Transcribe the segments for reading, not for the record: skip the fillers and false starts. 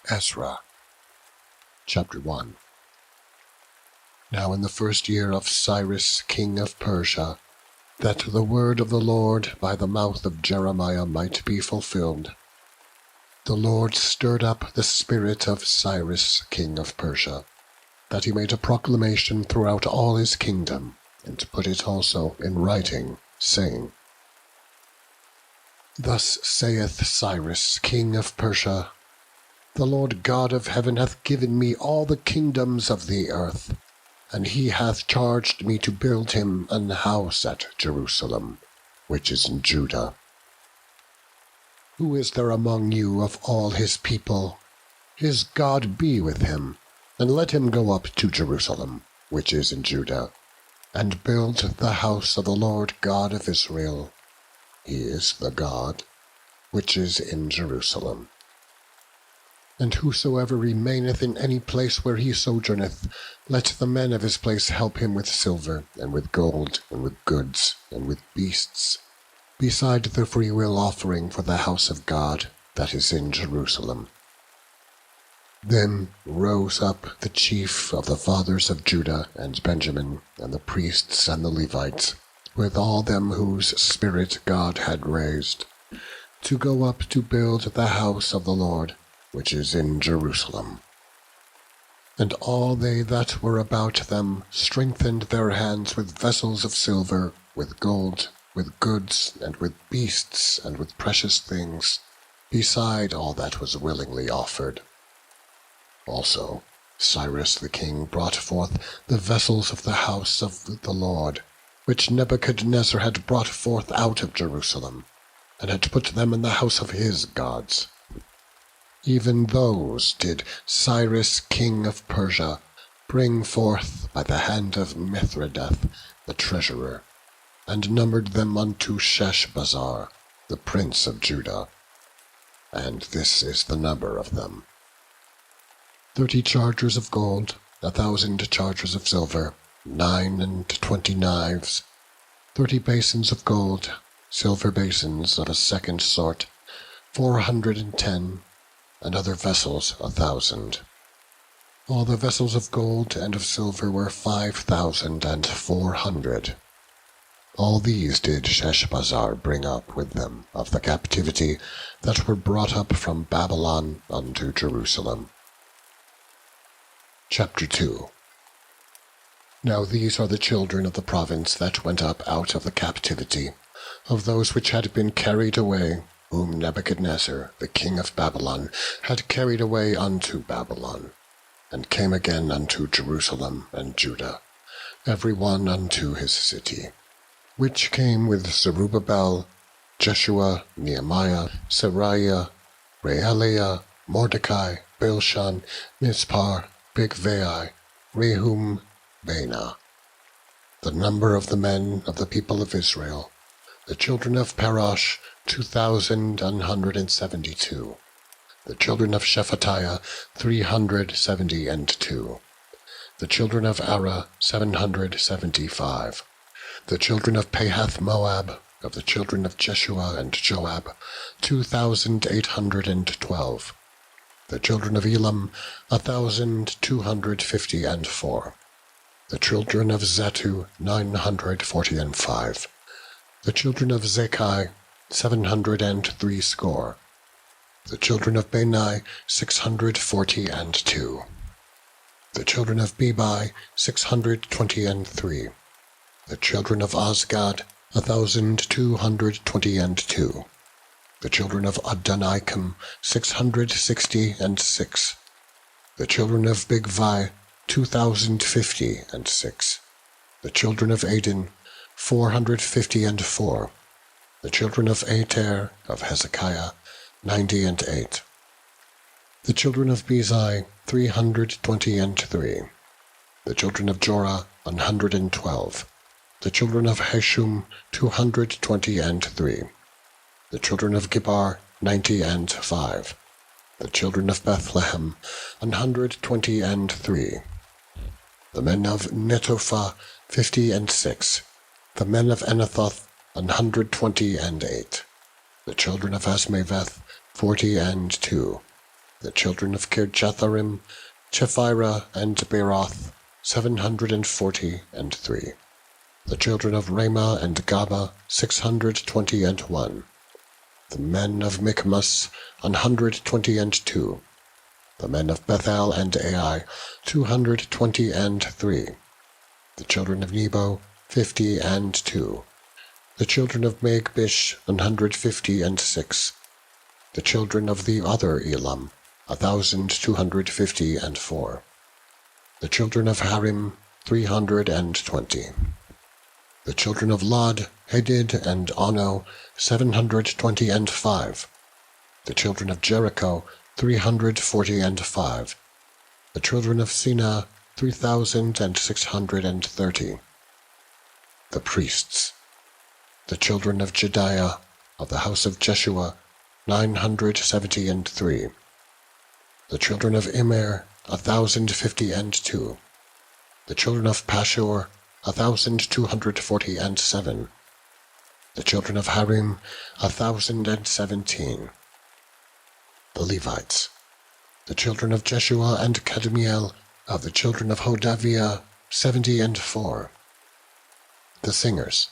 Ezra. Chapter 1. Now in the first year of Cyrus king of Persia, that the word of the Lord by the mouth of Jeremiah might be fulfilled, the Lord stirred up the spirit of Cyrus king of Persia, that he made a proclamation throughout all his kingdom, and put it also in writing, saying, Thus saith Cyrus king of Persia, The Lord God of heaven hath given me all the kingdoms of the earth, and he hath charged me to build him an house at Jerusalem, which is in Judah. Who is there among you of all his people? His God be with him, and let him go up to Jerusalem, which is in Judah, and build the house of the Lord God of Israel. He is the God which is in Jerusalem. And whosoever remaineth in any place where he sojourneth, let the men of his place help him with silver, and with gold, and with goods, and with beasts, beside the freewill offering for the house of God that is in Jerusalem. Then rose up the chief of the fathers of Judah and Benjamin, and the priests and the Levites, with all them whose spirit God had raised, to go up to build the house of the Lord, which is in Jerusalem. And all they that were about them strengthened their hands with vessels of silver, with gold, with goods, and with beasts, and with precious things, beside all that was willingly offered. Also Cyrus the king brought forth the vessels of the house of the Lord, which Nebuchadnezzar had brought forth out of Jerusalem, and had put them in the house of his gods. Even those did Cyrus king of Persia bring forth by the hand of Mithridath the treasurer, and numbered them unto Sheshbazzar, the prince of Judah. And this is the number of them: 30 chargers of gold, 1,000 chargers of silver, 29 knives, 30 basins of gold, silver basins of a second sort, 410, and other vessels 1,000. All the vessels of gold and of silver were 5,400. All these did Sheshbazzar bring up with them of the captivity that were brought up from Babylon unto Jerusalem. Chapter 2. Now these are the children of the province that went up out of the captivity, of those which had been carried away, whom Nebuchadnezzar, the king of Babylon, had carried away unto Babylon, and came again unto Jerusalem and Judah, every one unto his city, which came with Zerubbabel, Jeshua, Nehemiah, Seraiah, Reelaiah, Mordecai, Bilshan, Mispar, Bigvai, Rehum, Baanah. The number of the men of the people of Israel, the children of Parosh, 2,172. The children of Shephatiah, 372. The children of Ara, 775. The children of Pahath Moab, of the children of Jeshua and Joab, 2,812. The children of Elam, 1,254. The children of Zatu, 945. The children of Zakai, 760. The children of Bani, 642. The children of Bebai, 623. The children of Azgad, 1,222. The children of Adonikam, 666. The children of Bigvai, 2,056. The children of Adin, 454. The children of Ater, of Hezekiah, 98. The children of Bezai, 323. The children of Jorah, 112. The children of Hashum, 223. The children of Gibar, 95. The children of Bethlehem, 123. The men of Netophah, 56. The men of Anathoth, 128. The children of Asmaveth, 42. The children of Kirjatharim, Chephirah and Beeroth, 743. The children of Ramah and Gaba, 621. The men of Michmas, 122. The men of Bethel and Ai, 223. The children of Nebo, 50. The children of Magbish, 156. The children of the other Elam, 1,254. The children of Harim, 320. The children of Lod, Hadid, and Ono, 725. The children of Jericho, 345. The children of Sina, 3,630. The priests. The children of Jediah, of the house of Jeshua, 973. The children of Immer, 1,052. The children of Pashur, 1,247. The children of Harim, 1,017. The Levites. The children of Jeshua and Kadmiel, of the children of Hodaviah, 74. The singers.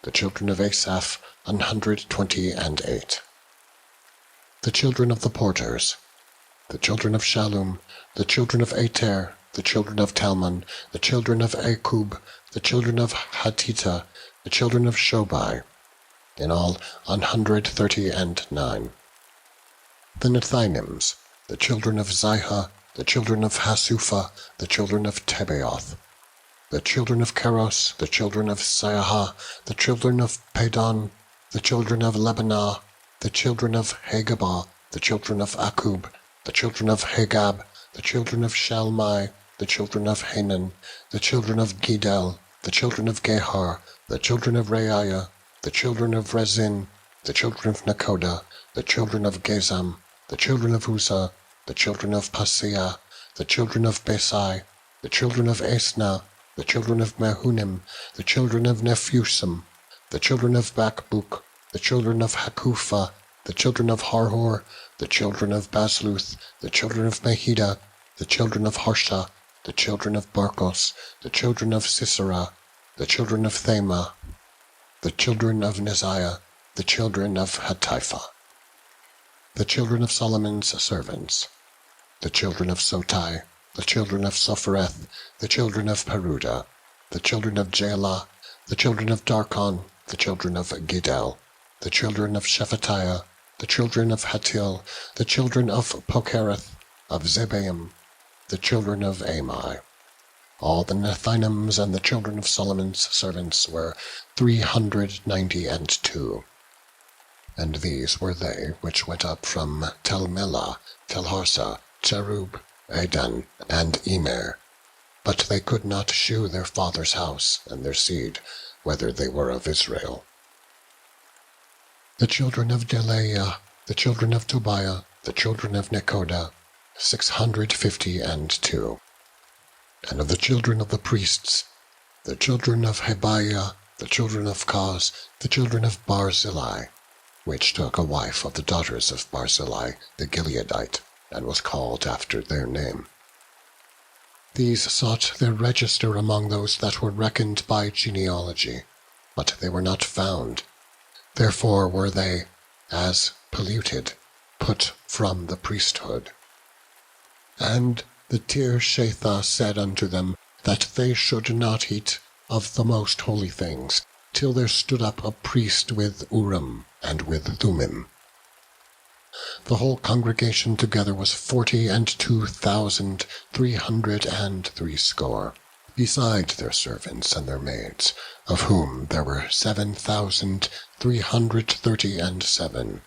The children of Asaph, 128. The children of the porters. The children of Shallum, the children of Ater, the children of Talmon, the children of Akub, the children of Hatita, the children of Shobai, in all 139. The Nethinims, the children of Ziha, the children of Hasupha, the children of Tebaoth, the children of Keros, the children of Siaha, the children of Padon, the children of Lebanah, the children of Hagabah, the children of Akub, the children of Hagab, the children of Shalmai, the children of Hanan, the children of Gidel, the children of Gehar, the children of Reiah, the children of Rezin, the children of Nakoda, the children of Gezam, the children of Uzzah, the children of Paseah, the children of Besai, the children of Asna, the children of Mehunim, the children of Nephusim, the children of Bakbuk, the children of Hakupha, the children of Harhor, the children of Basluth, the children of Mehida, the children of Harsha, the children of Barkos, the children of Sisera, the children of Thema, the children of Neziah, the children of Hatipha. The children of Solomon's servants. The children of Sotai, the children of Sophereth, the children of Peruda, the children of Jaela, the children of Darkon, the children of Gidel, the children of Shephatiah, the children of Hatil, the children of Pokereth, of Zebaim, the children of Amai. All the Nethinims and the children of Solomon's servants were 392. And these were they which went up from Tel-Melah, Tel-Harsa, Cherub, Adan, and Emer. But they could not shew their father's house and their seed, whether they were of Israel. The children of Delaiah, the children of Tobiah, the children of Nekoda, 652. And of the children of the priests, the children of Habiah, the children of Koz, the children of Barzillai, which took a wife of the daughters of Barzillai the Gileadite, and was called after their name. These sought their register among those that were reckoned by genealogy, but they were not found. Therefore were they, as polluted, put from the priesthood. And the Tirshatha said unto them that they should not eat of the most holy things, till there stood up a priest with Urim and with Thummim. The whole congregation together was 42,363, beside their servants and their maids, of whom there were 7,337.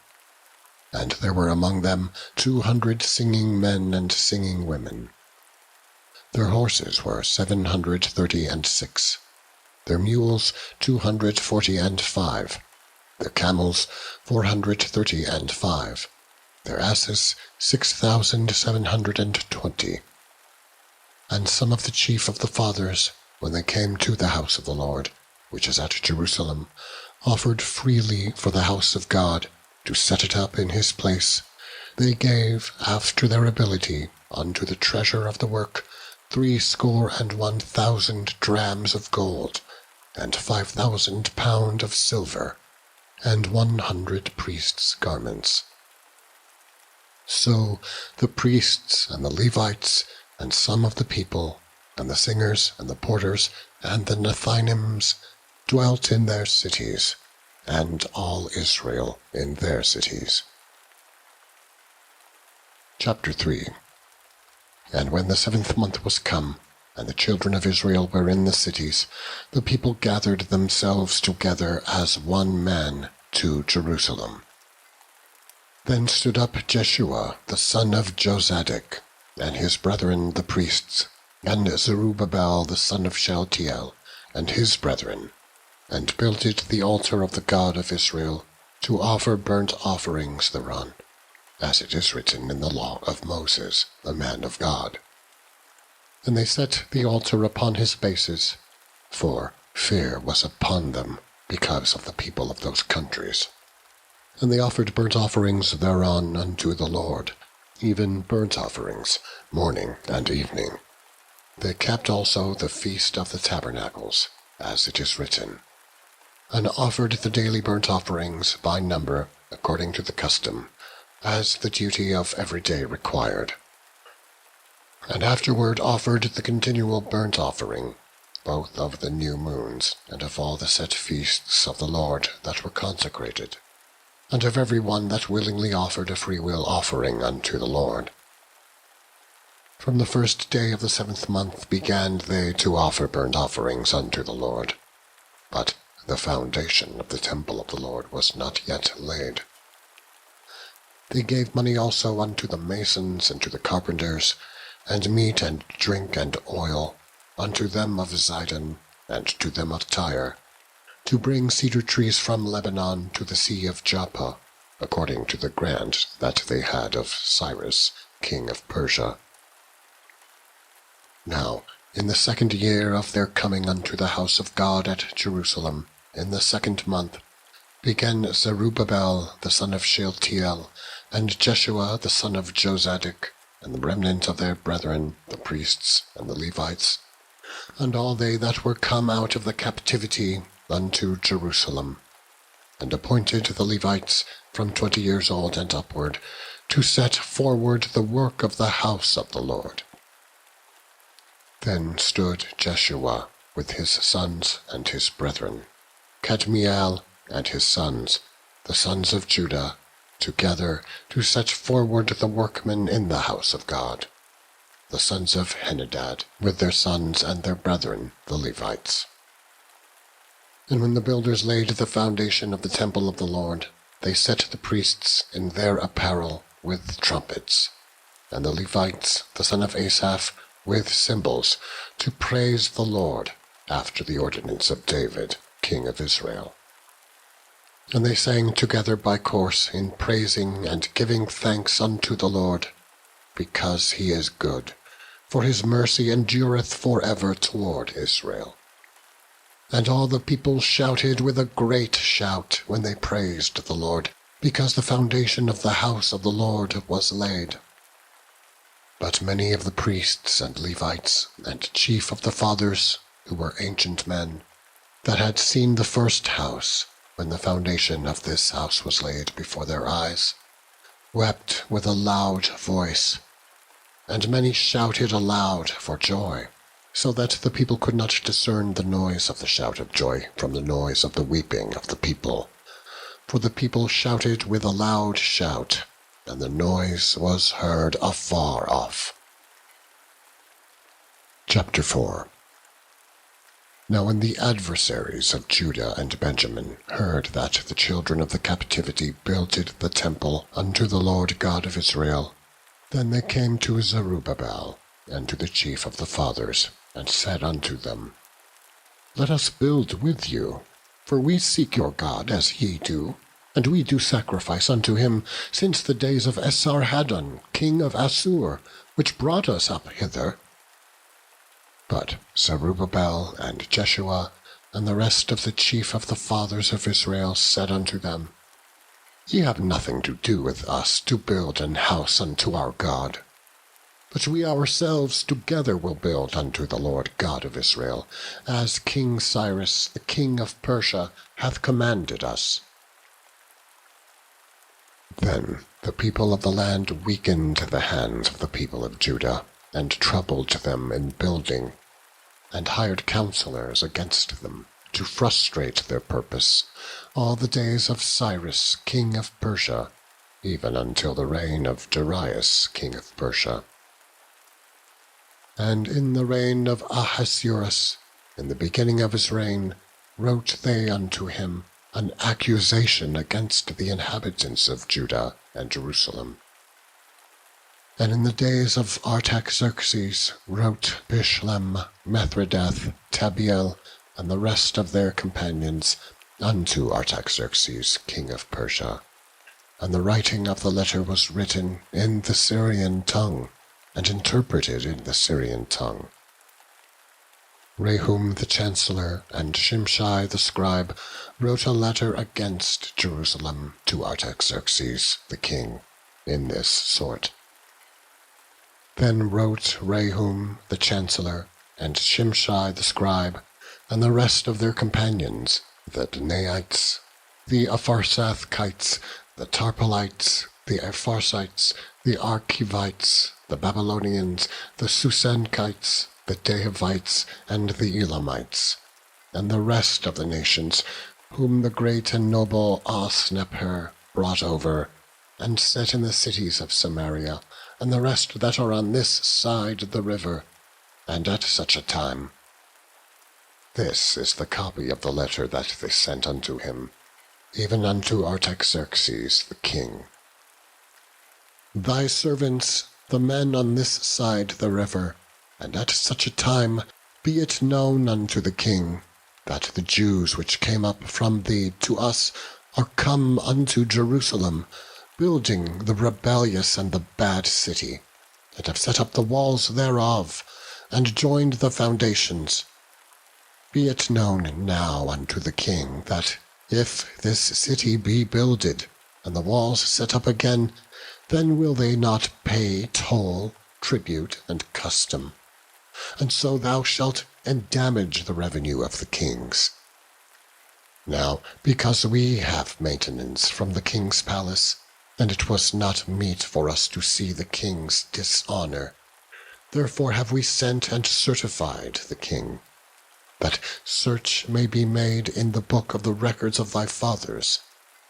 And there were among them 200 singing men and singing women. Their horses were 736, their mules 245, their camels 435, their asses 6,720. And some of the chief of the fathers, when they came to the house of the Lord, which is at Jerusalem, offered freely for the house of God, to set it up in his place, They gave, after their ability, unto the treasure of the work 61,000 drams of gold, and 5,000 pound of silver, and 100 priests' garments. So the priests and the Levites, and some of the people, and the singers, and the porters, and the Nethinims, dwelt in their cities, and all Israel in their cities. Chapter 3. And when the 7th month was come, and the children of Israel were in the cities, the people gathered themselves together as one man to Jerusalem. Then stood up Jeshua the son of Jozadak, and his brethren the priests, and Zerubbabel the son of Shealtiel, and his brethren, and builded the altar of the God of Israel, to offer burnt offerings thereon, as it is written in the law of Moses, the man of God. And they set the altar upon his bases, for fear was upon them because of the people of those countries. And they offered burnt offerings thereon unto the Lord, even burnt offerings, morning and evening. They kept also the feast of the tabernacles, as it is written, and offered the daily burnt offerings by number, according to the custom, as the duty of every day required. And afterward offered the continual burnt offering, both of the new moons, and of all the set feasts of the Lord that were consecrated, and of every one that willingly offered a freewill offering unto the Lord. From the 1st day of the 7th month began they to offer burnt offerings unto the Lord. But the foundation of the temple of the Lord was not yet laid. They gave money also unto the masons and to the carpenters, and meat and drink and oil, unto them of Zidon, and to them of Tyre, to bring cedar trees from Lebanon to the sea of Joppa, according to the grant that they had of Cyrus, king of Persia. Now, in the 2nd year of their coming unto the house of God at Jerusalem, in the 2nd month, began Zerubbabel the son of Shealtiel, and Jeshua the son of Jozadak, and the remnant of their brethren, the priests and the Levites, and all they that were come out of the captivity unto Jerusalem, and appointed the Levites from 20 years old and upward, to set forward the work of the house of the Lord. Then stood Jeshua with his sons and his brethren, Kadmiel and his sons, the sons of Judah, together to set forward the workmen in the house of God, the sons of Henadad, with their sons and their brethren, the Levites. And when the builders laid the foundation of the temple of the Lord, they set the priests in their apparel with trumpets, and the Levites, the son of Asaph, with cymbals, to praise the Lord, after the ordinance of David, king of Israel. And they sang together by course in praising and giving thanks unto the Lord, because he is good, for his mercy endureth for ever toward Israel. And all the people shouted with a great shout when they praised the Lord, because the foundation of the house of the Lord was laid. But many of the priests and Levites, and chief of the fathers, who were ancient men, that had seen the first house, when the foundation of this house was laid before their eyes, wept with a loud voice, and many shouted aloud for joy, so that the people could not discern the noise of the shout of joy from the noise of the weeping of the people. For the people shouted with a loud shout, and the noise was heard afar off. Chapter 4. Now when the adversaries of Judah and Benjamin heard that the children of the captivity builded the temple unto the Lord God of Israel, then they came to Zerubbabel and to the chief of the fathers, and said unto them, Let us build with you, for we seek your God as ye do, and we do sacrifice unto him since the days of Esarhaddon, king of Assur, which brought us up hither. But Zerubbabel and Jeshua and the rest of the chief of the fathers of Israel said unto them, Ye have nothing to do with us to build an house unto our God. But we ourselves together will build unto the Lord God of Israel, as King Cyrus the king of Persia hath commanded us." Then the people of the land weakened the hands of the people of Judah, and troubled them in building, and hired counselors against them, to frustrate their purpose, all the days of Cyrus king of Persia, even until the reign of Darius king of Persia. And in the reign of Ahasuerus, in the beginning of his reign, wrote they unto him an accusation against the inhabitants of Judah and Jerusalem. And in the days of Artaxerxes wrote Bishlem, Mithridath, Tabiel, and the rest of their companions unto Artaxerxes king of Persia. And the writing of the letter was written in the Syrian tongue, and interpreted in the Syrian tongue. Rehum the chancellor and Shimshai the scribe wrote a letter against Jerusalem to Artaxerxes the king, in this sort. Then wrote Rehum the chancellor and Shimshai the scribe, and the rest of their companions, the Danaites, the Apharsathites, the Tarpelites, the Apharsites, the Archivites, the Babylonians, the Susankites, the Dahavites, and the Elamites, and the rest of the nations, whom the great and noble Osnapper brought over, and set in the cities of Samaria, and the rest that are on this side the river, and at such a time. This is the copy of the letter that they sent unto him, even unto Artaxerxes the king. Thy servants, the men on this side the river, and at such a time, be it known unto the king, that the Jews which came up from thee to us are come unto Jerusalem, building the rebellious and the bad city, and have set up the walls thereof, and joined the foundations. Be it known now unto the king, that if this city be builded, and the walls set up again, then will they not pay toll, tribute, and custom. And so thou shalt endamage the revenue of the kings. Now, because we have maintenance from the king's palace, and it was not meet for us to see the king's dishonor, therefore have we sent and certified the king, that search may be made in the book of the records of thy fathers.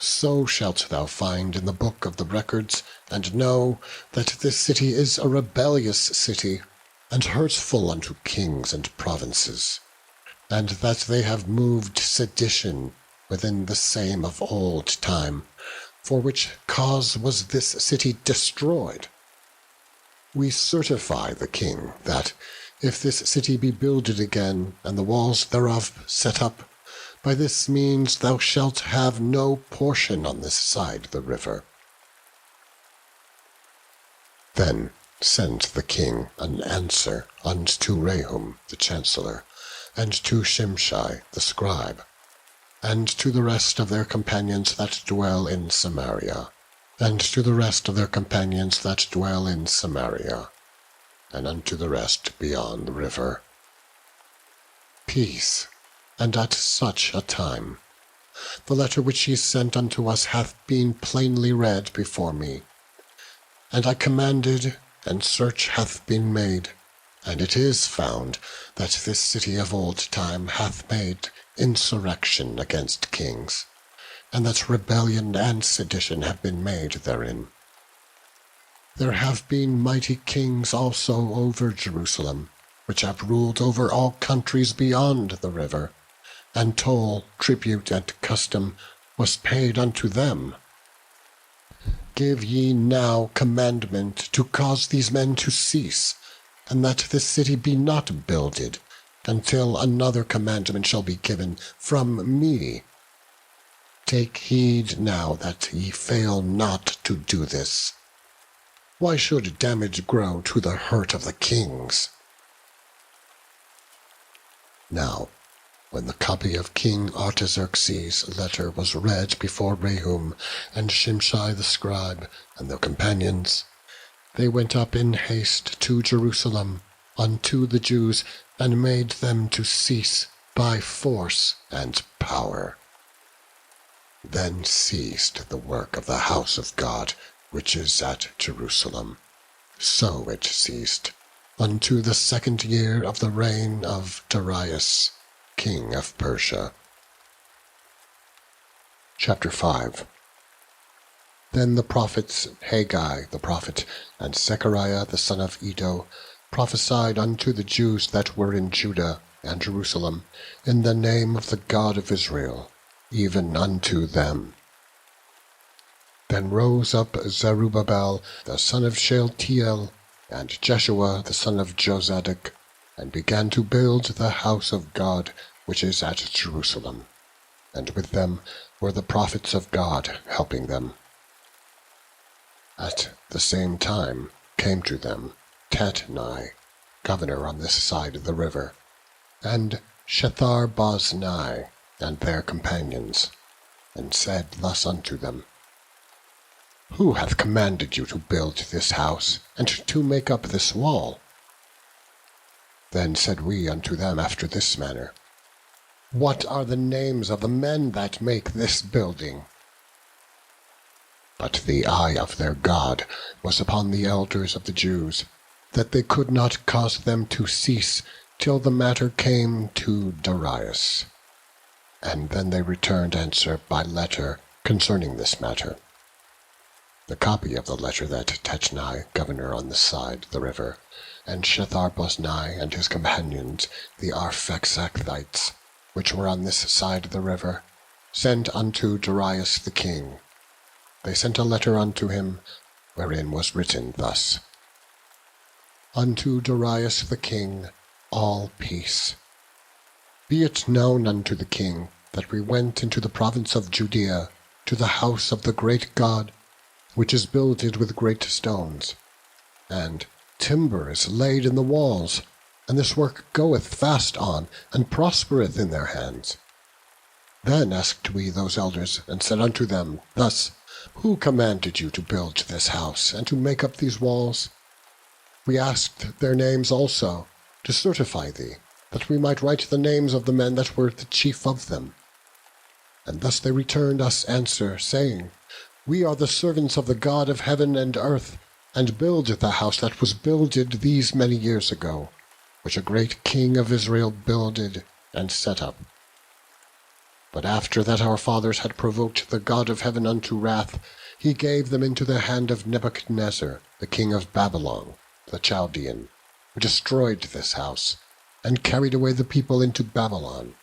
So shalt thou find in the book of the records, and know that this city is a rebellious city, and hurtful unto kings and provinces, and that they have moved sedition within the same of old time, for which cause was this city destroyed. We certify the king that, if this city be builded again, and the walls thereof set up, by this means thou shalt have no portion on this side the river. Then sent the king an answer unto Rehum the chancellor, and to Shimshai the scribe, and to the rest of their companions that dwell in Samaria, and to the rest of their companions that dwell in Samaria, and unto the rest beyond the river. Peace, and at such a time. The letter which he sent unto us hath been plainly read before me. And I commanded, and search hath been made, and it is found that this city of old time hath made insurrection against kings, and that rebellion and sedition have been made therein. There have been mighty kings also over Jerusalem, which have ruled over all countries beyond the river, and toll, tribute, and custom was paid unto them. Give ye now commandment to cause these men to cease, and that this city be not builded, until another commandment shall be given from me. Take heed now that ye fail not to do this. Why should damage grow to the hurt of the kings? Now, When the copy of King Artaxerxes' letter was read before Rehum and Shimshai the scribe and their companions, they went up in haste to Jerusalem unto the Jews, and made them to cease by force and power. Then ceased the work of the house of God, which is at Jerusalem. So it ceased unto the 2nd year of the reign of Darius, king of Persia. Chapter 5. Then the prophets Haggai the prophet and Zechariah the son of Iddo prophesied unto the Jews that were in Judah and Jerusalem in the name of the God of Israel, even unto them. Then rose up Zerubbabel the son of Shealtiel and Jeshua the son of Jozadak, and began to build the house of God which is at Jerusalem, and with them were the prophets of God helping them. At the same time came to them Tatnai, governor on this side of the river, and Shethar-boznai and their companions, and said thus unto them, Who hath commanded you to build this house, and to make up this wall? Then said we unto them after this manner, What are the names of the men that make this building? But the eye of their God was upon the elders of the Jews, that they could not cause them to cease till the matter came to Darius. And then they returned answer by letter concerning this matter. The copy of the letter that Tatnai, governor on this side the river, and Shethar-boznai and his companions, the Arphaxadites, which were on this side the river, sent unto Darius the king. They sent a letter unto him, wherein was written thus: Unto Darius the king, all peace. Be it known unto the king that we went into the province of Judea to the house of the great God, which is builded with great stones, and timber is laid in the walls, and this work goeth fast on, and prospereth in their hands. Then asked we those elders, and said unto them thus, Who commanded you to build this house, and to make up these walls? We asked their names also, to certify thee, that we might write the names of the men that were the chief of them. And thus they returned us answer, saying, We are the servants of the God of heaven and earth, and build the house that was builded these many years ago, which a great king of Israel builded and set up. But after that our fathers had provoked the God of heaven unto wrath, he gave them into the hand of Nebuchadnezzar, the king of Babylon, the Chaldean, who destroyed this house, and carried away the people into Babylon.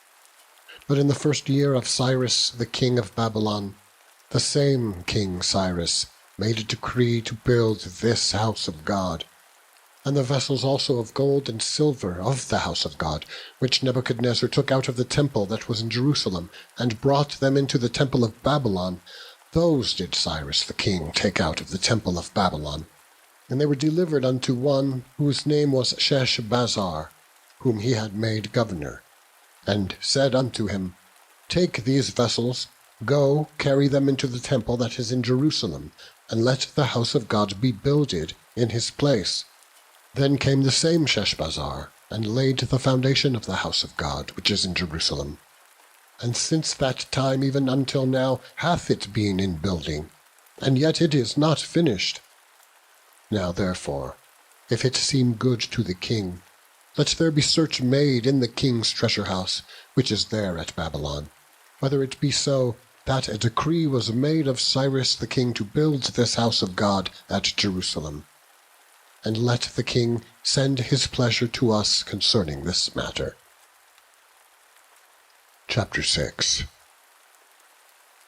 But in the 1st year of Cyrus the king of Babylon, the same King Cyrus made a decree to build this house of God, and the vessels also of gold and silver of the house of God, which Nebuchadnezzar took out of the temple that was in Jerusalem, and brought them into the temple of Babylon, those did Cyrus the king take out of the temple of Babylon, and they were delivered unto one whose name was Sheshbazzar, whom he had made governor, and said unto him, Take these vessels, go, carry them into the temple that is in Jerusalem, and let the house of God be builded in his place. Then came the same Sheshbazzar, and laid the foundation of the house of God, which is in Jerusalem. And since that time even until now hath it been in building, and yet it is not finished. Now therefore, if it seem good to the king, let there be search made in the king's treasure house, which is there at Babylon, whether it be so that a decree was made of Cyrus the king to build this house of God at Jerusalem. And let the king send his pleasure to us concerning this matter. Chapter 6.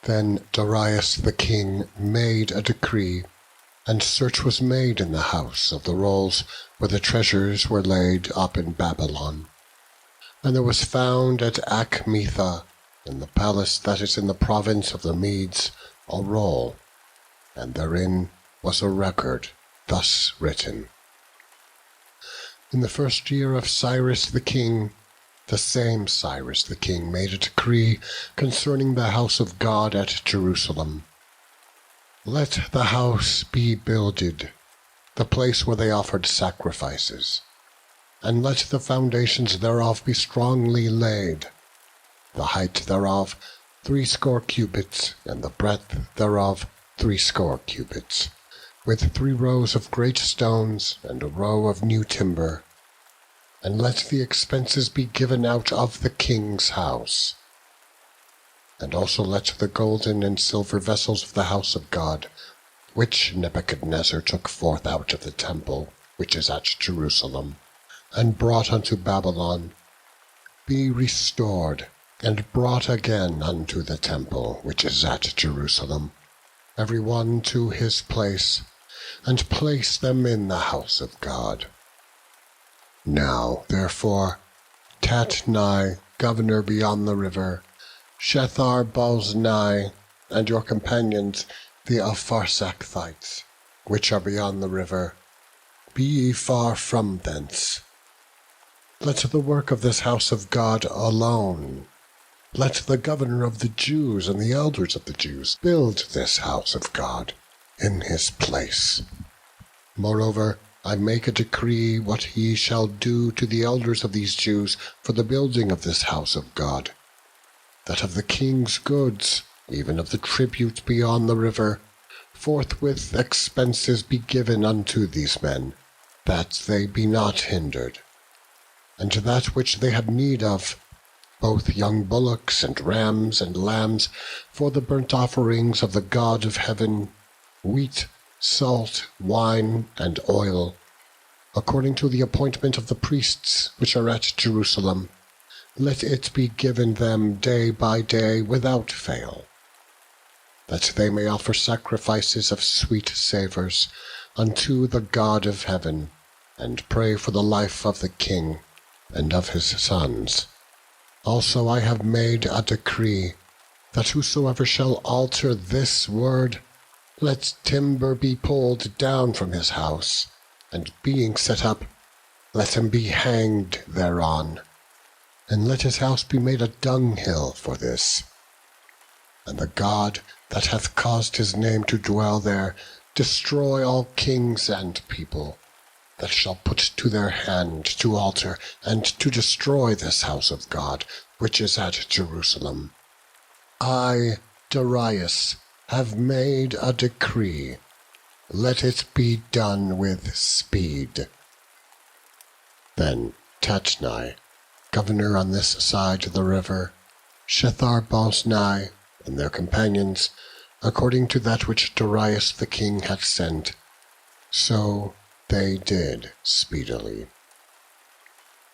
Then Darius the king made a decree, and search was made in the house of the rolls where the treasures were laid up in Babylon. And there was found at Artmenta, in the palace that is in the province of the Medes, a roll, and therein was a record thus written: In the 1st year of Cyrus the king, the same Cyrus the king made a decree concerning the house of God at Jerusalem. Let the house be builded, the place where they offered sacrifices, and let the foundations thereof be strongly laid, the height thereof 80 cubits, and the breadth thereof 80 cubits, with 3 rows of great stones, and a row of new timber. And let the expenses be given out of the king's house. And also let the golden and silver vessels of the house of God, which Nebuchadnezzar took forth out of the temple, which is at Jerusalem, and brought unto Babylon, be restored, and brought again unto the temple, which is at Jerusalem, every one to his place, and place them in the house of God. Now, therefore, Tatnai, governor beyond the river, Shethar-boznai, and your companions, the Apharsacthites, which are beyond the river, be ye far from thence. Let the work of this house of God alone. Let the governor of the Jews and the elders of the Jews build this house of God in his place. Moreover, I make a decree what he shall do to the elders of these Jews for the building of this house of God, that of the king's goods, even of the tribute beyond the river, forthwith expenses be given unto these men, that they be not hindered, and that which they have need of, both young bullocks and rams and lambs, for the burnt offerings of the God of heaven, wheat, salt, wine, and oil, according to the appointment of the priests which are at Jerusalem, let it be given them day by day without fail, that they may offer sacrifices of sweet savours unto the God of heaven, and pray for the life of the king and of his sons. Also I have made a decree, that whosoever shall alter this word, let timber be pulled down from his house, and being set up, let him be hanged thereon, and let his house be made a dunghill for this. And the God that hath caused his name to dwell there destroy all kings and people, that shall put to their hand to alter and to destroy this house of God, which is at Jerusalem. I, Darius, have made a decree. Let it be done with speed. Then Tatnai, governor on this side of the river, Shethar-boznai, and their companions, according to that which Darius the king had sent, so they did speedily.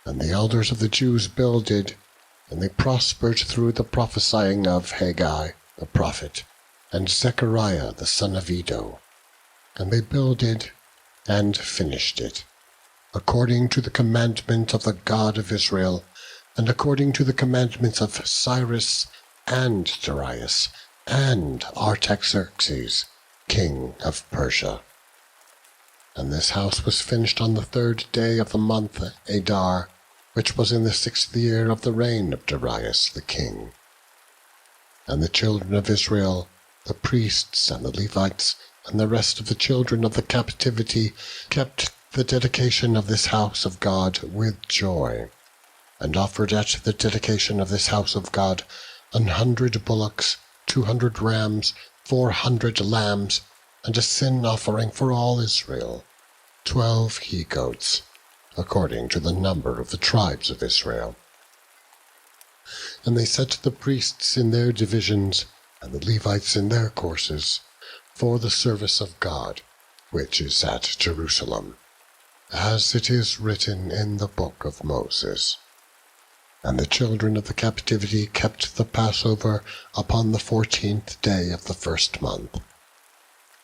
And the elders of the Jews builded, and they prospered through the prophesying of Haggai the prophet, and Zechariah the son of Iddo. And they builded and finished it, according to the commandment of the God of Israel, and according to the commandments of Cyrus and Darius and Artaxerxes, king of Persia. And this house was finished on the 3rd day of the month Adar, which was in the 6th year of the reign of Darius the king. And the children of Israel, the priests and the Levites, and the rest of the children of the captivity, kept the dedication of this house of God with joy, and offered at the dedication of this house of God 100 bullocks, 200 rams, 400 lambs, and a sin offering for all Israel, 12 he-goats, according to the number of the tribes of Israel. And they set the priests in their divisions, and the Levites in their courses, for the service of God, which is at Jerusalem, as it is written in the book of Moses. And the children of the captivity kept the Passover upon the 14th day of the 1st month.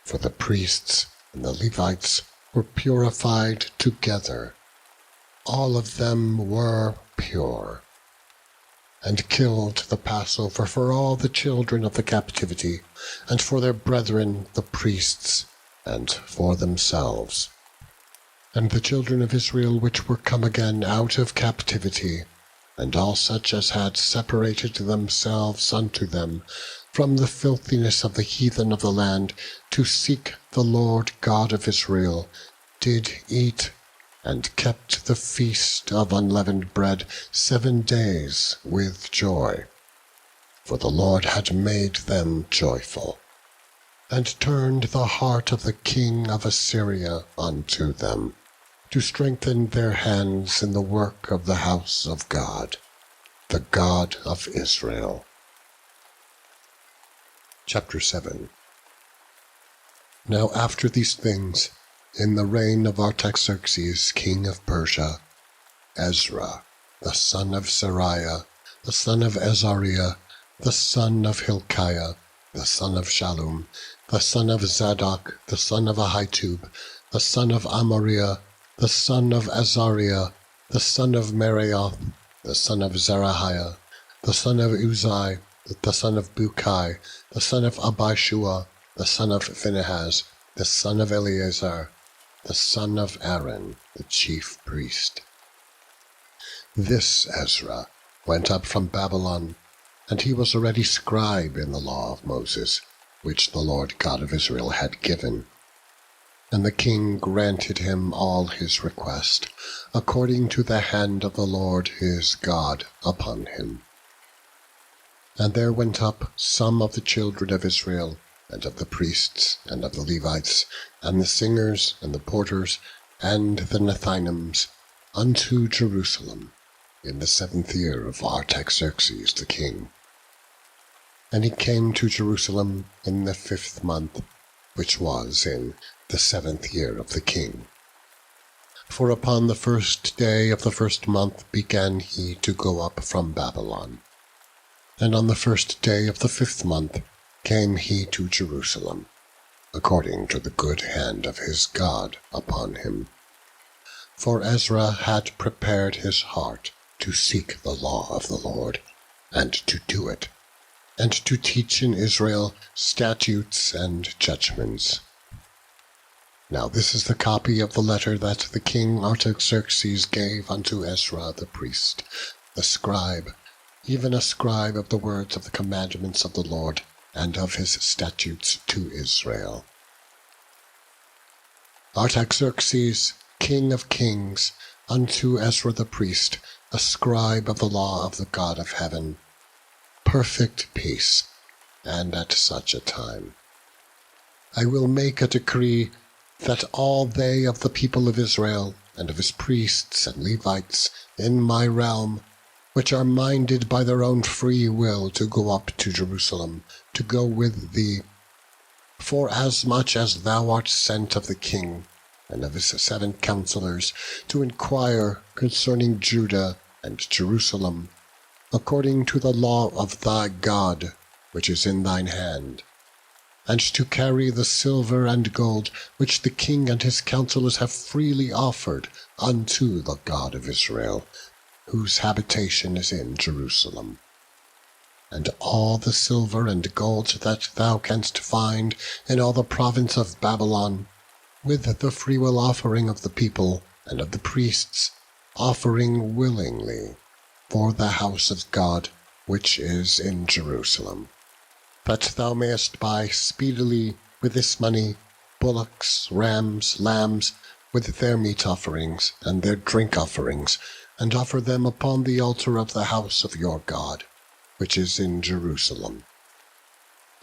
For the priests and the Levites were purified together. All of them were pure, and killed the Passover for all the children of the captivity, and for their brethren the priests, and for themselves. And the children of Israel which were come again out of captivity, and all such as had separated themselves unto them from the filthiness of the heathen of the land, to seek the Lord God of Israel, did eat, and kept the feast of unleavened bread 7 days with joy. For the Lord had made them joyful, and turned the heart of the king of Assyria unto them, to strengthen their hands in the work of the house of God, the God of Israel. Chapter 7. Now after these things, in the reign of Artaxerxes king of Persia, Ezra, the son of Seraiah, the son of Azariah, the son of Hilkiah, the son of Shallum, the son of Zadok, the son of Ahitub, the son of Amariah, the son of Azariah, the son of Meraioth, the son of Zerahiah, the son of Uzai, the son of Bukai, the son of Abishua, the son of Phinehas, the son of Eleazar, the son of Aaron, the chief priest. This Ezra went up from Babylon, and he was already scribe in the law of Moses, which the Lord God of Israel had given. And the king granted him all his request, according to the hand of the Lord his God upon him. And there went up some of the children of Israel, and of the priests, and of the Levites, and the singers, and the porters, and the Nethinims, unto Jerusalem, in the 7th year of Artaxerxes the king. And he came to Jerusalem in the 5th month, which was in the 7th year of the king. For upon the 1st day of the 1st month began he to go up from Babylon. And on the 1st day of the 5th month came he to Jerusalem, according to the good hand of his God upon him. For Ezra had prepared his heart to seek the law of the Lord, and to do it, and to teach in Israel statutes and judgments. Now this is the copy of the letter that the king Artaxerxes gave unto Ezra the priest, the scribe, even a scribe of the words of the commandments of the Lord, and of his statutes to Israel. Artaxerxes, king of kings, unto Ezra the priest, a scribe of the law of the God of heaven, perfect peace, and at such a time. I will make a decree that all they of the people of Israel, and of his priests and Levites in my realm, which are minded by their own free will to go up to Jerusalem, to go with thee, forasmuch as thou art sent of the king, and of his 7 counselors, to inquire concerning Judah and Jerusalem, according to the law of thy God, which is in thine hand, and to carry the silver and gold which the king and his counselors have freely offered unto the God of Israel, whose habitation is in Jerusalem. And all the silver and gold that thou canst find in all the province of Babylon, with the freewill offering of the people and of the priests, offering willingly for the house of God which is in Jerusalem, that thou mayest buy speedily with this money bullocks, rams, lambs, with their meat offerings and their drink offerings, and offer them upon the altar of the house of your God, which is in Jerusalem.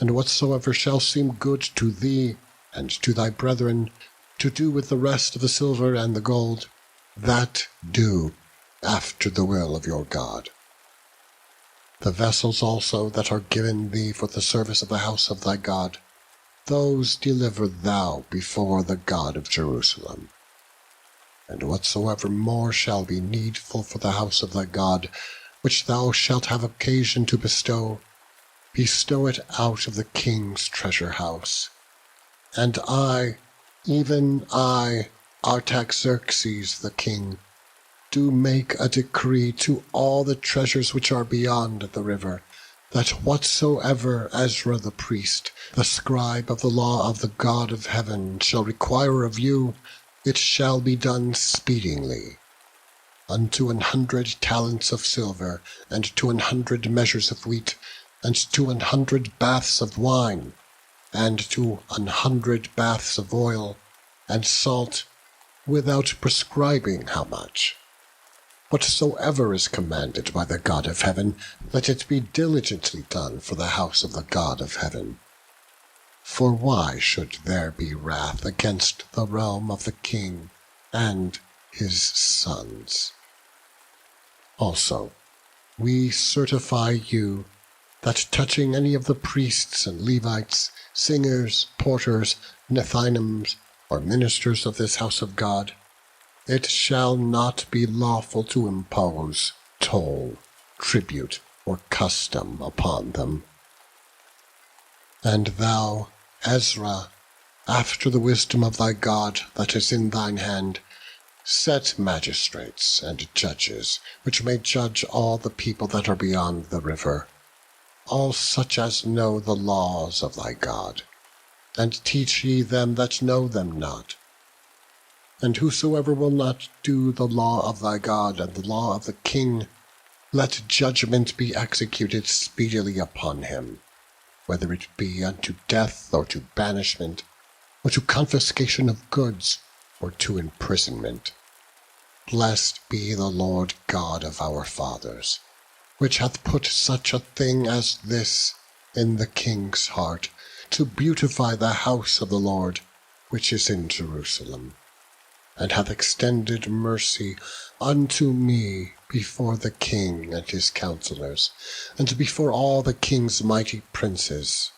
And whatsoever shall seem good to thee and to thy brethren, to do with the rest of the silver and the gold, that do after the will of your God. The vessels also that are given thee for the service of the house of thy God, those deliver thou before the God of Jerusalem. And whatsoever more shall be needful for the house of thy God, which thou shalt have occasion to bestow it out of the king's treasure house. And I, even I, Artaxerxes the king, do make a decree to all the treasures which are beyond the river, that whatsoever Ezra the priest, the scribe of the law of the God of heaven, shall require of you, it shall be done speedily. unto 100 talents of silver, and to 100 measures of wheat, and to 100 baths of wine, and to 100 baths of oil, and salt, without prescribing how much. Whatsoever is commanded by the God of heaven, let it be diligently done for the house of the God of heaven. For why should there be wrath against the realm of the king and his sons? Also, we certify you that touching any of the priests and Levites, singers, porters, Nethinims, or ministers of this house of God, it shall not be lawful to impose toll, tribute, or custom upon them. And thou, Ezra, after the wisdom of thy God that is in thine hand, set magistrates and judges, which may judge all the people that are beyond the river, all such as know the laws of thy God, and teach ye them that know them not. And whosoever will not do the law of thy God and the law of the king, let judgment be executed speedily upon him, whether it be unto death, or to banishment, or to confiscation of goods, or to imprisonment. Blessed be the Lord God of our fathers, which hath put such a thing as this in the king's heart, to beautify the house of the Lord, which is in Jerusalem, and hath extended mercy unto me before the king and his counsellors, and before all the king's mighty princes.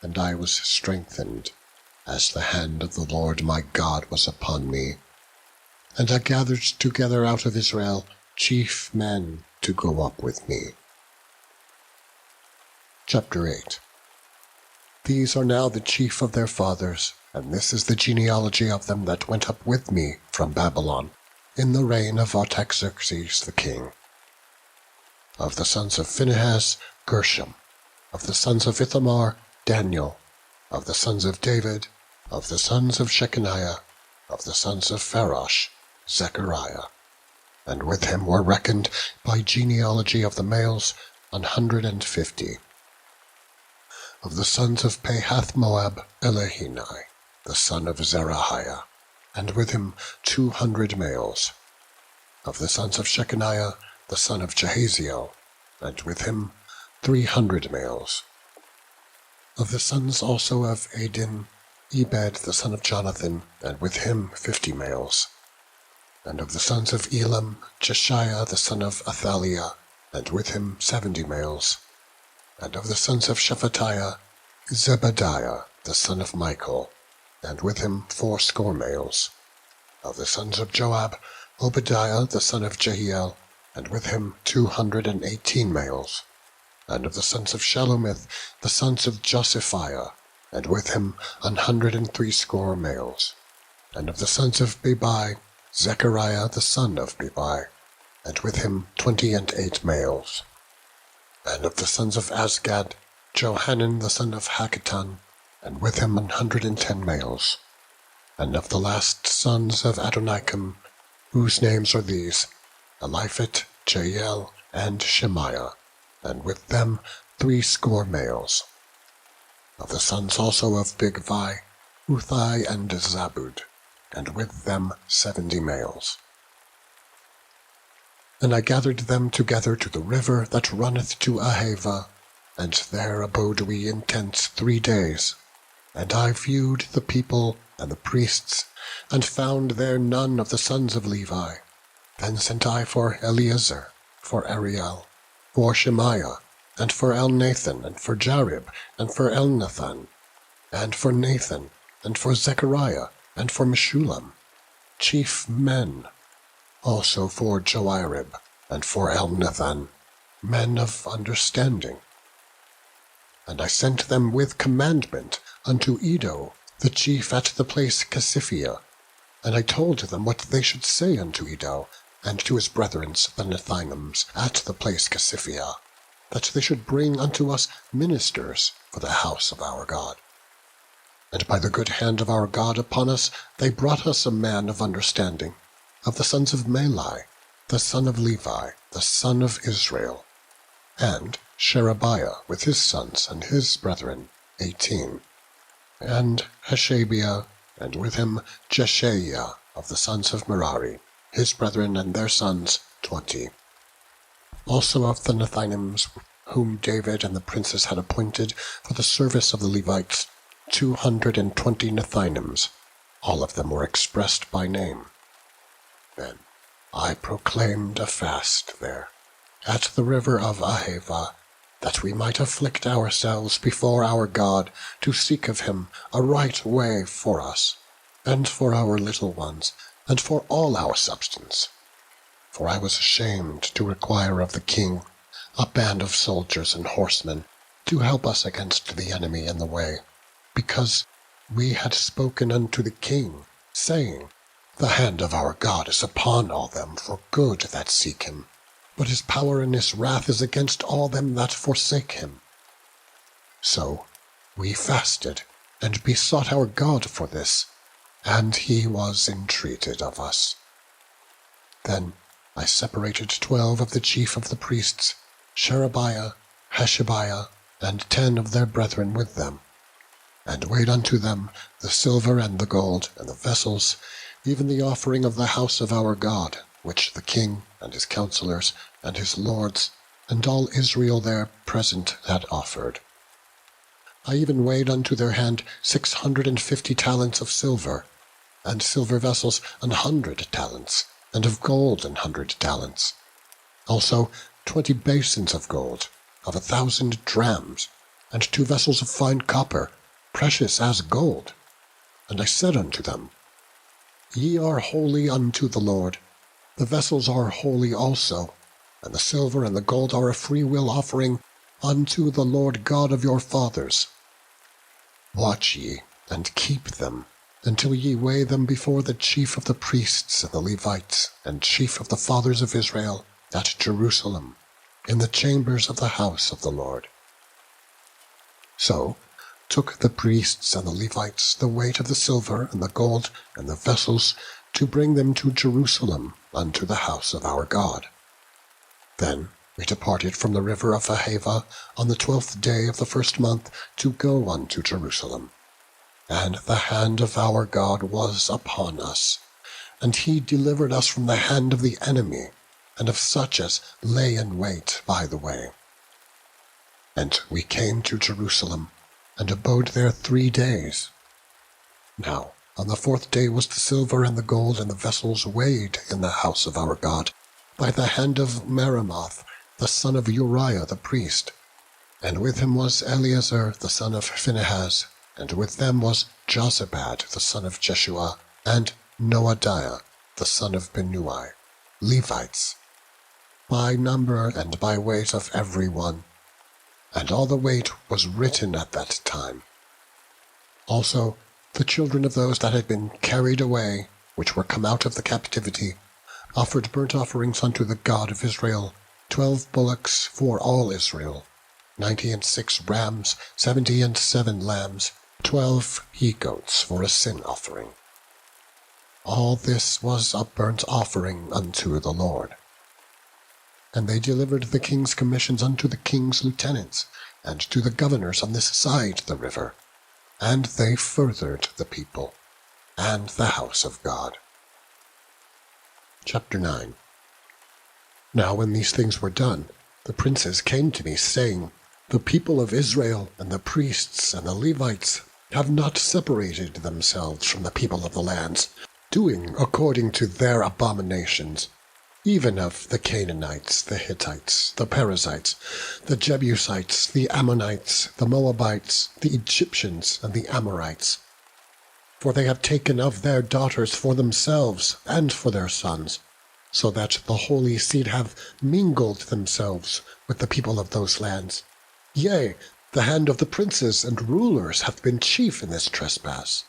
And I was strengthened, as the hand of the Lord my God was upon me. And I gathered together out of Israel chief men to go up with me. Chapter 8. These are now the chief of their fathers, and this is the genealogy of them that went up with me from Babylon, in the reign of Artaxerxes the king. Of the sons of Phinehas, Gershom. Of the sons of Ithamar, Daniel. Of the sons of David, of the sons of Shechaniah, of the sons of Pharosh, Zechariah. And with him were reckoned by genealogy of the males 150. Of the sons of Pahath-Moab, Eliheni, the son of Zerahiah, and with him 200 males. Of the sons of Shechaniah, the son of Jahaziel, and with him 300 males. Of the sons also of Adin, Ebed the son of Jonathan, and with him 50 males. And of the sons of Elam, Jeshiah the son of Athaliah, and with him 70 males. And of the sons of Shephatiah, Zebadiah the son of Micheal, and with him 80 males. Of the sons of Joab, Obadiah the son of Jehiel, and with him 218 males. And of the sons of Shelomith, the sons of Josiphiah, and with him 160 males. And of the sons of Bebai, Zechariah the son of Bebai, and with him 28 males. And of the sons of Azgad, Johanan the son of Hakatan, and with him 110 males. And of the last sons of Adonikam, whose names are these, Eliphit, Jael, and Shemaiah, and with them 80 males. Of the sons also of Bigvai, Uthai and Zabud, and with them 70 males. And I gathered them together to the river that runneth to Ahava, and there abode we in tents 3 days. And I viewed the people and the priests, and found there none of the sons of Levi. Then sent I for Eleazar, for Ariel, for Shemaiah, and for Elnathan, and for Jarib, and for Elnathan, and for Nathan, and for Zechariah, and for Meshullam, chief men, also for Joarib, and for Elnathan, men of understanding. And I sent them with commandment unto Iddo, the chief at the place Casiphia, and I told them what they should say unto Iddo, and to his brethren the Nethinims at the place Casiphia, that they should bring unto us ministers for the house of our God. And by the good hand of our God upon us, they brought us a man of understanding, of the sons of Melai, the son of Levi, the son of Israel, and Sherebiah with his sons and his brethren, 18, and Hashabiah, and with him Jeshaiah of the sons of Merari, his brethren and their sons, 20. Also of the Nethinims, whom David and the princes had appointed for the service of the Levites, 220 Nethinims. All of them were expressed by name. Then I proclaimed a fast there, at the river of Ahava, that we might afflict ourselves before our God, to seek of him a right way for us, and for our little ones, and for all our substance. For I was ashamed to require of the king a band of soldiers and horsemen to help us against the enemy in the way, because we had spoken unto the king, saying, The hand of our God is upon all them for good that seek him, but his power and his wrath is against all them that forsake him. So we fasted, and besought our God for this, and he was entreated of us. Then I separated 12 of the chief of the priests, Sherebiah, Hashabiah, and 10 of their brethren with them, and weighed unto them the silver and the gold, and the vessels, even the offering of the house of our God, which the king, and his counsellors, and his lords, and all Israel there present had offered. I even weighed unto their hand 650 talents of silver, and silver vessels 100 talents, and of gold 100 talents. Also 20 basins of gold, of 1,000 drams, and 2 vessels of fine copper, precious as gold. And I said unto them, Ye are holy unto the Lord. The vessels are holy also, and the silver and the gold are a freewill offering unto the Lord God of your fathers. Watch ye, and keep them, until ye weigh them before the chief of the priests and the Levites, and chief of the fathers of Israel, at Jerusalem, in the chambers of the house of the Lord. So took the priests and the Levites the weight of the silver and the gold and the vessels, to bring them to Jerusalem unto the house of our God. Then we departed from the river of Ahava on the 12th day of the first month to go unto Jerusalem. And the hand of our God was upon us, and he delivered us from the hand of the enemy, and of such as lay in wait by the way. And we came to Jerusalem, and abode there 3 days. Now on the 4th day was the silver and the gold and the vessels weighed in the house of our God, by the hand of Meremoth, the son of Uriah the priest. And with him was Eleazar the son of Phinehas, and with them was Jozabad the son of Jeshua, and Noadiah the son of Binnui, Levites, by number and by weight of every one. And all the weight was written at that time. Also the children of those that had been carried away, which were come out of the captivity, offered burnt offerings unto the God of Israel, 12 bullocks for all Israel, 96 rams, 77 lambs, 12 he-goats for a sin offering. All this was a burnt offering unto the Lord. And they delivered the king's commissions unto the king's lieutenants, and to the governors on this side the river, and they furthered the people, and the house of God. Chapter 9. Now when these things were done, the princes came to me, saying, The people of Israel, and the priests, and the Levites, have not separated themselves from the people of the lands, doing according to their abominations, even of the Canaanites, the Hittites, the Perizzites, the Jebusites, the Ammonites, the Moabites, the Egyptians, and the Amorites. For they have taken of their daughters for themselves and for their sons, so that the holy seed have mingled themselves with the people of those lands. Yea, the hand of the princes and rulers hath been chief in this trespass.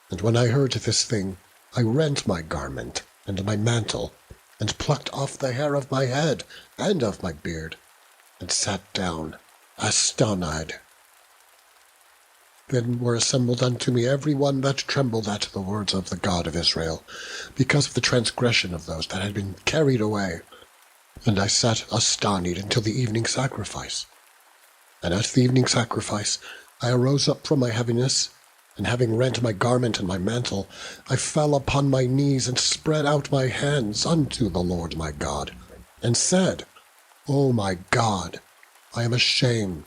And when I heard this thing, I rent my garment and my mantle, and plucked off the hair of my head and of my beard, and sat down astonished. Then were assembled unto me every one that trembled at the words of the God of Israel, because of the transgression of those that had been carried away. And I sat astonied until the evening sacrifice. And at the evening sacrifice I arose up from my heaviness, and having rent my garment and my mantle, I fell upon my knees and spread out my hands unto the Lord my God, and said, O my God, I am ashamed,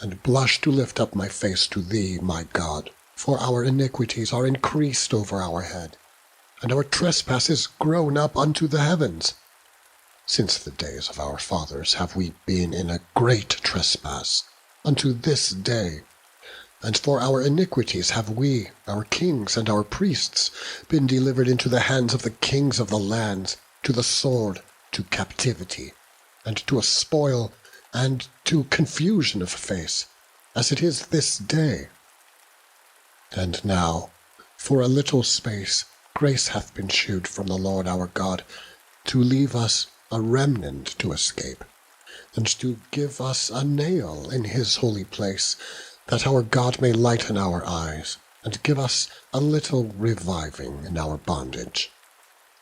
and blush to lift up my face to thee, my God. For our iniquities are increased over our head, and our trespasses grown up unto the heavens. Since the days of our fathers have we been in a great trespass unto this day. And for our iniquities have we, our kings and our priests, been delivered into the hands of the kings of the lands, to the sword, to captivity, and to a spoil, and to confusion of face, as it is this day. And now, for a little space, grace hath been shewed from the Lord our God, to leave us a remnant to escape, and to give us a nail in his holy place, that our God may lighten our eyes, and give us a little reviving in our bondage.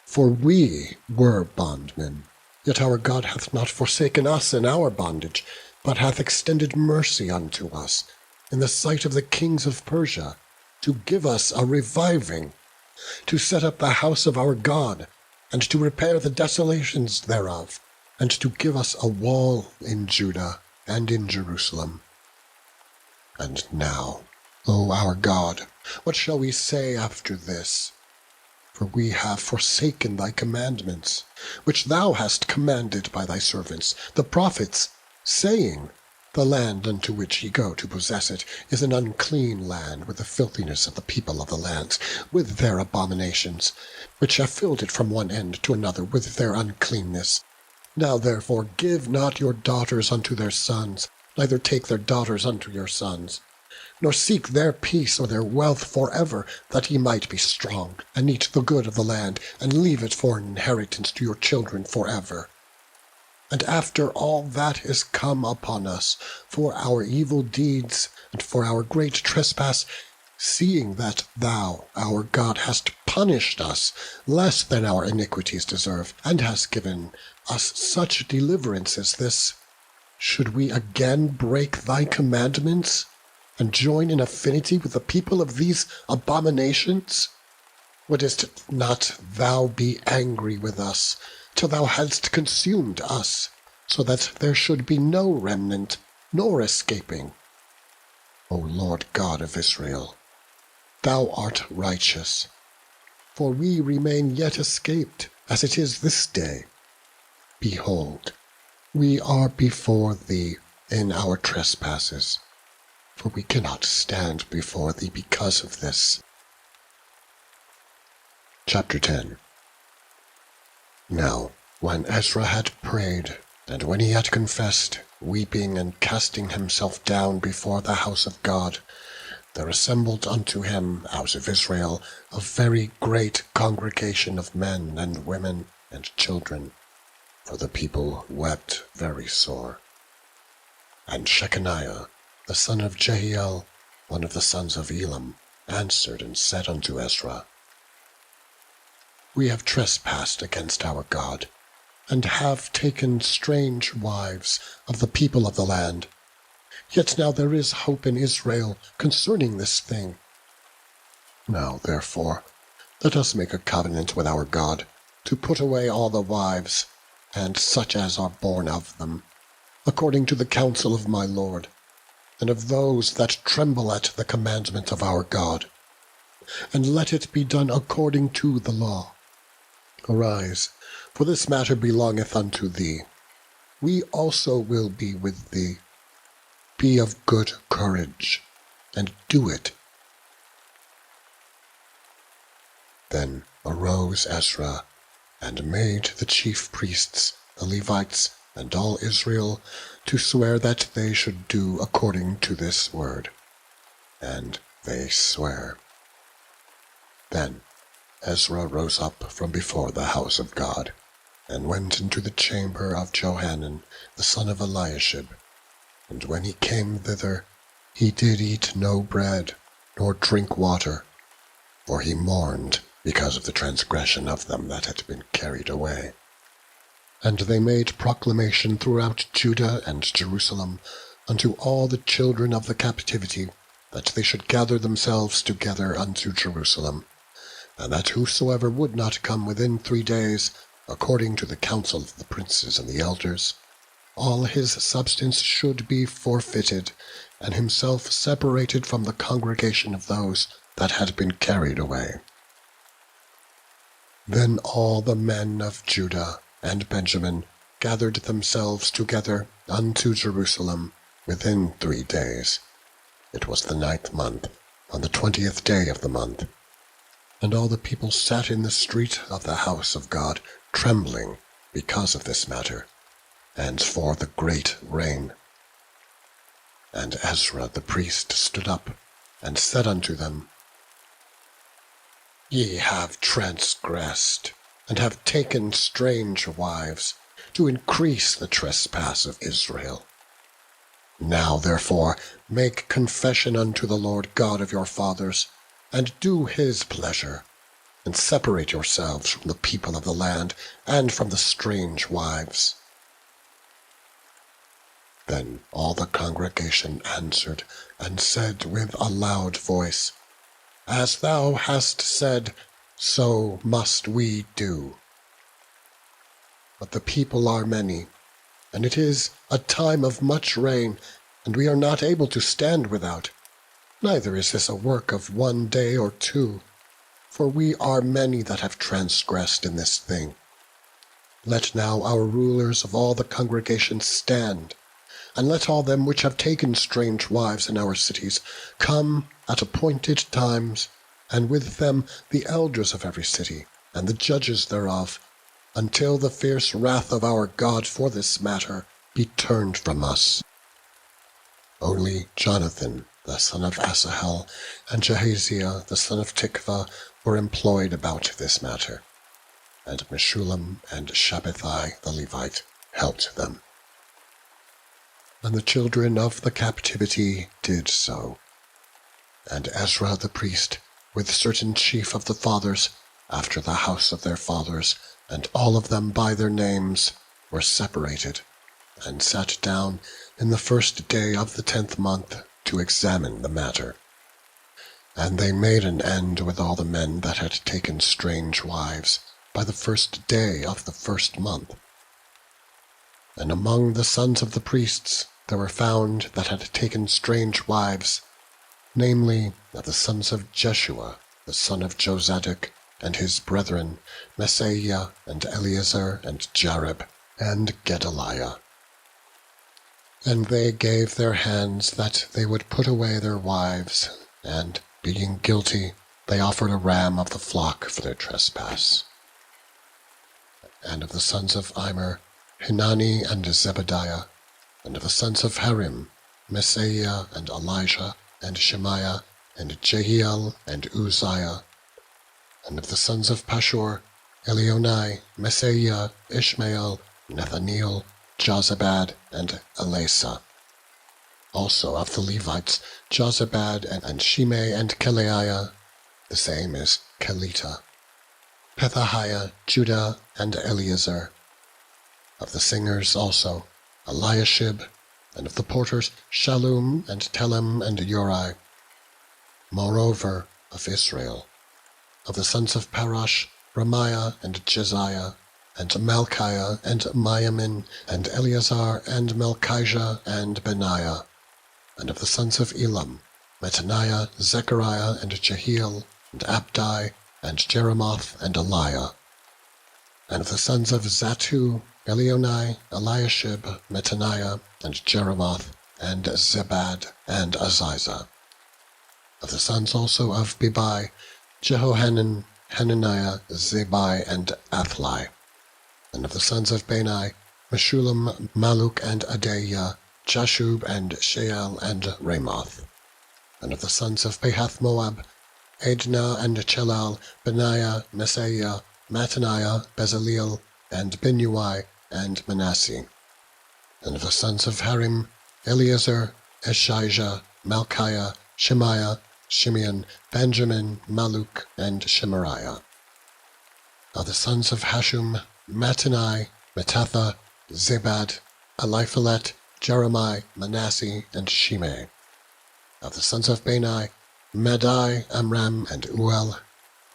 For we were bondmen, yet our God hath not forsaken us in our bondage, but hath extended mercy unto us in the sight of the kings of Persia, to give us a reviving, to set up the house of our God, and to repair the desolations thereof, and to give us a wall in Judah and in Jerusalem. And now, O our God, what shall we say after this? For we have forsaken thy commandments, which thou hast commanded by thy servants, the prophets, saying, The land unto which ye go to possess it is an unclean land, with the filthiness of the people of the lands, with their abominations, which have filled it from one end to another with their uncleanness. Now therefore give not your daughters unto their sons, neither take their daughters unto your sons, nor seek their peace or their wealth forever, that ye might be strong, and eat the good of the land, and leave it for an inheritance to your children forever. And after all that is come upon us, for our evil deeds, and for our great trespass, seeing that thou, our God, hast punished us less than our iniquities deserve, and hast given us such deliverance as this, should we again break thy commandments, and join in affinity with the people of these abominations? Wouldst not thou be angry with us, till thou hadst consumed us, so that there should be no remnant, nor escaping? O Lord God of Israel, thou art righteous, for we remain yet escaped, as it is this day. Behold, we are before thee in our trespasses, for we cannot stand before thee because of this. Chapter 10. Now, when Ezra had prayed, and when he had confessed, weeping and casting himself down before the house of God, there assembled unto him out of Israel a very great congregation of men and women and children, for the people wept very sore. And Shechaniah, the son of Jehiel, one of the sons of Elam, answered and said unto Ezra, We have trespassed against our God, and have taken strange wives of the people of the land. Yet now there is hope in Israel concerning this thing. Now therefore let us make a covenant with our God, to put away all the wives, and such as are born of them, according to the counsel of my Lord, and of those that tremble at the commandment of our God. And let it be done according to the law. Arise, for this matter belongeth unto thee. We also will be with thee. Be of good courage, and do it. Then arose Ezra, and made the chief priests, the Levites, and all Israel to swear that they should do according to this word. And they sware. Then Ezra rose up from before the house of God, and went into the chamber of Johanan the son of Eliashib. And when he came thither, He did eat no bread, nor drink water, for he mourned because of the transgression of them that had been carried away. And they made proclamation throughout Judah and Jerusalem unto all the children of the captivity, that they should gather themselves together unto Jerusalem, and that whosoever would not come within 3 days, according to the counsel of the princes and the elders, all his substance should be forfeited, and himself separated from the congregation of those that had been carried away. Then all the men of Judah and Benjamin gathered themselves together unto Jerusalem within 3 days. It was the 9th month, on the 20th day of the month. And all the people sat in the street of the house of God, trembling because of this matter, and for the great rain. And Ezra the priest stood up, and said unto them, Ye have transgressed, and have taken strange wives, to increase the trespass of Israel. Now therefore make confession unto the Lord God of your fathers, and do his pleasure, and separate yourselves from the people of the land, and from the strange wives. Then all the congregation answered, and said with a loud voice, As thou hast said, so must we do. But the people are many, and it is a time of much rain, and we are not able to stand without. Neither is this a work of 1 day or 2, for we are many that have transgressed in this thing. Let now our rulers of all the congregation stand, and let all them which have taken strange wives in our cities come at appointed times, and with them the elders of every city, and the judges thereof, until the fierce wrath of our God for this matter be turned from us. Only Jonathan, the son of Asahel, and Jahaziah, the son of Tikvah, were employed about this matter, and Meshullam and Shabbathai the Levite helped them. And the children of the captivity did so. And Ezra the priest, with certain chief of the fathers, after the house of their fathers, and all of them by their names, were separated, and sat down in the 1st day of the 10th month to examine the matter. And they made an end with all the men that had taken strange wives by the 1st day of the 1st month. And among the sons of the priests there were found that had taken strange wives, namely, of the sons of Jeshua, the son of Jozadak, and his brethren, Messiah, and Eleazar, and Jareb, and Gedaliah. And they gave their hands that they would put away their wives, and, being guilty, they offered a ram of the flock for their trespass. And of the sons of Immer, Hanani and Zebediah, and of the sons of Harim, Messiah and Elijah, and Shemaiah, and Jehiel, and Uzziah. And of the sons of Pashur, Elionai, Messiah, Ishmael, Nathaniel, Jozabad, and Elasa. Also of the Levites, Jozabad, and Shimei, and Kelaiah, the same is Kelita, Pethahiah, Judah, and Eleazar. Of the singers also, Eliashib, and of the porters, Shallum, and Telem, and Uri. Moreover, of Israel, of the sons of Parash, Ramiah, and Jeziah, and Malchiah, and Miamin, and Eleazar, and Melchijah, and Benaiah. And of the sons of Elam, Mattaniah, Zechariah, and Jehiel, and Abdi, and Jeremoth, and Eliah. And of the sons of Zatu, Elionai, Eliashib, Mattaniah, and Jeremoth, and Zebad, and Aziza. Of the sons also of Bebai, Jehohanan, Hananiah, Zebai, and Athli. And of the sons of Bani, Meshullam, Maluk, and Adaiah, Jashub, and Sheal, and Ramoth. And of the sons of Pahath Moab, Adnah, and Chelal, Benaiah, Messiah, Mattaniah, Bezaleel, and Binui, and Manasseh. And of the sons of Harim, Eleazar, Eshijah, Malchiah, Shemaiah, Shimeon, Benjamin, Malluch, and Shemariah. Of the sons of Hashum, Mattenai, Mattatha, Zabad, Eliphalet, Jeremiah, Manasseh, and Shimei. Of the sons of Bani, Madai, Amram, and Uel,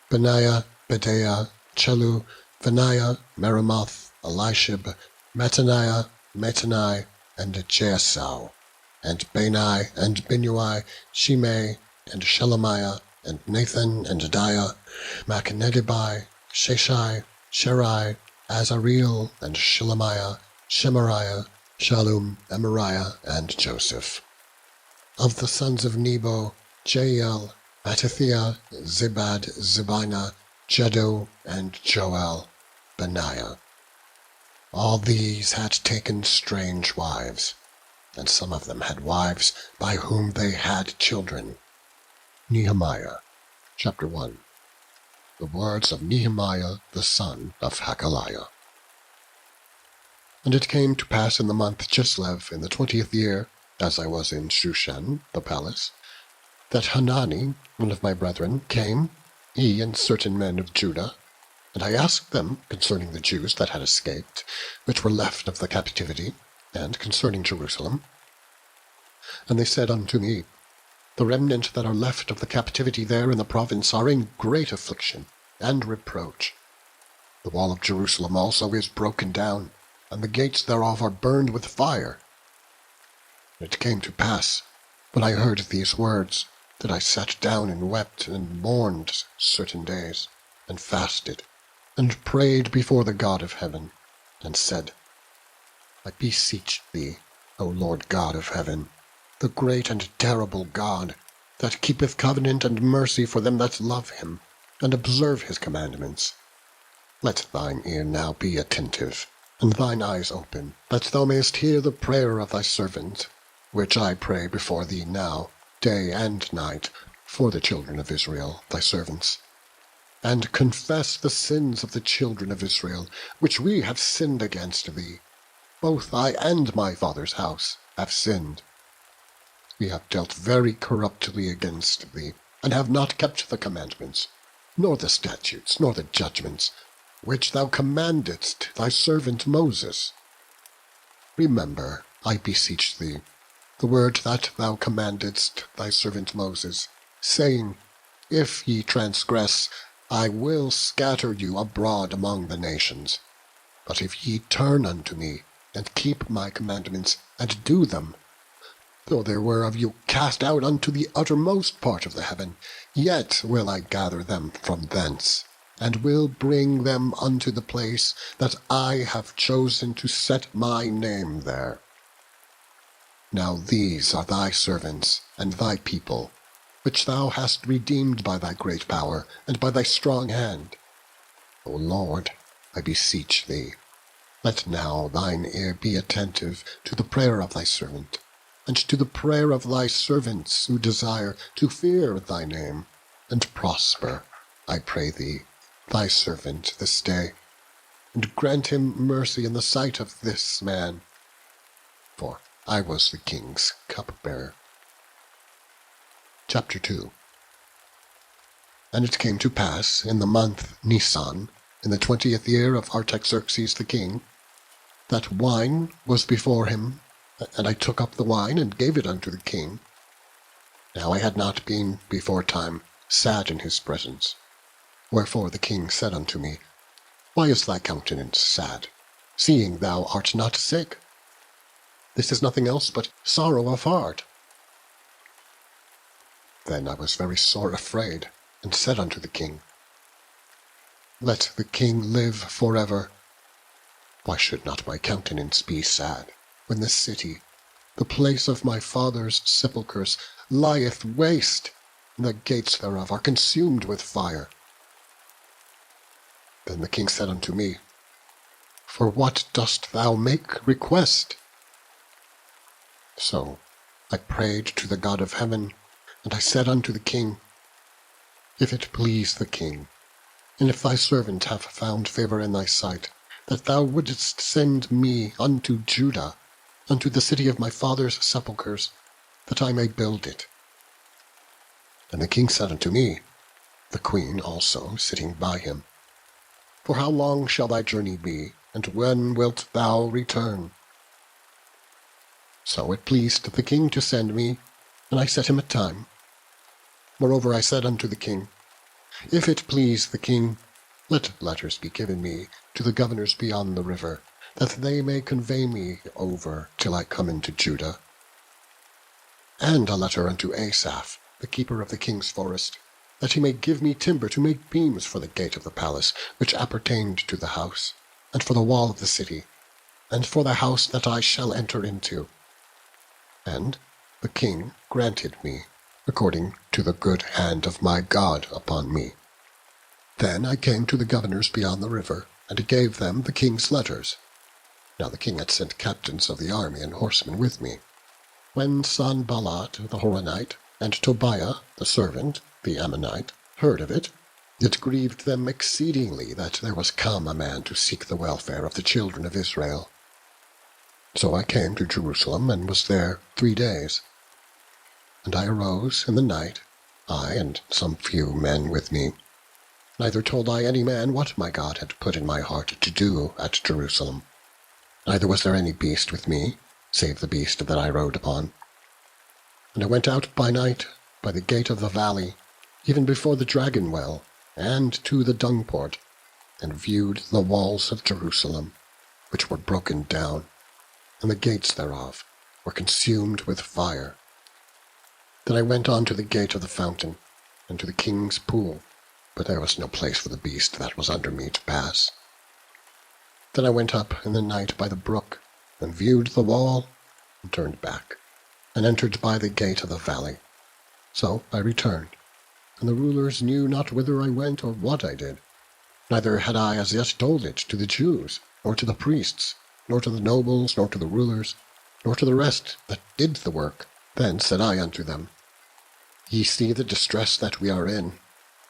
Benaiah, Bedaiah, Chelu, Benaiah, Meremoth, Elishib, Mattaniah, Mattenai, and Jaasau, and Bani, and Binnui, Shimei, and Shelemiah, and Nathan, and Adiah, Machnedibai, Sheshai, Sherai, Azareel, and Shelemiah, Shemariah, Shallum, Amariah, and Joseph. Of the sons of Nebo, Jael, Mattithiah, Zibad, Zibina, Jedo, and Joel, Benaiah. All these had taken strange wives, and some of them had wives by whom they had children. Nehemiah, chapter 1. The words of Nehemiah the son of Hakaliah. And it came to pass in the month Chislev, in the 20th year, as I was in Shushan, the palace, that Hanani, one of my brethren, came, he and certain men of Judah, and I asked them concerning the Jews that had escaped, which were left of the captivity, and concerning Jerusalem. And they said unto me, The remnant that are left of the captivity there in the province are in great affliction and reproach. The wall of Jerusalem also is broken down, and the gates thereof are burned with fire. And it came to pass, when I heard these words, that I sat down and wept and mourned certain days, and fasted, and prayed before the God of heaven, and said, I beseech thee, O Lord God of heaven, the great and terrible God, that keepeth covenant and mercy for them that love him, and observe his commandments. Let thine ear now be attentive, and thine eyes open, that thou mayest hear the prayer of thy servant, which I pray before thee now, day and night, for the children of Israel, thy servants. And confess the sins of the children of Israel, which we have sinned against thee. Both I and my father's house have sinned. We have dealt very corruptly against thee, and have not kept the commandments, nor the statutes, nor the judgments, which thou commandedst thy servant Moses. Remember, I beseech thee, the word that thou commandedst thy servant Moses, saying, If ye transgress, I will scatter you abroad among the nations. But if ye turn unto me, and keep my commandments, and do them, though there were of you cast out unto the uttermost part of the heaven, yet will I gather them from thence, and will bring them unto the place that I have chosen to set my name there. Now these are thy servants and thy people, which thou hast redeemed by thy great power and by thy strong hand. O Lord, I beseech thee, let now thine ear be attentive to the prayer of thy servant, and to the prayer of thy servants who desire to fear thy name, and prosper, I pray thee, thy servant this day, and grant him mercy in the sight of this man. For I was the king's cupbearer. Chapter 2. And it came to pass in the month Nisan, in the 20th year of Artaxerxes the king, that wine was before him, and I took up the wine and gave it unto the king. Now I had not been before time sad in his presence. Wherefore the king said unto me, Why is thy countenance sad, seeing thou art not sick? This is nothing else but sorrow of heart. Then I was very sore afraid, and said unto the king, Let the king live forever. Why should not my countenance be sad, when the city, the place of my father's sepulchres, lieth waste, and the gates thereof are consumed with fire? Then the king said unto me, For what dost thou make request? So I prayed to the God of heaven, and I said unto the king, If it please the king, and if thy servant have found favour in thy sight, that thou wouldest send me unto Judah, unto the city of my father's sepulchres, that I may build it. And the king said unto me, the queen also sitting by him, For how long shall thy journey be, and when wilt thou return? So it pleased the king to send me, and I set him a time. Moreover I said unto the king, If it please the king, let letters be given me to the governors beyond the river, that they may convey me over till I come into Judah. And a letter unto Asaph, the keeper of the king's forest, that he may give me timber to make beams for the gate of the palace, which appertained to the house, and for the wall of the city, and for the house that I shall enter into. And the king granted me, according to the good hand of my God upon me. Then I came to the governors beyond the river, and gave them the king's letters. Now the king had sent captains of the army and horsemen with me. When Sanballat the Horonite, and Tobiah the servant, the Ammonite, heard of it, it grieved them exceedingly that there was come a man to seek the welfare of the children of Israel. So I came to Jerusalem, and was there 3 days. And I arose in the night, I and some few men with me. Neither told I any man what my God had put in my heart to do at Jerusalem. Neither was there any beast with me, save the beast that I rode upon. And I went out by night, by the gate of the valley, even before the dragon well, and to the dung port, and viewed the walls of Jerusalem, which were broken down, and the gates thereof were consumed with fire. Then I went on to the gate of the fountain, and to the king's pool, but there was no place for the beast that was under me to pass. Then I went up in the night by the brook, and viewed the wall, and turned back, and entered by the gate of the valley. So I returned, and the rulers knew not whither I went or what I did. Neither had I as yet told it to the Jews, nor to the priests, nor to the nobles, nor to the rulers, nor to the rest that did the work. Then said I unto them, Ye see the distress that we are in,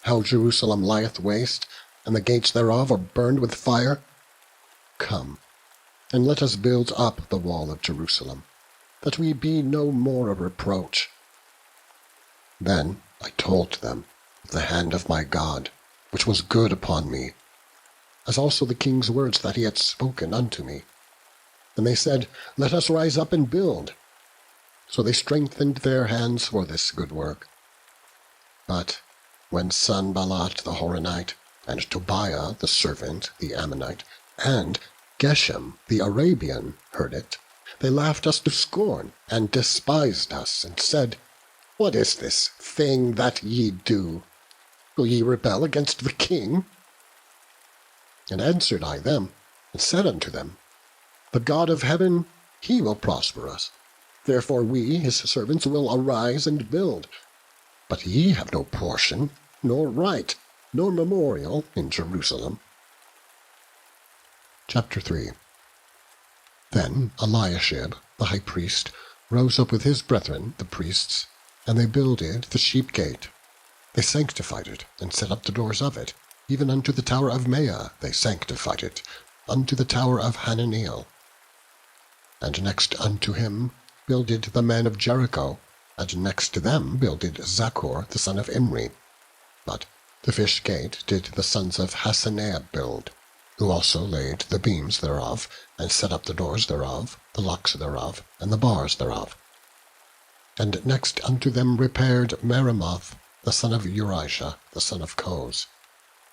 how Jerusalem lieth waste, and the gates thereof are burned with fire. Come, and let us build up the wall of Jerusalem, that we be no more a reproach. Then I told them of the hand of my God, which was good upon me, as also the king's words that he had spoken unto me. And they said, Let us rise up and build. So they strengthened their hands for this good work. But when Sanballat the Horonite, and Tobiah the servant, the Ammonite, and Geshem the Arabian heard it, they laughed us to scorn, and despised us, and said, What is this thing that ye do? Will ye rebel against the king? And answered I them, and said unto them, The God of heaven, he will prosper us. Therefore we, his servants, will arise and build. But ye have no portion, nor right, nor memorial in Jerusalem. Chapter 3. Then Eliashib, the high priest, rose up with his brethren, the priests, and they builded the sheep gate. They sanctified it, and set up the doors of it, even unto the tower of Meah they sanctified it, unto the tower of Hananeel. And next unto him builded the men of Jericho, and next to them builded Zaccur the son of Imri. But the fish gate did the sons of Hassenaah build, who also laid the beams thereof, and set up the doors thereof, the locks thereof, and the bars thereof. And next unto them repaired Meremoth the son of Urijah the son of Koz.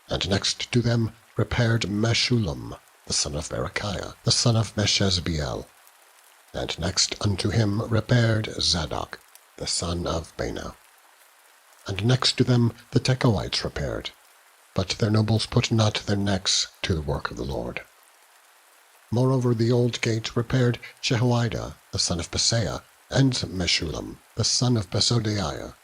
And next to them repaired Meshullam the son of Berechiah the son of Meshezbeel. And next unto him repaired Zadok the son of Baana. And next to them the Tekoites repaired, but their nobles put not their necks to the work of the Lord. Moreover the old gate repaired Jehoiada the son of Paseah, and Meshullam the son of Besodeiah.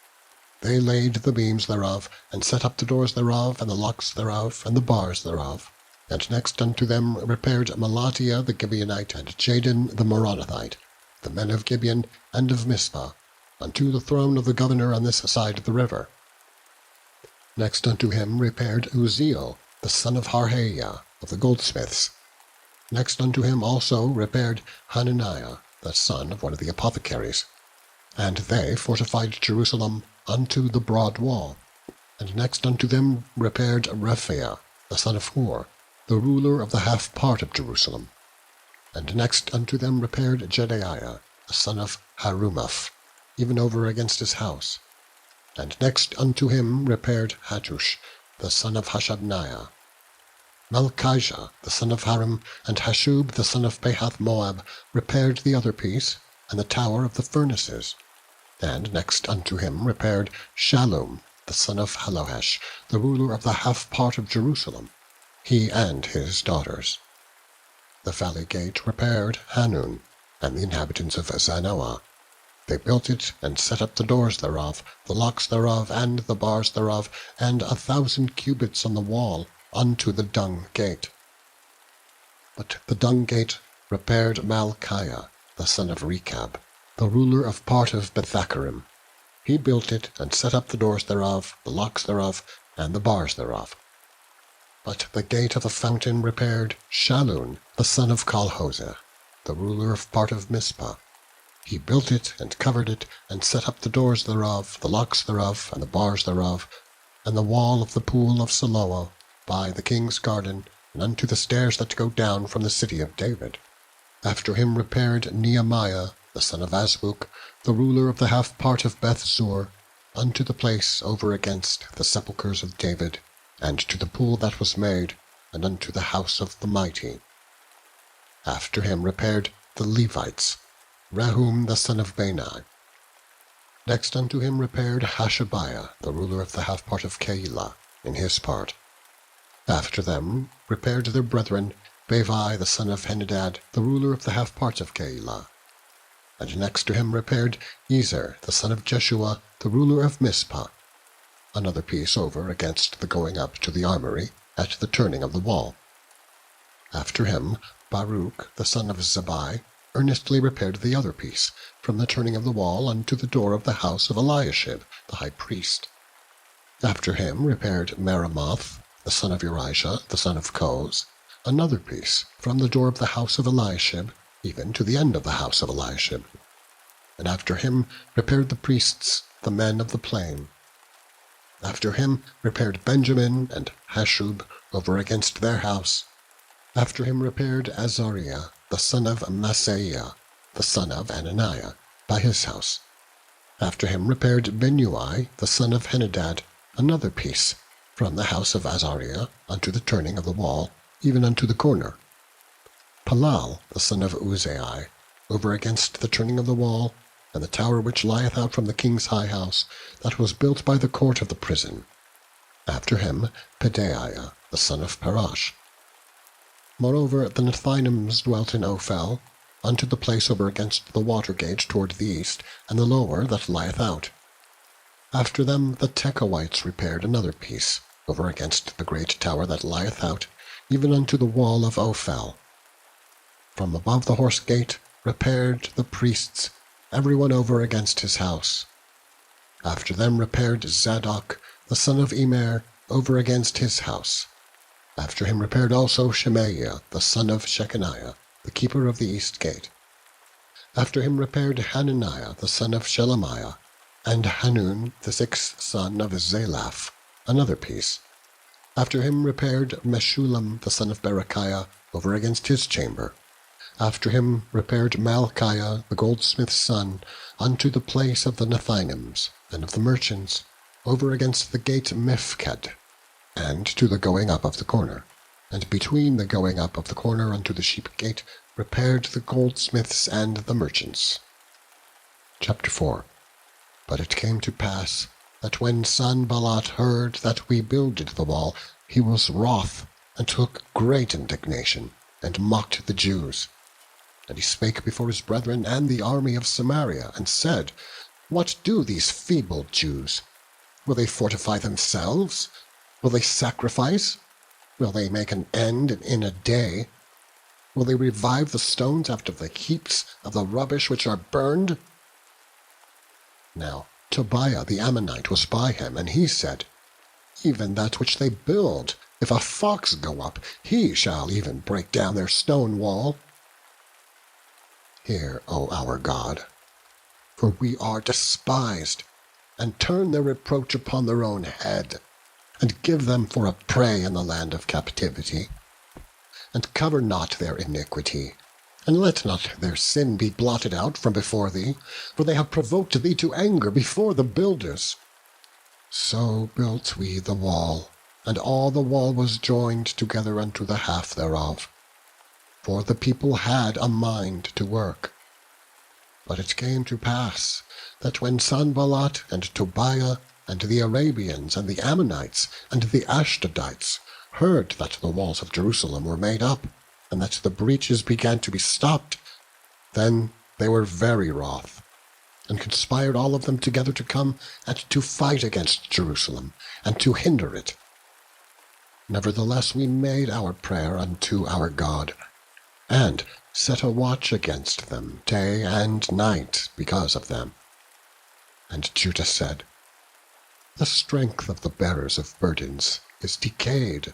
They laid the beams thereof, and set up the doors thereof, and the locks thereof, and the bars thereof. And next unto them repaired Melatiah the Gibeonite, and Jadon the Meronothite, the men of Gibeon and of Mizpah, unto the throne of the governor on this side of the river. Next unto him repaired Uzziel the son of Harhaiah of the goldsmiths. Next unto him also repaired Hananiah the son of one of the apothecaries. And they fortified Jerusalem unto the broad wall. And next unto them repaired Rephaiah, the son of Hur, the ruler of the half part of Jerusalem. And next unto them repaired Jedaiah, the son of Harumaph, even over against his house. And next unto him repaired Hattush, the son of Hashabniah. Malchijah, the son of Harim, and Hashub, the son of Pahath-Moab, repaired the other piece, and the tower of the furnaces. And next unto him repaired Shallum, the son of Hallohesh, the ruler of the half part of Jerusalem, he and his daughters. The valley gate repaired Hanun, and the inhabitants of Zanoah. They built it, and set up the doors thereof, the locks thereof, and the bars thereof, and 1,000 cubits on the wall, unto the dung gate. But the dung gate repaired Malchiah, the son of Rechab, the ruler of part of Bethacharim. He built it, and set up the doors thereof, the locks thereof, and the bars thereof. But the gate of the fountain repaired Shallun, the son of Colhose, the ruler of part of Mizpah. He built it, and covered it, and set up the doors thereof, the locks thereof, and the bars thereof, and the wall of the pool of Siloah, by the king's garden, and unto the stairs that go down from the city of David. After him repaired Nehemiah, the son of Azbuk, the ruler of the half part of Beth-zur, unto the place over against the sepulchres of David, and to the pool that was made, and unto the house of the mighty. After him repaired the Levites, Rehum the son of Bani. Next unto him repaired Hashabiah, the ruler of the half part of Keilah, in his part. After them repaired their brethren, Bavai the son of Henadad, the ruler of the half part of Keilah. And next to him repaired Ezer, the son of Jeshua, the ruler of Mizpah, another piece over against the going up to the armory, at the turning of the wall. After him Baruch, the son of Zabbai, earnestly repaired the other piece, from the turning of the wall unto the door of the house of Eliashib, the high priest. After him repaired Meremoth, the son of Urijah, the son of Koz, another piece, from the door of the house of Eliashib, even to the end of the house of Eliashib. And after him repaired the priests, the men of the plain. After him repaired Benjamin and Hashub over against their house. After him repaired Azariah, the son of Maaseiah, the son of Ananiah, by his house. After him repaired Binnui, the son of Henadad, another piece, from the house of Azariah unto the turning of the wall, even unto the corner. Palal, the son of Uzai, over against the turning of the wall, and the tower which lieth out from the king's high house, that was built by the court of the prison. After him Pedaiah, the son of Parash. Moreover the Nethinims dwelt in Ophel, unto the place over against the water gate toward the east, and the lower that lieth out. After them the Tekoites repaired another piece, over against the great tower that lieth out, even unto the wall of Ophel. From above the horse gate repaired the priests, every one over against his house. After them repaired Zadok, the son of Immer, over against his house. After him repaired also Shemaiah, the son of Shechaniah, the keeper of the east gate. After him repaired Hananiah, the son of Shelemiah, and Hanun, the sixth son of Zalaph, another piece. After him repaired Meshullam, the son of Berechiah, over against his chamber. After him repaired Malchiah, the goldsmith's son, unto the place of the Nethinims, and of the merchants, over against the gate Mifked, and to the going up of the corner. And between the going up of the corner unto the sheep gate repaired the goldsmiths and the merchants. Chapter 4. But it came to pass, that when Sanballat heard that we builded the wall, he was wroth, and took great indignation, and mocked the Jews. And he spake before his brethren and the army of Samaria, and said, What do these feeble Jews? Will they fortify themselves? Will they sacrifice? Will they make an end in a day? Will they revive the stones after the heaps of the rubbish which are burned? Now Tobiah the Ammonite was by him, and he said, Even that which they build, if a fox go up, he shall even break down their stone wall. Hear, O our God, for we are despised, and turn their reproach upon their own head, and give them for a prey in the land of captivity. And cover not their iniquity, and let not their sin be blotted out from before thee, for they have provoked thee to anger before the builders. So built we the wall, and all the wall was joined together unto the half thereof. For the people had a mind to work. But it came to pass, that when Sanballat and Tobiah and the Arabians and the Ammonites and the Ashdodites heard that the walls of Jerusalem were made up, and that the breaches began to be stopped, then they were very wroth, and conspired all of them together to come and to fight against Jerusalem, and to hinder it. Nevertheless we made our prayer unto our God, and set a watch against them day and night because of them. And Judah said, The strength of the bearers of burdens is decayed,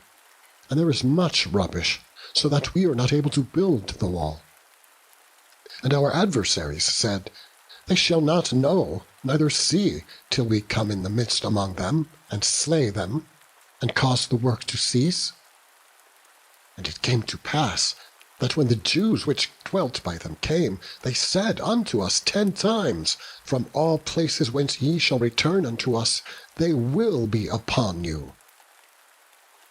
and there is much rubbish, so that we are not able to build the wall. And our adversaries said, They shall not know, neither see, till we come in the midst among them, and slay them, and cause the work to cease. And it came to pass, that when the Jews which dwelt by them came, they said unto us 10 times, From all places whence ye shall return unto us, they will be upon you.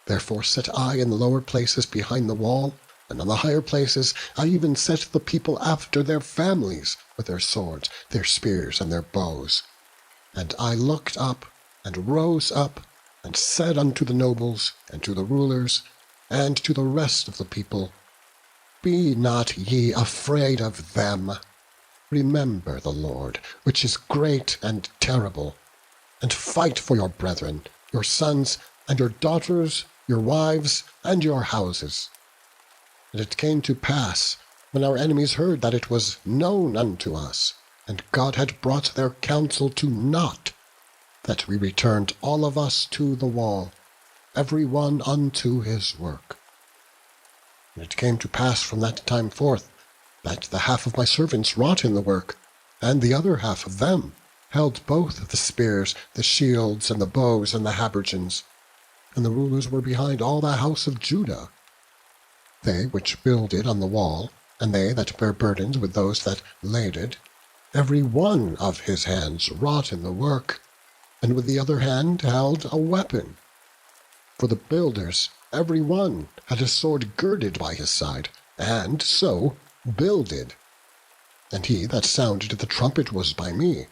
Therefore set I in the lower places behind the wall, and on the higher places I even set the people after their families, with their swords, their spears, and their bows. And I looked up, and rose up, and said unto the nobles, and to the rulers, and to the rest of the people, Be not ye afraid of them. Remember the Lord, which is great and terrible, and fight for your brethren, your sons, and your daughters, your wives, and your houses. And it came to pass, when our enemies heard that it was known unto us, and God had brought their counsel to naught, that we returned all of us to the wall, every one unto his work. And it came to pass from that time forth, that the half of my servants wrought in the work, and the other half of them held both the spears, the shields, and the bows, and the habergeons. And the rulers were behind all the house of Judah. They which builded on the wall, and they that bare burdens with those that laded, every one of his hands wrought in the work, and with the other hand held a weapon. For the builders, every one had a sword girded by his side, and so builded. And he that sounded the trumpet was by me.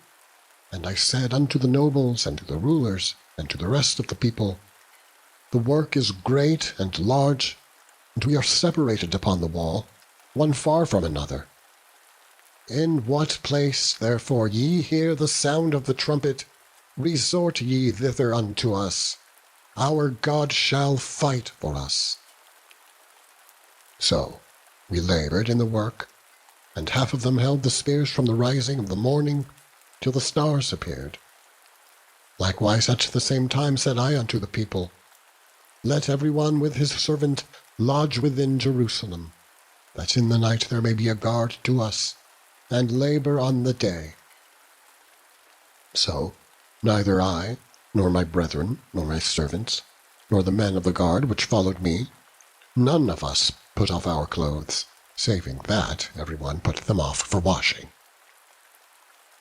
And I said unto the nobles, and to the rulers, and to the rest of the people, The work is great and large, and we are separated upon the wall, one far from another. In what place, therefore, ye hear the sound of the trumpet, resort ye thither unto us. Our God shall fight for us. So we labored in the work, and half of them held the spears from the rising of the morning till the stars appeared. Likewise at the same time said I unto the people, Let every one with his servant lodge within Jerusalem, that in the night there may be a guard to us, and labor on the day. So neither I, nor my brethren, nor my servants, nor the men of the guard which followed me, none of us put off our clothes, saving that every one put them off for washing.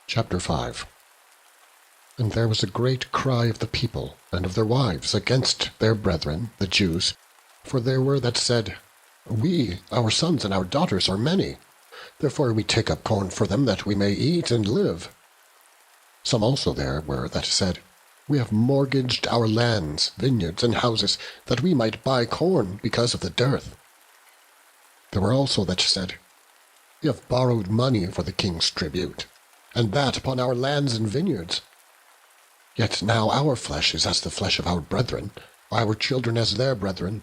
Chapter 5. And there was a great cry of the people and of their wives against their brethren, the Jews, for there were that said, We, our sons and our daughters, are many. Therefore we take up corn for them, that we may eat and live. Some also there were that said, We have mortgaged our lands, vineyards, and houses, that we might buy corn because of the dearth. There were also that said, We have borrowed money for the king's tribute, and that upon our lands and vineyards. Yet now our flesh is as the flesh of our brethren, our children as their brethren.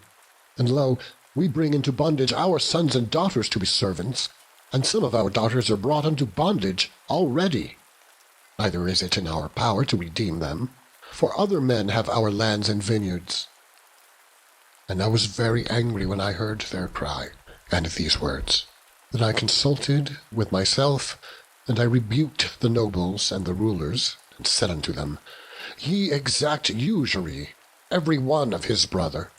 And lo, we bring into bondage our sons and daughters to be servants, and some of our daughters are brought unto bondage already. Neither is it in our power to redeem them, for other men have our lands and vineyards. And I was very angry when I heard their cry, and these words. Then I consulted with myself, And I rebuked the nobles and the rulers, and said unto them, Ye exact usury, every one of his brother.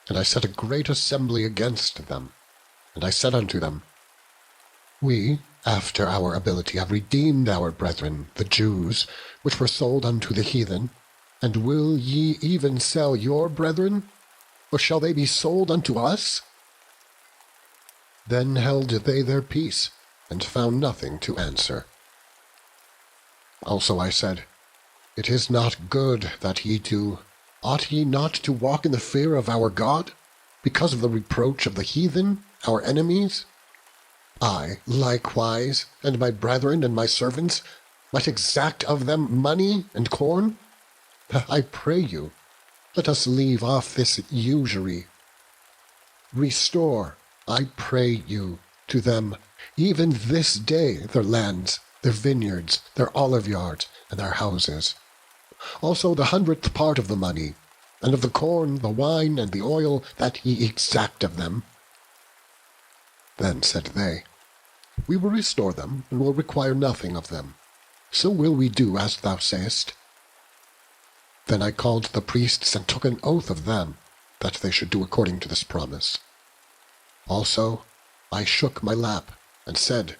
And I set a great assembly against them. And I said unto them, We, after our ability, have redeemed our brethren, the Jews, which were sold unto the heathen. And will ye even sell your brethren? Or shall they be sold unto us? Then held they their peace, and found nothing to answer. Also I said, It is not good that ye do. Ought ye not to walk in the fear of our God, because of the reproach of the heathen, our enemies? I, likewise, and my brethren and my servants, might exact of them money and corn? I pray you, let us leave off this usury. Restore, I pray you, to them, even this day, their lands, their vineyards, their olive yards, and their houses. Also the 100th part of the money, and of the corn, the wine, and the oil, that ye exact of them. Then said they, We will restore them, and will require nothing of them. So will we do as thou sayest. Then I called the priests, and took an oath of them, that they should do according to this promise. Also I shook my lap, and said,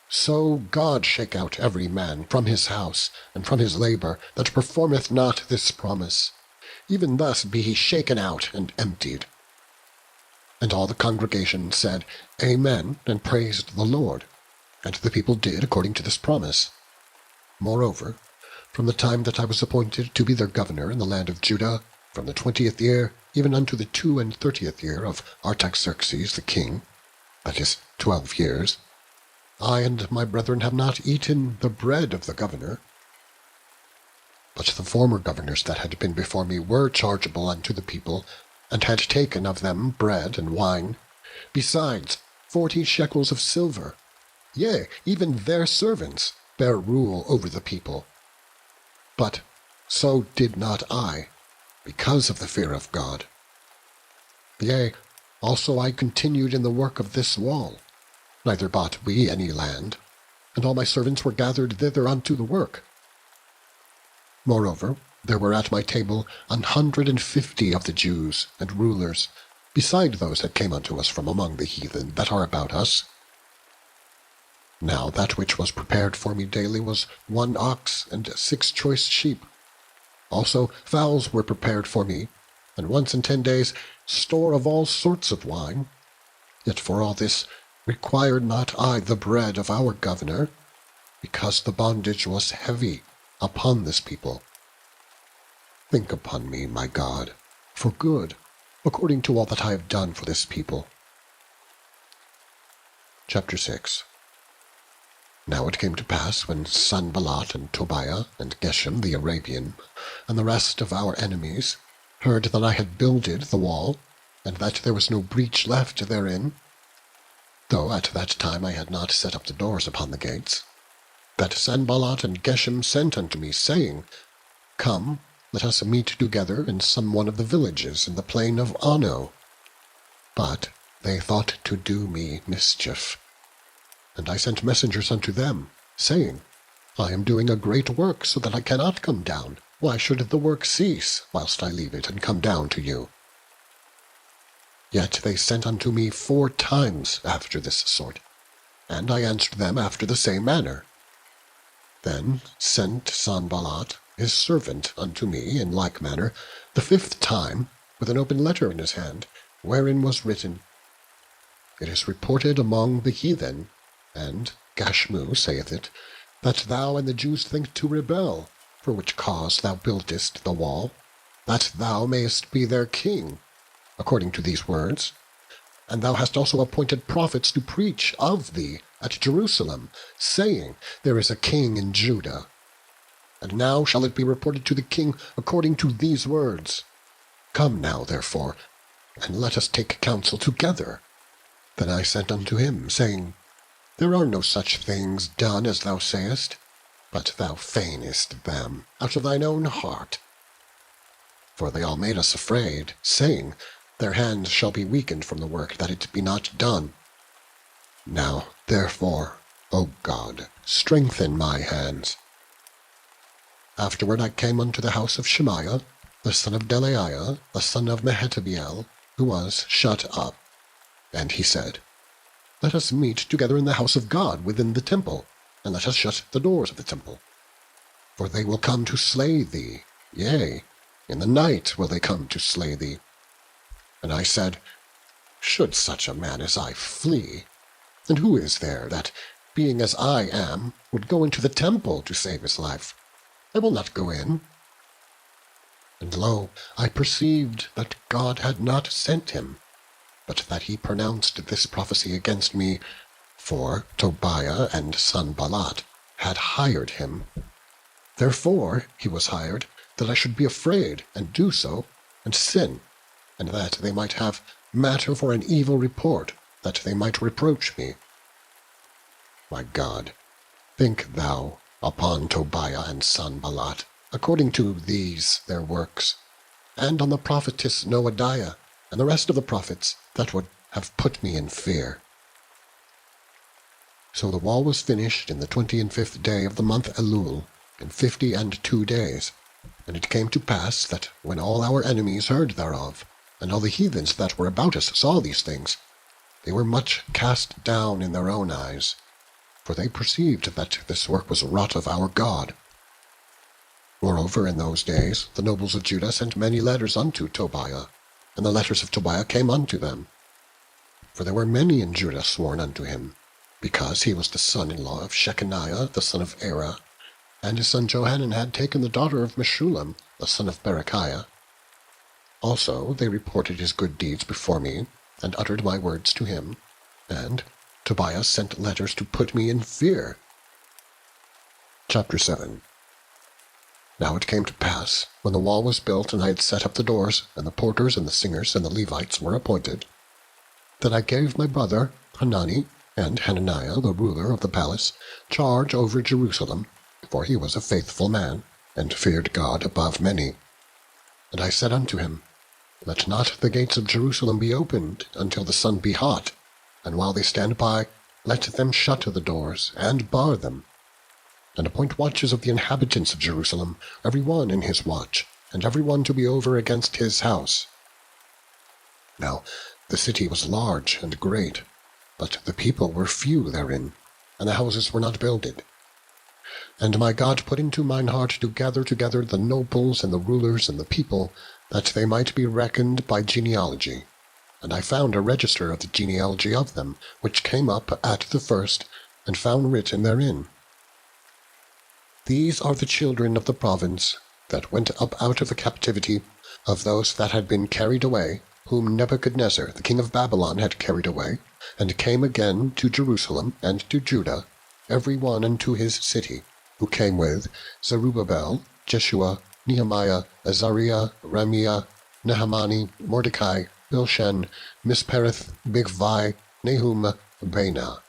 So God shake out every man from his house, and from his labour, that performeth not this promise. Even thus be he shaken out and emptied. And all the congregation said, Amen, and praised the Lord. And the people did according to this promise. Moreover, from the time that I was appointed to be their governor in the land of Judah, from the 20th year, even unto the 32nd year of Artaxerxes the king, that is 12 years, I and my brethren have not eaten the bread of the governor. But the former governors that had been before me were chargeable unto the people, and had taken of them bread and wine, besides 40 shekels of silver. Yea, even their servants bear rule over the people. But so did not I, because of the fear of God. Yea, also I continued in the work of this wall. Neither bought we any land, and all my servants were gathered thither unto the work. Moreover, there were at my table 150 of the Jews and rulers, beside those that came unto us from among the heathen that are about us. Now that which was prepared for me daily was 1 ox and 6 choice sheep. Also fowls were prepared for me, and once in 10 days store of all sorts of wine. Yet for all this required not I the bread of our governor, because the bondage was heavy upon this people. Think upon me, my God, for good, according to all that I have done for this people. Chapter 6. Now it came to pass, when Sanballat and Tobiah and Geshem the Arabian, and the rest of our enemies, heard that I had builded the wall, and that there was no breach left therein, though at that time I had not set up the doors upon the gates, that Sanballat and Geshem sent unto me, saying, Come, let us meet together in some one of the villages in the plain of Ono. But they thought to do me mischief. And I sent messengers unto them, saying, I am doing a great work, so that I cannot come down. Why should the work cease, whilst I leave it, and come down to you? Yet they sent unto me 4 times after this sort, and I answered them after the same manner. Then sent Sanballat his servant unto me in like manner the 5th time, with an open letter in his hand, wherein was written, It is reported among the heathen, and Gashmu saith it, that thou and the Jews think to rebel, for which cause thou buildest the wall, that thou mayest be their king, according to these words. And thou hast also appointed prophets to preach of thee at Jerusalem, saying, There is a king in Judah. And now shall it be reported to the king according to these words. Come now, therefore, and let us take counsel together. Then I sent unto him, saying, There are no such things done as thou sayest, but thou feignest them out of thine own heart. For they all made us afraid, saying, Their hands shall be weakened from the work, that it be not done. Now, therefore, O God, strengthen my hands. Afterward I came unto the house of Shemaiah, the son of Delaiah, the son of Mehetabeel, who was shut up. And he said, Let us meet together in the house of God within the temple, and let us shut the doors of the temple. For they will come to slay thee, yea, in the night will they come to slay thee. And I said, Should such a man as I flee? And who is there that, being as I am, would go into the temple to save his life? I will not go in. And lo, I perceived that God had not sent him, but that he pronounced this prophecy against me, for Tobiah and Sanballat had hired him. Therefore he was hired, that I should be afraid, and do so, and sin, and that they might have matter for an evil report, that they might reproach me. My God, think thou upon Tobiah and Sanballat, according to these their works, and on the prophetess Noadiah, and the rest of the prophets that would have put me in fear. So the wall was finished in the 25th day of the month Elul, in 52 days. And it came to pass that when all our enemies heard thereof, and all the heathens that were about us saw these things, they were much cast down in their own eyes, for they perceived that this work was wrought of our God. Moreover, in those days the nobles of Judah sent many letters unto Tobiah, and the letters of Tobiah came unto them. For there were many in Judah sworn unto him, because he was the son-in-law of Shechaniah the son of Era, and his son Johanan had taken the daughter of Meshullam the son of Berechiah. Also they reported his good deeds before me, and uttered my words to him, and Tobiah sent letters to put me in fear. Chapter 7. Now it came to pass, when the wall was built, and I had set up the doors, and the porters and the singers and the Levites were appointed, that I gave my brother Hanani and Hananiah, the ruler of the palace, charge over Jerusalem, for he was a faithful man, and feared God above many. And I said unto him, Let not the gates of Jerusalem be opened until the sun be hot, and while they stand by, let them shut the doors, and bar them. And appoint watches of the inhabitants of Jerusalem, every one in his watch, and every one to be over against his house. Now the city was large and great, but the people were few therein, and the houses were not builded. And my God put into mine heart to gather together the nobles and the rulers and the people, that they might be reckoned by genealogy. And I found a register of the genealogy of them, which came up at the first, and found written therein, These are the children of the province that went up out of the captivity of those that had been carried away, whom Nebuchadnezzar the king of Babylon had carried away, and came again to Jerusalem and to Judah, every one unto his city, who came with Zerubbabel, Jeshua, Nehemiah, Azariah, Ramiah, Nahamani, Mordecai, Bilshan, Mispereth, Bigvai, Nahum, Baanah.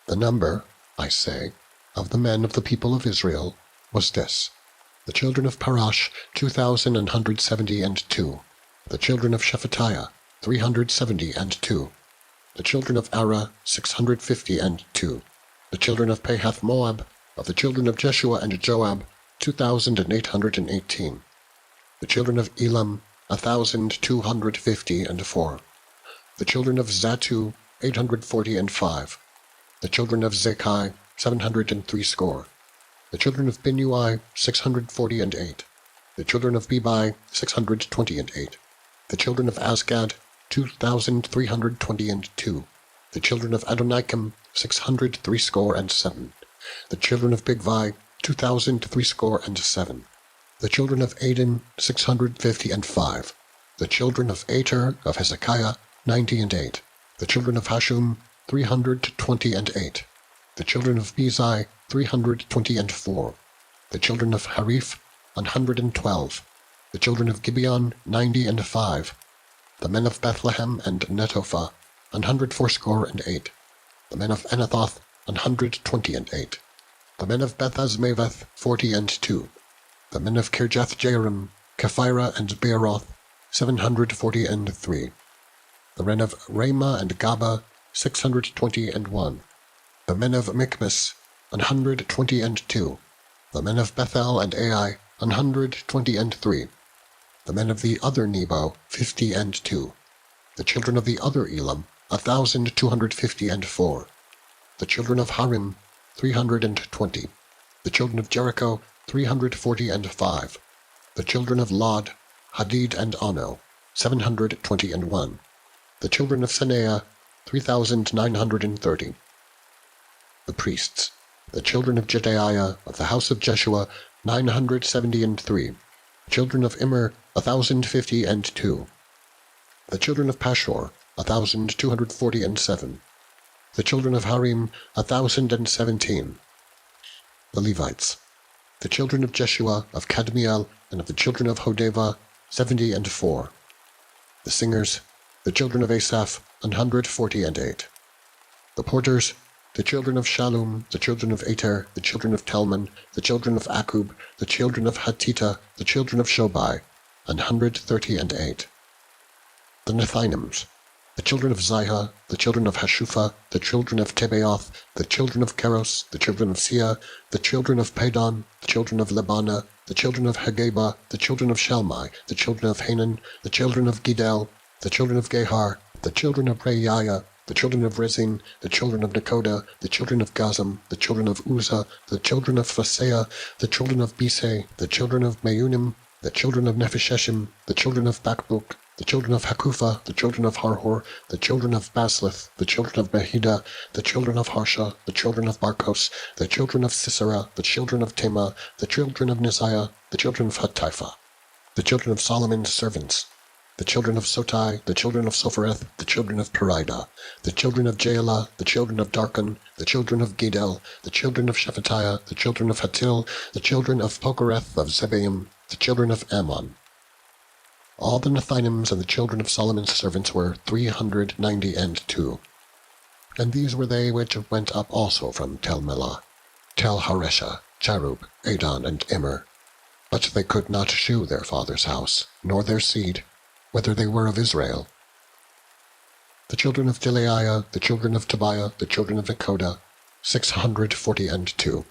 The number, I say, of the men of the people of Israel was this: the children of Parash 2,172, the children of Shephatiah 372, the children of Ara 652, the children of Pahath Moab, of the children of Jeshua and Joab 2,818, the children of Elam 1,254, the children of Zatu 845, the children of Zekai 703 score, the children of Binnui 648, the children of Bebai 628, the children of Asgad 2,322, the children of Adonikam 603 score and 7, the children of Bigvai 2,003 score and 7, the children of Adin 655, the children of Ater of Hezekiah 90 the children of Hashum 328, the children of Bezai 324, the children of Hariph 112, the children of Gibeon 95, the men of Bethlehem and Netophah 180, the men of Anathoth 128, the men of Bethazmaveth 42, the men of Kirjath-Jearim, Kephirah and Beeroth 743, the men of Ramah and Gaba 621, The men of Michmas, 122. The men of Bethel and Ai, 123. The men of the other Nebo, 50. The children of the other Elam, 1,254. The children of Harim, 320. The children of Jericho, 345. The children of Lod, Hadid and Ono, 721. The children of Senaah, 3,930. The priests, the children of Jedaiah of the house of Jeshua, 973. The children of Immer, 1,052. The children of Pashur, 1,247. The children of Harim, 1,017. The Levites, the children of Jeshua, of Kadmiel, and of the children of Hodeva, 74. The singers, the children of Asaph, 148. The porters, the children of Shallum, the children of Ater, the children of Telman, the children of Akub, the children of Hatita, the children of Shobai, 138. The Nethinims, the children of Ziha, the children of Hashupha, the children of Tebaoth, the children of Keros, the children of Sia, the children of Padon, the children of Lebana, the children of Hagaba, the children of Shelmai, the children of Hanan, the children of Gidel, the children of Gehar, the children of Reiah, the children of Rezin, the children of Nekoda, the children of Gazam, the children of Uzzah, the children of Phaseah, the children of Bisei, the children of Meunim, the children of Nephisheshim, the children of Bakbuk, the children of Hakupha, the children of Harhor, the children of Baslith, the children of Behida, the children of Harsha, the children of Barkos, the children of Sisera, the children of Tema, the children of Nisiah, the children of Hatipha, the children of Solomon's servants, the children of Sotai, the children of Sophereth, the children of Perida, the children of Jaela, the children of Darkon, the children of Gidel, the children of Shephatiah, the children of Hatil, the children of Pokereth of Zebaim, the children of Ammon. All the Nethinims and the children of Solomon's servants were 392. And these were they which went up also from Tel Melah, Tel Haresha, Charub, Adon, and Immer. But they could not shew their father's house, nor their seed, whether they were of Israel. The children of Delaiah, the children of Tobiah, the children of Nekoda, 642.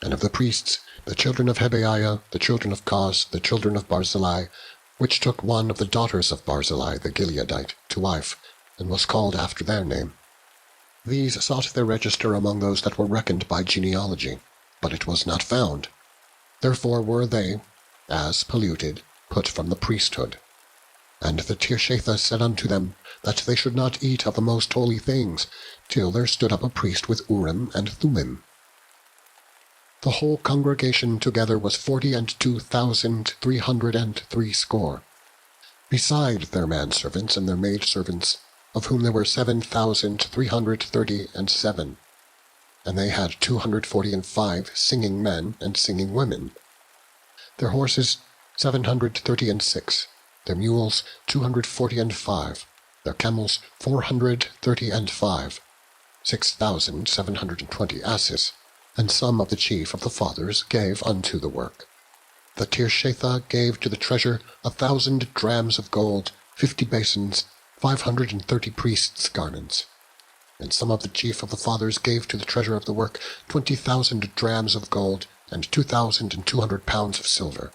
And of the priests, the children of Hebaiah, the children of Koz, the children of Barzillai, which took one of the daughters of Barzillai the Gileadite to wife, and was called after their name. These sought their register among those that were reckoned by genealogy, but it was not found. Therefore were they, as polluted, put from the priesthood. And the Tirshatha said unto them, that they should not eat of the most holy things, till there stood up a priest with Urim and Thummim. The whole congregation together was 42,303, beside their manservants and their maidservants, of whom there were 7,337. And they had 245 singing men and singing women. Their horses 736, their mules 245, their camels 435, 6,720 asses, and some of the chief of the fathers gave unto the work. The Tirshatha gave to the treasure 1,000 drams of gold, 50 basins, 530 priests' garments. And some of the chief of the fathers gave to the treasure of the work 20,000 drams of gold, and 2,200 pounds of silver.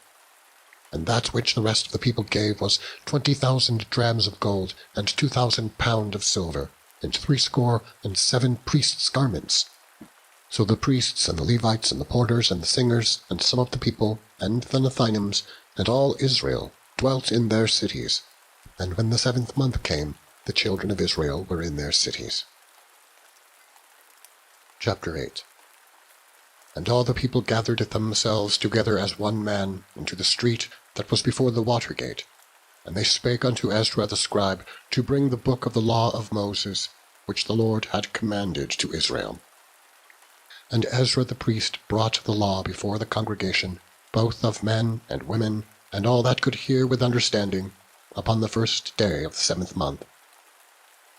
And that which the rest of the people gave was 20,000 drams of gold, and 2,000 pounds of silver, and 67 priests' garments. So the priests and the Levites and the porters and the singers and some of the people and the Nethinims and all Israel dwelt in their cities. And when the 7th month came, the children of Israel were in their cities. Chapter 8. And all the people gathered themselves together as one man into the street that was before the water gate. And they spake unto Ezra the scribe to bring the book of the law of Moses, which the Lord had commanded to Israel. And Ezra the priest brought the law before the congregation, both of men and women, and all that could hear with understanding, upon the 1st day of the 7th month.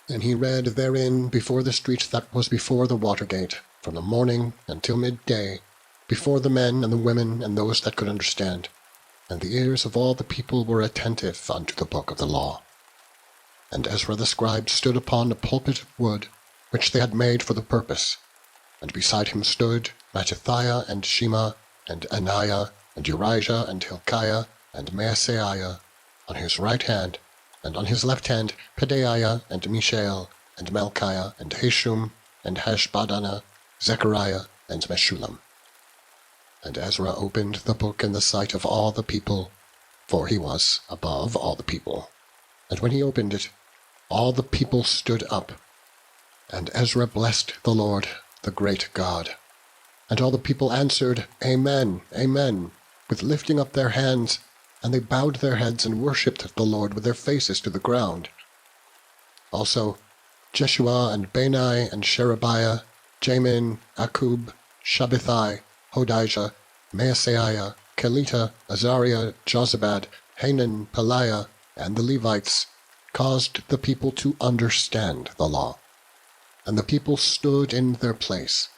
And he read therein before the street that was before the water gate, from the morning until midday, before the men and the women and those that could understand. And the ears of all the people were attentive unto the book of the law. And Ezra the scribe stood upon a pulpit of wood, which they had made for the purpose. And beside him stood Mattithiah and Shema and Ananiah and Urijah and Hilkiah and Maaseiah on his right hand, and on his left hand Pedaiah and Micheal and Malchiah and Hashum and Hashbaddanah, Zechariah and Meshullam. And Ezra opened the book in the sight of all the people, for he was above all the people. And when he opened it, all the people stood up. And Ezra blessed the Lord, the great God. And all the people answered, Amen, Amen, with lifting up their hands, and they bowed their heads and worshipped the Lord with their faces to the ground. Also Jeshua and Bani and Sherebiah, Jamin, Akub, Shabbethai, Hodijah, Maaseiah, Kelita, Azariah, Jozabad, Hanan, Pelaiah, and the Levites caused the people to understand the law. And the people stood in their place.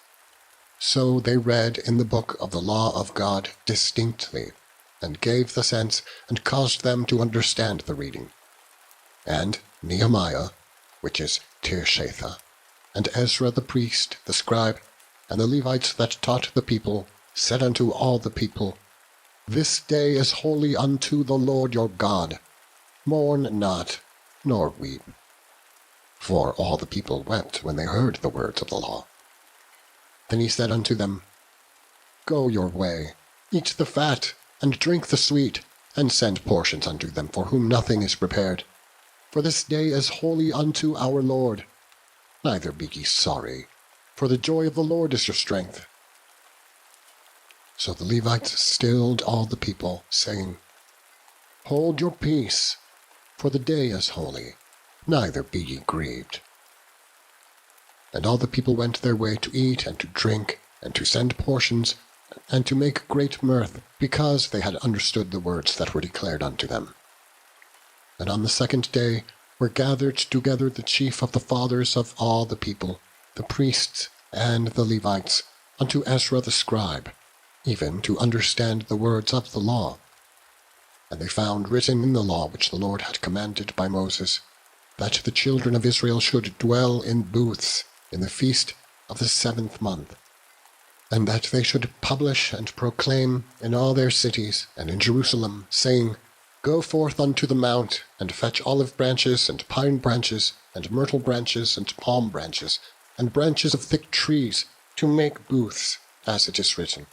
So they read in the book of the law of God distinctly, and gave the sense, and caused them to understand the reading. And Nehemiah, which is Tirshatha, and Ezra the priest, the scribe, and the Levites that taught the people, said unto all the people, This day is holy unto the Lord your God. Mourn not, nor weep. For all the people wept when they heard the words of the law. Then he said unto them, Go your way, eat the fat, and drink the sweet, and send portions unto them for whom nothing is prepared. For this day is holy unto our Lord. Neither be ye sorry, for the joy of the Lord is your strength. So the Levites stilled all the people, saying, Hold your peace, for the day is holy, neither be ye grieved. And all the people went their way to eat and to drink, and to send portions, and to make great mirth, because they had understood the words that were declared unto them. And on the second day were gathered together the chief of the fathers of all the people, the priests and the Levites, unto Ezra the scribe, even to understand the words of the law. And they found written in the law which the Lord had commanded by Moses, that the children of Israel should dwell in booths in the feast of the 7th month, and that they should publish and proclaim in all their cities and in Jerusalem, saying, Go forth unto the mount, and fetch olive branches, and pine branches, and myrtle branches, and palm branches, and branches of thick trees, to make booths, as it is written.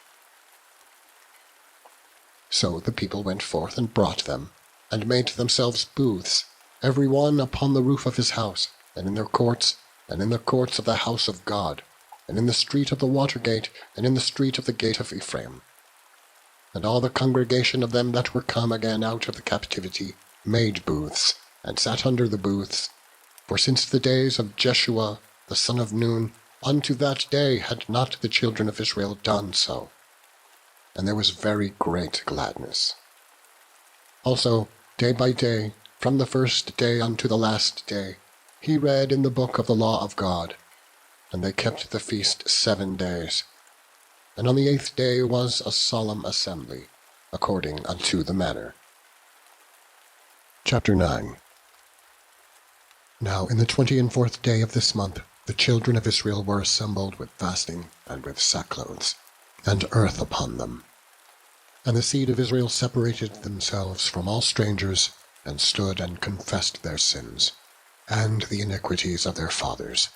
So the people went forth and brought them, and made themselves booths, every one upon the roof of his house, and in their courts, and in the courts of the house of God, and in the street of the water gate, and in the street of the gate of Ephraim. And all the congregation of them that were come again out of the captivity made booths, and sat under the booths. For since the days of Jeshua the son of Nun, unto that day had not the children of Israel done so. And there was very great gladness. Also, day by day, from the first day unto the last day, he read in the book of the law of God. And they kept the feast 7 days. And on the 8th day was a solemn assembly, according unto the manner. Chapter 9. Now in the 24th day of this month, the children of Israel were assembled with fasting, and with sackcloths, and earth upon them. And the seed of Israel separated themselves from all strangers, and stood and confessed their sins, and the iniquities of their fathers.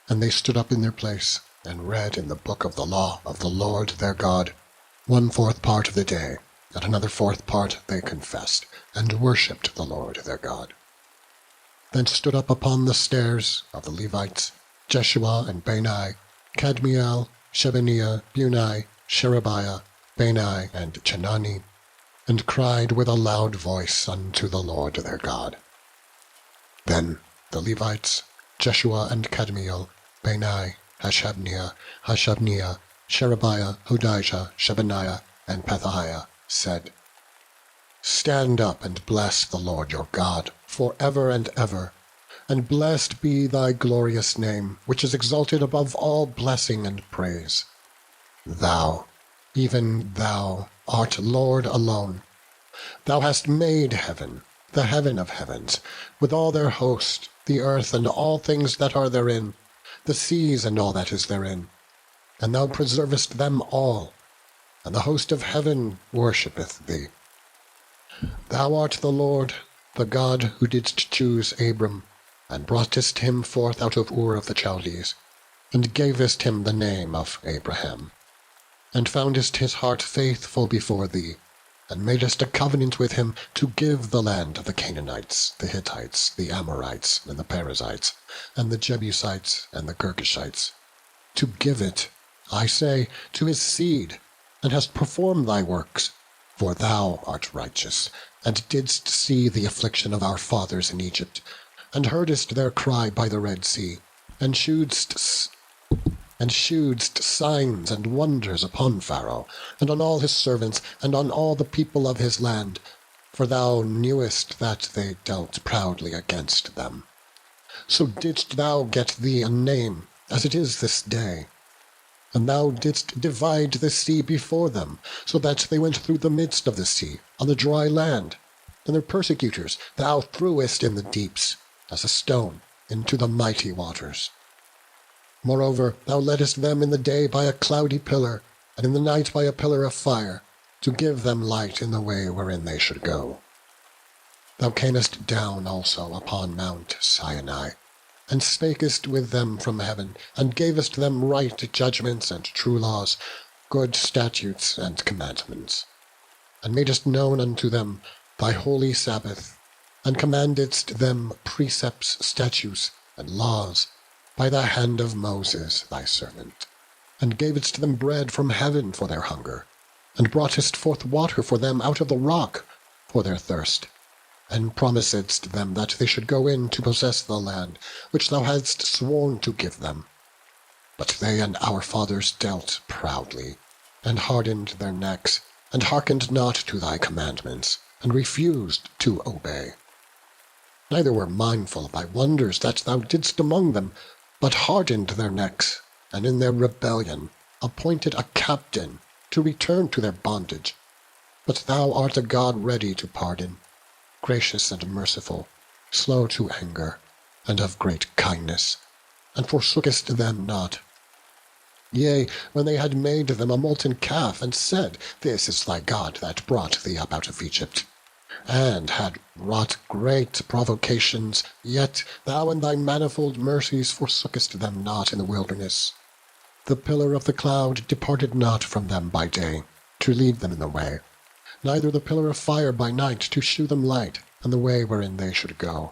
And they stood up in their place, and read in the book of the law of the Lord their God, 1/4 part of the day, and another 4th part they confessed, and worshipped the Lord their God. Then stood up upon the stairs of the Levites Jeshua and Bani, Kadmiel, Shebaniah, Bunai, Sherebiah, Bani, and Chenani, and cried with a loud voice unto the Lord their God. Then the Levites, Jeshua and Kadmiel, Bani, Hashabniah, Sherebiah, Hodijah, Shebaniah, and Pethahiah, said, Stand up and bless the Lord your God for ever and ever, and blessed be thy glorious name, which is exalted above all blessing and praise. Thou, even thou, art Lord alone. Thou hast made heaven, the heaven of heavens, with all their host, the earth and all things that are therein, the seas and all that is therein. And thou preservest them all, and the host of heaven worshippeth thee. Thou art the Lord, the God who didst choose Abram, and broughtest him forth out of Ur of the Chaldees, and gavest him the name of Abraham, and foundest his heart faithful before thee, and madest a covenant with him to give the land of the Canaanites, the Hittites, the Amorites, and the Perizzites, and the Jebusites, and the Girgashites, to give it, I say, to his seed, and hast performed thy works. For thou art righteous, and didst see the affliction of our fathers in Egypt, and heardest their cry by the Red Sea, and shewedst signs and wonders upon Pharaoh, and on all his servants, and on all the people of his land, for thou knewest that they dealt proudly against them. So didst thou get thee a name, as it is this day. And thou didst divide the sea before them, so that they went through the midst of the sea, on the dry land. And their persecutors thou threwest in the deeps, as a stone, into the mighty waters. Moreover, thou leddest them in the day by a cloudy pillar, and in the night by a pillar of fire, to give them light in the way wherein they should go. Thou camest down also upon Mount Sinai, and spakest with them from heaven, and gavest them right judgments and true laws, good statutes and commandments, and madest known unto them thy holy Sabbath, and commandedst them precepts, statutes, and laws, by the hand of Moses thy servant, and gavest them bread from heaven for their hunger, and broughtest forth water for them out of the rock for their thirst, and promisedst them that they should go in to possess the land which thou hadst sworn to give them. But they and our fathers dealt proudly, and hardened their necks, and hearkened not to thy commandments, and refused to obey. Neither were mindful of thy wonders that thou didst among them, but hardened their necks, and in their rebellion appointed a captain to return to their bondage. But thou art a God ready to pardon, gracious and merciful, slow to anger, and of great kindness, and forsookest them not. Yea, when they had made them a molten calf, and said, This is thy God that brought thee up out of Egypt, and had wrought great provocations, yet thou in thy manifold mercies forsookest them not in the wilderness. The pillar of the cloud departed not from them by day, to lead them in the way, neither the pillar of fire by night to shew them light, and the way wherein they should go.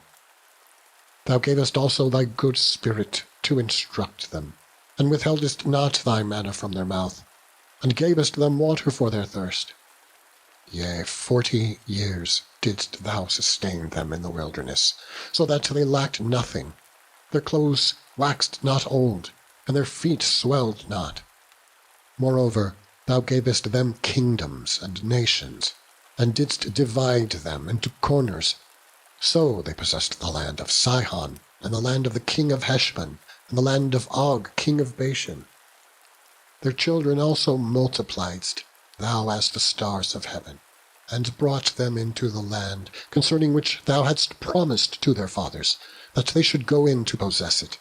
Thou gavest also thy good Spirit to instruct them, and withheldest not thy manna from their mouth, and gavest them water for their thirst. Yea, 40 years didst thou sustain them in the wilderness, so that they lacked nothing. Their clothes waxed not old, and their feet swelled not. Moreover, thou gavest them kingdoms and nations, and didst divide them into corners. So they possessed the land of Sihon, and the land of the king of Heshbon, and the land of Og, king of Bashan. Their children also multipliedst thou as the stars of heaven, and brought them into the land concerning which thou hadst promised to their fathers, that they should go in to possess it.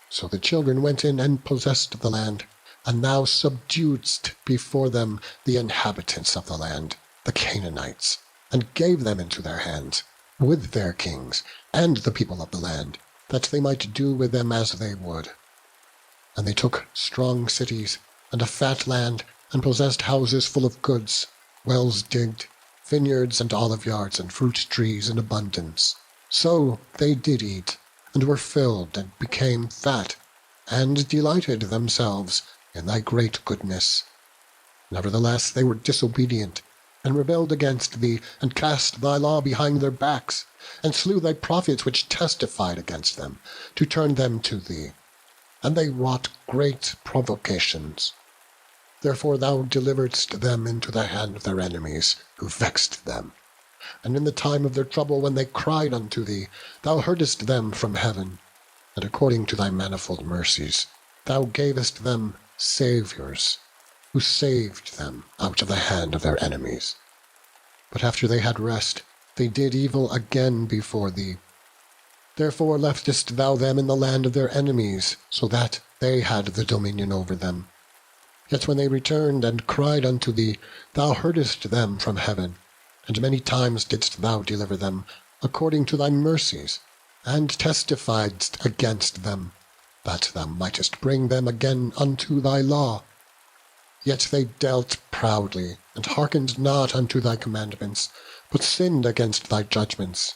So the children went in and possessed the land, and thou subduedst before them the inhabitants of the land, the Canaanites, and gave them into their hands, with their kings, and the people of the land, that they might do with them as they would. And they took strong cities, and a fat land, and possessed houses full of goods, wells digged, vineyards and olive yards, and fruit trees in abundance. So they did eat, and were filled, and became fat, and delighted themselves in thy great goodness. Nevertheless they were disobedient, and rebelled against thee, and cast thy law behind their backs, and slew thy prophets which testified against them, to turn them to thee. And they wrought great provocations. Therefore thou deliveredst them into the hand of their enemies, who vexed them. And in the time of their trouble, when they cried unto thee, thou heardest them from heaven, and according to thy manifold mercies, thou gavest them saviours, who saved them out of the hand of their enemies. But after they had rest, they did evil again before thee. Therefore leftest thou them in the land of their enemies, so that they had the dominion over them. Yet when they returned and cried unto thee, thou heardest them from heaven, and many times didst thou deliver them, according to thy mercies, and testifiedst against them, that thou mightest bring them again unto thy law. Yet they dealt proudly, and hearkened not unto thy commandments, but sinned against thy judgments,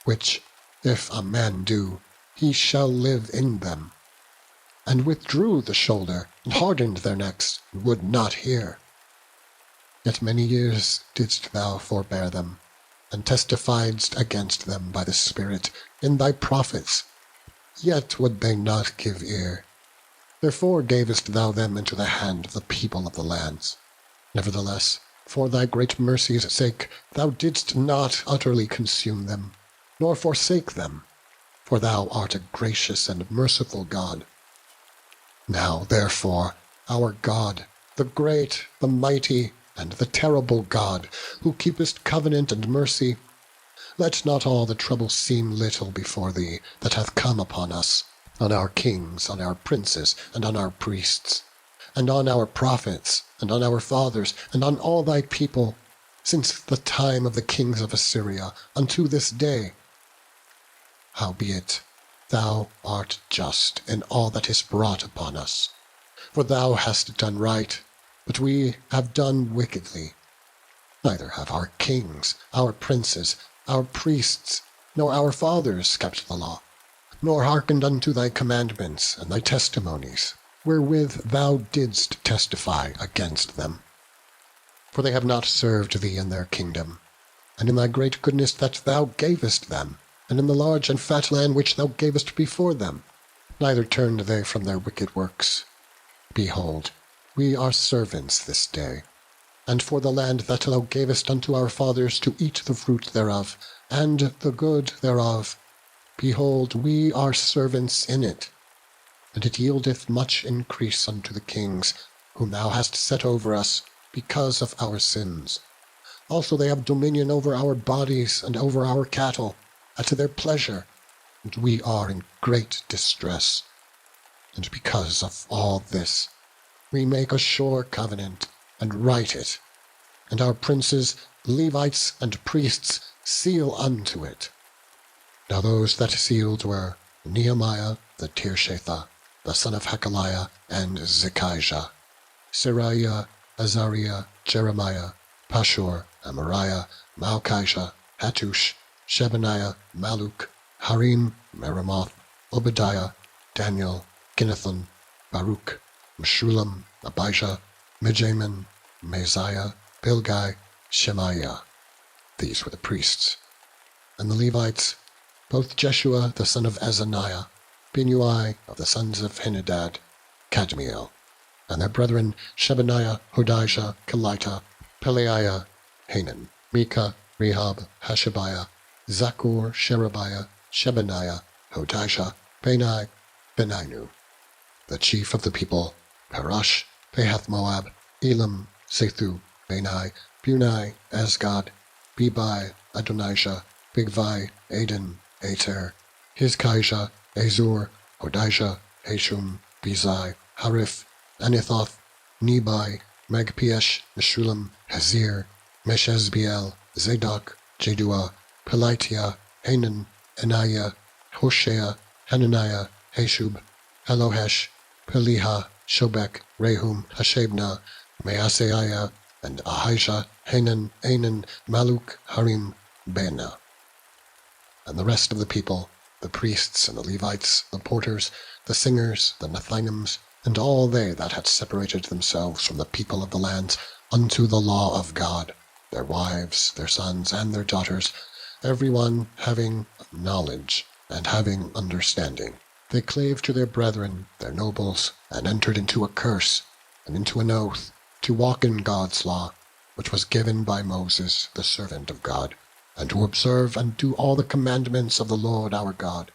which, if a man do, he shall live in them, and withdrew the shoulder, and hardened their necks, and would not hear. Yet many years didst thou forbear them, and testifiedst against them by the Spirit in thy prophets, yet would they not give ear. Therefore gavest thou them into the hand of the people of the lands. Nevertheless, for thy great mercy's sake, thou didst not utterly consume them, nor forsake them, for thou art a gracious and merciful God. Now therefore, our God, the great, the mighty, and the terrible God, who keepest covenant and mercy, let not all the trouble seem little before thee that hath come upon us, on our kings, on our princes, and on our priests, and on our prophets, and on our fathers, and on all thy people, since the time of the kings of Assyria unto this day. Howbeit, thou art just in all that is brought upon us. For thou hast done right, but we have done wickedly. Neither have our kings, our princes, our priests, nor our fathers kept the law, nor hearkened unto thy commandments and thy testimonies, wherewith thou didst testify against them. For they have not served thee in their kingdom, and in thy great goodness that thou gavest them, and in the large and fat land which thou gavest before them, neither turned they from their wicked works. Behold, we are servants this day, and for the land that thou gavest unto our fathers to eat the fruit thereof, and the good thereof, behold, we are servants in it, and it yieldeth much increase unto the kings, whom thou hast set over us, because of our sins. Also they have dominion over our bodies and over our cattle, at their pleasure, and we are in great distress. And because of all this, we make a sure covenant, and write it, and our princes, Levites, and priests seal unto it. Now those that sealed were Nehemiah the Tirshatha, the son of Hakaliah, and Zechijah, Seraiah, Azariah, Jeremiah, Pashur, Amariah, Malchijah, Hattush, Shebaniah, Maluk, Harim, Meremoth, Obadiah, Daniel, Ginnathan, Baruch, Meshullam, Abijah, Mijamin, Messiah, Bilgai, Shemaiah. These were the priests. And the Levites, both Jeshua the son of Azaniah, Binnui of the sons of Henadad, Kadmiel, and their brethren Shebaniah, Hodijah, Kelita, Pelaiah, Hanan, Micah, Rehab, Hashabiah, Zakur, Sherebiah, Shebaniah, Hodijah, Bani, Beninu. The chief of the people, Parash, Pahath-Moab, Elam, Sethu, Bani, Bunai, Asgad, Bebai, Adonijah, Bigvai, Aden, Ater, Hizkijah, Azur, Hodijah, Hashum, Bezai, Harif, Anathoth, Nebai, Magpiesh, Meshullam, Hazir, Meshezbeel, Zadok, Jedua, Pelitiah, Hanan, Anaiah, Hoshea, Hananiah, Hashub, Elohesh, Peliha, Shobek, Rehum, Hashabna, Maaseiah, and Ahijah, Hanan, Anan, Maluk, Harim, Bena. And the rest of the people, the priests and the Levites, the porters, the singers, the Nethinims, and all they that had separated themselves from the people of the lands unto the law of God, their wives, their sons, and their daughters, every one having knowledge and having understanding, they clave to their brethren, their nobles, and entered into a curse, and into an oath, to walk in God's law, which was given by Moses, the servant of God, and to observe and do all the commandments of the Lord our God,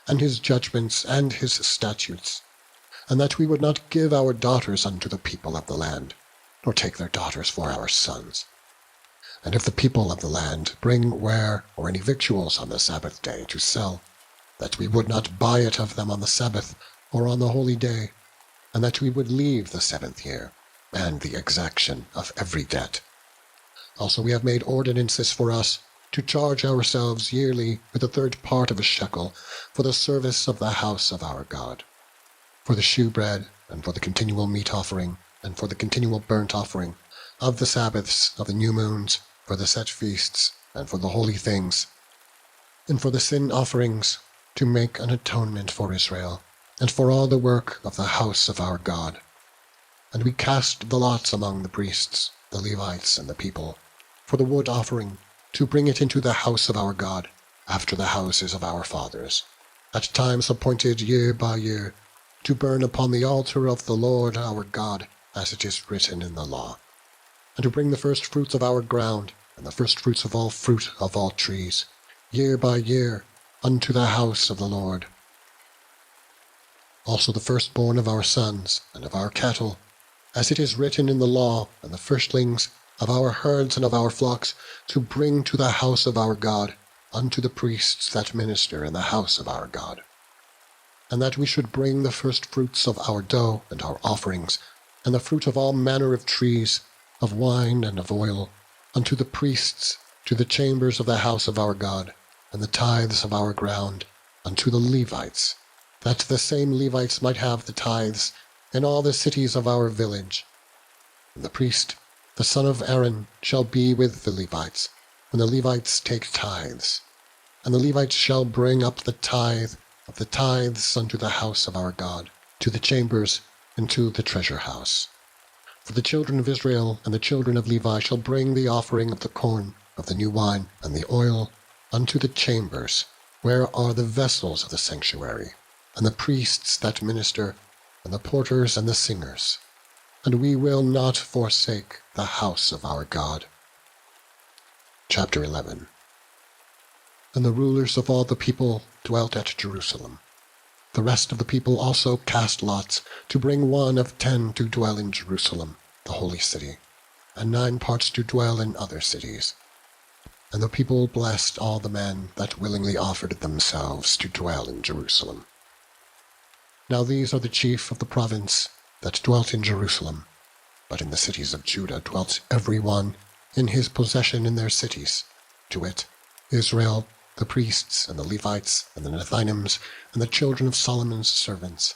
and his judgments and his statutes, and that we would not give our daughters unto the people of the land, nor take their daughters for our sons. And if the people of the land bring ware or any victuals on the Sabbath day to sell, that we would not buy it of them on the Sabbath or on the holy day, and that we would leave the 7th year, and the exaction of every debt. Also we have made ordinances for us to charge ourselves yearly with a 3rd part of a shekel for the service of the house of our God, for the shewbread, and for the continual meat offering, and for the continual burnt offering, of the Sabbaths, of the new moons, for the set feasts, and for the holy things, and for the sin offerings, to make an atonement for Israel, and for all the work of the house of our God. And we cast the lots among the priests, the Levites, and the people, for the wood offering, to bring it into the house of our God, after the houses of our fathers, at times appointed year by year, to burn upon the altar of the Lord our God, as it is written in the law, and to bring the firstfruits of our ground, and the firstfruits of all fruit of all trees, year by year, unto the house of the Lord. Also the firstborn of our sons, and of our cattle, as it is written in the law, and the firstlings of our herds and of our flocks, to bring to the house of our God, unto the priests that minister in the house of our God. And that we should bring the firstfruits of our dough and our offerings, and the fruit of all manner of trees, of wine and of oil, unto the priests, to the chambers of the house of our God, and the tithes of our ground, unto the Levites, that the same Levites might have the tithes in all the cities of our village. And the priest, the son of Aaron, shall be with the Levites, when the Levites take tithes. And the Levites shall bring up the tithe of the tithes unto the house of our God, to the chambers, and to the treasure house. For the children of Israel and the children of Levi shall bring the offering of the corn, of the new wine, and the oil, unto the chambers, where are the vessels of the sanctuary, and the priests that minister, and the porters and the singers. And we will not forsake the house of our God. Chapter 11. And the rulers of all the people dwelt at Jerusalem. The rest of the people also cast lots to bring 1 of 10 to dwell in Jerusalem, the holy city, and 9 parts to dwell in other cities. And the people blessed all the men that willingly offered themselves to dwell in Jerusalem. Now these are the chief of the province that dwelt in Jerusalem, but in the cities of Judah dwelt every one in his possession in their cities, to wit, Israel, the priests, and the Levites, and the Nethinims, and the children of Solomon's servants.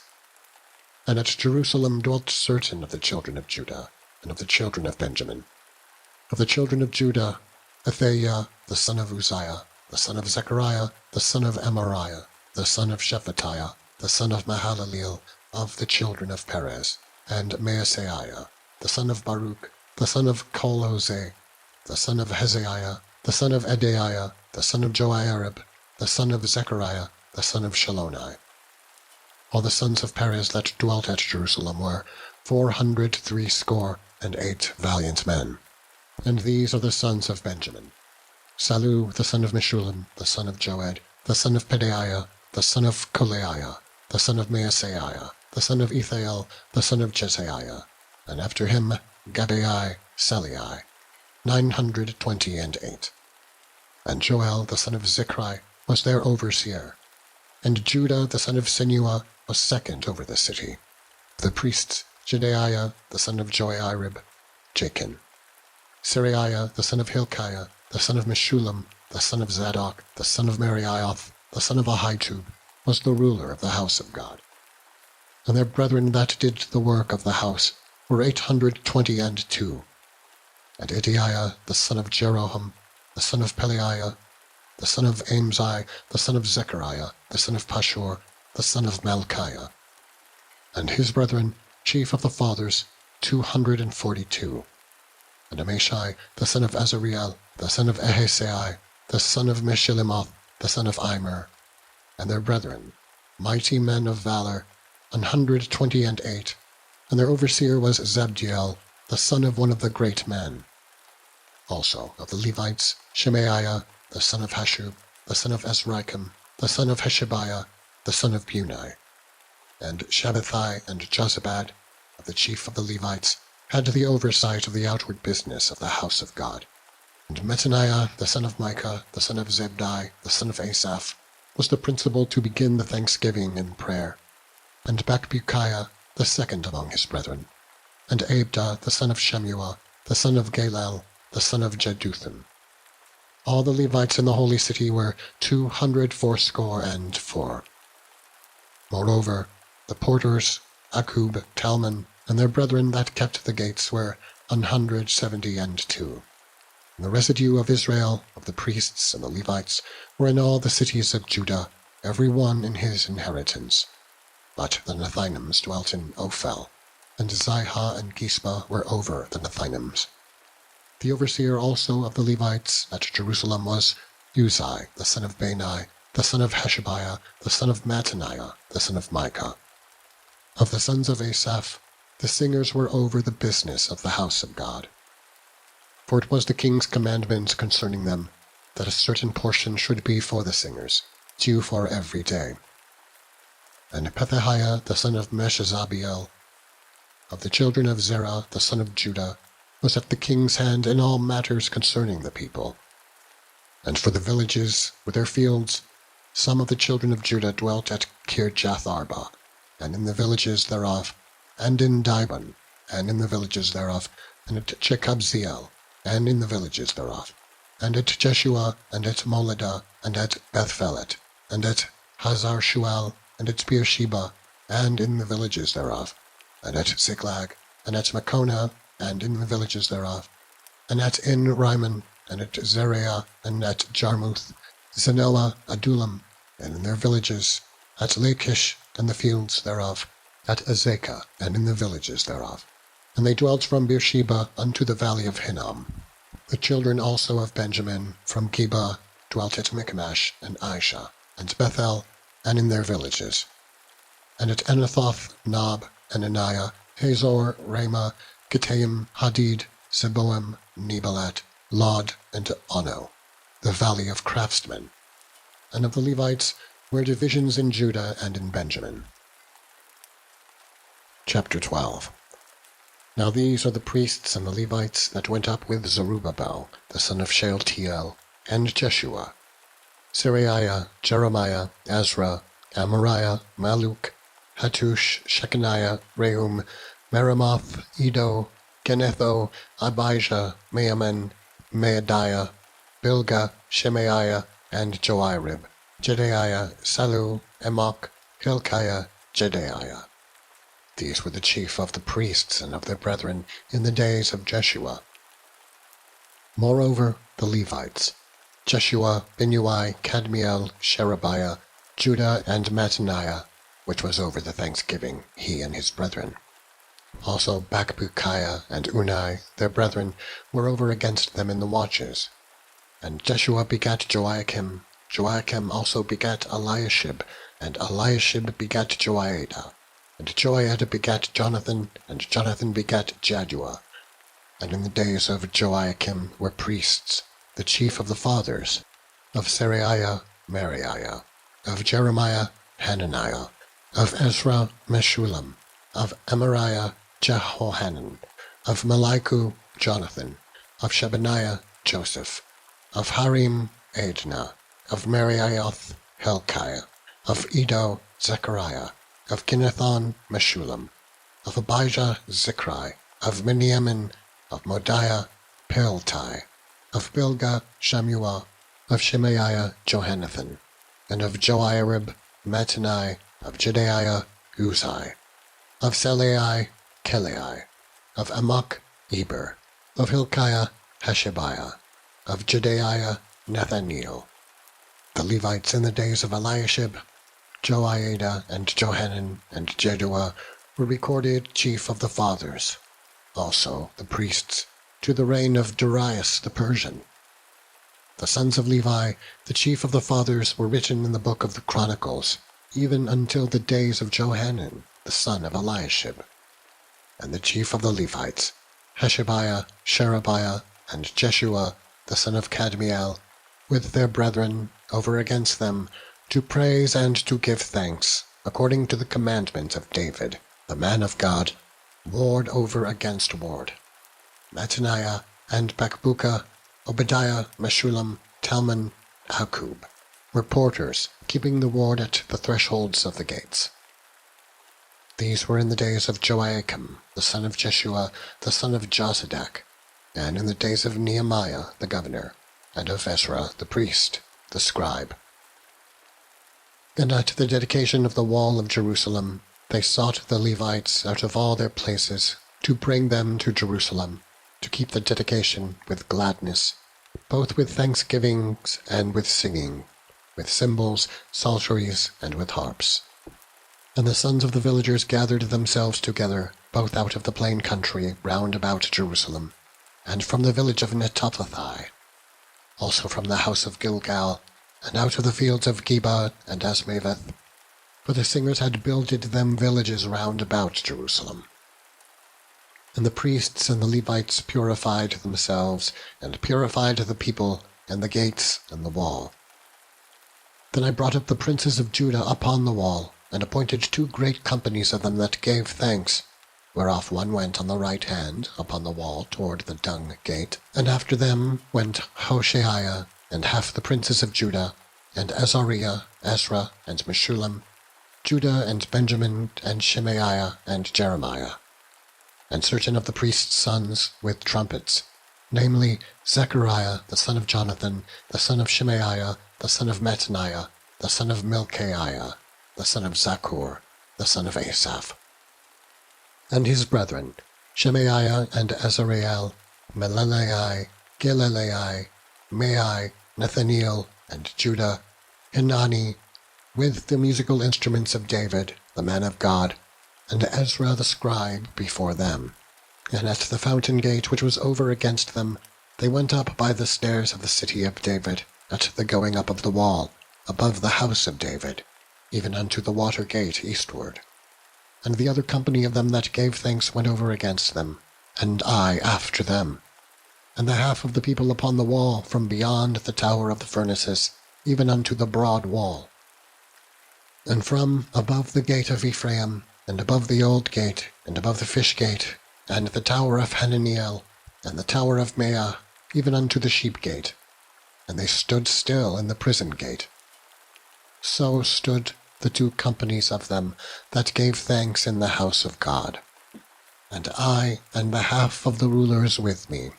And at Jerusalem dwelt certain of the children of Judah, and of the children of Benjamin. Of the children of Judah, Athaiah, the son of Uzziah, the son of Zechariah, the son of Amariah, the son of Shephatiah, the son of Mahalaleel, of the children of Perez, and Maaseiah, the son of Baruch, the son of Col-Hoseh, the son of Hezekiah, the son of Edaiah, the son of Joiarib, the son of Zechariah, the son of Shiloni. All the sons of Perez that dwelt at Jerusalem were 468 valiant men. And these are the sons of Benjamin: Sallu, the son of Meshullam, the son of Joed, the son of Pedaiah, the son of Kolaiah, the son of Maaseiah, the son of Ethael, the son of Jesaiah, and after him Gabbai, Salai, 928. And Joel, the son of Zichri, was their overseer. And Judah, the son of Senua, was second over the city. The priests, Jedaiah, the son of Joiarib, Jachin. Seraiah, the son of Hilkiah, the son of Meshullam, the son of Zadok, the son of Merioth, the son of Ahitub, was the ruler of the house of God. And their brethren that did the work of the house were 822. And Edaiah, the son of Jeroham, the son of Pelaiah, the son of Amzi, the son of Zechariah, the son of Pashur, the son of Malchiah. And his brethren, chief of the fathers, 242. And Amashai, the son of Azariel, the son of Ahasai, the son of Meshillemoth, the son of Immer, and their brethren, mighty men of valor, 128, and their overseer was Zabdiel, the son of one of the great men. Also of the Levites, Shemaiah, the son of Hashub, the son of Ezraicham, the son of Heshabiah, the son of Bunai. And Shabbathai and Jozabad, of the chief of the Levites, had the oversight of the outward business of the house of God. And Mattaniah, the son of Micah, the son of Zebdi, the son of Asaph, was the principal to begin the thanksgiving and prayer, and Bakbukiah, the second among his brethren, and Abda, the son of Shemuah, the son of Galal, the son of Jeduthun. All the Levites in the holy city were 284. Moreover, the porters, Akub, Talmon, and their brethren that kept the gates were 172. And the residue of Israel, of the priests and the Levites, were in all the cities of Judah, every one in his inheritance. But the Nethinims dwelt in Ophel, and Zihah and Gispa were over the Nethinims. The overseer also of the Levites at Jerusalem was Uzai, the son of Bani, the son of Hashabiah, the son of Mattaniah, the son of Micah. Of the sons of Asaph, the singers were over the business of the house of God. For it was the king's commandment concerning them, that a certain portion should be for the singers, due for every day. And Pethahiah, the son of Meshezabiel, of the children of Zerah, the son of Judah, was at the king's hand in all matters concerning the people. And for the villages, with their fields, some of the children of Judah dwelt at Kirjath-arba, and in the villages thereof, and in Dibon, and in the villages thereof, and at Jekabzeel, and in the villages thereof, and at Jeshua, and at Moladah, and at Bethphelet, and at Hazar-Shual, and at Beersheba, and in the villages thereof, and at Ziklag, and at Makona, and in the villages thereof, and at En-Rimmon, and at Zereah, and at Jarmuth, Zanella, Adullam, and in their villages, at Lachish, and the fields thereof, at Azekah, and in the villages thereof. And they dwelt from Beersheba unto the valley of Hinnom. The children also of Benjamin from Geba dwelt at Michmash, and Aisha, and Bethel, and in their villages. And at Anathoth, Nob, Ananiah, Hazor, Ramah, Gittaim, Hadid, Zeboim, Nebalat, Lod, and Ono, the valley of craftsmen. And of the Levites were divisions in Judah and in Benjamin. Chapter 12. Now these are the priests and the Levites that went up with Zerubbabel, the son of Shealtiel, and Jeshua: Seraiah, Jeremiah, Ezra, Amariah, Malluch, Hattush, Shechaniah, Rehum, Meremoth, Iddo, Genetho, Abijah, Meaman, Maadiah, Bilgah, Shemaiah, and Joirib, Jedaiah, Salu, Emoch, Hilkiah, Jedaiah. These were the chief of the priests and of their brethren in the days of Jeshua. Moreover, the Levites: Jeshua, Binnui, Kadmiel, Sherebiah, Judah, and Mattaniah, which was over the thanksgiving, he and his brethren. Also Bakbukiah and Unai, their brethren, were over against them in the watches. And Jeshua begat Joachim, Joachim also begat Eliashib, and Eliashib begat Joiada. And Joiada begat Jonathan, and Jonathan begat Jaddua. And in the days of Joachim were priests, the chief of the fathers: of Seraiah, Meraiah; of Jeremiah, Hananiah; of Ezra, Meshullam; of Amariah, Jehohanan; of Malchiah, Jonathan; of Shebaniah, Joseph; of Harim, Adna; of Meraioth, Hilkiah; of Iddo, Zechariah; of Ginnethon, Meshullam; of Abijah, Zichri; of Miniamin; of Modiah, Piltai; of Bilgah, Shammua; of Shemaiah, Johanathan; and of Joiarib, Mattani; of Jedaiah, Uzai; of Selai, Kelai; of Amok, Eber; of Hilkiah, Hashabiah; of Jedaiah, Nathaniel. The Levites in the days of Eliashib, Joiada, and Johanan, and Jeduah were recorded chief of the fathers; also the priests, to the reign of Darius the Persian. The sons of Levi, the chief of the fathers, were written in the book of the Chronicles, even until the days of Johanan, the son of Eliashib. And the chief of the Levites, Hashabiah, Sherebiah, and Jeshua, the son of Kadmiel, with their brethren, over against them, to praise and to give thanks, according to the commandment of David, the man of God, ward over against ward. Mattaniah, and Bakbukiah, Obadiah, Meshullam, Talmon, Akkub were porters, keeping the ward at the thresholds of the gates. These were in the days of Joachim, the son of Jeshua, the son of Jozadak, and in the days of Nehemiah the governor, and of Ezra the priest, the scribe. And at the dedication of the wall of Jerusalem, they sought the Levites out of all their places to bring them to Jerusalem, to keep the dedication with gladness, both with thanksgivings and with singing, with cymbals, psalteries, and with harps. And the sons of the villagers gathered themselves together, both out of the plain country round about Jerusalem, and from the village of Netophathi, also from the house of Gilgal, and out of the fields of Geba and Asmaveth, for the singers had builded them villages round about Jerusalem. And the priests and the Levites purified themselves, and purified the people, and the gates, and the wall. Then I brought up the princes of Judah upon the wall, and appointed 2 great companies of them that gave thanks, whereof one went on the right hand upon the wall toward the dung gate, and after them went Hoshaiah, and half the princes of Judah, and Azariah, Ezra, and Meshullam, Judah and Benjamin, and Shemaiah, and Jeremiah, and certain of the priests' sons with trumpets, namely Zechariah the son of Jonathan, the son of Shemaiah, the son of Mattaniah, the son of Milchaiah, the son of Zaccur, the son of Asaph, and his brethren, Shemaiah and Azareel, Melelai, Gilalai, Mai, Nathaniel, and Judah, Hinani, with the musical instruments of David, the man of God, and Ezra the scribe before them. And at the fountain gate which was over against them, they went up by the stairs of the city of David, at the going up of the wall, above the house of David, even unto the water gate eastward. And the other company of them that gave thanks went over against them, and I after them. And the half of the people upon the wall, from beyond the tower of the furnaces, even unto the broad wall. And from above the gate of Ephraim, and above the old gate, and above the fish gate, and the tower of Hananiel, and the tower of Meah, even unto the sheep gate. And they stood still in the prison gate. So stood the 2 companies of them that gave thanks in the house of God, and I and the half of the rulers with me.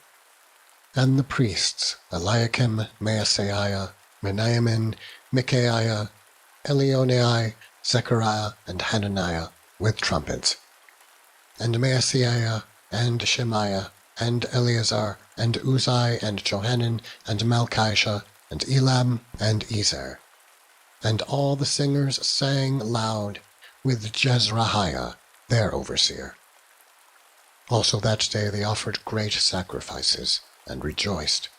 And the priests, Eliakim, Maaseiah, Menaimin, Michaiah, Elionai, Zechariah, and Hananiah, with trumpets, and Maaseiah, and Shemaiah, and Eleazar, and Uzai, and Johanan, and Malchishah, and Elam, and Ezer. And all the singers sang loud, with Jezrahiah, their overseer. Also that day they offered great sacrifices, and rejoiced,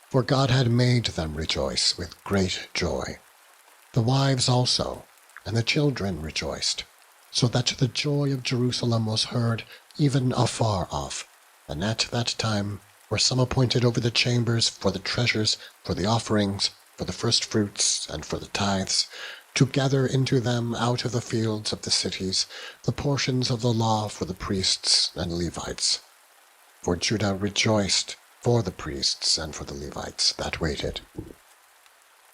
for God had made them rejoice with great joy. The wives also, and the children rejoiced, so that the joy of Jerusalem was heard even afar off. And at that time were some appointed over the chambers for the treasures, for the offerings, for the firstfruits, and for the tithes, to gather into them out of the fields of the cities the portions of the law for the priests and Levites. For Judah rejoiced for the priests and for the Levites that waited.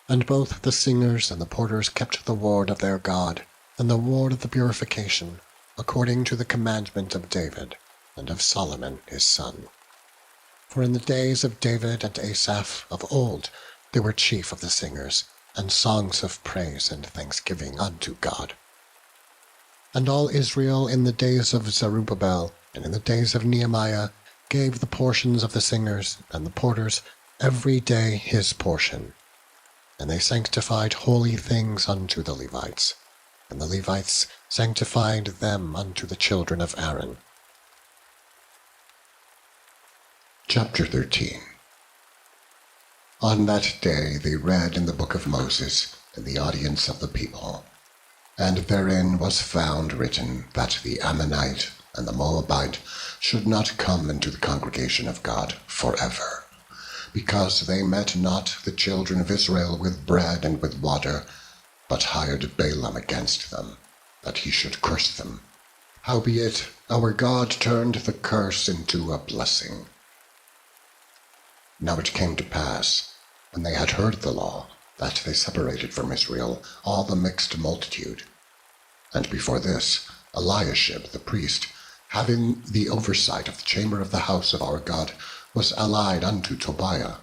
And both the singers and the porters kept the ward of their God, and the ward of the purification, according to the commandment of David, and of Solomon his son. For in the days of David and Asaph of old they were chief of the singers, and songs of praise and thanksgiving unto God. And all Israel in the days of Zerubbabel, and in the days of Nehemiah, gave the portions of the singers and the porters every day his portion. And they sanctified holy things unto the Levites, and the Levites sanctified them unto the children of Aaron. Chapter 13. On that day they read in the book of Moses in the audience of the people, and therein was found written that the Ammonite and the Moabite should not come into the congregation of God forever, because they met not the children of Israel with bread and with water, but hired Balaam against them, that he should curse them. Howbeit our God turned the curse into a blessing. Now it came to pass, when they had heard the law, that they separated from Israel all the mixed multitude. And before this, Eliashib the priest, having the oversight of the chamber of the house of our God, was allied unto Tobiah.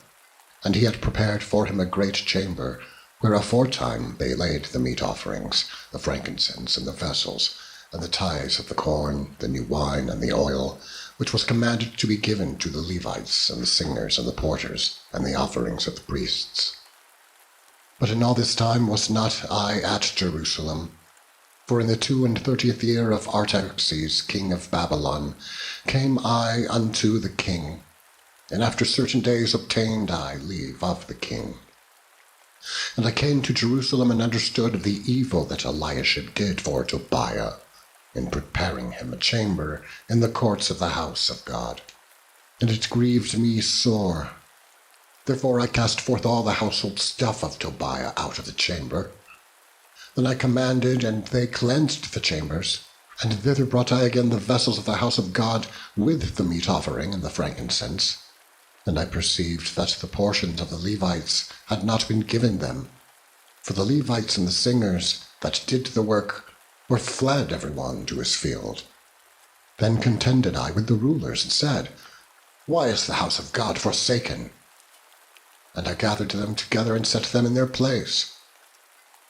And he had prepared for him a great chamber, where aforetime they laid the meat offerings, the frankincense, and the vessels, and the tithes of the corn, the new wine, and the oil, which was commanded to be given to the Levites, and the singers, and the porters, and the offerings of the priests. But in all this time was not I at Jerusalem, for in the 32nd year of Artaxerxes king of Babylon came I unto the king, and after certain days obtained I leave of the king. And I came to Jerusalem and understood the evil that Eliashib did for Tobiah, in preparing him a chamber in the courts of the house of God. And it grieved me sore. Therefore I cast forth all the household stuff of Tobiah out of the chamber. Then I commanded, and they cleansed the chambers, and thither brought I again the vessels of the house of God with the meat offering and the frankincense. And I perceived that the portions of the Levites had not been given them, for the Levites and the singers that did the work were fled every one to his field. Then contended I with the rulers, and said, Why is the house of God forsaken? And I gathered them together and set them in their place.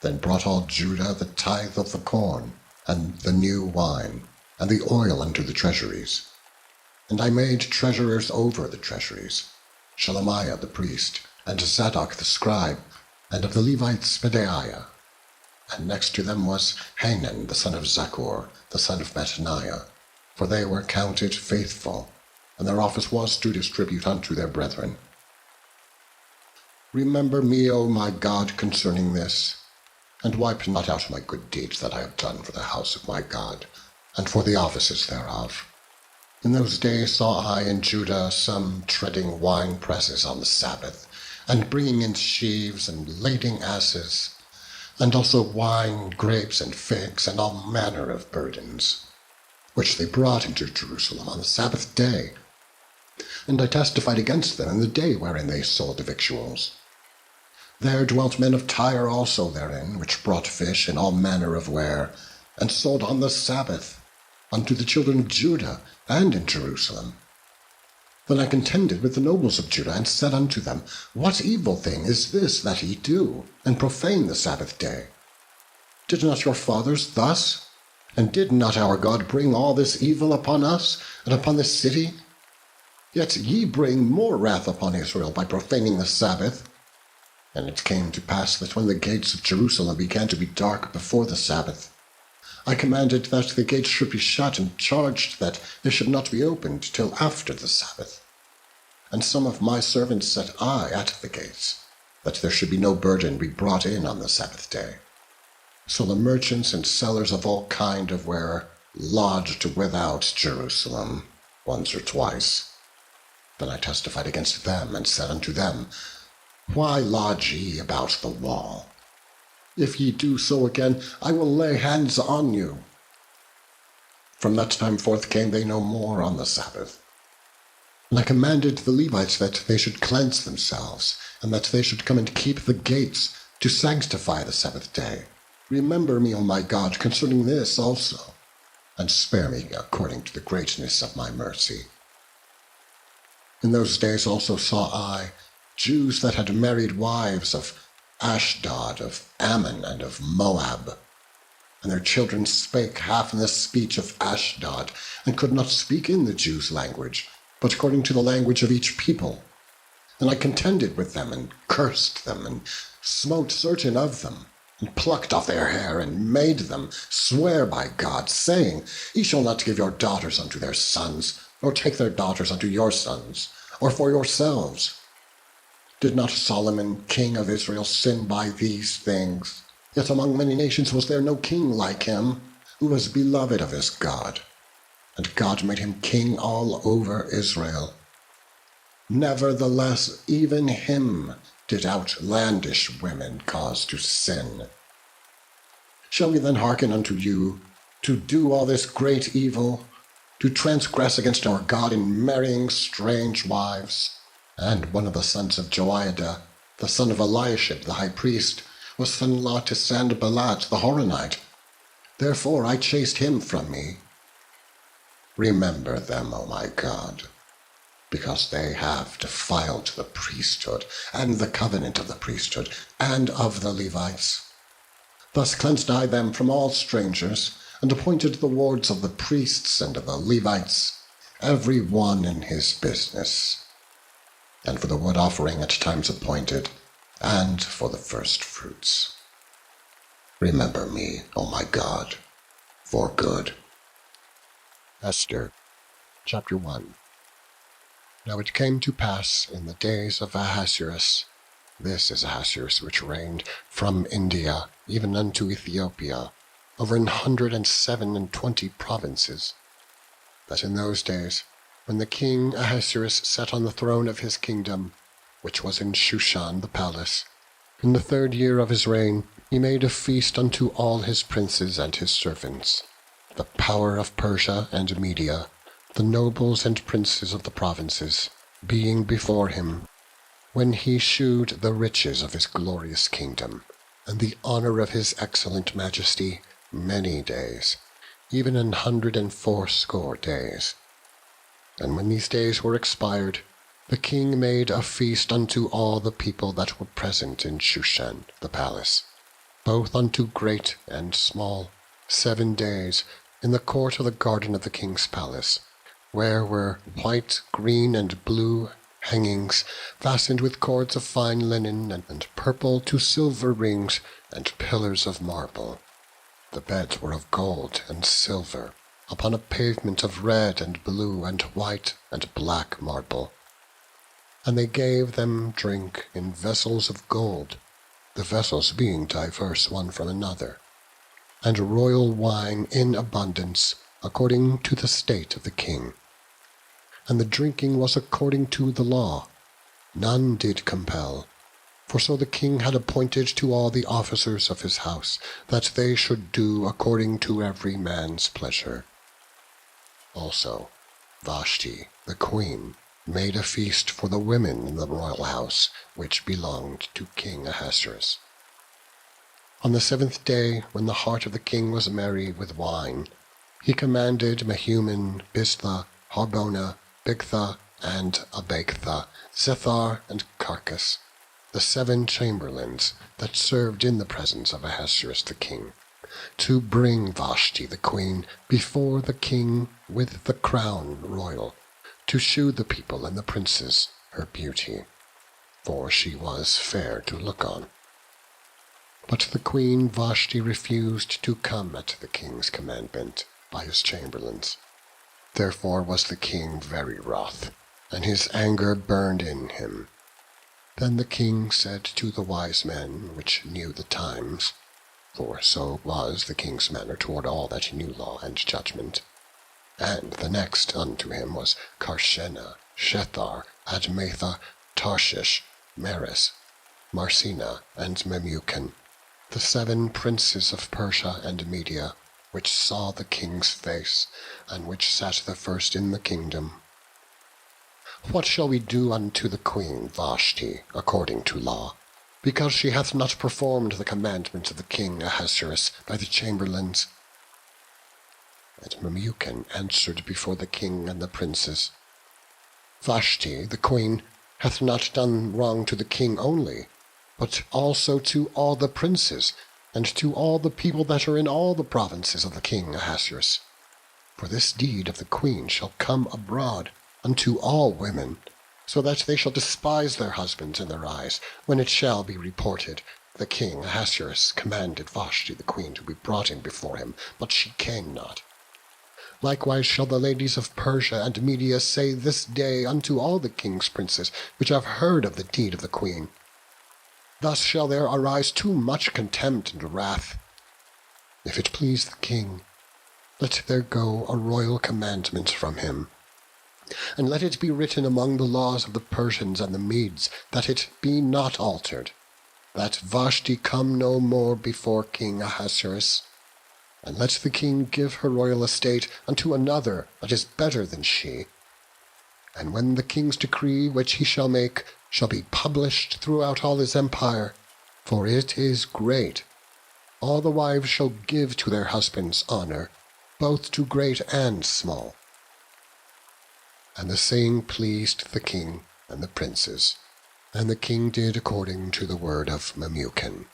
Then brought all Judah the tithe of the corn, and the new wine, and the oil unto the treasuries. And I made treasurers over the treasuries, Shelemiah the priest, and Zadok the scribe, and of the Levites Pedaiah. And next to them was Hanan the son of Zaccur, the son of Mattaniah, for they were counted faithful, and their office was to distribute unto their brethren. Remember me, O my God, concerning this, and wipe not out my good deeds that I have done for the house of my God, and for the offices thereof. In those days saw I in Judah some treading wine presses on the Sabbath, and bringing in sheaves, and lading asses, and also wine, grapes, and figs, and all manner of burdens, which they brought into Jerusalem on the Sabbath day. And I testified against them in the day wherein they sold the victuals. There dwelt men of Tyre also therein, which brought fish and all manner of ware, and sold on the Sabbath unto the children of Judah, and in Jerusalem. Then I contended with the nobles of Judah, and said unto them, What evil thing is this that ye do, and profane the Sabbath day? Did not your fathers thus? And did not our God bring all this evil upon us, and upon this city? Yet ye bring more wrath upon Israel by profaning the Sabbath. And it came to pass that when the gates of Jerusalem began to be dark before the Sabbath, I commanded that the gates should be shut, and charged that they should not be opened till after the Sabbath. And some of my servants set I at the gates, that there should be no burden be brought in on the Sabbath day. So the merchants and sellers of all kind of ware lodged without Jerusalem once or twice. Then I testified against them, and said unto them, Why lodge ye about the wall? If ye do so again, I will lay hands on you. From that time forth came they no more on the Sabbath. And I commanded the Levites that they should cleanse themselves, and that they should come and keep the gates, to sanctify the Sabbath day. Remember me, O my God, concerning this also, and spare me according to the greatness of my mercy. In those days also saw I Jews that had married wives of Ashdod, of Ammon, and of Moab. And their children spake half in the speech of Ashdod, and could not speak in the Jews' language, but according to the language of each people. And I contended with them, and cursed them, and smote certain of them, and plucked off their hair, and made them swear by God, saying, Ye shall not give your daughters unto their sons, nor take their daughters unto your sons, or for yourselves. Did not Solomon, king of Israel, sin by these things? Yet among many nations was there no king like him, who was beloved of his God. And God made him king all over Israel. Nevertheless, even him did outlandish women cause to sin. Shall we then hearken unto you, to do all this great evil, to transgress against our God in marrying strange wives, And one of the sons of Joiada, the son of Eliashib the high priest, was son-in-law to Sanballat the Horonite. Therefore I chased him from me. Remember them, O my God, because they have defiled the priesthood, and the covenant of the priesthood, and of the Levites. Thus cleansed I them from all strangers, and appointed the wards of the priests and of the Levites, every one in his business, and for the wood offering at times appointed, and for the first fruits. Remember me, O my God, for good. Esther, chapter 1. Now it came to pass in the days of Ahasuerus, this is Ahasuerus which reigned from India even unto Ethiopia, over 127 provinces, that in those days, when the king Ahasuerus sat on the throne of his kingdom, which was in Shushan the palace, in the 3rd year of his reign, he made a feast unto all his princes and his servants, the power of Persia and Media, the nobles and princes of the provinces, being before him, when he shewed the riches of his glorious kingdom, and the honour of his excellent majesty, many days, even 180 days. And when these days were expired, the king made a feast unto all the people that were present in Shushan the palace, both unto great and small, 7 days, in the court of the garden of the king's palace, where were white, green, and blue hangings, fastened with cords of fine linen, and purple to silver rings, and pillars of marble. The beds were of gold and silver, upon a pavement of red and blue and white and black marble. And they gave them drink in vessels of gold, the vessels being diverse one from another, and royal wine in abundance, according to the state of the king. And the drinking was according to the law, none did compel, for so the king had appointed to all the officers of his house, that they should do according to every man's pleasure. Also Vashti the queen made a feast for the women in the royal house, which belonged to King Ahasuerus. On the 7th day, when the heart of the king was merry with wine, he commanded Mehuman, Biztha, Harbona, Bigtha, and Abagtha, Zethar, and Carcas, the 7 chamberlains that served in the presence of Ahasuerus the king, to bring Vashti the queen before the king with the crown royal, to shew the people and the princes her beauty, for she was fair to look on. But the queen Vashti refused to come at the king's commandment by his chamberlains. Therefore was the king very wroth, and his anger burned in him. Then the king said to the wise men which knew the times, for so was the king's manner toward all that knew law and judgment, and the next unto him was Karshena, Shethar, Admatha, Tarshish, Meres, Marsena, and Memucan, the 7 princes of Persia and Media, which saw the king's face, and which sat the first in the kingdom. What shall we do unto the queen Vashti according to law, because she hath not performed the commandment of the king Ahasuerus by the chamberlains? And Memucan answered before the king and the princes, Vashti the queen hath not done wrong to the king only, but also to all the princes, and to all the people that are in all the provinces of the king Ahasuerus. For this deed of the queen shall come abroad unto all women, so that they shall despise their husbands in their eyes, when it shall be reported, the king Ahasuerus commanded Vashti the queen to be brought in before him, but she came not. Likewise shall the ladies of Persia and Media say this day unto all the king's princes, which have heard of the deed of the queen. Thus shall there arise too much contempt and wrath. If it please the king, let there go a royal commandment from him, and let it be written among the laws of the Persians and the Medes, that it be not altered, that Vashti come no more before King Ahasuerus, and let the king give her royal estate unto another that is better than she. And when the king's decree which he shall make shall be published throughout all his empire, for it is great, all the wives shall give to their husbands honor, both to great and small. And the saying pleased the king and the princes, and the king did according to the word of Memucan.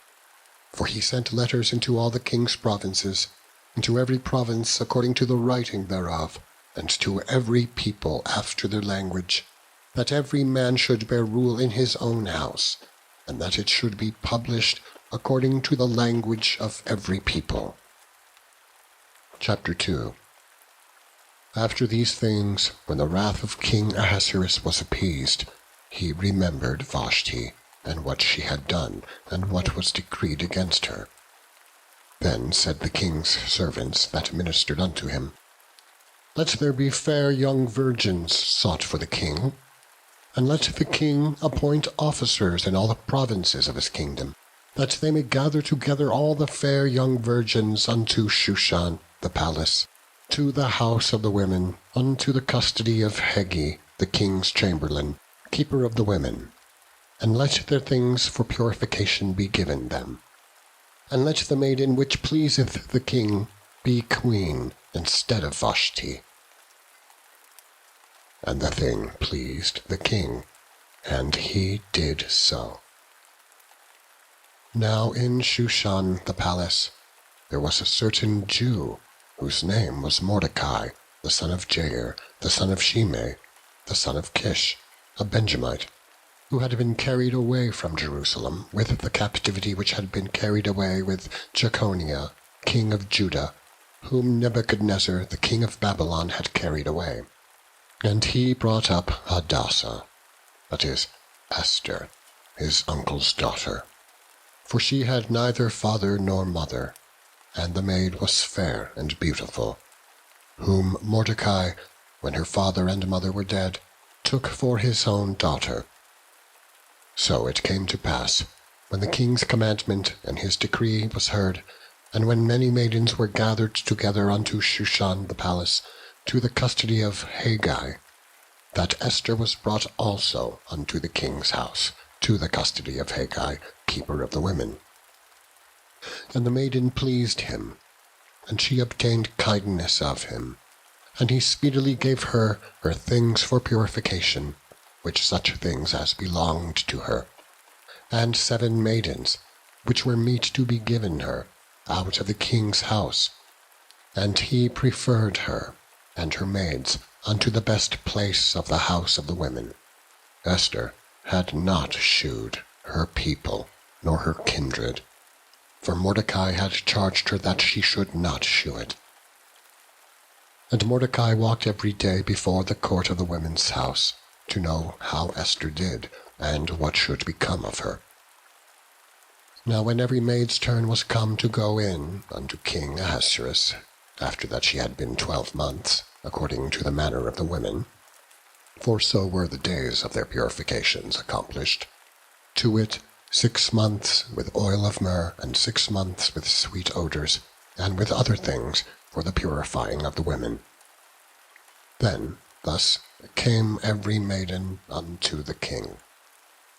For he sent letters into all the king's provinces, into every province according to the writing thereof, and to every people after their language, that every man should bear rule in his own house, and that it should be published according to the language of every people. Chapter 2. After these things, when the wrath of King Ahasuerus was appeased, he remembered Vashti, and what she had done, and what was decreed against her. Then said the king's servants that ministered unto him, Let there be fair young virgins sought for the king, and let the king appoint officers in all the provinces of his kingdom, that they may gather together all the fair young virgins unto Shushan the palace, to the house of the women, unto the custody of Hegi the king's chamberlain, keeper of the women, and let their things for purification be given them. And let the maiden which pleaseth the king be queen instead of Vashti. And the thing pleased the king, and he did so. Now in Shushan the palace there was a certain Jew, whose name was Mordecai, the son of Jair, the son of Shimei, the son of Kish, a Benjamite, who had been carried away from Jerusalem with the captivity which had been carried away with Jeconiah, king of Judah, whom Nebuchadnezzar, the king of Babylon, had carried away. And he brought up Hadassah, that is, Esther, his uncle's daughter. For she had neither father nor mother, and the maid was fair and beautiful, whom Mordecai, when her father and mother were dead, took for his own daughter. So it came to pass, when the king's commandment and his decree was heard, and when many maidens were gathered together unto Shushan the palace, to the custody of Hagi, that Esther was brought also unto the king's house, to the custody of Hagi, keeper of the women. And the maiden pleased him, and she obtained kindness of him, and he speedily gave her her things for purification, which such things as belonged to her, and 7 maidens, which were meet to be given her, out of the king's house. And he preferred her, and her maids, unto the best place of the house of the women. Esther had not shewed her people, nor her kindred, for Mordecai had charged her that she should not shew it. And Mordecai walked every day before the court of the women's house, to know how Esther did, and what should become of her. Now when every maid's turn was come to go in unto King Ahasuerus, after that she had been 12 months, according to the manner of the women, for so were the days of their purifications accomplished, to wit, 6 months with oil of myrrh, and 6 months with sweet odors, and with other things for the purifying of the women. Then thus came every maiden unto the king.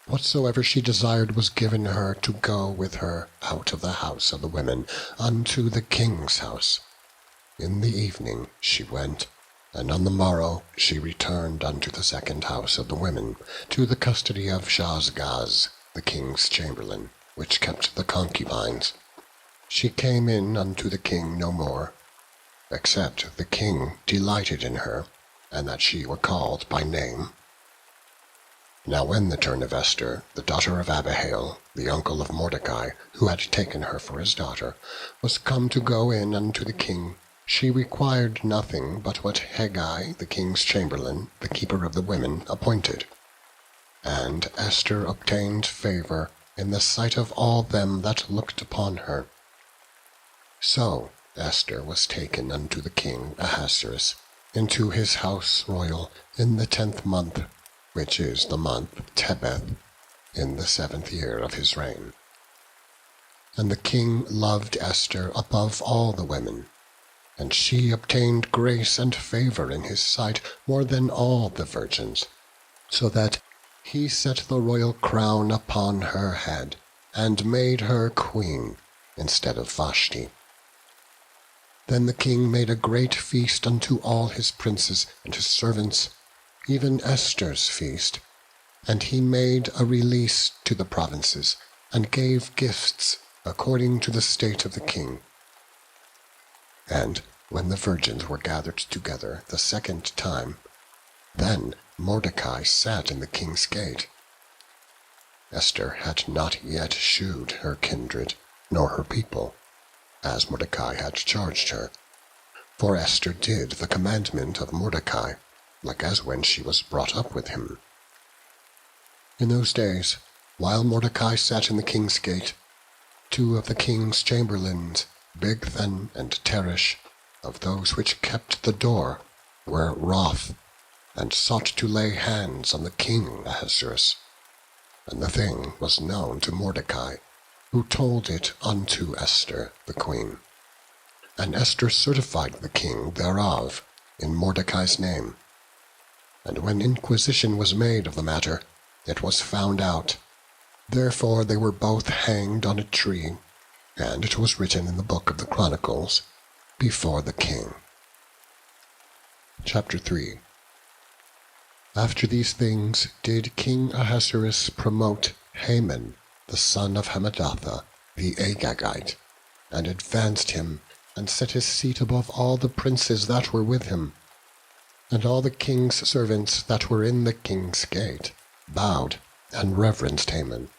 Whatsoever she desired was given her to go with her out of the house of the women unto the king's house. In the evening she went, and on the morrow she returned unto the second house of the women, to the custody of Shaashgaz, the king's chamberlain, which kept the concubines. She came in unto the king no more, except the king delighted in her, and that she were called by name. Now when the turn of Esther, the daughter of Abihail, the uncle of Mordecai, who had taken her for his daughter, was come to go in unto the king, she required nothing but what Hagi, the king's chamberlain, the keeper of the women, appointed. And Esther obtained favor in the sight of all them that looked upon her. So Esther was taken unto the king Ahasuerus, into his house royal, in the 10th month, which is the month Tebeth, in the 7th year of his reign. And the king loved Esther above all the women, and she obtained grace and favor in his sight more than all the virgins, so that he set the royal crown upon her head, and made her queen instead of Vashti. Then the king made a great feast unto all his princes and his servants, even Esther's feast, and he made a release to the provinces, and gave gifts according to the state of the king. And when the virgins were gathered together the second time, then Mordecai sat in the king's gate. Esther had not yet shewed her kindred, nor her people, as Mordecai had charged her. For Esther did the commandment of Mordecai, like as when she was brought up with him. In those days, while Mordecai sat in the king's gate, 2 of the king's chamberlains, Bigthan and Teresh, of those which kept the door, were wroth, and sought to lay hands on the king Ahasuerus. And the thing was known to Mordecai, who told it unto Esther the queen. And Esther certified the king thereof in Mordecai's name. And when inquisition was made of the matter, it was found out. Therefore they were both hanged on a tree, and it was written in the book of the Chronicles before the king. Chapter 3. After these things did King Ahasuerus promote Haman, the son of Hammedatha, the Agagite, and advanced him, and set his seat above all the princes that were with him. And all the king's servants that were in the king's gate bowed and reverenced Haman,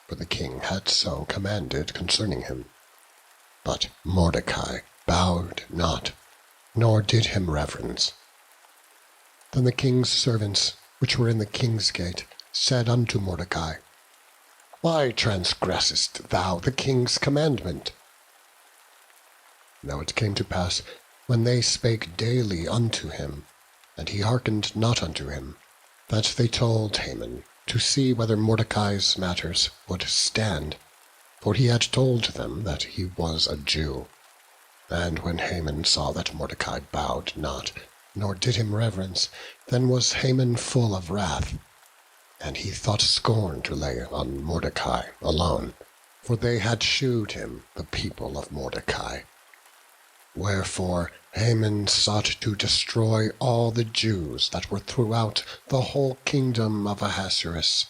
for the king had so commanded concerning him. But Mordecai bowed not, nor did him reverence. Then the king's servants, which were in the king's gate, said unto Mordecai, Why transgressest thou the king's commandment? Now it came to pass, when they spake daily unto him, and he hearkened not unto him, that they told Haman to see whether Mordecai's matters would stand, for he had told them that he was a Jew. And when Haman saw that Mordecai bowed not, nor did him reverence, then was Haman full of wrath, and he thought scorn to lay on Mordecai alone, for they had shewed him the people of Mordecai. Wherefore Haman sought to destroy all the Jews that were throughout the whole kingdom of Ahasuerus,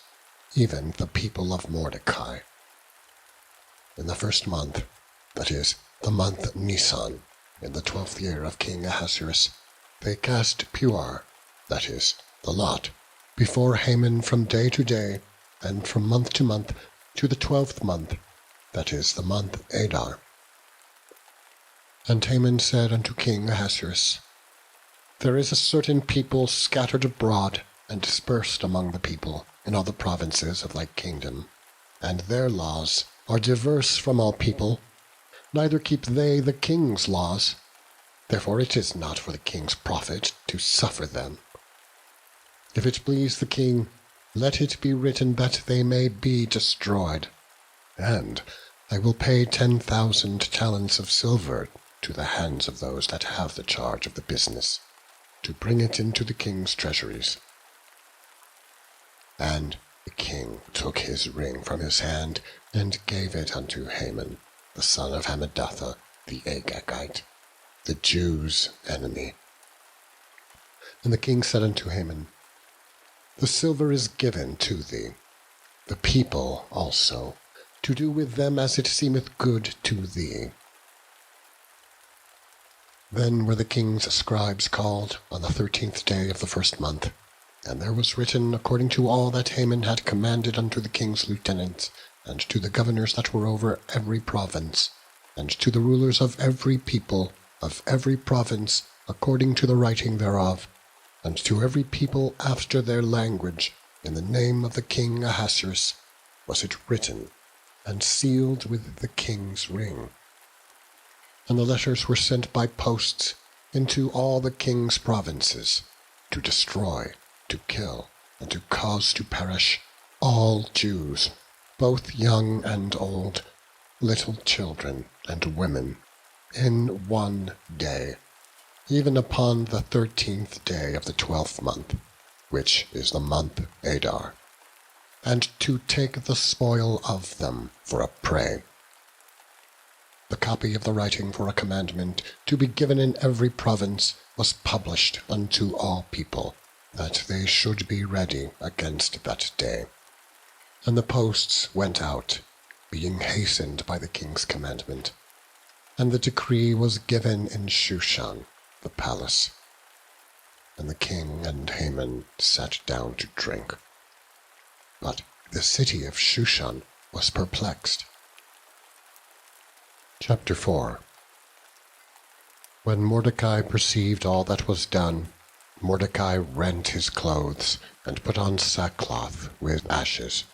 even the people of Mordecai. In the first month, that is, the month Nisan, in the 12th year of King Ahasuerus, they cast puar, that is, the lot, before Haman from day to day, and from month to month, to the 12th month, that is, the month Adar. And Haman said unto King Ahasuerus, There is a certain people scattered abroad, and dispersed among the people, in all the provinces of thy kingdom, and their laws are diverse from all people, neither keep they the king's laws. Therefore it is not for the king's profit to suffer them. If it please the king, let it be written that they may be destroyed, and I will pay 10,000 talents of silver to the hands of those that have the charge of the business, to bring it into the king's treasuries. And the king took his ring from his hand, and gave it unto Haman, the son of Hammedatha, the Agagite, the Jews' enemy. And the king said unto Haman, The silver is given to thee, the people also, to do with them as it seemeth good to thee. Then were the king's scribes called on the 13th day of the first month, and there was written according to all that Haman had commanded unto the king's lieutenants, and to the governors that were over every province, and to the rulers of every people, of every province, according to the writing thereof, and to every people after their language, in the name of the king Ahasuerus, was it written, and sealed with the king's ring. And the letters were sent by posts into all the king's provinces, to destroy, to kill, and to cause to perish all Jews, both young and old, little children and women, in 1 day, even upon the 13th day of the 12th month, which is the month Adar, and to take the spoil of them for a prey. The copy of the writing for a commandment to be given in every province was published unto all people, that they should be ready against that day. And the posts went out, being hastened by the king's commandment. And the decree was given in Shushan, the palace. And the king and Haman sat down to drink. But the city of Shushan was perplexed. Chapter 4. When Mordecai perceived all that was done, Mordecai rent his clothes, and put on sackcloth with ashes,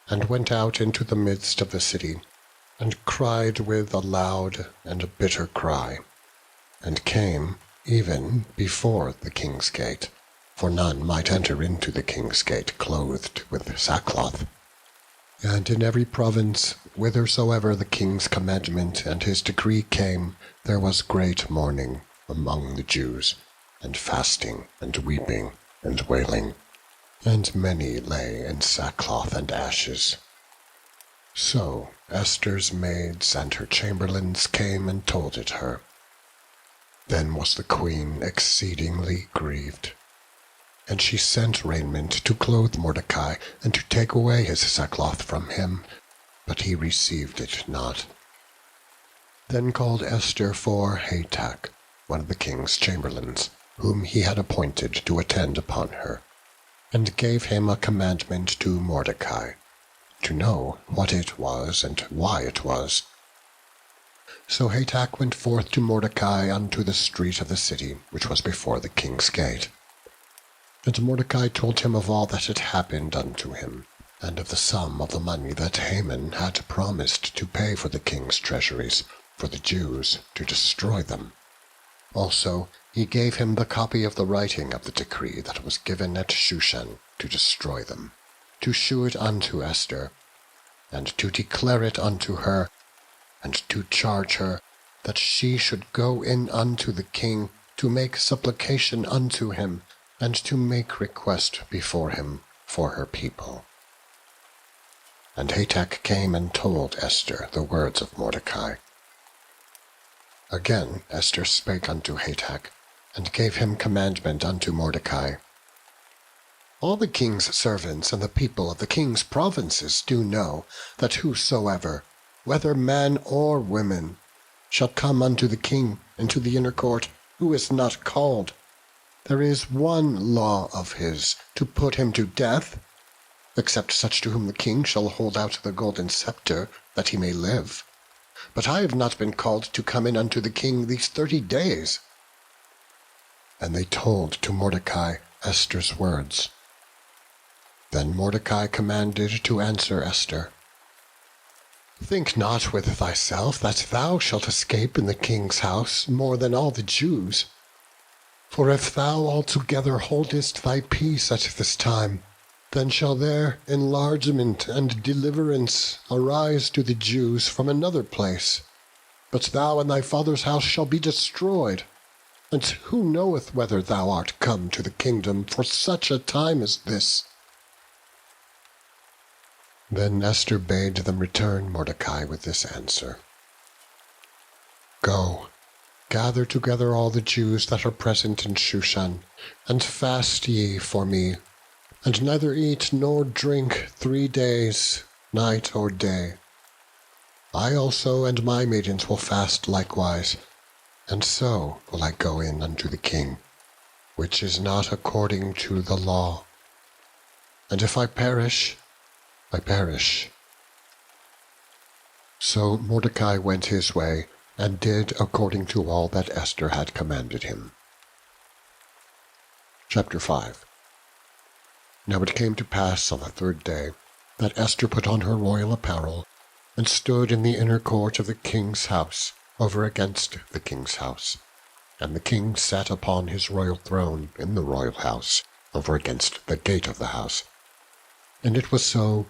and went out into the midst of the city, and cried with a loud and a bitter cry, and came even before the king's gate, for none might enter into the king's gate clothed with sackcloth. And in every province, whithersoever the king's commandment and his decree came, there was great mourning among the Jews, and fasting, and weeping, and wailing, and many lay in sackcloth and ashes. So Esther's maids and her chamberlains came and told it her. Then was the queen exceedingly grieved. And she sent raiment to clothe Mordecai, and to take away his sackcloth from him, but he received it not. Then called Esther for Hatach, one of the king's chamberlains, whom he had appointed to attend upon her, and gave him a commandment to Mordecai, to know what it was and why it was. So Hatach went forth to Mordecai unto the street of the city, which was before the king's gate. And Mordecai told him of all that had happened unto him, and of the sum of the money that Haman had promised to pay for the king's treasuries, for the Jews to destroy them. Also he gave him the copy of the writing of the decree that was given at Shushan to destroy them, to shew it unto Esther, and to declare it unto her, and to charge her that she should go in unto the king to make supplication unto him, and to make request before him for her people. And Hatach came and told Esther the words of Mordecai. Again Esther spake unto Hatach, and gave him commandment unto Mordecai. All the king's servants and the people of the king's provinces do know that whosoever, whether man or woman, shall come unto the king into the inner court, who is not called, there is one law of his, to put him to death, except such to whom the king shall hold out the golden scepter, that he may live. But I have not been called to come in unto the king these 30 days. And they told to Mordecai Esther's words. Then Mordecai commanded to answer Esther, Think not with thyself that thou shalt escape in the king's house more than all the Jews. For if thou altogether holdest thy peace at this time, then shall there enlargement and deliverance arise to the Jews from another place. But thou and thy father's house shall be destroyed. And who knoweth whether thou art come to the kingdom for such a time as this? Then Esther bade them return Mordecai with this answer. Go, gather together all the Jews that are present in Shushan, and fast ye for me, and neither eat nor drink 3 days, night or day. I also and my maidens will fast likewise, and so will I go in unto the king, which is not according to the law. And if I perish, I perish. So Mordecai went his way, and did according to all that Esther had commanded him. Chapter 5. Now it came to pass on the 3rd day, that Esther put on her royal apparel, and stood in the inner court of the king's house, over against the king's house. And the king sat upon his royal throne in the royal house, over against the gate of the house. And it was so,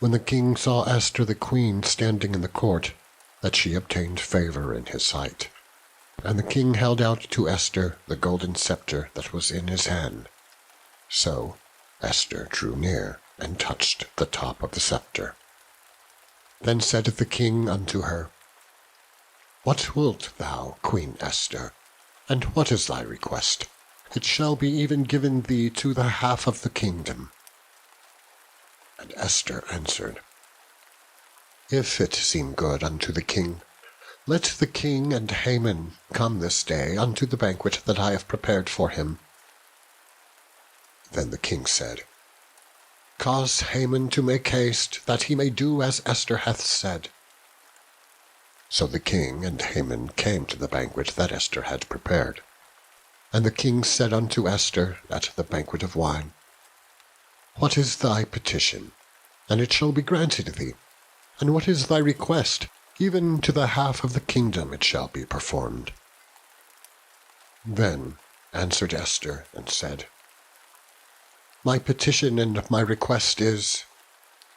when the king saw Esther the queen standing in the court, that she obtained favor in his sight, And the king held out to Esther the golden scepter that was in his hand. So Esther drew near and touched the top of the scepter. Then said the king unto her, What wilt thou, Queen Esther, and what is thy request? It shall be even given thee to the half of the kingdom. And Esther answered, If it seem good unto the king, let the king and Haman come this day unto the banquet that I have prepared for him. Then the king said, Cause Haman to make haste, that he may do as Esther hath said. So the king and Haman came to the banquet that Esther had prepared. And the king said unto Esther at the banquet of wine, What is thy petition? And it shall be granted thee. And what is thy request? Even to the half of the kingdom it shall be performed. Then answered Esther and said, My petition and my request is,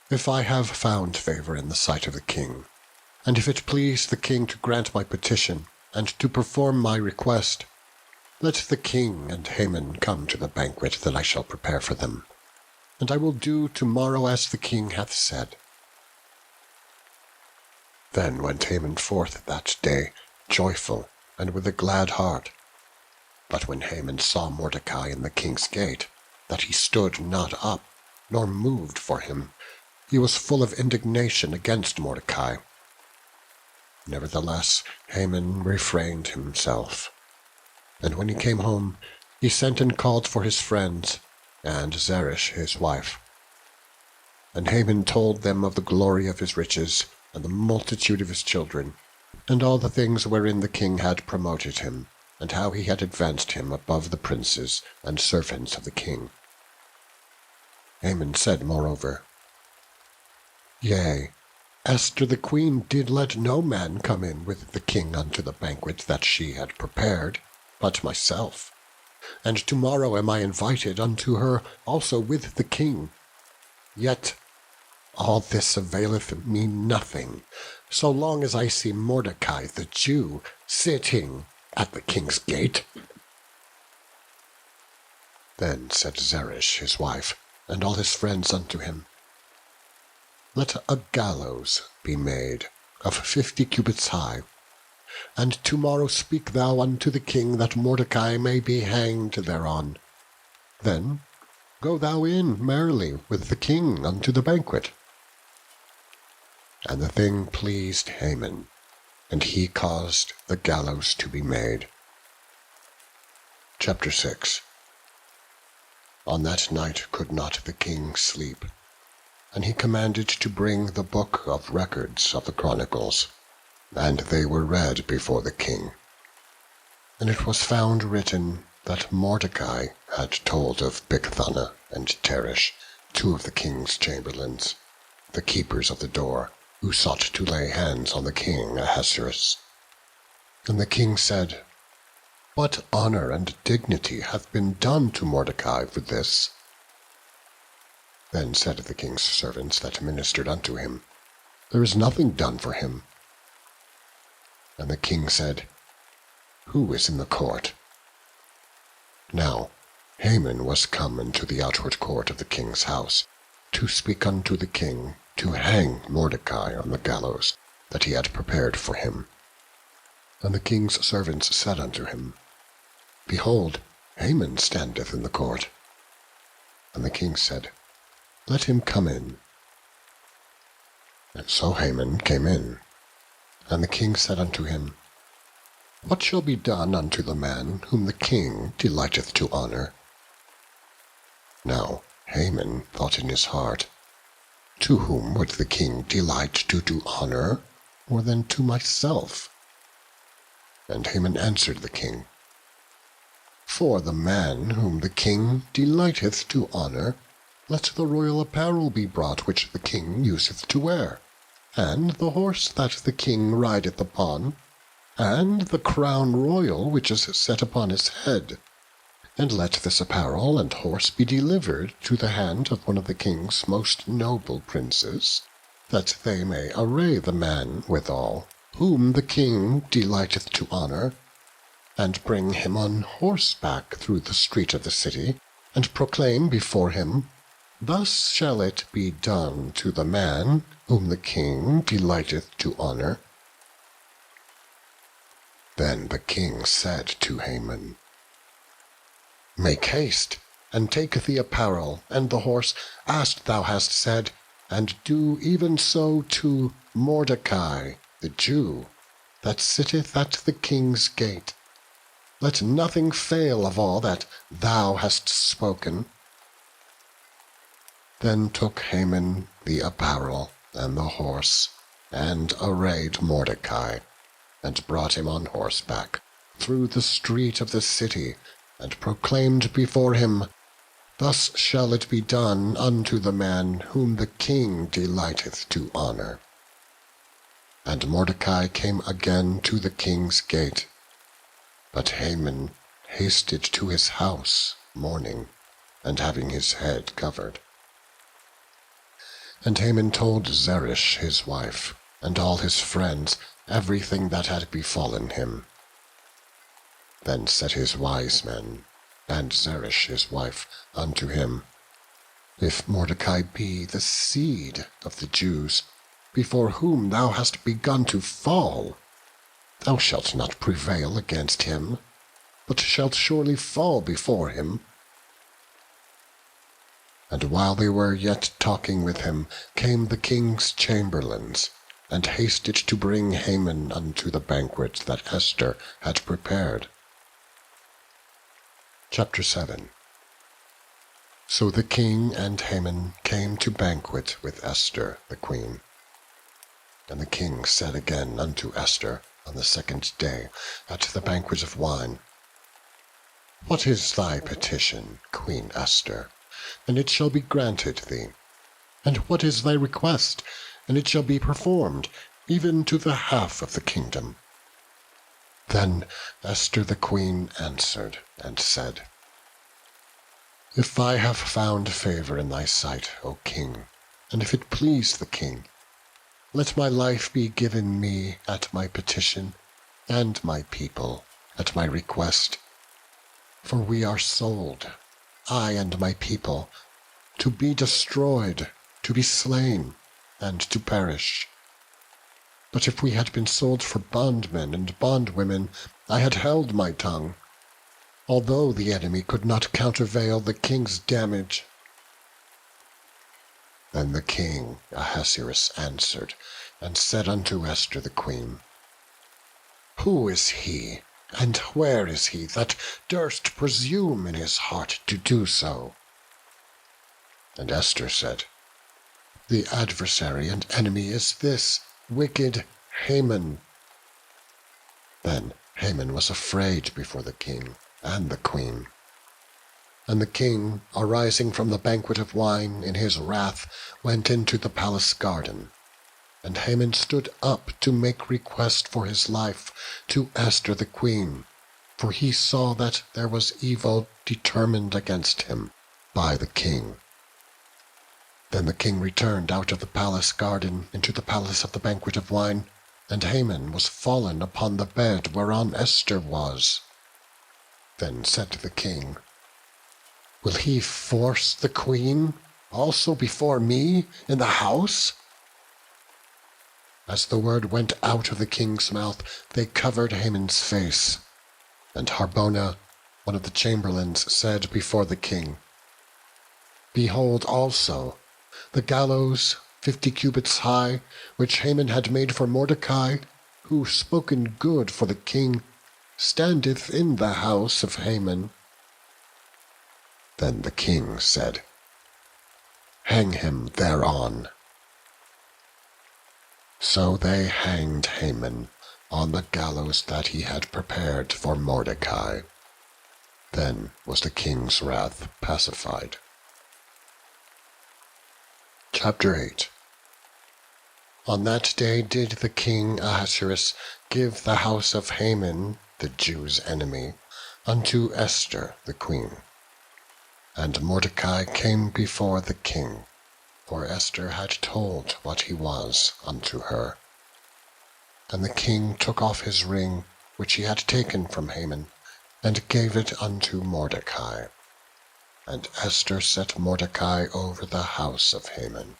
if I have found favor in the sight of the king, and if it please the king to grant my petition, and to perform my request, let the king and Haman come to the banquet that I shall prepare for them, and I will do tomorrow as the king hath said. Then went Haman forth that day, joyful, and with a glad heart. But when Haman saw Mordecai in the king's gate, that he stood not up, nor moved for him, he was full of indignation against Mordecai. Nevertheless, Haman refrained himself. And when he came home, he sent and called for his friends, and Zeresh his wife. And Haman told them of the glory of his riches, and the multitude of his children, and all the things wherein the king had promoted him, and how he had advanced him above the princes and servants of the king. Haman said moreover, Yea, Esther the queen did let no man come in with the king unto the banquet that she had prepared, but myself. And tomorrow am I invited unto her also with the king. Yet all this availeth me nothing, so long as I see Mordecai the Jew sitting at the king's gate. Then said Zeresh his wife, and all his friends unto him, Let a gallows be made of 50 cubits high, and tomorrow speak thou unto the king that Mordecai may be hanged thereon. Then go thou in merrily with the king unto the banquet. And the thing pleased Haman, and he caused the gallows to be made. Chapter 6. On that night could not the king sleep, and he commanded to bring the book of records of the Chronicles, and they were read before the king. And it was found written that Mordecai had told of Bigthana and Teresh, two of the king's chamberlains, the keepers of the door, who sought to lay hands on the king Ahasuerus. And the king said, What honor and dignity hath been done to Mordecai for this? Then said the king's servants that ministered unto him, There is nothing done for him. And the king said, Who is in the court? Now Haman was come into the outward court of the king's house, to speak unto the king to hang Mordecai on the gallows that he had prepared for him. And the king's servants said unto him, Behold, Haman standeth in the court. And the king said, Let him come in. And so Haman came in. And the king said unto him, What shall be done unto the man whom the king delighteth to honor? Now Haman thought in his heart, To whom would the king delight to do honor more than to myself? And Haman answered the king, For the man whom the king delighteth to honor, let the royal apparel be brought which the king useth to wear, and the horse that the king rideth upon, and the crown royal which is set upon his head. And let this apparel and horse be delivered to the hand of one of the king's most noble princes, that they may array the man withal, whom the king delighteth to honor, and bring him on horseback through the street of the city, and proclaim before him, 'Thus shall it be done to the man whom the king delighteth to honor.'" Then the king said to Haman, "Make haste, and take the apparel and the horse, as thou hast said, and do even so to Mordecai the Jew, that sitteth at the king's gate. Let nothing fail of all that thou hast spoken." Then took Haman the apparel and the horse, and arrayed Mordecai, and brought him on horseback through the street of the city, and proclaimed before him, "Thus shall it be done unto the man whom the king delighteth to honor." And Mordecai came again to the king's gate, but Haman hasted to his house, mourning, and having his head covered. And Haman told Zeresh his wife, and all his friends, everything that had befallen him. Then said his wise men, and Zeresh his wife, unto him, "If Mordecai be the seed of the Jews, before whom thou hast begun to fall, thou shalt not prevail against him, but shalt surely fall before him." And while they were yet talking with him, came the king's chamberlains, and hasted to bring Haman unto the banquet that Esther had prepared. Chapter 7. So the king and Haman came to banquet with Esther the queen. And the king said again unto Esther on the second day at the banquet of wine, "What is thy petition, Queen Esther? And it shall be granted thee. And what is thy request? And it shall be performed, even to the half of the kingdom." Then Esther the queen answered and said, "If I have found favor in thy sight, O king, and if it please the king, let my life be given me at my petition, and my people at my request. For we are sold, I and my people, to be destroyed, to be slain, and to perish. But if we had been sold for bondmen and bondwomen, I had held my tongue, although the enemy could not countervail the king's damage." Then the king Ahasuerus answered, and said unto Esther the queen, "Who is he, and where is he, that durst presume in his heart to do so?" And Esther said, "The adversary and enemy is this wicked Haman." Then Haman was afraid before the king and the queen. And the king, arising from the banquet of wine in his wrath, went into the palace garden. And Haman stood up to make request for his life to Esther the queen, for he saw that there was evil determined against him by the king. Then the king returned out of the palace garden into the palace of the banquet of wine, and Haman was fallen upon the bed whereon Esther was. Then said the king, "Will he force the queen also before me in the house?" As the word went out of the king's mouth, they covered Haman's face. And Harbona, one of the chamberlains, said before the king, "Behold also, the gallows 50 cubits high, which Haman had made for Mordecai, who spoken good for the king, standeth in the house of Haman." Then the king said, "Hang him thereon." So they hanged Haman on the gallows that he had prepared for Mordecai. Then was the king's wrath pacified. Chapter 8. On that day did the king Ahasuerus give the house of Haman, the Jews' enemy, unto Esther the queen. And Mordecai came before the king, for Esther had told what he was unto her. And the king took off his ring, which he had taken from Haman, and gave it unto Mordecai. And Esther set Mordecai over the house of Haman.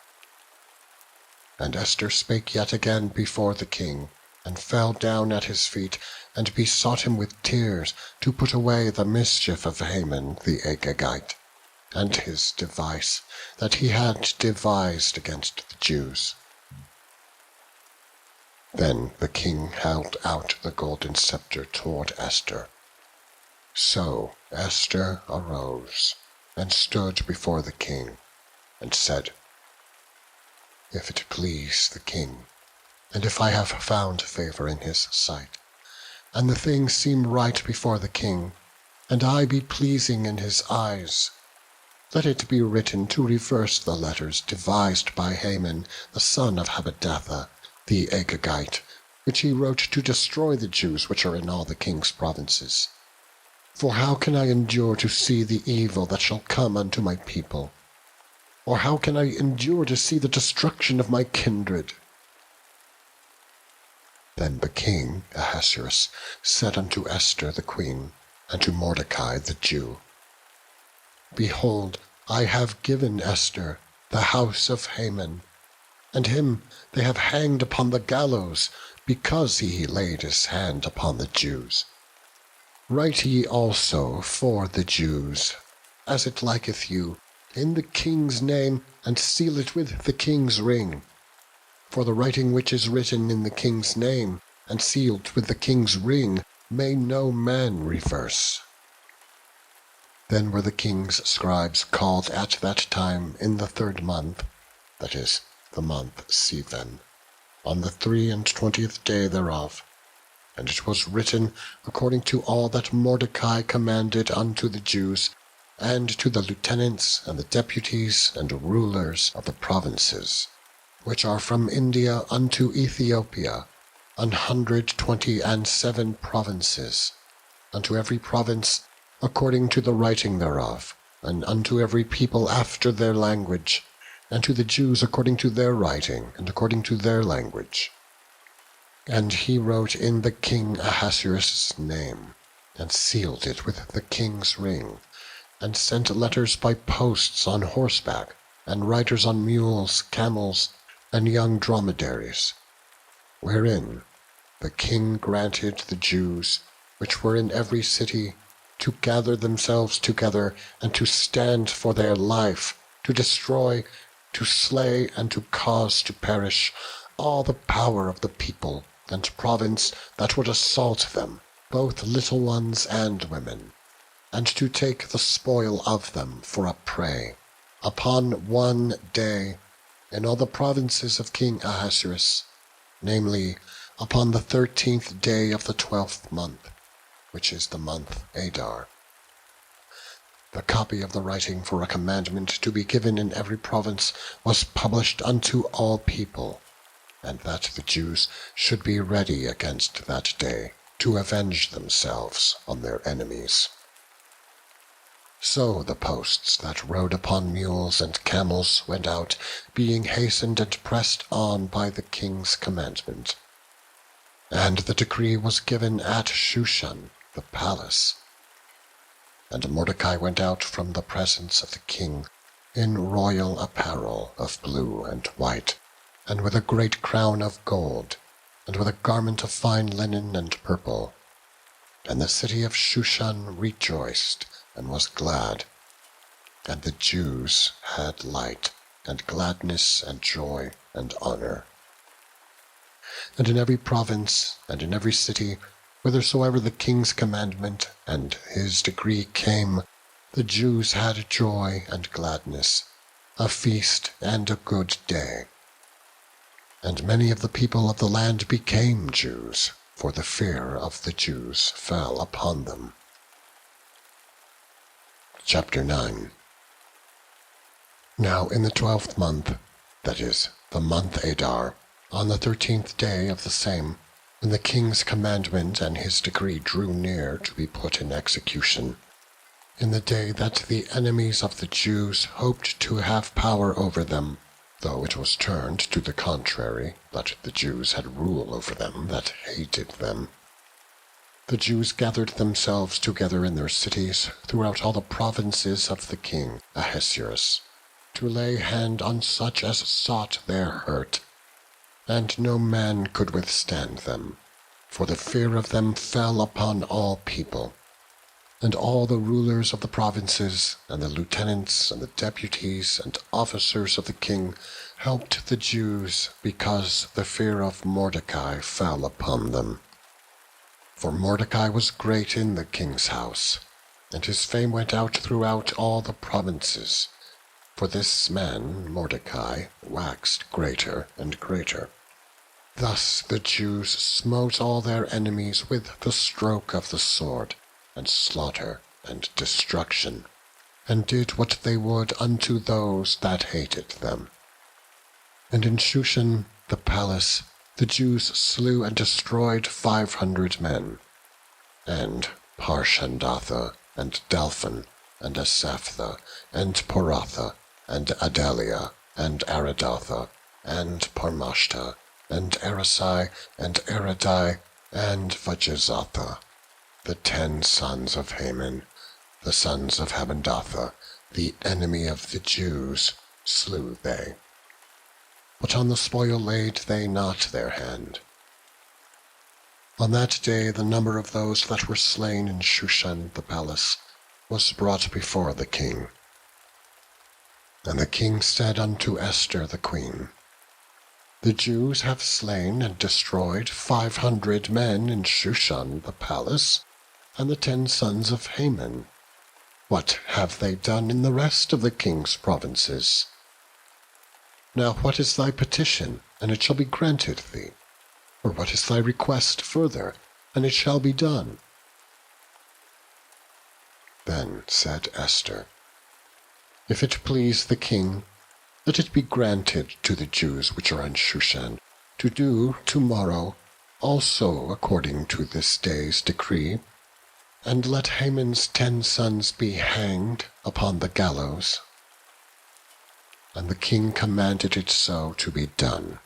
And Esther spake yet again before the king, and fell down at his feet, and besought him with tears to put away the mischief of Haman the Agagite, and his device that he had devised against the Jews. Then the king held out the golden scepter toward Esther. So Esther arose, and stood before the king, and said, If it please the king, and if I have found favor in his sight, and the thing seem right before the king, and I be pleasing in his eyes, let it be written to reverse the letters devised by Haman the son of Hammedatha, the Agagite, which he wrote to destroy the Jews which are in all the king's provinces. For how can I endure to see the evil that shall come unto my people? Or how can I endure to see the destruction of my kindred? Then the king Ahasuerus said unto Esther the queen, and to Mordecai the Jew, Behold, I have given Esther the house of Haman, and him they have hanged upon the gallows, because he laid his hand upon the Jews. Write ye also for the Jews, as it liketh you, in the king's name, and seal it with the king's ring. For the writing which is written in the king's name, and sealed with the king's ring, may no man reverse. Then were the king's scribes called at that time in the 3rd month, that is, the month Sivan, on the 23 day thereof. And it was written according to all that Mordecai commanded unto the Jews, and to the lieutenants and the deputies and rulers of the provinces, which are from India unto Ethiopia, 127 provinces, unto every province according to the writing thereof, and unto every people after their language, and to the Jews according to their writing, and according to their language. And he wrote in the king Ahasuerus' name, and sealed it with the king's ring, and sent letters by posts on horseback, and riders on mules, camels, and young dromedaries, wherein the king granted the Jews, which were in every city, to gather themselves together, and to stand for their life, to destroy, to slay, and to cause to perish all the power of the people and province that would assault them, both little ones and women, and to take the spoil of them for a prey, upon one day, in all the provinces of King Ahasuerus, namely, upon the 13th day of the 12th month, which is the month Adar. The copy of the writing for a commandment to be given in every province was published unto all people, and that the Jews should be ready against that day to avenge themselves on their enemies. So the posts that rode upon mules and camels went out, being hastened and pressed on by the king's commandment. And the decree was given at Shushan, the palace. And Mordecai went out from the presence of the king in royal apparel of blue and white, and with a great crown of gold, and with a garment of fine linen and purple. And the city of Shushan rejoiced and was glad, and the Jews had light, and gladness, and joy, and honor. And in every province, and in every city, whithersoever the king's commandment and his decree came, the Jews had joy and gladness, a feast and a good day. And many of the people of the land became Jews, for the fear of the Jews fell upon them. Chapter 9. Now in the 12th month, that is, the month Adar, on the 13th day of the same, when the king's commandment and his decree drew near to be put in execution, in the day that the enemies of the Jews hoped to have power over them, though it was turned to the contrary, that the Jews had rule over them that hated them. the Jews gathered themselves together in their cities throughout all the provinces of the king Ahasuerus, to lay hand on such as sought their hurt, and no man could withstand them, for the fear of them fell upon all people. And all the rulers of the provinces, and the lieutenants, and the deputies, and officers of the king helped the Jews, because the fear of Mordecai fell upon them. For Mordecai was great in the king's house, and his fame went out throughout all the provinces. For this man, Mordecai, waxed greater and greater. Thus the Jews smote all their enemies with the stroke of the sword, and slaughter, and destruction, and did what they would unto those that hated them. And in Shushan the palace the Jews slew and destroyed 500 men, and Parshandatha, and Dalphon, and Asaphtha, and Poratha, and Adalia, and Aridatha, and Parmashta, and Arasai, and Aradai, and Vajezatha, the 10 sons of Haman, the sons of Habendatha, the enemy of the Jews, slew they. But on the spoil laid they not their hand. On that day the number of those that were slain in Shushan the palace was brought before the king. And the king said unto Esther the queen, The Jews have slain and destroyed 500 men in Shushan the palace, and the 10 sons of Haman. What have they done in the rest of the king's provinces? Now what is thy petition, and it shall be granted thee? Or what is thy request further, and it shall be done? Then said Esther, If it please the king, let it be granted to the Jews which are in Shushan to do tomorrow also according to this day's decree, and let Haman's 10 sons be hanged upon the gallows. And the king commanded it so to be done,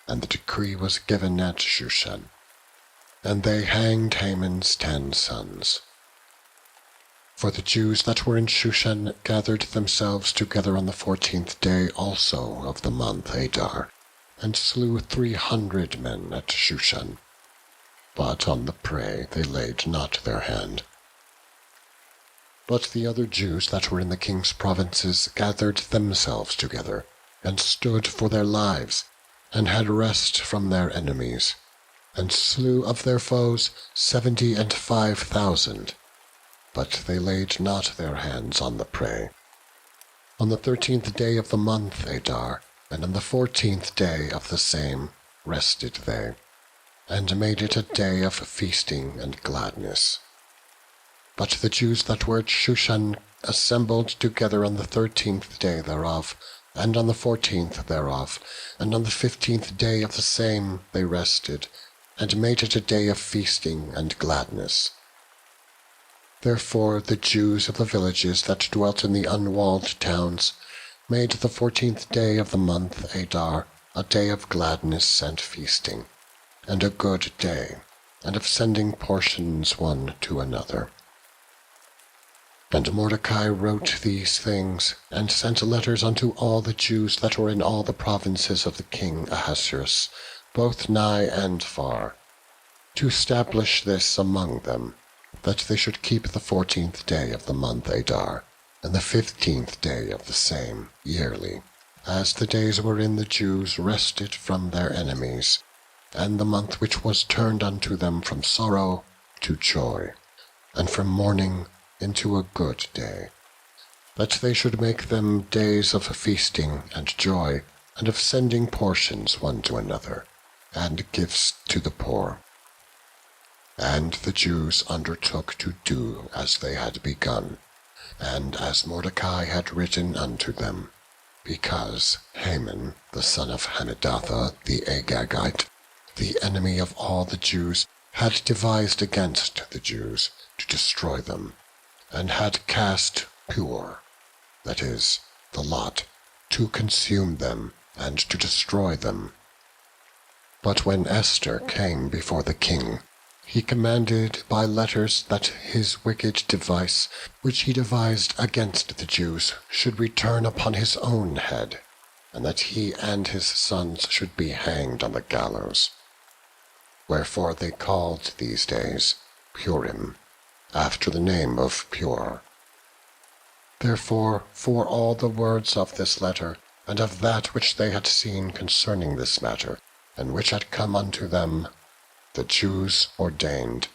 and the decree was given at Shushan, and they hanged Haman's 10 sons. For the Jews that were in Shushan gathered themselves together on the 14th day also of the month Adar, and slew 300 men at Shushan. But on the prey they laid not their hand. But the other Jews that were in the king's provinces gathered themselves together, and stood for their lives, and had rest from their enemies, and slew of their foes 75,000. But they laid not their hands on the prey. On the 13th day of the month Adar, and on the 14th day of the same, rested they, and made it a day of feasting and gladness. But the Jews that were at Shushan assembled together on the 13th day thereof, and on the 14th thereof, and on the 15th day of the same they rested, and made it a day of feasting and gladness. Therefore the Jews of the villages that dwelt in the unwalled towns made the 14th day of the month Adar a day of gladness and feasting, and a good day, and of sending portions one to another. And Mordecai wrote these things, and sent letters unto all the Jews that were in all the provinces of the king Ahasuerus, both nigh and far, to establish this among them, that they should keep the 14th day of the month Adar, and the 15th day of the same, yearly, as the days wherein the Jews rested from their enemies, and the month which was turned unto them from sorrow to joy, and from mourning into a good day, that they should make them days of feasting and joy, and of sending portions one to another, and gifts to the poor. And the Jews undertook to do as they had begun, and as Mordecai had written unto them, because Haman, the son of Hammedatha the Agagite, the enemy of all the Jews, had devised against the Jews to destroy them, and had cast Pur, that is, the lot, to consume them and to destroy them. But when Esther came before the king, he commanded by letters that his wicked device, which he devised against the Jews, should return upon his own head, and that he and his sons should be hanged on the gallows. Wherefore they called these days Purim, after the name of pure. Therefore, for all the words of this letter, and of that which they had seen concerning this matter, and which had come unto them, the Jews ordained,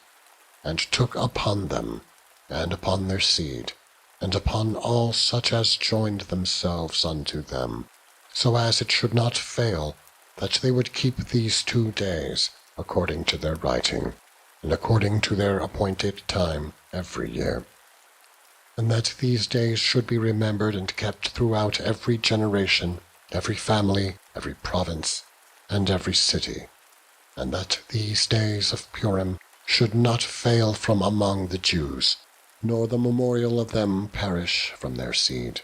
and took upon them, and upon their seed, and upon all such as joined themselves unto them, so as it should not fail, that they would keep these 2 days, according to their writing, and according to their appointed time every year, and that these days should be remembered and kept throughout every generation, every family, every province, and every city, and that these days of Purim should not fail from among the Jews, nor the memorial of them perish from their seed.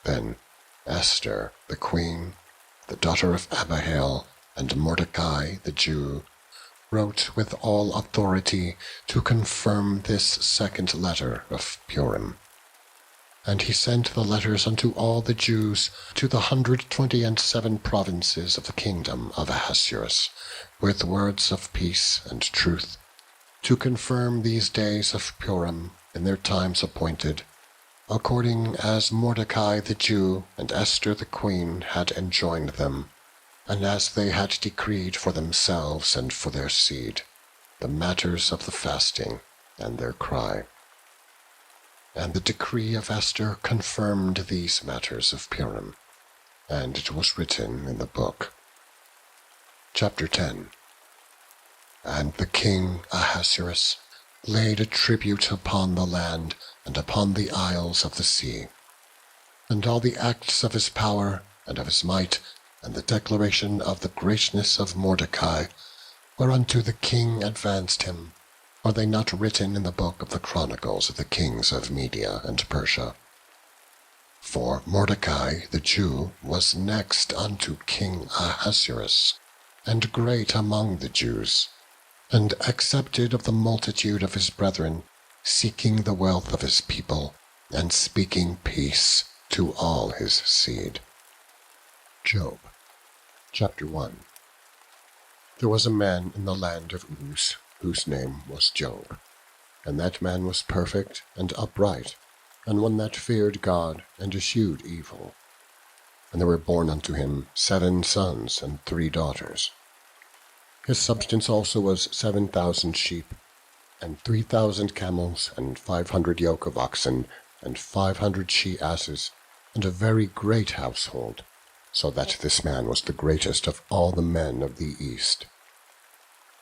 Then Esther the queen, the daughter of Abihail, and Mordecai the Jew, wrote with all authority to confirm this second letter of Purim. And he sent the letters unto all the Jews to the 127 provinces of the kingdom of Ahasuerus, with words of peace and truth, to confirm these days of Purim in their times appointed, according as Mordecai the Jew and Esther the queen had enjoined them, and as they had decreed for themselves and for their seed, the matters of the fasting and their cry. And the decree of Esther confirmed these matters of Purim, and it was written in the book. Chapter 10. And the king Ahasuerus laid a tribute upon the land and upon the isles of the sea, and all the acts of his power and of his might, and the declaration of the greatness of Mordecai, whereunto the king advanced him, are they not written in the book of the chronicles of the kings of Media and Persia? For Mordecai the Jew was next unto King Ahasuerus, and great among the Jews, and accepted of the multitude of his brethren, seeking the wealth of his people, and speaking peace to all his seed. Job, chapter 1. There was a man in the land of Uz, whose name was Job, and that man was perfect and upright, and one that feared God and eschewed evil. And there were born unto him 7 sons and 3 daughters. His substance also was 7,000 sheep, and 3,000 camels, and 500 yoke of oxen, and 500 she-asses, and a very great household, so that this man was the greatest of all the men of the east.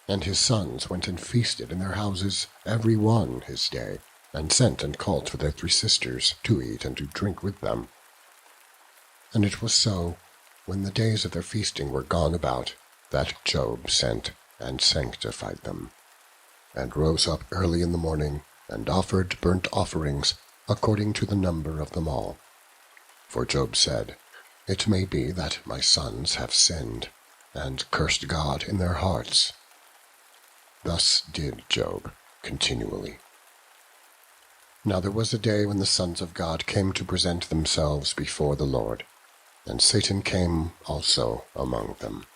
And his sons went and feasted in their houses every one his day, and sent and called for their 3 sisters to eat and to drink with them. And it was so, when the days of their feasting were gone about, that Job sent and sanctified them, and rose up early in the morning, and offered burnt offerings according to the number of them all. For Job said, It may be that my sons have sinned, and cursed God in their hearts. Thus did Job continually. Now there was a day when the sons of God came to present themselves before the Lord, and Satan came also among them.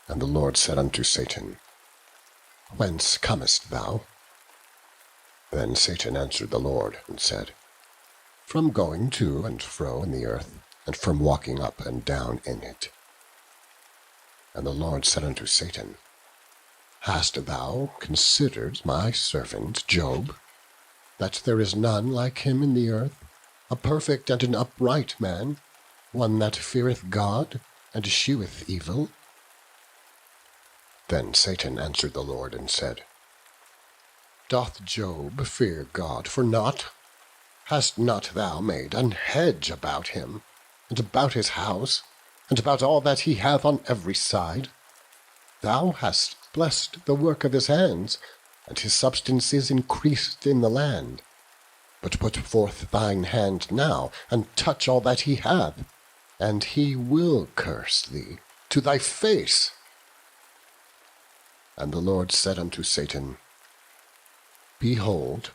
And the Lord said unto Satan, Whence comest thou? Then Satan answered the Lord, and said, From going to and fro in the earth, and from walking up and down in it. And the Lord said unto Satan, Hast thou considered my servant Job, that there is none like him in the earth, a perfect and an upright man, one that feareth God, and escheweth evil? Then Satan answered the Lord, and said, Doth Job fear God for naught? Hast not thou made an hedge about him, and about his house, and about all that he hath on every side? Thou hast blessed the work of his hands, and his substance is increased in the land. But put forth thine hand now, and touch all that he hath, and he will curse thee to thy face. And the Lord said unto Satan, Behold,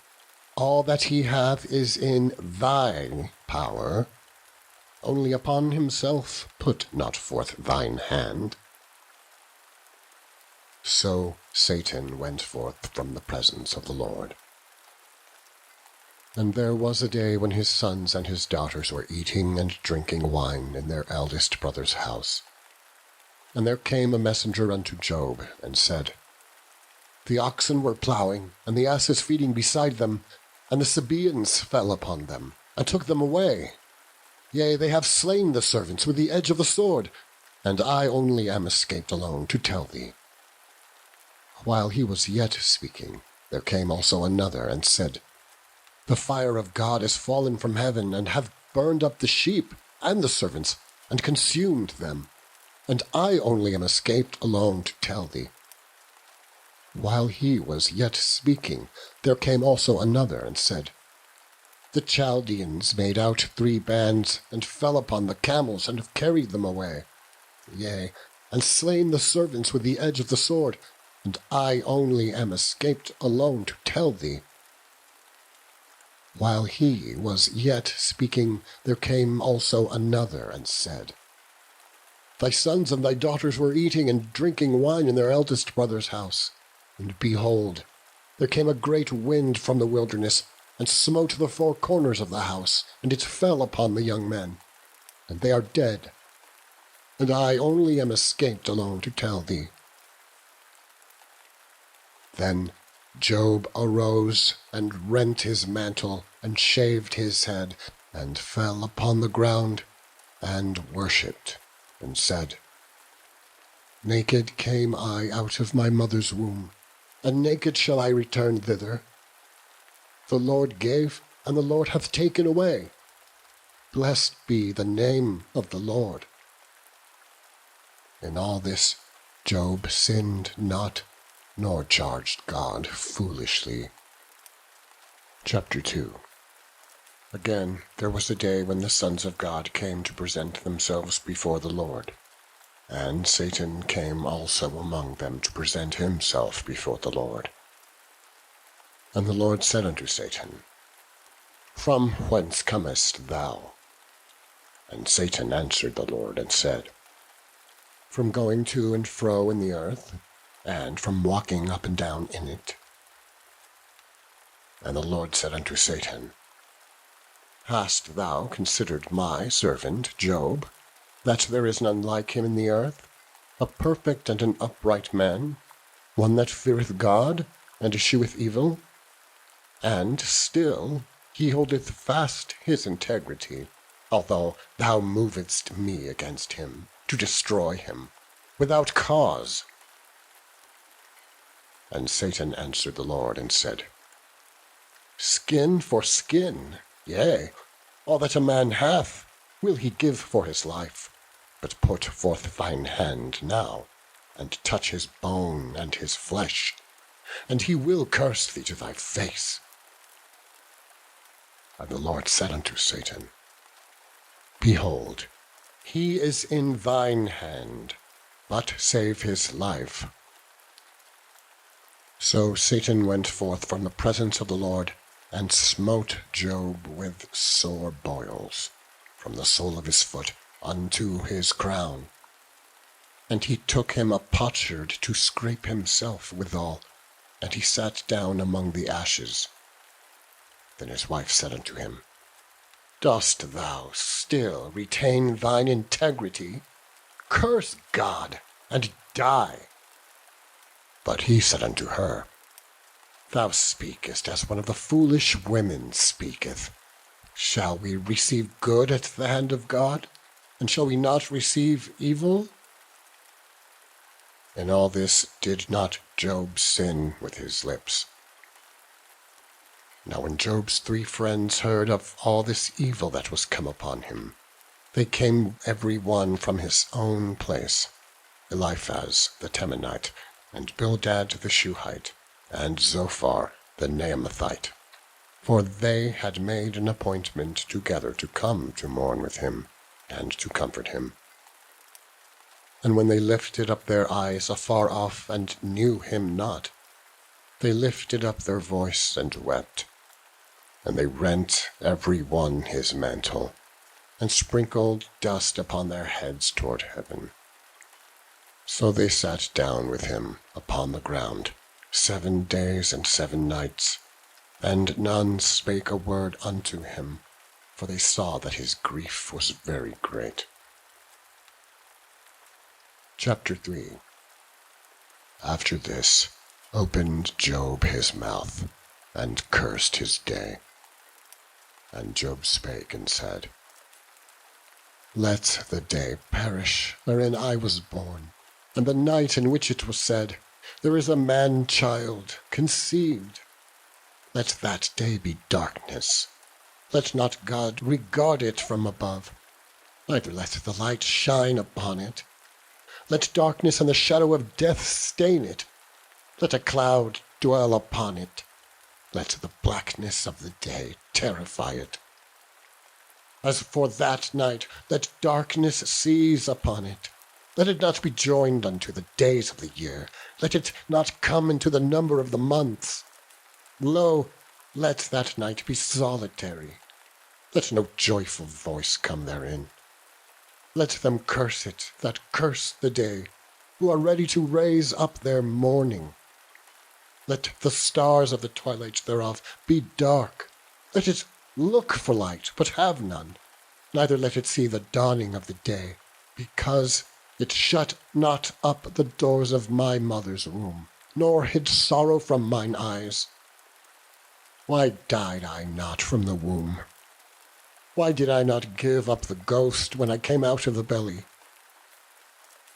all that he hath is in thy power, only upon himself put not forth thine hand. So Satan went forth from the presence of the Lord. And there was a day when his sons and his daughters were eating and drinking wine in their eldest brother's house. And there came a messenger unto Job, and said, The oxen were plowing, and the asses feeding beside them, and the Sabaeans fell upon them, and took them away. Yea, they have slain the servants with the edge of the sword, and I only am escaped alone to tell thee. While he was yet speaking, there came also another, and said, The fire of God is fallen from heaven, and hath burned up the sheep and the servants, and consumed them. And I only am escaped alone to tell thee. While he was yet speaking, there came also another, and said, The Chaldeans made out 3 bands, and fell upon the camels, and have carried them away. Yea, and slain the servants with the edge of the sword, and I only am escaped alone to tell thee. While he was yet speaking, there came also another, and said, Thy sons and thy daughters were eating and drinking wine in their eldest brother's house. And behold, there came a great wind from the wilderness, and smote the 4 corners of the house, and it fell upon the young men, and they are dead. And I only am escaped alone to tell thee. Then Job arose, and rent his mantle, and shaved his head, and fell upon the ground, and worshipped, and said, Naked came I out of my mother's womb, and naked shall I return thither. The Lord gave, and the Lord hath taken away. Blessed be the name of the Lord. In all this Job sinned not, nor charged God foolishly. Chapter 2. Again, there was a day when the sons of God came to present themselves before the Lord. And Satan came also among them to present himself before the Lord. And the Lord said unto Satan, From whence comest thou? And Satan answered the Lord, and said, From going to and fro in the earth, and from walking up and down in it. And the Lord said unto Satan, Hast thou considered my servant Job, that there is none like him in the earth, a perfect and an upright man, one that feareth God, and escheweth evil? And still he holdeth fast his integrity, although thou movedst me against him, to destroy him, without cause. And Satan answered the Lord, and said, Skin for skin, yea, all that a man hath will he give for his life. But put forth thine hand now, and touch his bone and his flesh, and he will curse thee to thy face. And the Lord said unto Satan, Behold, he is in thine hand, but save his life. So Satan went forth from the presence of the Lord, and smote Job with sore boils, from the sole of his foot unto his crown. And he took him a potsherd to scrape himself withal, and he sat down among the ashes. Then his wife said unto him, Dost thou still retain thine integrity? Curse God, and die. But he said unto her, Thou speakest as one of the foolish women speaketh. Shall we receive good at the hand of God? And shall we not receive evil? In all this did not Job sin with his lips. Now when Job's 3 friends heard of all this evil that was come upon him, they came every one from his own place, Eliphaz the Temanite, and Bildad the Shuhite, and Zophar the Naamathite, for they had made an appointment together to come to mourn with him, and to comfort him. And when they lifted up their eyes afar off, and knew him not, they lifted up their voice and wept. And they rent every one his mantle, and sprinkled dust upon their heads toward heaven. So they sat down with him upon the ground 7 days and 7 nights, and none spake a word unto him, for they saw that his grief was very great. Chapter 3. After this opened Job his mouth, and cursed his day. And Job spake and said, Let the day perish wherein I was born, and the night in which it was said, There is a man-child conceived. Let that day be darkness. Let not God regard it from above, neither let the light shine upon it. Let darkness and the shadow of death stain it. Let a cloud dwell upon it. Let the blackness of the day terrify it. As for that night, let darkness seize upon it. Let it not be joined unto the days of the year. Let it not come into the number of the months. Lo, let that night be solitary. Let no joyful voice come therein. Let them curse it that curse the day, who are ready to raise up their mourning. Let the stars of the twilight thereof be dark. Let it look for light, but have none. Neither let it see the dawning of the day, because it shut not up the doors of my mother's womb, nor hid sorrow from mine eyes. Why died I not from the womb? Why did I not give up the ghost when I came out of the belly?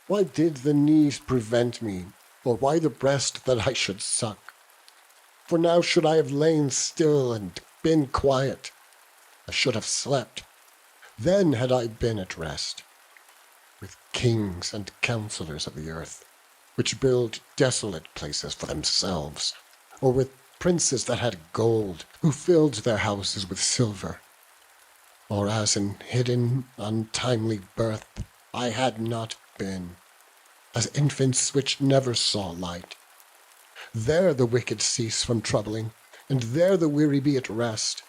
Why did the knees prevent me, or why the breast that I should suck? For now should I have lain still and been quiet. I should have slept. Then had I been at rest. With kings and counselors of the earth, which build desolate places for themselves, or with princes that had gold, who filled their houses with silver. Or as in hidden, untimely birth I had not been, as infants which never saw light. There the wicked cease from troubling, and there the weary be at rest.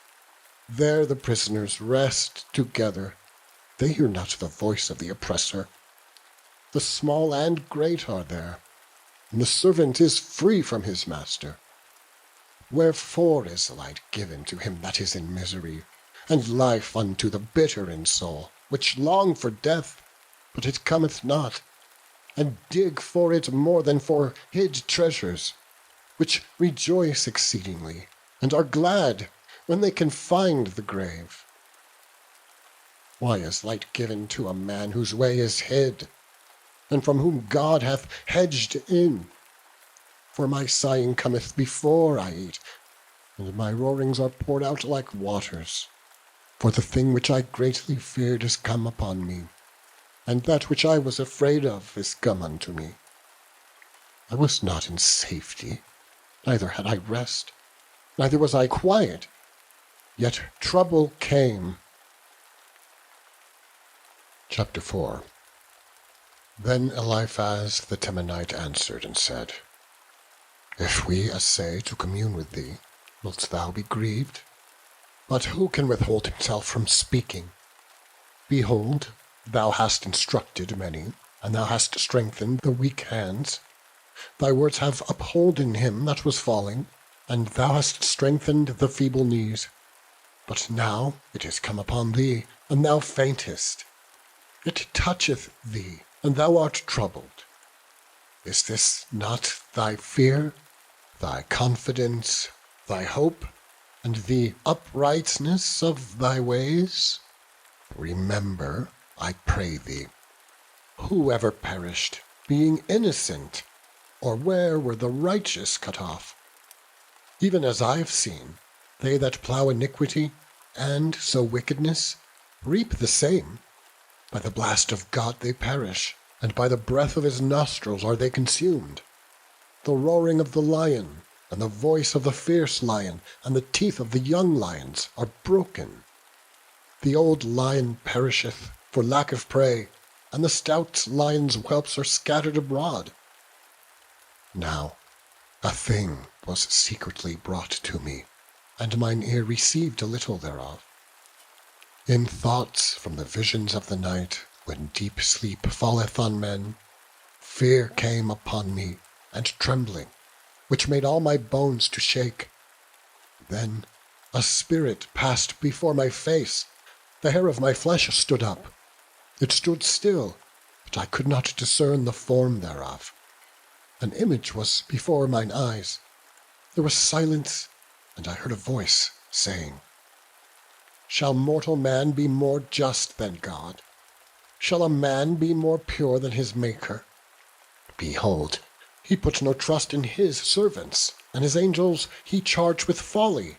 There the prisoners rest together, they hear not the voice of the oppressor. The small and great are there, and the servant is free from his master. Wherefore is light given to him that is in misery, and life unto the bitter in soul, which long for death, but it cometh not, and dig for it more than for hid treasures, which rejoice exceedingly, and are glad when they can find the grave. Why is light given to a man whose way is hid, and from whom God hath hedged in? For my sighing cometh before I eat, and my roarings are poured out like waters. For the thing which I greatly feared is come upon me, and that which I was afraid of is come unto me. I was not in safety, neither had I rest, neither was I quiet, yet trouble came. Chapter 4. Then Eliphaz the Temanite answered and said, If we essay to commune with thee, wilt thou be grieved? But who can withhold himself from speaking? Behold, thou hast instructed many, and thou hast strengthened the weak hands. Thy words have upholden him that was falling, and thou hast strengthened the feeble knees. But now it is come upon thee, and thou faintest. It toucheth thee, and thou art troubled. Is this not thy fear, thy confidence, thy hope, and the uprightness of thy ways? Remember, I pray thee, who ever perished, being innocent, or where were the righteous cut off? Even as I have seen, they that plough iniquity, and sow wickedness, reap the same. By the blast of God they perish, and by the breath of his nostrils are they consumed. The roaring of the lion, and the voice of the fierce lion, and the teeth of the young lions are broken. The old lion perisheth for lack of prey, and the stout lion's whelps are scattered abroad. Now a thing was secretly brought to me, and mine ear received a little thereof. In thoughts from the visions of the night, when deep sleep falleth on men, fear came upon me, and trembling, which made all my bones to shake. Then a spirit passed before my face, the hair of my flesh stood up. It stood still, but I could not discern the form thereof. An image was before mine eyes. There was silence, and I heard a voice saying, Shall mortal man be more just than God? Shall a man be more pure than his Maker? Behold, he put no trust in his servants, and his angels he charged with folly.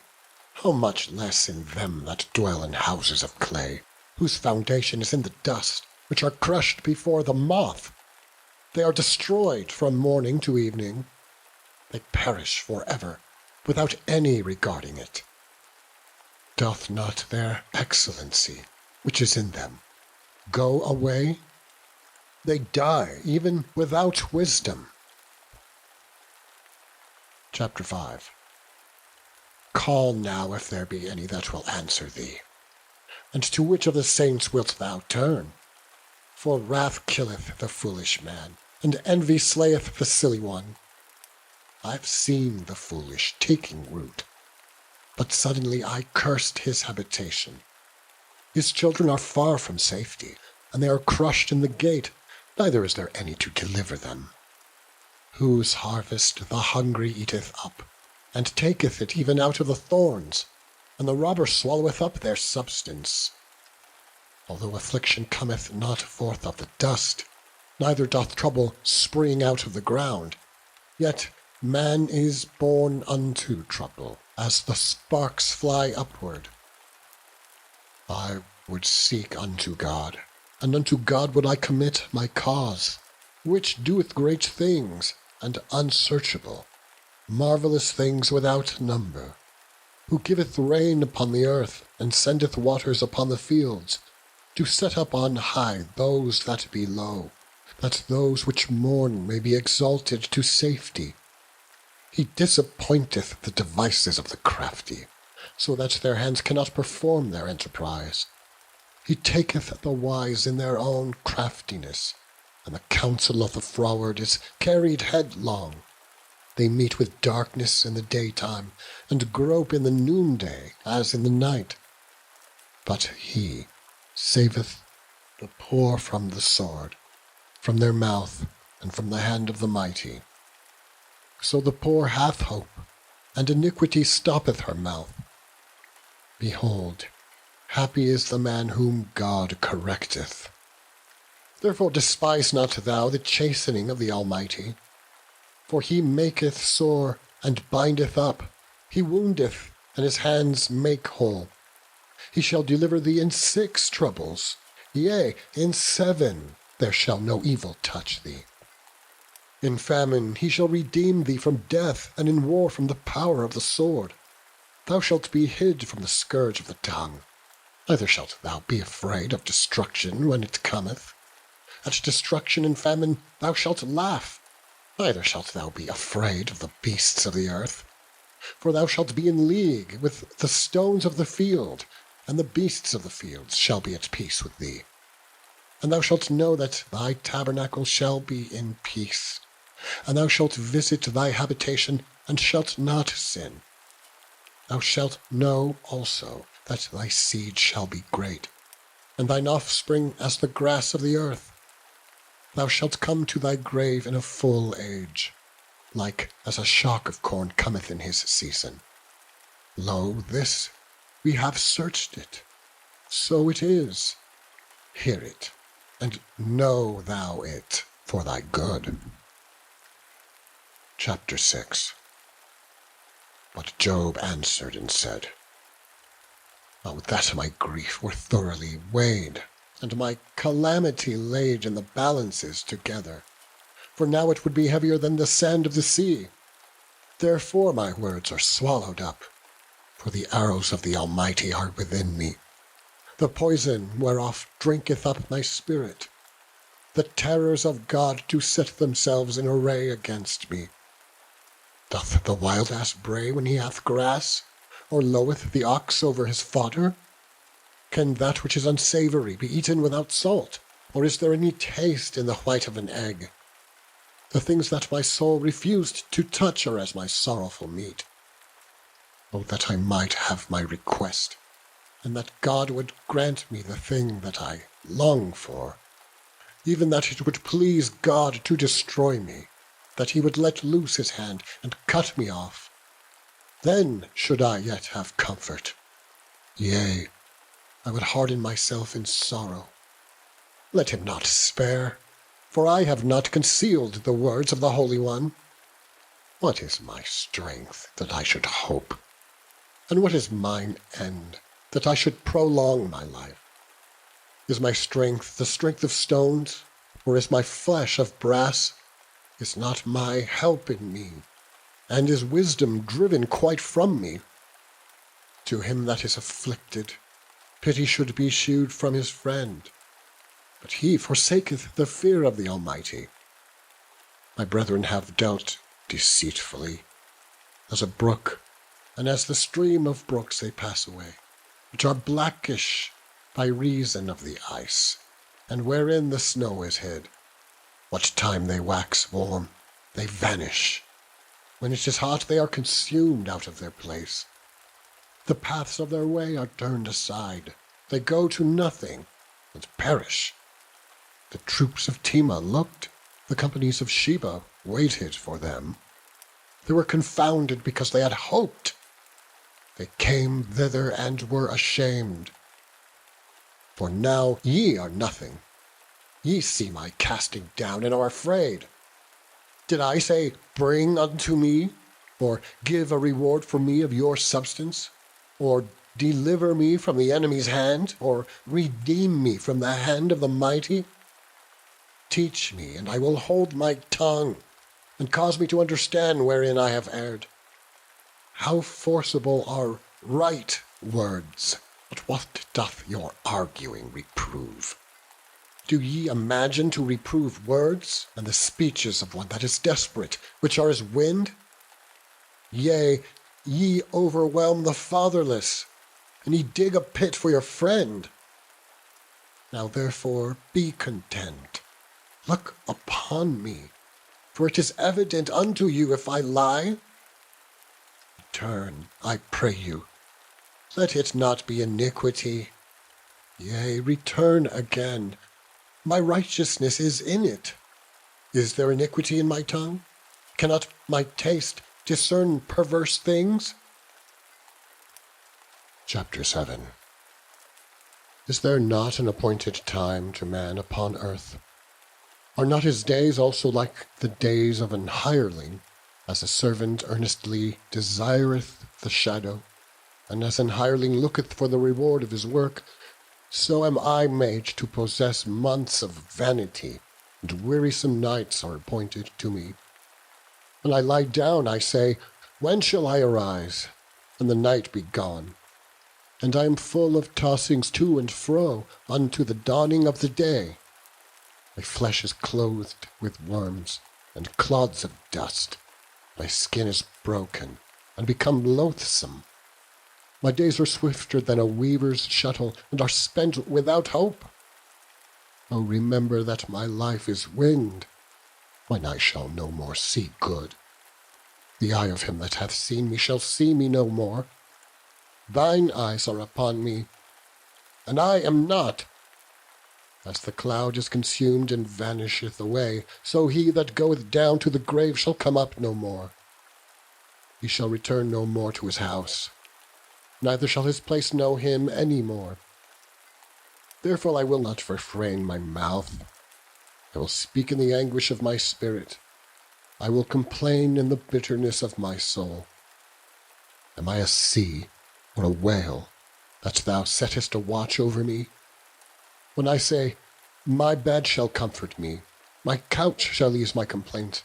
How much less in them that dwell in houses of clay, whose foundation is in the dust, which are crushed before the moth. They are destroyed from morning to evening. They perish for ever, without any regarding it. Doth not their excellency, which is in them, go away? They die even without wisdom. Chapter 5. Call now if there be any that will answer thee. And to which of the saints wilt thou turn? For wrath killeth the foolish man, and envy slayeth the silly one. I've seen the foolish taking root, but suddenly I cursed his habitation. His children are far from safety, and they are crushed in the gate, neither is there any to deliver them. Whose harvest the hungry eateth up, and taketh it even out of the thorns, and the robber swalloweth up their substance. Although affliction cometh not forth of the dust, neither doth trouble spring out of the ground, yet man is born unto trouble, as the sparks fly upward. I would seek unto God, and unto God would I commit my cause, which doeth great things, and unsearchable, marvellous things without number, who giveth rain upon the earth, and sendeth waters upon the fields, to set up on high those that be low, that those which mourn may be exalted to safety. He disappointeth the devices of the crafty, so that their hands cannot perform their enterprise. He taketh the wise in their own craftiness, and the counsel of the froward is carried headlong. They meet with darkness in the daytime, and grope in the noonday as in the night. But he saveth the poor from the sword, from their mouth, and from the hand of the mighty. So the poor hath hope, and iniquity stoppeth her mouth. Behold, happy is the man whom God correcteth. Therefore despise not thou the chastening of the Almighty. For he maketh sore, and bindeth up. He woundeth, and his hands make whole. He shall deliver thee in 6 troubles, yea, in 7 there shall no evil touch thee. In famine he shall redeem thee from death, and in war from the power of the sword. Thou shalt be hid from the scourge of the tongue. Neither shalt thou be afraid of destruction when it cometh. At destruction and famine thou shalt laugh. Neither shalt thou be afraid of the beasts of the earth. For thou shalt be in league with the stones of the field, and the beasts of the fields shall be at peace with thee. And thou shalt know that thy tabernacle shall be in peace, and thou shalt visit thy habitation, and shalt not sin. Thou shalt know also that thy seed shall be great, and thine offspring as the grass of the earth. Thou shalt come to thy grave in a full age, like as a shock of corn cometh in his season. Lo, this, we have searched it, so it is. Hear it, and know thou it for thy good. Chapter 6. But Job answered and said, O that my grief were thoroughly weighed, and my calamity laid in the balances together, for now it would be heavier than the sand of the sea. Therefore my words are swallowed up, for the arrows of the Almighty are within me. The poison whereof drinketh up my spirit. the terrors of God do set themselves in array against me. Doth the wild ass bray when he hath grass, or loweth the ox over his fodder? Can that which is unsavory be eaten without salt, or is there any taste in the white of an egg? The things that my soul refused to touch are as my sorrowful meat. Oh, that I might have my request, and that God would grant me the thing that I long for, even that it would please God to destroy me, that he would let loose his hand and cut me off. Then should I yet have comfort. Yea, I would harden myself in sorrow. Let him not spare, for I have not concealed the words of the Holy One. What is my strength, that I should hope? And what is mine end, that I should prolong my life? Is my strength the strength of stones, or is my flesh of brass? Is not my help in me, and is wisdom driven quite from me? To him that is afflicted, pity should be shewed from his friend, but he forsaketh the fear of the Almighty. My brethren have dealt deceitfully, as a brook, and as the stream of brooks they pass away, which are blackish by reason of the ice, and wherein the snow is hid. What time they wax warm, they vanish. When it is hot, they are consumed out of their place. The paths of their way are turned aside. They go to nothing, and perish. The troops of Tema looked, the companies of Sheba waited for them. They were confounded because they had hoped. They came thither and were ashamed. For now ye are nothing. Ye see my casting down and are afraid. Did I say, bring unto me, or give a reward for me of your substance, or deliver me from the enemy's hand, or redeem me from the hand of the mighty? Teach me, and I will hold my tongue, and cause me to understand wherein I have erred. How forcible are right words, but what doth your arguing reprove? Do ye imagine to reprove words, and the speeches of one that is desperate, which are as wind? Yea, ye overwhelm the fatherless, and ye dig a pit for your friend. Now therefore be content. Look upon me, for it is evident unto you if I lie. Return, I pray you. Let it not be iniquity. Yea, return again. My righteousness is in it. Is there iniquity in my tongue? Cannot my taste discern perverse things? Chapter 7. Is there not an appointed time to man upon earth? Are not his days also like the days of an hireling, as a servant earnestly desireth the shadow, and as an hireling looketh for the reward of his work? So am I made to possess months of vanity, and wearisome nights are appointed to me. When I lie down, I say, when shall I arise, and the night be gone? And I am full of tossings to and fro unto the dawning of the day. My flesh is clothed with worms and clods of dust. My skin is broken and become loathsome. My days are swifter than a weaver's shuttle, and are spent without hope. Oh, remember that my life is wind, when I shall no more see good. The eye of him that hath seen me shall see me no more. Thine eyes are upon me, and I am not. As the cloud is consumed and vanisheth away, so he that goeth down to the grave shall come up no more. He shall return no more to his house, neither shall his place know him any more. Therefore I will not refrain my mouth. I will speak in the anguish of my spirit. I will complain in the bitterness of my soul. Am I a sea or a whale, that thou settest a watch over me? When I say, my bed shall comfort me, my couch shall ease my complaint,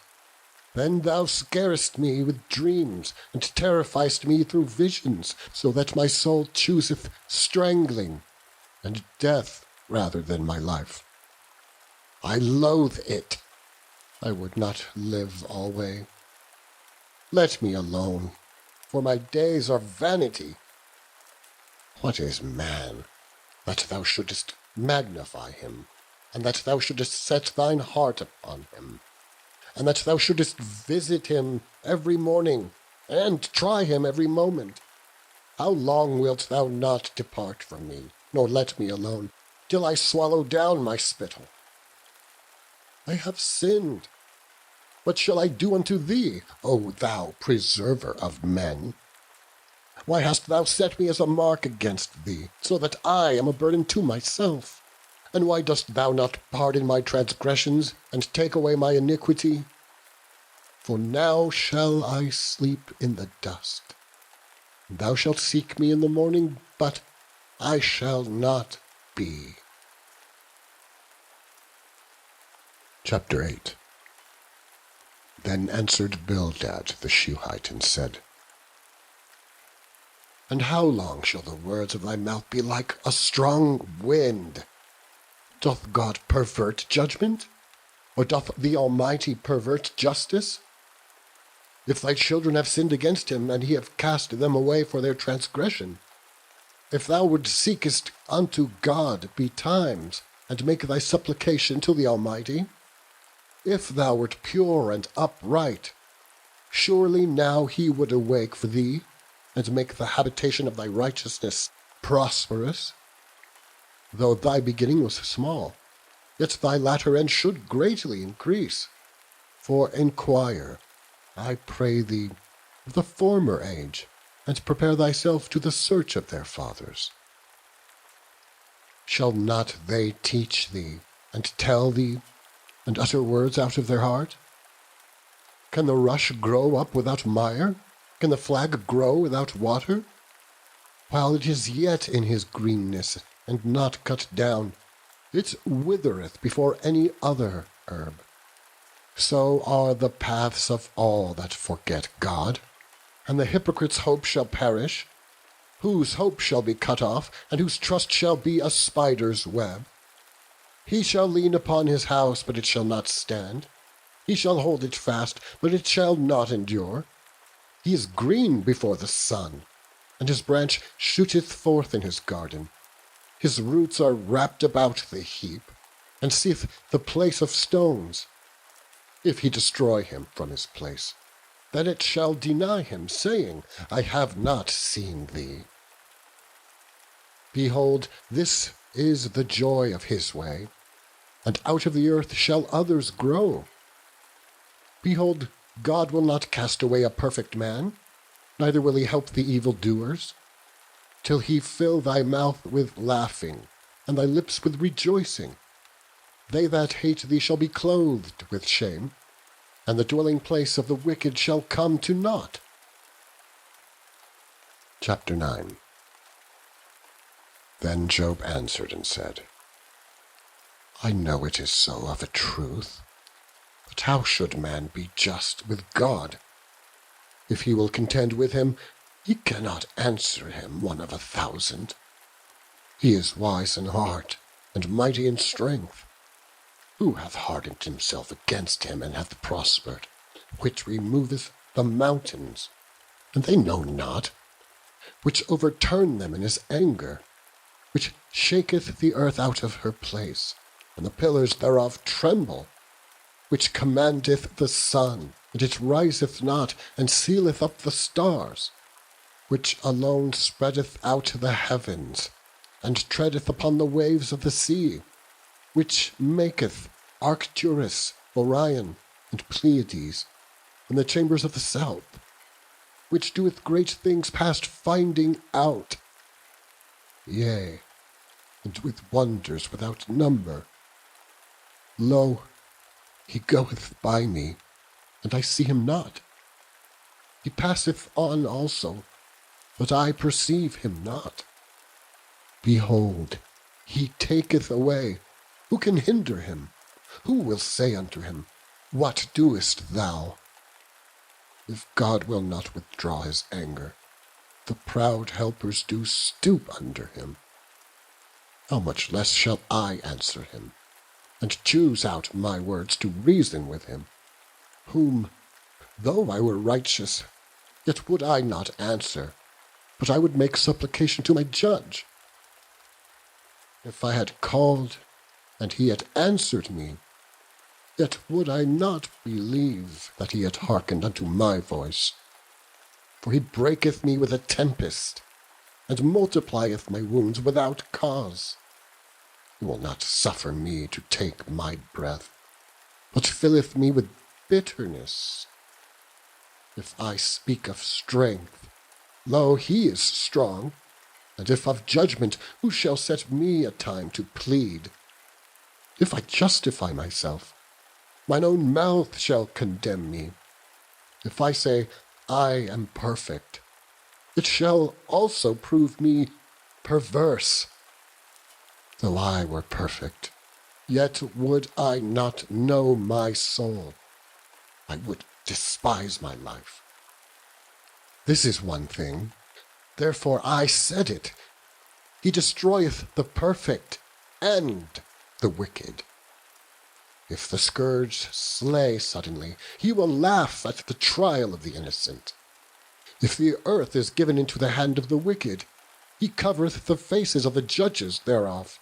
then thou scarest me with dreams, and terrifiest me through visions, so that my soul chooseth strangling, and death rather than my life. I loathe it. I would not live alway. Let me alone, for my days are vanity. What is man, that thou shouldest magnify him, and that thou shouldest set thine heart upon him, and that thou shouldest visit him every morning, and try him every moment? How long wilt thou not depart from me, nor let me alone, till I swallow down my spittle? I have sinned. What shall I do unto thee, O thou preserver of men? Why hast thou set me as a mark against thee, so that I am a burden to myself? And why dost thou not pardon my transgressions, and take away my iniquity? For now shall I sleep in the dust. Thou shalt seek me in the morning, but I shall not be. Chapter 8. Then answered Bildad the Shuhite, and said, And how long shall the words of thy mouth be like a strong wind? Doth God pervert judgment? Or doth the Almighty pervert justice? If thy children have sinned against him, and he have cast them away for their transgression, if thou seekest unto God betimes, and make thy supplication to the Almighty, if thou wert pure and upright, surely now he would awake for thee, and make the habitation of thy righteousness prosperous. Though thy beginning was small, yet thy latter end should greatly increase. For inquire, I pray thee, of the former age, and prepare thyself to the search of their fathers. Shall not they teach thee, and tell thee, and utter words out of their heart? Can the rush grow up without mire? Can the flag grow without water? While it is yet in his greenness, and not cut down, it withereth before any other herb. So are the paths of all that forget God, and the hypocrite's hope shall perish, whose hope shall be cut off, and whose trust shall be a spider's web. He shall lean upon his house, but it shall not stand. He shall hold it fast, but it shall not endure. He is green before the sun, and his branch shooteth forth in his garden. His roots are wrapped about the heap, and seeth the place of stones. If he destroy him from his place, then it shall deny him, saying, I have not seen thee. Behold, this is the joy of his way, and out of the earth shall others grow. Behold, God will not cast away a perfect man, neither will he help the evildoers, till he fill thy mouth with laughing, and thy lips with rejoicing. They that hate thee shall be clothed with shame, and the dwelling place of the wicked shall come to naught. Chapter 9. Then Job answered and said, I know it is so of a truth, but how should man be just with God? If he will contend with him, he cannot answer him 1 of 1,000. He is wise in heart, and mighty in strength. Who hath hardened himself against him, and hath prospered, which removeth the mountains, and they know not, which overturn them in his anger, which shaketh the earth out of her place, and the pillars thereof tremble, which commandeth the sun, and it riseth not, and sealeth up the stars, which alone spreadeth out the heavens, and treadeth upon the waves of the sea, which maketh Arcturus, Orion, and Pleiades, and the chambers of the south, which doeth great things past finding out, yea, and with wonders without number. Lo, he goeth by me, and I see him not. He passeth on also, but I perceive him not. Behold, he taketh away. Who can hinder him? Who will say unto him, What doest thou? If God will not withdraw his anger, the proud helpers do stoop under him. How much less shall I answer him? and choose out my words to reason with him, whom, though I were righteous, yet would I not answer, but I would make supplication to my judge. If I had called, and he had answered me, yet would I not believe that he had hearkened unto my voice. For he breaketh me with a tempest, and multiplieth my wounds without cause. He will not suffer me to take my breath, but filleth me with bitterness. If I speak of strength, lo, he is strong, and if of judgment, who shall set me a time to plead? If I justify myself, mine own mouth shall condemn me. If I say, I am perfect, it shall also prove me perverse. Though I were perfect, yet would I not know my soul. I would despise my life. This is one thing, therefore I said it. He destroyeth the perfect and the wicked. If the scourge slay suddenly, he will laugh at the trial of the innocent. If the earth is given into the hand of the wicked, he covereth the faces of the judges thereof.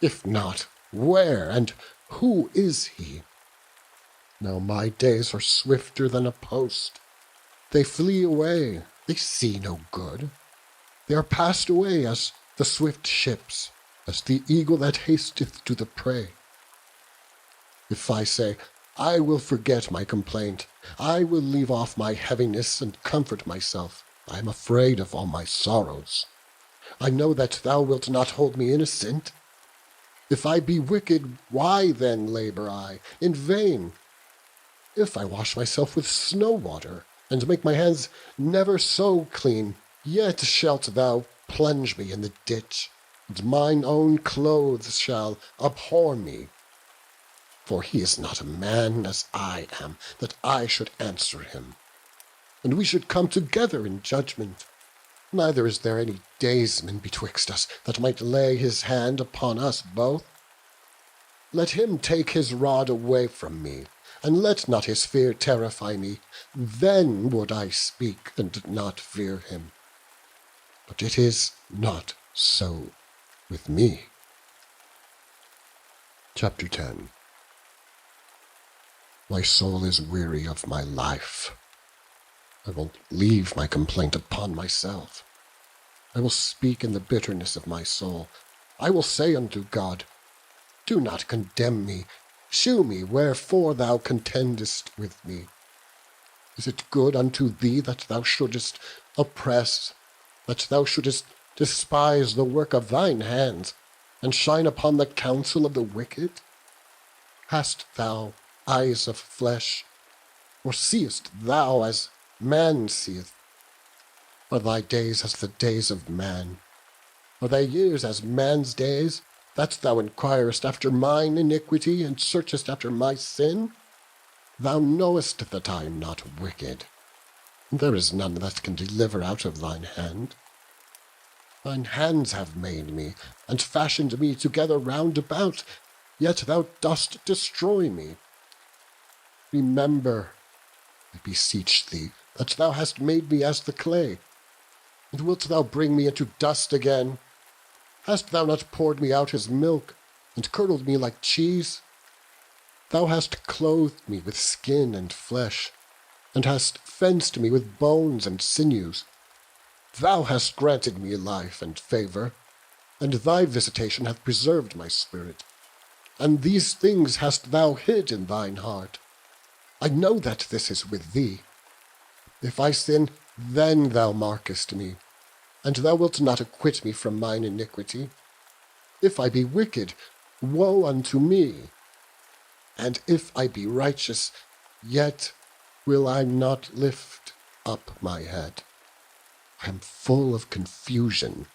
If not, where and who is he? Now my days are swifter than a post. They flee away, they see no good. They are passed away as the swift ships, as the eagle that hasteth to the prey. If I say, I will forget my complaint, I will leave off my heaviness and comfort myself, I am afraid of all my sorrows. I know that thou wilt not hold me innocent. If I be wicked, why then labour I in vain? If I wash myself with snow water, and make my hands never so clean, yet shalt thou plunge me in the ditch, and mine own clothes shall abhor me. For he is not a man as I am, that I should answer him, and we should come together in judgment. Neither is there any daysman betwixt us that might lay his hand upon us both. Let him take his rod away from me, and let not his fear terrify me. Then would I speak and not fear him. But it is not so with me. Chapter 10. My soul is weary of my life. I will leave my complaint upon myself. I will speak in the bitterness of my soul. I will say unto God, do not condemn me. Shew me wherefore thou contendest with me. Is it good unto thee that thou shouldest oppress, that thou shouldest despise the work of thine hands, and shine upon the counsel of the wicked? Hast thou eyes of flesh, or seest thou as man seeth? Are thy days as the days of man? Are thy years as man's days, that thou inquirest after mine iniquity, and searchest after my sin? Thou knowest that I am not wicked, and there is none that can deliver out of thine hand. Thine hands have made me, and fashioned me together round about, yet thou dost destroy me. Remember, I beseech thee, that thou hast made me as the clay, and wilt thou bring me into dust again? Hast thou not poured me out as milk, and curdled me like cheese? Thou hast clothed me with skin and flesh, and hast fenced me with bones and sinews. Thou hast granted me life and favour, and thy visitation hath preserved my spirit. And these things hast thou hid in thine heart. I know that this is with thee. If I sin, then thou markest me, and thou wilt not acquit me from mine iniquity. If I be wicked, woe unto me. And if I be righteous, yet will I not lift up my head. I am full of confusion.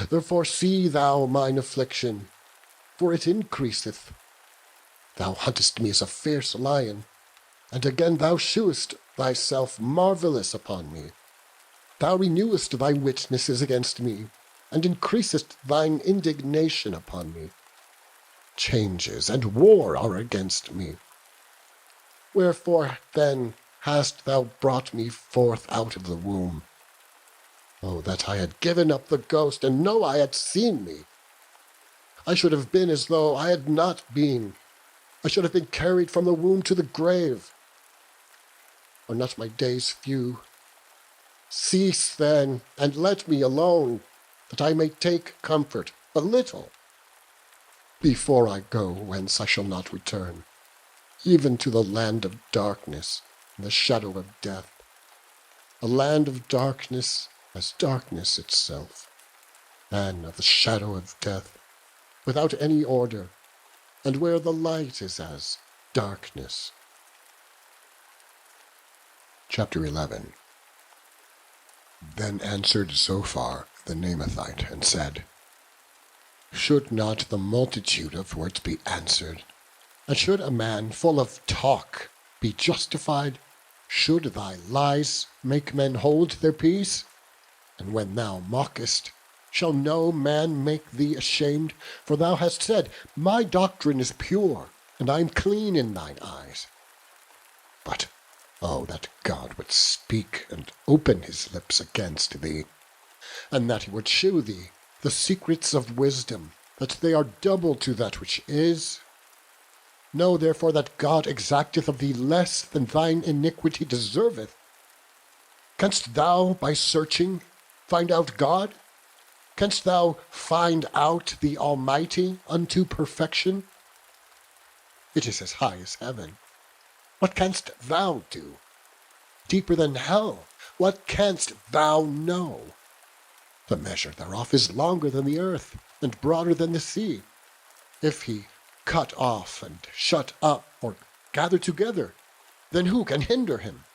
Therefore see thou mine affliction, for it increaseth. Thou huntest me as a fierce lion, and again thou shewest thyself marvellous upon me. Thou renewest thy witnesses against me, and increasest thine indignation upon me. changes and war are against me. Wherefore then hast thou brought me forth out of the womb? Oh, that I had given up the ghost, and no eye had seen me! I should have been as though I had not been. I should have been carried from the womb to the grave. Are not my days few? Cease then, and let me alone, that I may take comfort, a little, before I go whence I shall not return, even to the land of darkness and the shadow of death, a land of darkness as darkness itself, and of the shadow of death, without any order, and where the light is as darkness. Chapter 11. Then answered Zophar the Naamathite, and said, Should not the multitude of words be answered? And should a man full of talk be justified? Should thy lies make men hold their peace? And when thou mockest, shall no man make thee ashamed? For thou hast said, My doctrine is pure, and I am clean in thine eyes. But, oh, that God would speak and open his lips against thee, and that he would shew thee the secrets of wisdom, that they are double to that which is. Know therefore that God exacteth of thee less than thine iniquity deserveth. Canst thou by searching find out God? Canst thou find out the Almighty unto perfection? It is as high as heaven. What canst thou do? Deeper than hell, what canst thou know? The measure thereof is longer than the earth, and broader than the sea. If he cut off and shut up, or gather together, then who can hinder him?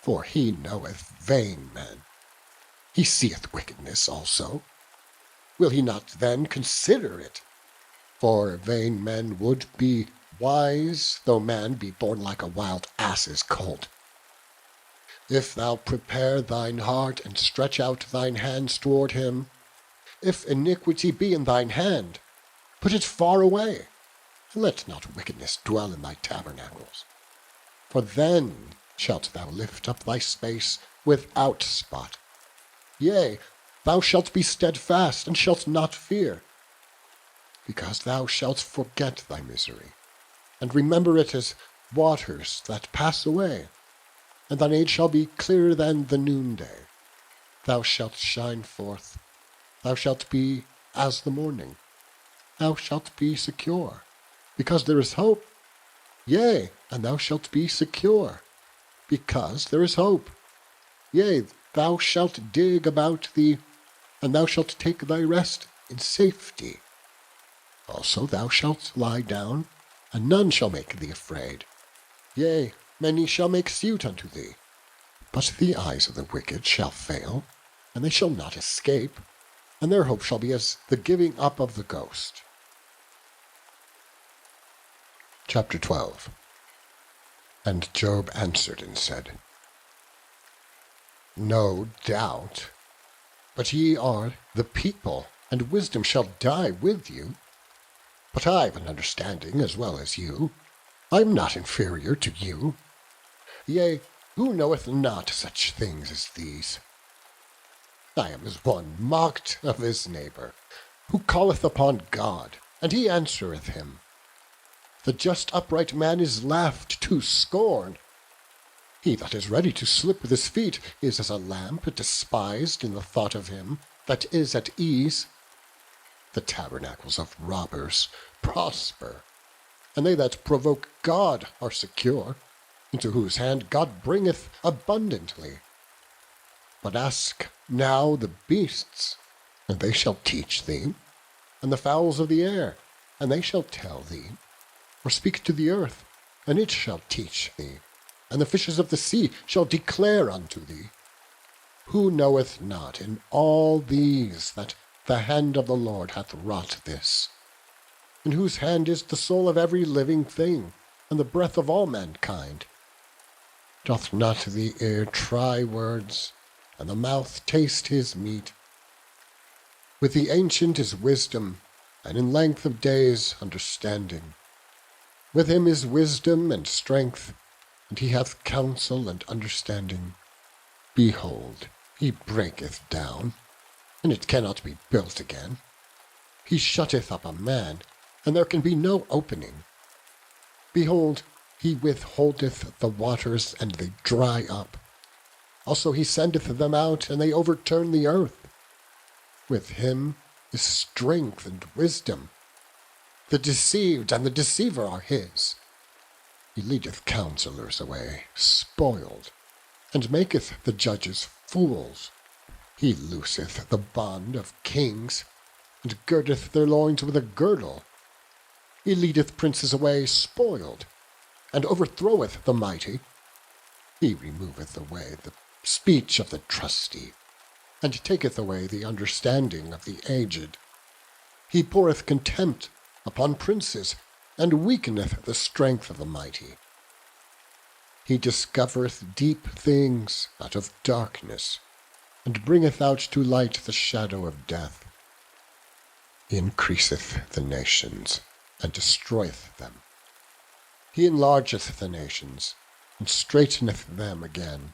For he knoweth vain men. He seeth wickedness also. Will he not then consider it? For vain men would be wise, though man be born like a wild ass's colt. If thou prepare thine heart, and stretch out thine hands toward him, if iniquity be in thine hand, put it far away, and let not wickedness dwell in thy tabernacles. For then shalt thou lift up thy space without spot. Yea, thou shalt be steadfast, and shalt not fear, because thou shalt forget thy misery, and remember it as waters that pass away. And thine age shall be clearer than the noonday. Thou shalt shine forth. Thou shalt be as the morning. Thou shalt be secure, because there is hope. Yea, and thou shalt be secure, because there is hope. Yea, thou shalt dig about thee, and thou shalt take thy rest in safety. Also thou shalt lie down, and none shall make thee afraid. Yea, many shall make suit unto thee, but the eyes of the wicked shall fail, and they shall not escape, and their hope shall be as the giving up of the ghost. Chapter 12. And Job answered and said, No doubt, but ye are the people, and wisdom shall die with you. But I have an understanding as well as you. I am not inferior to you. Yea, who knoweth not such things as these? I am as one mocked of his neighbour, who calleth upon God, and he answereth him. The just upright man is laughed to scorn. He that is ready to slip with his feet is as a lamp despised in the thought of him that is at ease. The tabernacles of robbers prosper, and they that provoke God are secure, into whose hand God bringeth abundantly. But ask now the beasts, and they shall teach thee, and the fowls of the air, and they shall tell thee, or speak to the earth, and it shall teach thee, and the fishes of the sea shall declare unto thee. Who knoweth not in all these that the hand of the Lord hath wrought this? In whose hand is the soul of every living thing, and the breath of all mankind? Doth not the ear try words, and the mouth taste his meat? With the ancient is wisdom, and in length of days understanding. With him is wisdom and strength, and he hath counsel and understanding. Behold, he breaketh down, and it cannot be built again. He shutteth up a man, and there can be no opening. Behold, he withholdeth the waters, and they dry up. Also he sendeth them out, and they overturn the earth. With him is strength and wisdom. The deceived and the deceiver are his. He leadeth counselors away, spoiled, and maketh the judges fools. He looseth the bond of kings, and girdeth their loins with a girdle. He leadeth princes away spoiled, and overthroweth the mighty. He removeth away the speech of the trusty, and taketh away the understanding of the aged. He poureth contempt upon princes, and weakeneth the strength of the mighty. He discovereth deep things out of darkness, and bringeth out to light the shadow of death. He increaseth the nations, and destroyeth them. He enlargeth the nations, and straiteneth them again.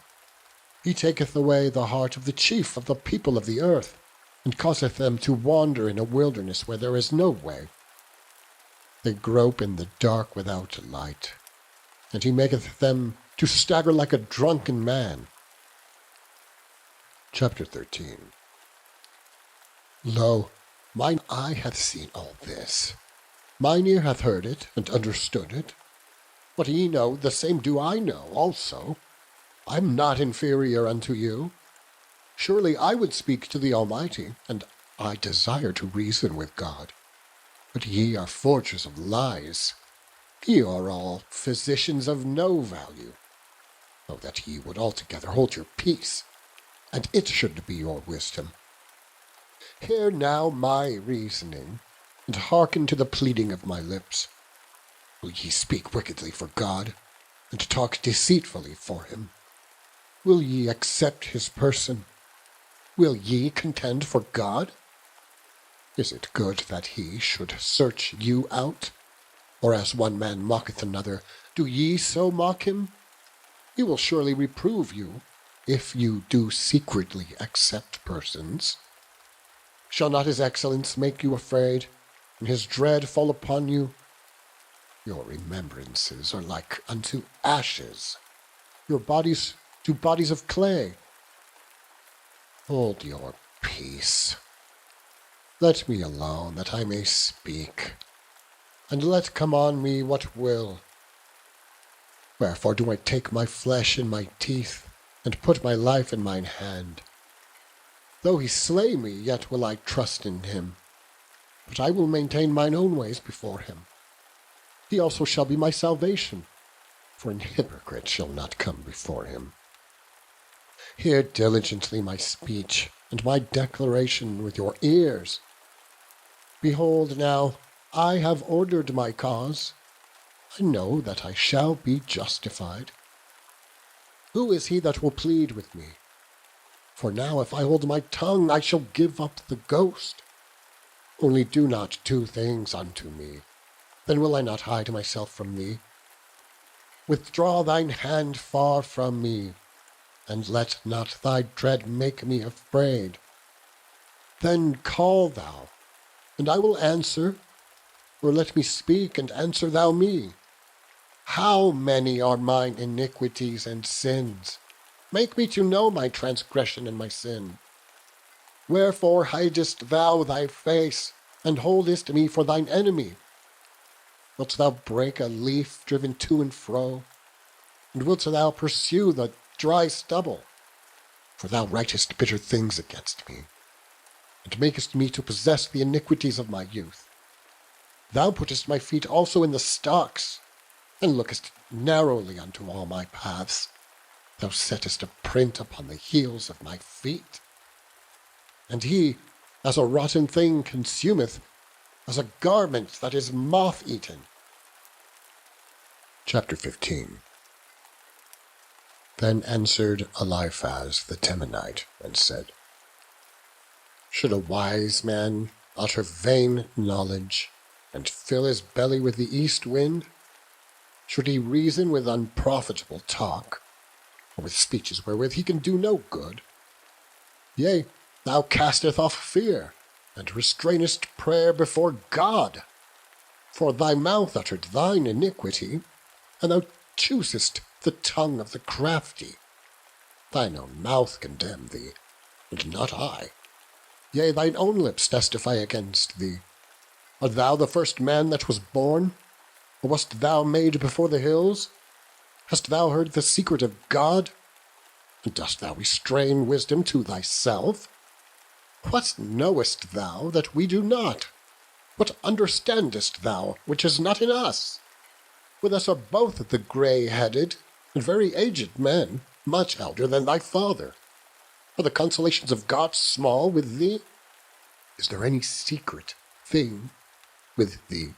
He taketh away the heart of the chief of the people of the earth, and causeth them to wander in a wilderness where there is no way. They grope in the dark without light, and he maketh them to stagger like a drunken man. Chapter 13. Lo, mine eye hath seen all this. Mine ear hath heard it, and understood it. What ye know, the same do I know also. I am not inferior unto you. Surely I would speak to the Almighty, and I desire to reason with God. But ye are forgers of lies. Ye are all physicians of no value. Oh, that ye would altogether hold your peace, and it should be your wisdom. Hear now my reasoning, and hearken to the pleading of my lips. Will ye speak wickedly for God, and talk deceitfully for him? Will ye accept his person? Will ye contend for God? Is it good that he should search you out? Or as one man mocketh another, do ye so mock him? He will surely reprove you, if you do secretly accept persons. Shall not his excellence make you afraid, and his dread fall upon you? Your remembrances are like unto ashes, your bodies to bodies of clay. Hold your peace. Let me alone, that I may speak, and let come on me what will. Wherefore do I take my flesh in my teeth, and put my life in mine hand? Though he slay me, yet will I trust in him. But I will maintain mine own ways before him. He also shall be my salvation, for an hypocrite shall not come before him. Hear diligently my speech, and my declaration with your ears. Behold now, I have ordered my cause. I know that I shall be justified. Who is he that will plead with me? For now if I hold my tongue, I shall give up the ghost. Only do not two things unto me, then will I not hide myself from thee. Withdraw thine hand far from me, and let not thy dread make me afraid. Then call thou, and I will answer, or let me speak, and answer thou me. How many are mine iniquities and sins? Make me to know my transgression and my sin. Wherefore hidest thou thy face, and holdest me for thine enemy? Wilt thou break a leaf driven to and fro? And wilt thou pursue the dry stubble? For thou writest bitter things against me, and makest me to possess the iniquities of my youth. Thou puttest my feet also in the stocks, and lookest narrowly unto all my paths. Thou settest a print upon the heels of my feet. And he, as a rotten thing, consumeth, as a garment that is moth-eaten. Chapter 15. Then answered Eliphaz the Temanite, and said, Should a wise man utter vain knowledge, and fill his belly with the east wind? Should he reason with unprofitable talk, or with speeches wherewith he can do no good? Yea, thou castest off fear, and restrainest prayer before God. For thy mouth uttered thine iniquity, and thou choosest the tongue of the crafty. Thine own mouth condemn thee, and not I. Yea, thine own lips testify against thee. Art thou the first man that was born? Or wast thou made before the hills? Hast thou heard the secret of God? And dost thou restrain wisdom to thyself? What knowest thou that we do not? What understandest thou which is not in us? With us are both the grey-headed and very aged men, much elder than thy father. Are the consolations of God small with thee? Is there any secret thing with thee?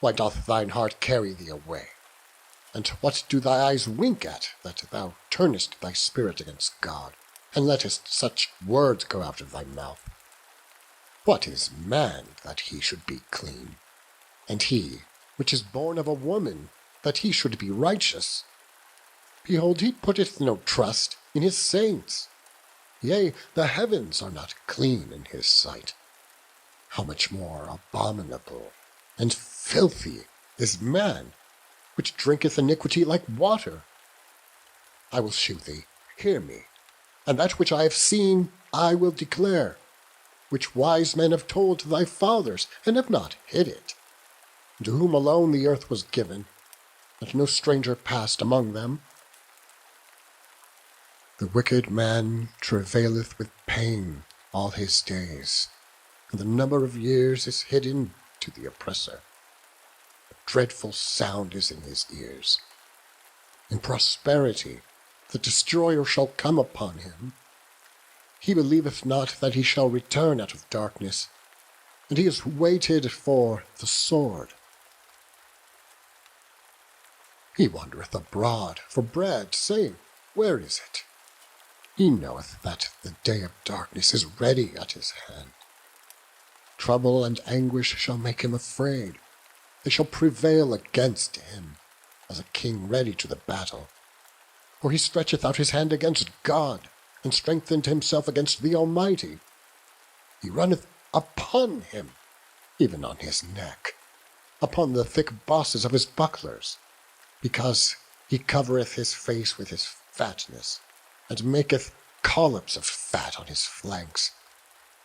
Why doth thine heart carry thee away? And what do thy eyes wink at, that thou turnest thy spirit against God, and lettest such words go out of thy mouth? What is man, that he should be clean? And he, which is born of a woman, that he should be righteous? Behold, he putteth no trust in his saints. Yea, the heavens are not clean in his sight. How much more abominable and filthy is man, which drinketh iniquity like water? I will shew thee, hear me, and that which I have seen I will declare, which wise men have told to thy fathers, and have not hid it, to whom alone the earth was given, and no stranger passed among them. The wicked man travaileth with pain all his days, and the number of years is hidden to the oppressor. A dreadful sound is in his ears. In prosperity the destroyer shall come upon him. He believeth not that he shall return out of darkness, and he is waited for the sword. He wandereth abroad for bread, saying, Where is it? He knoweth that the day of darkness is ready at his hand. Trouble and anguish shall make him afraid. They shall prevail against him, as a king ready to the battle. For he stretcheth out his hand against God, and strengthened himself against the Almighty. He runneth upon him, even on his neck, upon the thick bosses of his bucklers, because he covereth his face with his fatness, and maketh collops of fat on his flanks.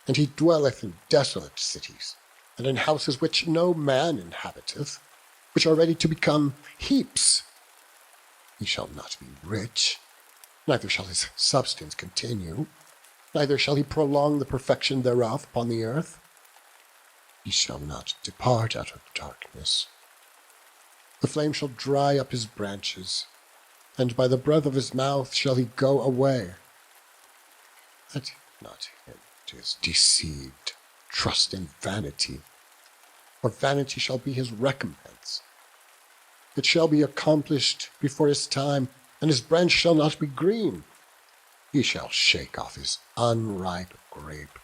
And he dwelleth in desolate cities, and in houses which no man inhabiteth, which are ready to become heaps. He shall not be rich, neither shall his substance continue, neither shall he prolong the perfection thereof upon the earth. He shall not depart out of darkness. The flame shall dry up his branches, and by the breath of his mouth shall he go away. Let not him that is deceived trust in vanity, for vanity shall be his recompense. It shall be accomplished before his time, and his branch shall not be green. He shall shake off his unripe grape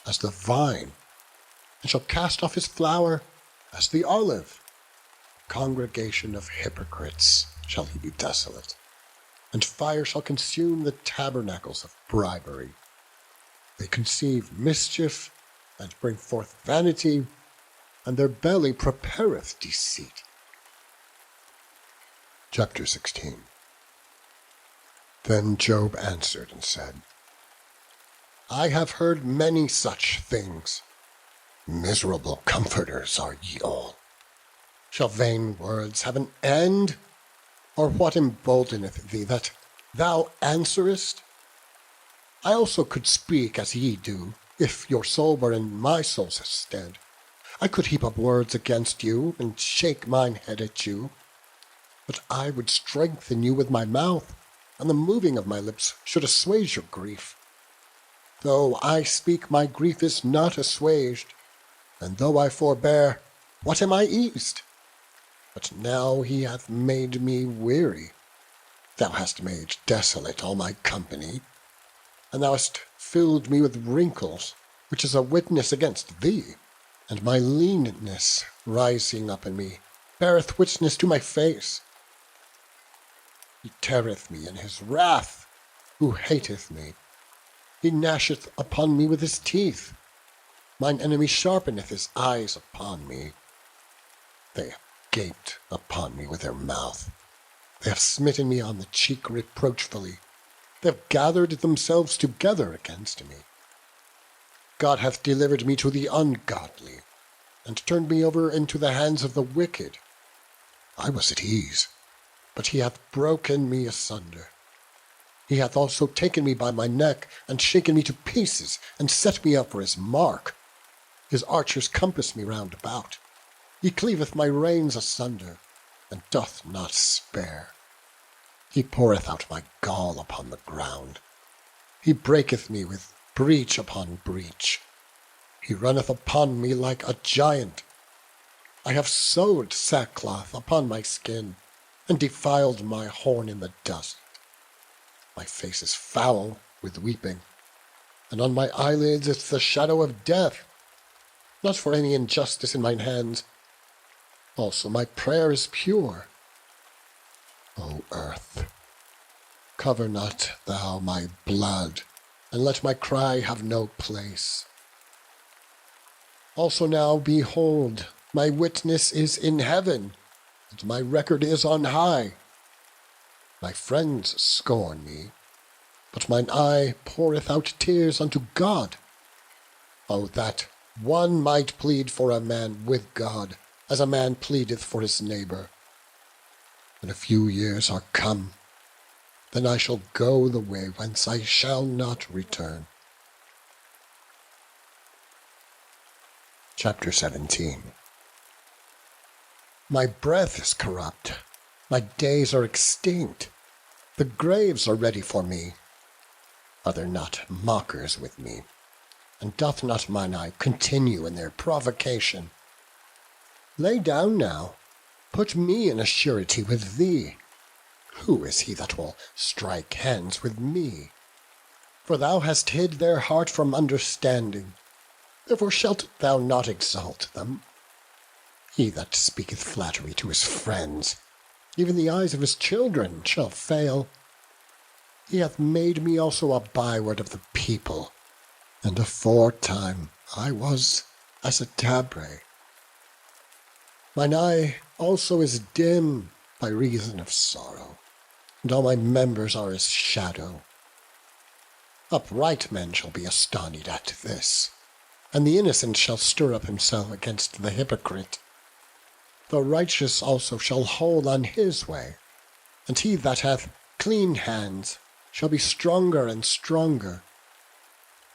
as the vine, and shall cast off his flower as the olive. A congregation of hypocrites shall he be desolate, and fire shall consume the tabernacles of bribery. They conceive mischief, and bring forth vanity, and their belly prepareth deceit. Chapter 16. Then Job answered and said, I have heard many such things. Miserable comforters are ye all. Shall vain words have an end? Or what emboldeneth thee that thou answerest? I also could speak as ye do, if your soul were in my soul's stead. I could heap up words against you, and shake mine head at you. But I would strengthen you with my mouth, and the moving of my lips should assuage your grief. Though I speak, my grief is not assuaged, and though I forbear, what am I eased? But now he hath made me weary. Thou hast made desolate all my company, and thou hast filled me with wrinkles. which is a witness against thee, and my leanness rising up in me beareth witness to my face. He teareth me in his wrath, who hateth me. He gnasheth upon me with his teeth. Mine enemy sharpeneth his eyes upon me. They have gaped upon me with their mouth. They have smitten me on the cheek reproachfully. They have gathered themselves together against me. God hath delivered me to the ungodly, and turned me over into the hands of the wicked. I was at ease, but he hath broken me asunder. He hath also taken me by my neck, and shaken me to pieces, and set me up for his mark. His archers compass me round about. He cleaveth my reins asunder, and doth not spare. He poureth out my gall upon the ground. He breaketh me with breach upon breach. He runneth upon me like a giant. I have sewed sackcloth upon my skin, and defiled my horn in the dust. My face is foul with weeping, and on my eyelids is the shadow of death, not for any injustice in mine hands. Also my prayer is pure. O earth, cover not thou my blood, and let my cry have no place. Also now, behold, my witness is in heaven, and my record is on high. My friends scorn me, but mine eye poureth out tears unto God. O that one might plead for a man with God, as a man pleadeth for his neighbour. When a few years are come, then I shall go the way whence I shall not return. Chapter 17. My breath is corrupt, my days are extinct, the graves are ready for me. Are there not mockers with me? And doth not mine eye continue in their provocation? Lay down now, put me in a surety with thee. Who is he that will strike hands with me? For thou hast hid their heart from understanding, therefore shalt thou not exalt them. He that speaketh flattery to his friends, even the eyes of his children shall fail. He hath made me also a byword of the people, and aforetime I was as a tabrets. Mine eye also is dim by reason of sorrow, and all my members are as shadow. Upright men shall be astonied at this, and the innocent shall stir up himself against the hypocrite. The righteous also shall hold on his way, and he that hath clean hands shall be stronger and stronger.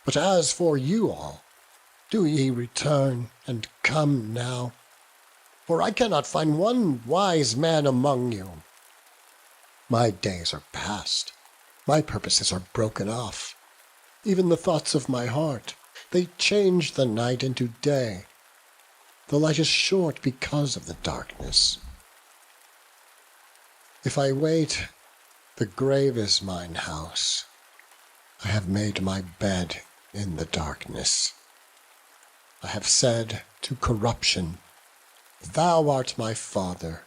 But as for you all, do ye return and come now, for I cannot find one wise man among you. My days are past, my purposes are broken off, even the thoughts of my heart, they change the night into day. The light is short because of the darkness. If I wait, the grave is mine house. I have made my bed in the darkness. I have said to corruption, thou art my father.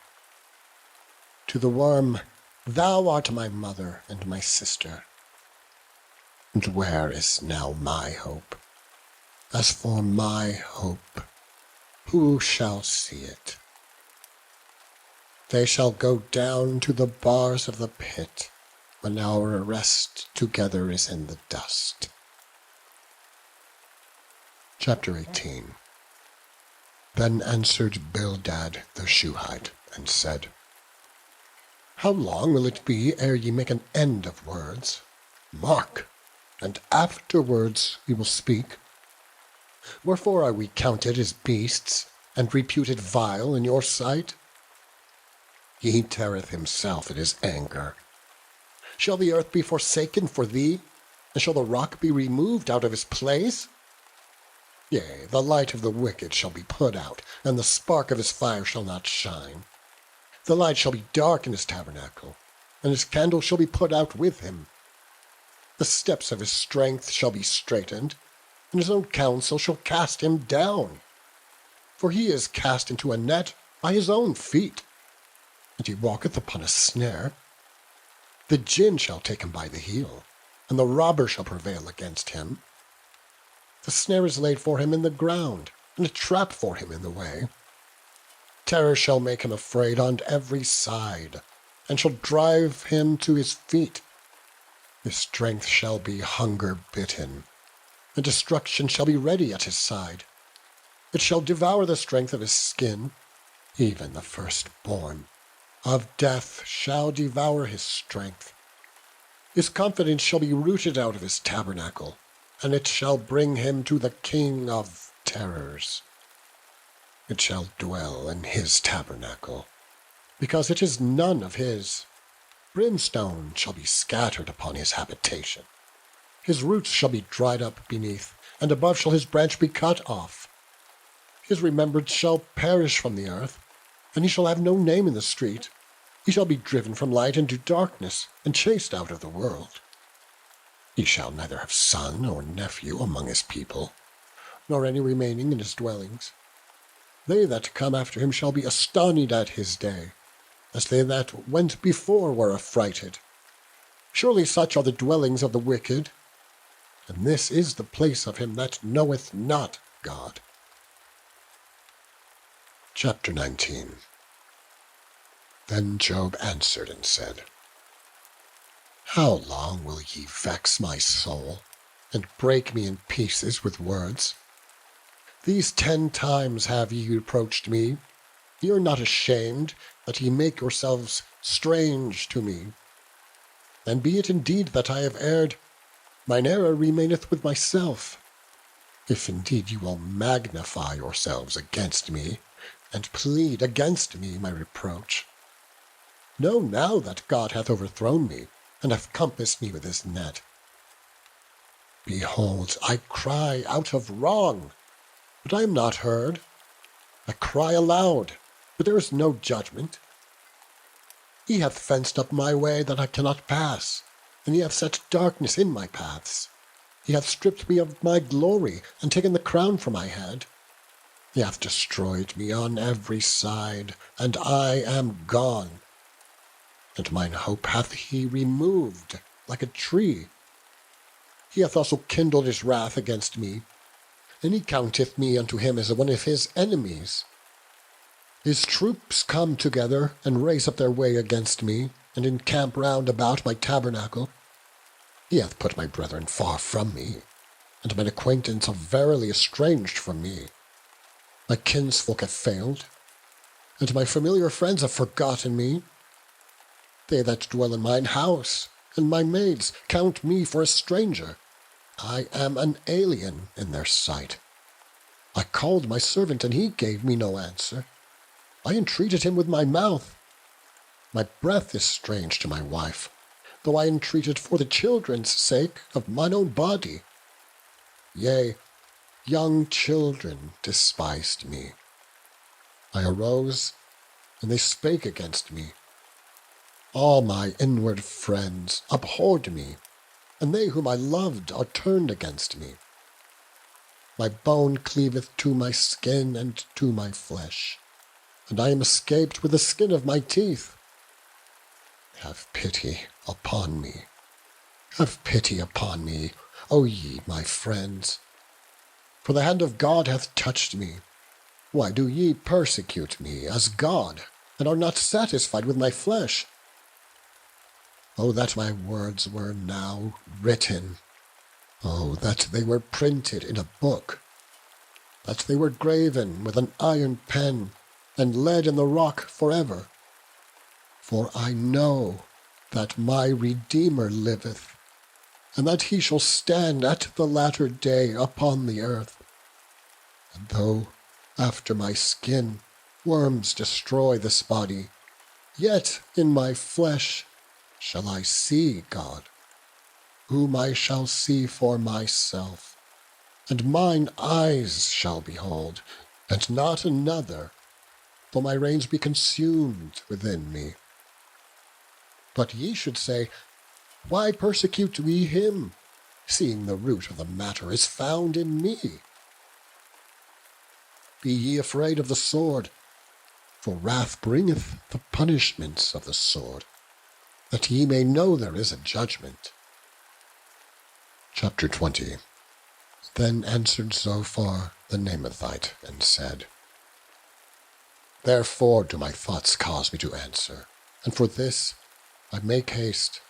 To the worm, thou art my mother and my sister. And where is now my hope? As for my hope, who shall see it? They shall go down to the bars of the pit, when our rest together is in the dust. Chapter 18. Then answered Bildad the Shuhite, and said, How long will it be ere ye make an end of words? Mark, and afterwards ye will speak. Wherefore are we counted as beasts, and reputed vile in your sight? He teareth himself in his anger. Shall the earth be forsaken for thee, and shall the rock be removed out of his place? Yea, the light of the wicked shall be put out, and the spark of his fire shall not shine. The light shall be dark in his tabernacle, and his candle shall be put out with him. The steps of his strength shall be straitened, and his own counsel shall cast him down. For he is cast into a net by his own feet, and he walketh upon a snare. The gin shall take him by the heel, and the robber shall prevail against him. The snare is laid for him in the ground, and a trap for him in the way. Terror shall make him afraid on every side, and shall drive him to his feet. His strength shall be hunger bitten, and destruction shall be ready at his side. It shall devour the strength of his skin, even the firstborn. Of death shall devour his strength. His confidence shall be rooted out of his tabernacle, and it shall bring him to the King of terrors. It shall dwell in his tabernacle, because it is none of his. Brimstone shall be scattered upon his habitation. His roots shall be dried up beneath, and above shall his branch be cut off. His remembrance shall perish from the earth, and he shall have no name in the street. He shall be driven from light into darkness, and chased out of the world. He shall neither have son nor nephew among his people, nor any remaining in his dwellings. They that come after him shall be astonished at his day, as they that went before were affrighted. Surely such are the dwellings of the wicked, and this is the place of him that knoweth not God. Chapter 19. Then Job answered and said, How long will ye vex my soul, and break me in pieces with words? These 10 times have ye reproached me. Ye are not ashamed, that ye make yourselves strange to me. And be it indeed that I have erred, mine error remaineth with myself. If indeed you will magnify yourselves against me, and plead against me my reproach, know now that God hath overthrown me, and hath compassed me with his net. Behold, I cry out of wrong, but I am not heard. I cry aloud, but there is no judgment. He hath fenced up my way that I cannot pass, and he hath set darkness in my paths. He hath stripped me of my glory, and taken the crown from my head. He hath destroyed me on every side, and I am gone. And mine hope hath he removed like a tree. He hath also kindled his wrath against me, and he counteth me unto him as one of his enemies. His troops come together, and raise up their way against me, and encamp round about my tabernacle. He hath put my brethren far from me, and mine acquaintance are verily estranged from me. My kinsfolk have failed, and my familiar friends have forgotten me. They that dwell in mine house, and my maids, count me for a stranger. I am an alien in their sight. I called my servant, and he gave me no answer. I entreated him with my mouth. My breath is strange to my wife, though I entreated for the children's sake of mine own body. Yea, young children despised me. I arose, and they spake against me. All my inward friends abhorred me, and they whom I loved are turned against me. My bone cleaveth to my skin and to my flesh, and I am escaped with the skin of my teeth. Have pity upon me. Have pity upon me, O ye my friends. For the hand of God hath touched me. Why do ye persecute me as God, and are not satisfied with my flesh? Oh, that my words were now written! Oh, that they were printed in a book! That they were graven with an iron pen, and laid in the rock forever! For I know that my Redeemer liveth, and that he shall stand at the latter day upon the earth. And though after my skin worms destroy this body, yet in my flesh shall I see God, whom I shall see for myself, and mine eyes shall behold, and not another, though my reins be consumed within me. But ye should say, Why persecute we him? seeing the root of the matter is found in me. Be ye afraid of the sword, for wrath bringeth the punishments of the sword, that ye may know there is a judgment. Chapter 20. Then answered Zophar the Naamathite, and said, Therefore do my thoughts cause me to answer, and for this I make haste.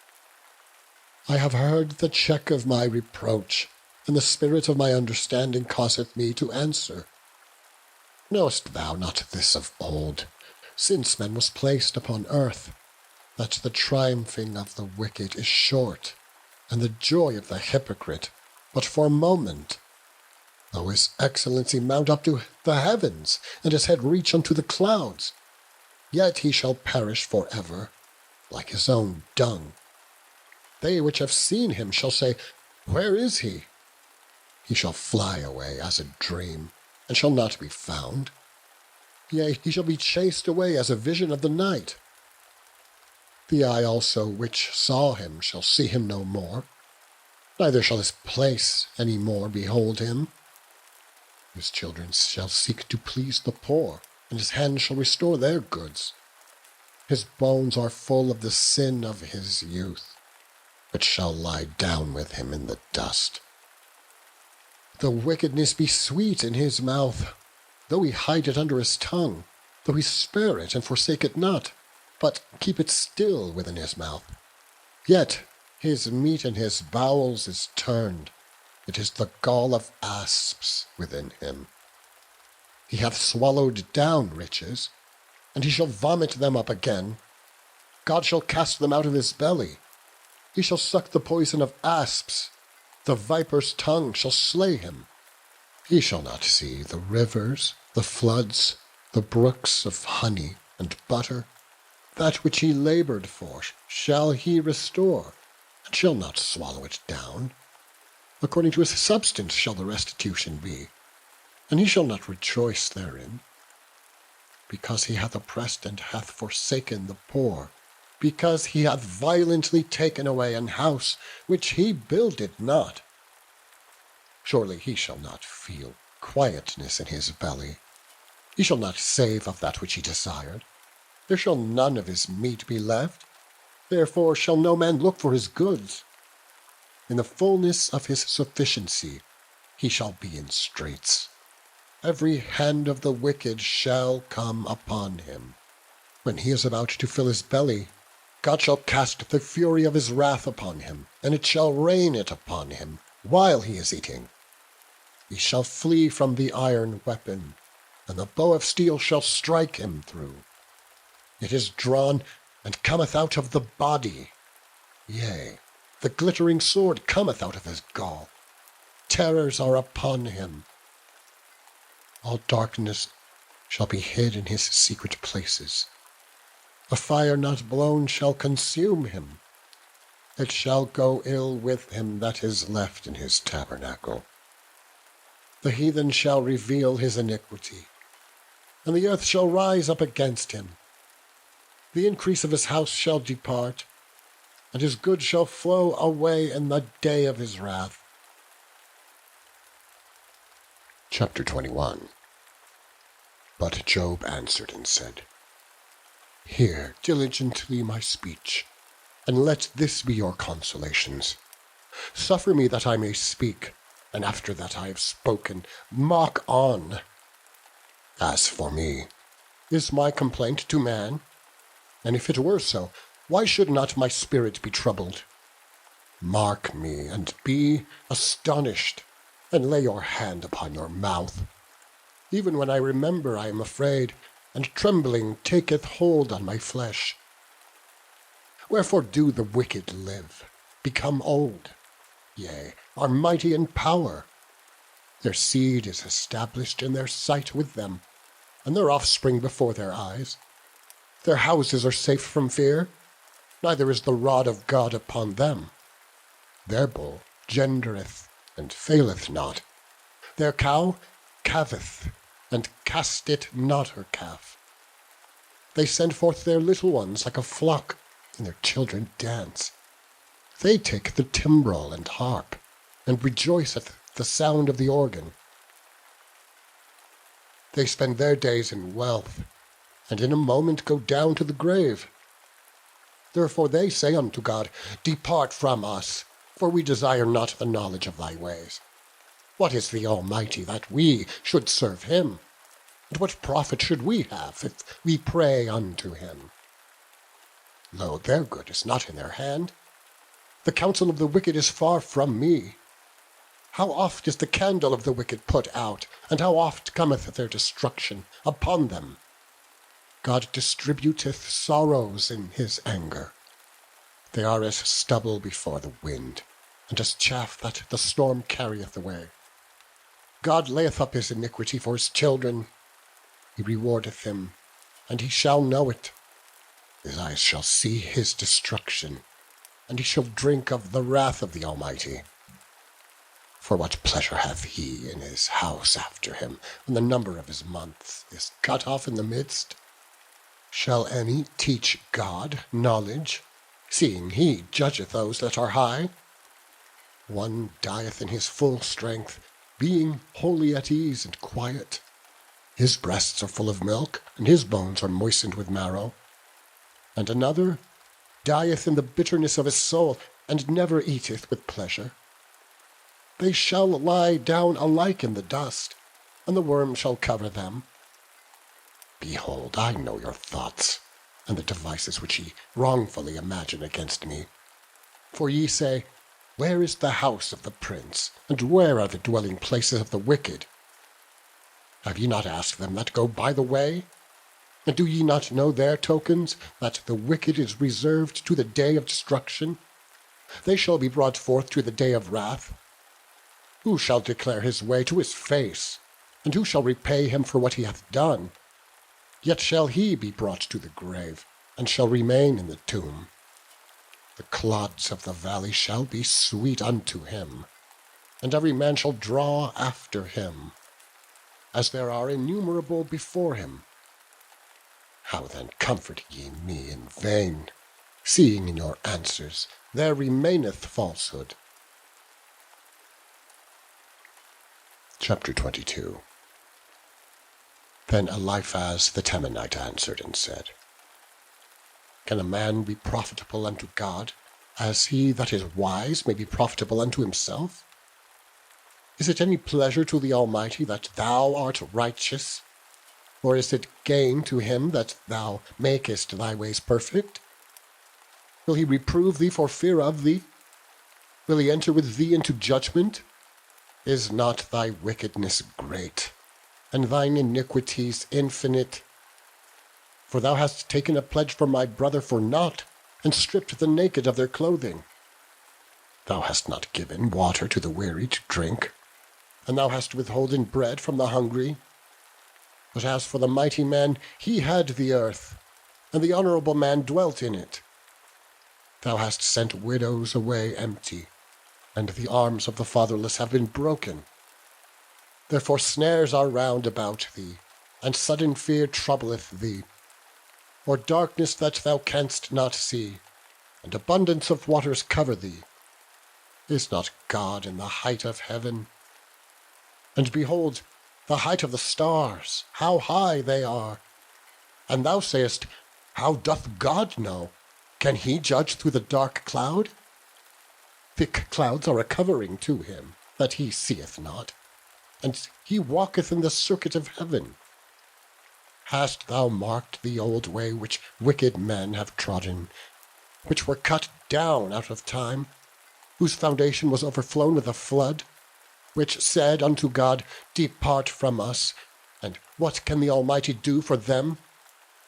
I have heard the check of my reproach, and the spirit of my understanding causeth me to answer. Knowest thou not this of old, since man was placed upon earth, that the triumphing of the wicked is short, and the joy of the hypocrite but for a moment? Though his excellency mount up to the heavens, and his head reach unto the clouds, yet he shall perish for ever, like his own dung. They which have seen him shall say, Where is he? He shall fly away as a dream, and shall not be found. Yea, he shall be chased away as a vision of the night. The eye also which saw him shall see him no more, neither shall his place any more behold him. His children shall seek to please the poor, and his hand shall restore their goods. His bones are full of the sin of his youth, which shall lie down with him in the dust. Though wickedness be sweet in his mouth, though he hide it under his tongue, though he spare it and forsake it not, but keep it still within his mouth, yet his meat in his bowels is turned, it is the gall of asps within him. He hath swallowed down riches, and he shall vomit them up again. God shall cast them out of his belly. He shall suck the poison of asps. The viper's tongue shall slay him. He shall not see the rivers, the floods, the brooks of honey and butter. That which he laboured for shall he restore, and shall not swallow it down. According to his substance shall the restitution be, and he shall not rejoice therein. Because he hath oppressed and hath forsaken the poor, because he hath violently taken away an house which he builded not. Surely he shall not feel quietness in his belly. He shall not save of that which he desired. There shall none of his meat be left. Therefore shall no man look for his goods. In the fullness of his sufficiency he shall be in straits. Every hand of the wicked shall come upon him. When he is about to fill his belly, God shall cast the fury of his wrath upon him, and it shall rain it upon him while he is eating. He shall flee from the iron weapon, and the bow of steel shall strike him through. It is drawn and cometh out of the body. Yea, the glittering sword cometh out of his gall. Terrors are upon him. All darkness shall be hid in his secret places. A fire not blown shall consume him. It shall go ill with him that is left in his tabernacle. The heathen shall reveal his iniquity, and the earth shall rise up against him. The increase of his house shall depart, and his goods shall flow away in the day of his wrath. Chapter 21. But Job answered and said, Hear diligently my speech, and let this be your consolations. Suffer me that I may speak, and after that I have spoken, mock on. As for me, is my complaint to man? And if it were so, why should not my spirit be troubled? Mark me, and be astonished, and lay your hand upon your mouth. Even when I remember I am afraid, and trembling taketh hold on my flesh. Wherefore do the wicked live, become old, yea, are mighty in power? Their seed is established in their sight with them, and their offspring before their eyes. Their houses are safe from fear, neither is the rod of God upon them. Their bull gendereth, and faileth not. Their cow calveth, and casteth not her calf. They send forth their little ones like a flock, and their children dance. They take the timbrel and harp, and rejoice at the sound of the organ. They spend their days in wealth, and in a moment go down to the grave. Therefore they say unto God, Depart from us, for we desire not the knowledge of thy ways. What is the Almighty that we should serve him? And what profit should we have if we pray unto him? Lo, their good is not in their hand. The counsel of the wicked is far from me. How oft is the candle of the wicked put out, and how oft cometh their destruction upon them? God distributeth sorrows in his anger. They are as stubble before the wind, and as chaff that the storm carrieth away. God layeth up his iniquity for his children. He rewardeth him, and he shall know it. His eyes shall see his destruction, and he shall drink of the wrath of the Almighty. For what pleasure hath he in his house after him, when the number of his months is cut off in the midst? Shall any teach God knowledge, seeing he judgeth those that are high? One dieth in his full strength, being wholly at ease and quiet. His breasts are full of milk, and his bones are moistened with marrow. And another dieth in the bitterness of his soul, and never eateth with pleasure. They shall lie down alike in the dust, and the worm shall cover them. Behold, I know your thoughts, and the devices which ye wrongfully imagine against me. For ye say, Where is the house of the prince, and where are the dwelling places of the wicked? Have ye not asked them that go by the way? And do ye not know their tokens, that the wicked is reserved to the day of destruction? They shall be brought forth to the day of wrath. Who shall declare his way to his face? And who shall repay him for what he hath done? Yet shall he be brought to the grave, and shall remain in the tomb. The clods of the valley shall be sweet unto him, and every man shall draw after him, as there are innumerable before him. How then comfort ye me in vain, seeing in your answers there remaineth falsehood? Chapter 22. Then Eliphaz the Temanite answered and said, Can a man be profitable unto God, as he that is wise may be profitable unto himself? Is it any pleasure to the Almighty that thou art righteous? Or is it gain to him that thou makest thy ways perfect? Will he reprove thee for fear of thee? Will he enter with thee into judgment? Is not thy wickedness great, and thine iniquities infinite? For thou hast taken a pledge from my brother for naught, and stripped the naked of their clothing. Thou hast not given water to the weary to drink, and thou hast withholden bread from the hungry. But as for the mighty man, he had the earth, and the honorable man dwelt in it. Thou hast sent widows away empty, and the arms of the fatherless have been broken. Therefore snares are round about thee, and sudden fear troubleth thee, or darkness that thou canst not see, and abundance of waters cover thee. Is not God in the height of heaven? And behold, the height of the stars, how high they are! And thou sayest, How doth God know? Can he judge through the dark cloud? Thick clouds are a covering to him, that he seeth not, and he walketh in the circuit of heaven. Hast thou marked the old way which wicked men have trodden, which were cut down out of time, whose foundation was overflown with a flood, which said unto God, Depart from us, and what can the Almighty do for them?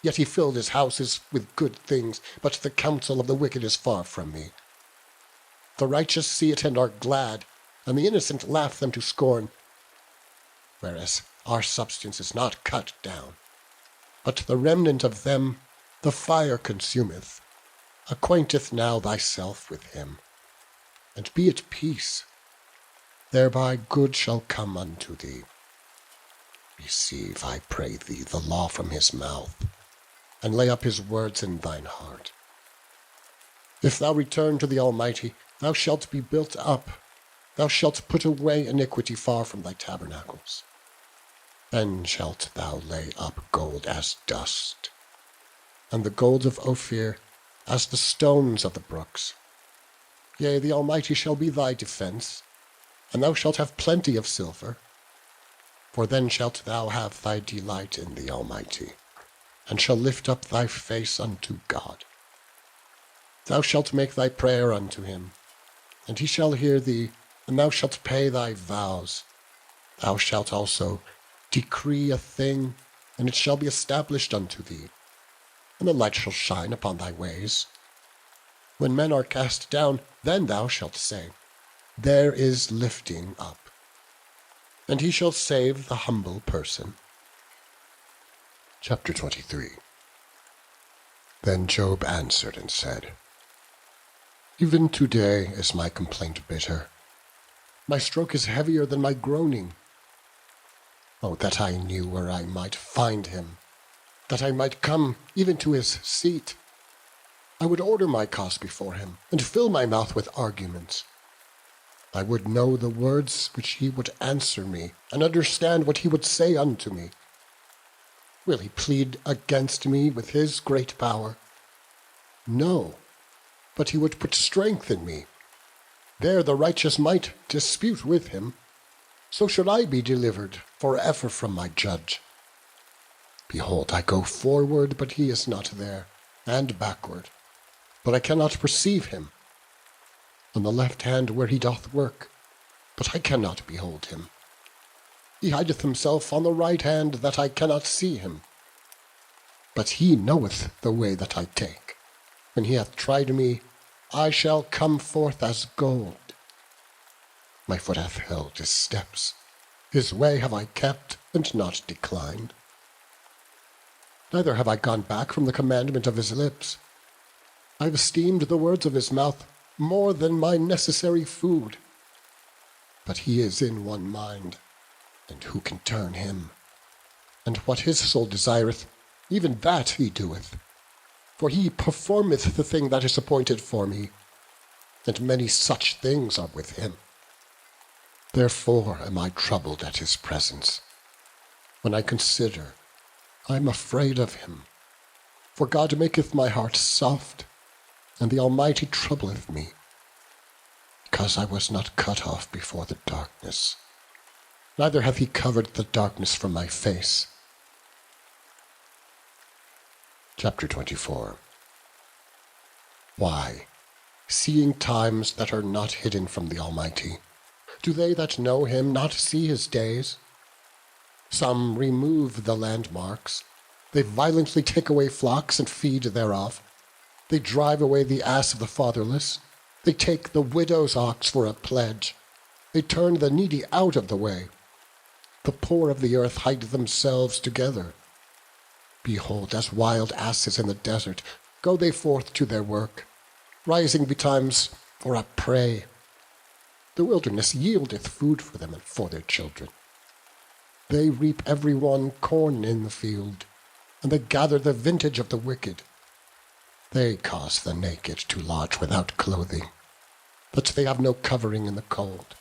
Yet he filled his houses with good things, but the counsel of the wicked is far from me. The righteous see it and are glad, and the innocent laugh them to scorn. Whereas our substance is not cut down, but the remnant of them the fire consumeth. Acquainteth now thyself with him, and be at peace. Thereby good shall come unto thee. Receive, I pray thee, the law from his mouth, and lay up his words in thine heart. If thou return to the Almighty, thou shalt be built up, Thou shalt put away iniquity far from thy tabernacles. Then shalt thou lay up gold as dust, and the gold of Ophir as the stones of the brooks. Yea, the Almighty shall be thy defence, and thou shalt have plenty of silver. For then shalt thou have thy delight in the Almighty, and shall lift up thy face unto God. Thou shalt make thy prayer unto him, and he shall hear thee, and thou shalt pay thy vows. Thou shalt also decree a thing, and it shall be established unto thee, and the light shall shine upon thy ways. When men are cast down, then thou shalt say, There is lifting up. And he shall save the humble person. Chapter 23. Then Job answered and said, Even today is my complaint bitter. My stroke is heavier than my groaning. Oh, that I knew where I might find him, that I might come even to his seat. I would order my cause before him, and fill my mouth with arguments. I would know the words which he would answer me, and understand what he would say unto me. Will he plead against me with his great power? No, but he would put strength in me. There the righteous might dispute with him. So should I be delivered forever from my judge. Behold, I go forward, but he is not there, and backward, but I cannot perceive him. On the left hand where he doth work, but I cannot behold him. He hideth himself on the right hand, that I cannot see him. But he knoweth the way that I take. When he hath tried me, I shall come forth as gold. My foot hath held his steps. His way have I kept, and not declined. Neither have I gone back from the commandment of his lips. I have esteemed the words of his mouth more than my necessary food. But he is in one mind, and who can turn him? And what his soul desireth, even that he doeth. For he performeth the thing that is appointed for me, and many such things are with him. Therefore am I troubled at his presence. When I consider, I am afraid of him. For God maketh my heart soft, and the Almighty troubleth me, because I was not cut off before the darkness, neither hath he covered the darkness from my face. Chapter 24. Why, seeing times that are not hidden from the Almighty, do they that know him not see his days? Some remove the landmarks. They violently take away flocks and feed thereof. They drive away the ass of the fatherless. They take the widow's ox for a pledge. They turn the needy out of the way. The poor of the earth hide themselves together. Behold, as wild asses in the desert, go they forth to their work, rising betimes for a prey. The wilderness yieldeth food for them and for their children. They reap every one corn in the field, and they gather the vintage of the wicked. They cause the naked to lodge without clothing, that they have no covering in the cold.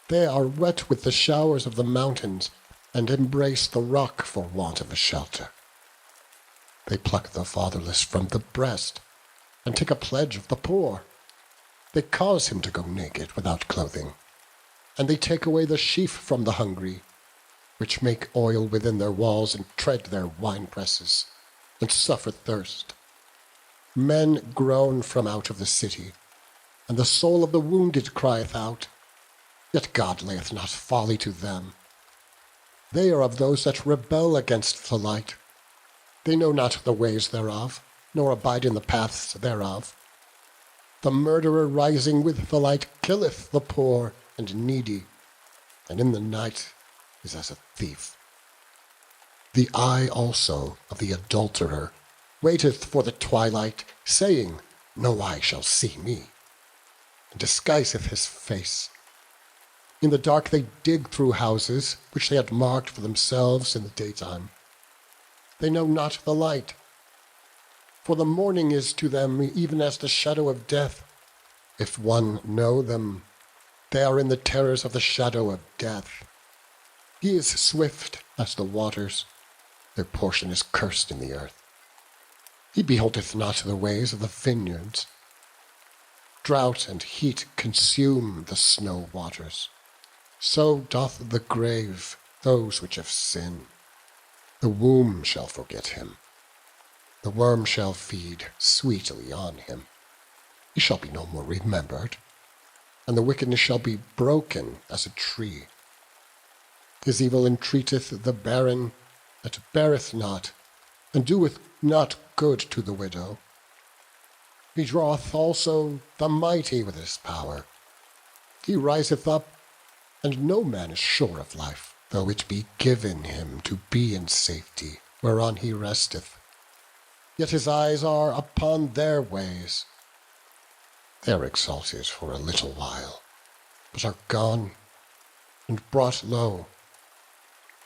They are wet with the showers of the mountains, and embrace the rock for want of a shelter. They pluck the fatherless from the breast, and take a pledge of the poor. They cause him to go naked without clothing, and they take away the sheaf from the hungry, which make oil within their walls and tread their winepresses, and suffer thirst. Men groan from out of the city, and the soul of the wounded crieth out. Yet God layeth not folly to them. They are of those that rebel against the light. They know not the ways thereof, nor abide in the paths thereof. The murderer rising with the light killeth the poor and needy, and in the night is as a thief. The eye also of the adulterer waiteth for the twilight, saying, No eye shall see me, and disguiseth his face. In the dark they dig through houses, which they had marked for themselves in the daytime. They know not the light, for the morning is to them even as the shadow of death. If one know them, They are in the terrors of the shadow of death. He is swift as the waters. Their portion is cursed in the earth. He beholdeth not the ways of the vineyards. Drought and heat consume the snow waters. So doth the grave those which have sinned. The womb shall forget him. The worm shall feed sweetly on him. He shall be no more remembered, and the wickedness shall be broken as a tree. His evil entreateth the barren that beareth not, and doeth not good to the widow. He draweth also the mighty with his power. He riseth up, and no man is sure of life, though it be given him to be in safety, whereon he resteth. Yet his eyes are upon their ways. They are exalted for a little while, but are gone, and brought low.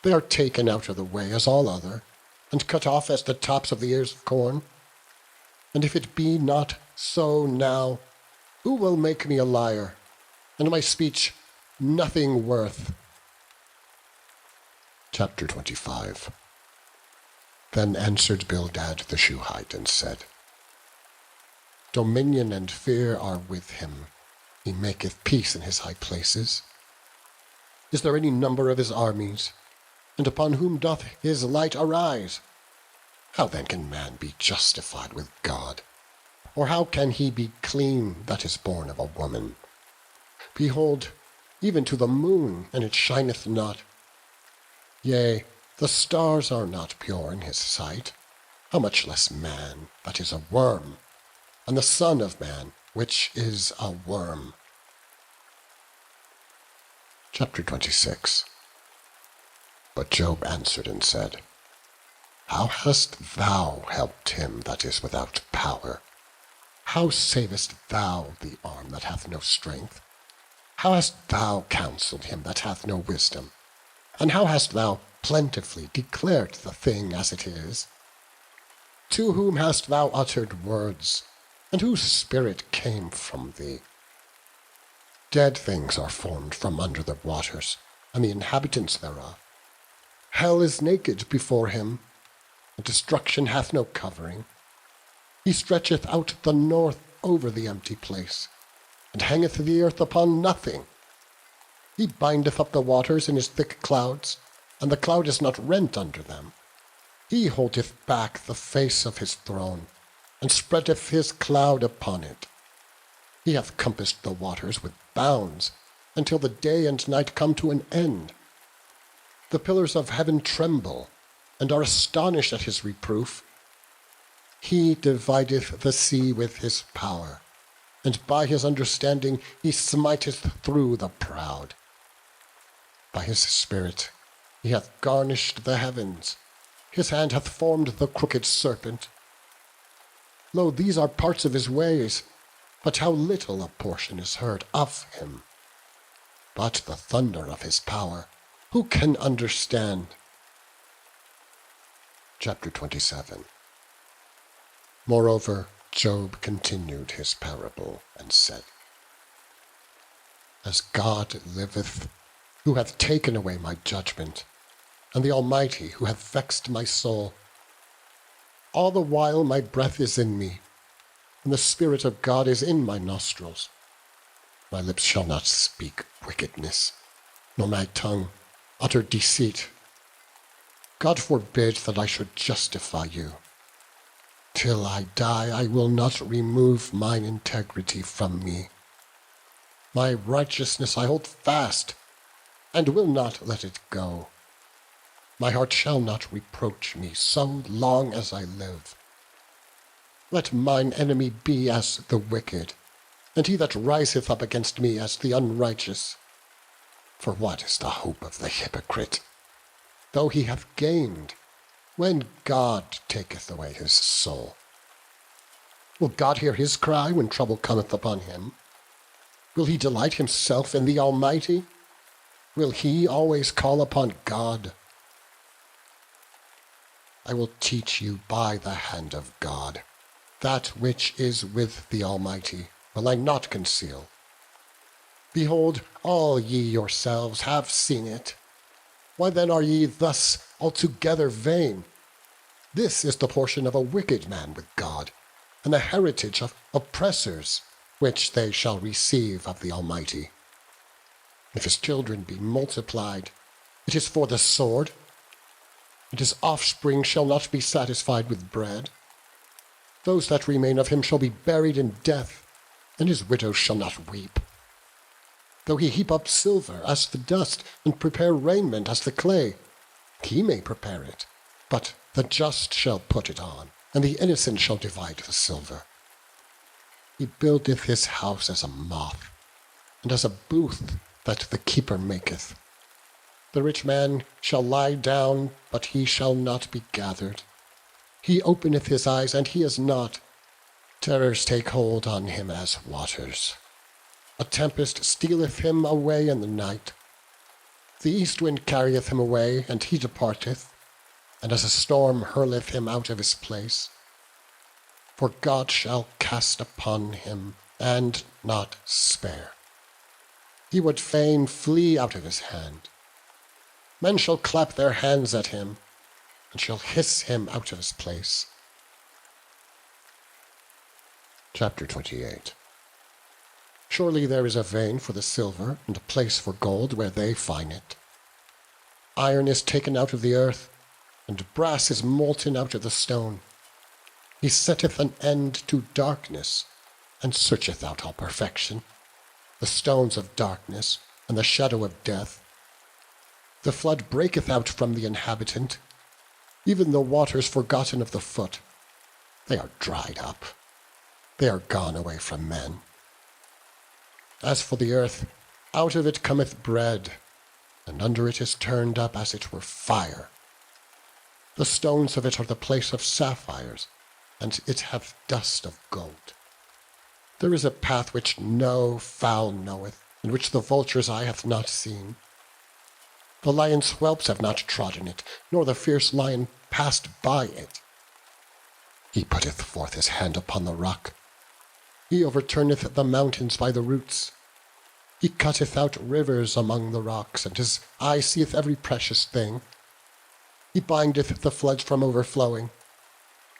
They are taken out of the way as all other, and cut off as the tops of the ears of corn. And if it be not so now, who will make me a liar, and my speech nothing worth? Chapter 25. Then answered Bildad the Shuhite and said, Dominion and fear are with him. He maketh peace in his high places. Is there any number of his armies? And upon whom doth his light arise? How then can man be justified with God? Or how can he be clean that is born of a woman? Behold, even to the moon, and it shineth not. Yea, the stars are not pure in his sight. How much less man that is a worm, and the Son of Man, which is a worm. Chapter 26. But Job answered and said, How hast thou helped him that is without power? How savest thou the arm that hath no strength? How hast thou counselled him that hath no wisdom? And how hast thou plentifully declared the thing as it is? To whom hast thou uttered words, and whose spirit came from thee? Dead things are formed from under the waters, and the inhabitants thereof. Hell is naked before him, and destruction hath no covering. He stretcheth out the north over the empty place, and hangeth the earth upon nothing. He bindeth up the waters in his thick clouds, and the cloud is not rent under them. He holdeth back the face of his throne, and spreadeth his cloud upon it. He hath compassed the waters with bounds, until the day and night come to an end. The pillars of heaven tremble, and are astonished at his reproof. He divideth the sea with his power, and by his understanding he smiteth through the proud. By his spirit he hath garnished the heavens. His hand hath formed the crooked serpent. Lo, these are parts of his ways, but how little a portion is heard of him. But the thunder of his power, who can understand? Chapter 27. Moreover, Job continued his parable, and said, As God liveth, who hath taken away my judgment, and the Almighty, who hath vexed my soul, all the while my breath is in me, and the Spirit of God is in my nostrils. My lips shall not speak wickedness, nor my tongue utter deceit. God forbid that I should justify you. Till I die, I will not remove mine integrity from me. My righteousness I hold fast, and will not let it go. My heart shall not reproach me so long as I live. Let mine enemy be as the wicked, and he that riseth up against me as the unrighteous. For what is the hope of the hypocrite, though he have gained, when God taketh away his soul? Will God hear his cry when trouble cometh upon him? Will he delight himself in the Almighty? Will he always call upon God? I will teach you by the hand of God. That which is with the Almighty will I not conceal. Behold, all ye yourselves have seen it. Why then are ye thus altogether vain? This is the portion of a wicked man with God, and the heritage of oppressors, which they shall receive of the Almighty. If his children be multiplied, it is for the sword, and his offspring shall not be satisfied with bread. Those that remain of him shall be buried in death, and his widows shall not weep. Though he heap up silver as the dust, and prepare raiment as the clay, he may prepare it, but the just shall put it on, and the innocent shall divide the silver. He buildeth his house as a moth, and as a booth that the keeper maketh. The rich man shall lie down, but he shall not be gathered. He openeth his eyes, and he is not. Terrors take hold on him as waters. A tempest stealeth him away in the night. The east wind carrieth him away, and he departeth, and as a storm hurleth him out of his place. For God shall cast upon him, and not spare. He would fain flee out of his hand. Men shall clap their hands at him, and shall hiss him out of his place. Chapter 28. Surely there is a vein for the silver, and a place for gold where they find it. Iron is taken out of the earth, and brass is molten out of the stone. He setteth an end to darkness, and searcheth out all perfection, the stones of darkness, and the shadow of death. The flood breaketh out from the inhabitant, even the waters forgotten of the foot. They are dried up, they are gone away from men. As for the earth, out of it cometh bread, and under it is turned up as it were fire. The stones of it are the place of sapphires, and it hath dust of gold. There is a path which no fowl knoweth, and which the vulture's eye hath not seen. The lion's whelps have not trodden it, nor the fierce lion passed by it. He putteth forth his hand upon the rock. He overturneth the mountains by the roots. He cutteth out rivers among the rocks, and his eye seeth every precious thing. He bindeth the floods from overflowing,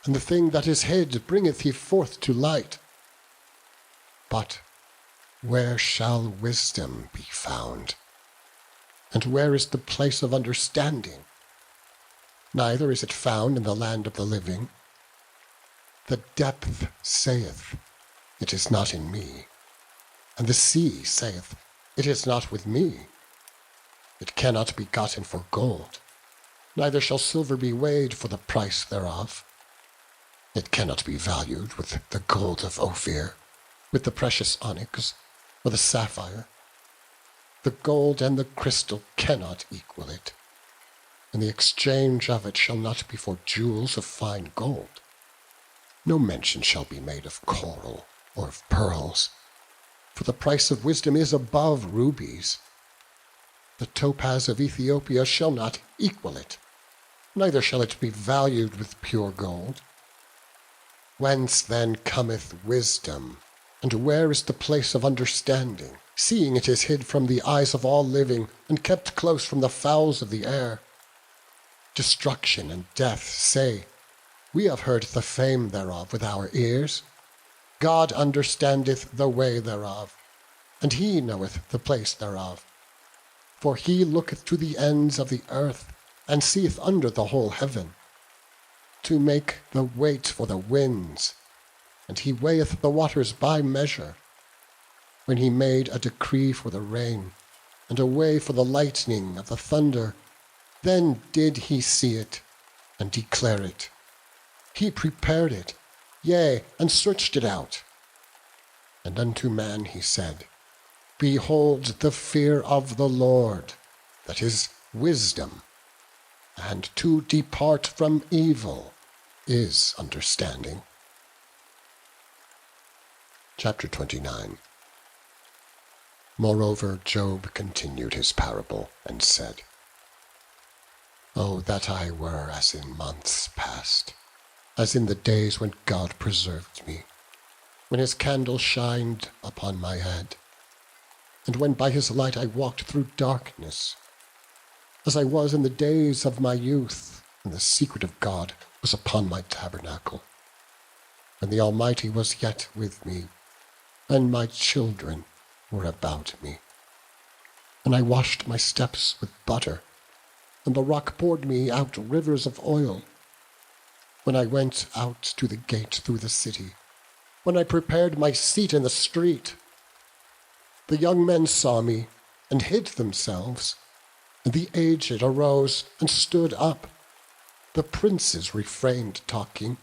and the thing that is hid bringeth he forth to light. But where shall wisdom be found? And where is the place of understanding? Neither is it found in the land of the living. The depth saith, it is not in me, and the sea saith, it is not with me. It cannot be gotten for gold, neither shall silver be weighed for the price thereof. It cannot be valued with the gold of Ophir, with the precious onyx, or the sapphire. The gold and the crystal cannot equal it, and the exchange of it shall not be for jewels of fine gold. No mention shall be made of coral or of pearls, for the price of wisdom is above rubies. The topaz of Ethiopia shall not equal it, neither shall it be valued with pure gold. Whence then cometh wisdom, and where is the place of understanding, seeing it is hid from the eyes of all living, and kept close from the fowls of the air? Destruction and death say, we have heard the fame thereof with our ears. God understandeth the way thereof, and he knoweth the place thereof. For he looketh to the ends of the earth, and seeth under the whole heaven, to make the weight for the winds, and he weigheth the waters by measure. When he made a decree for the rain, and a way for the lightning of the thunder, then did he see it, and declare it. He prepared it, yea, and searched it out. And unto man he said, behold the fear of the Lord, that is wisdom, and to depart from evil is understanding. Chapter 29. Moreover, Job continued his parable, and said, O that I were as in months past, as in the days when God preserved me, when his candle shined upon my head, and when by his light I walked through darkness, as I was in the days of my youth, and the secret of God was upon my tabernacle, when the Almighty was yet with me, and my children were about me. And I washed my steps with butter, and the rock poured me out rivers of oil. When I went out to the gate through the city, when I prepared my seat in the street, the young men saw me and hid themselves, and the aged arose and stood up. The princes refrained talking,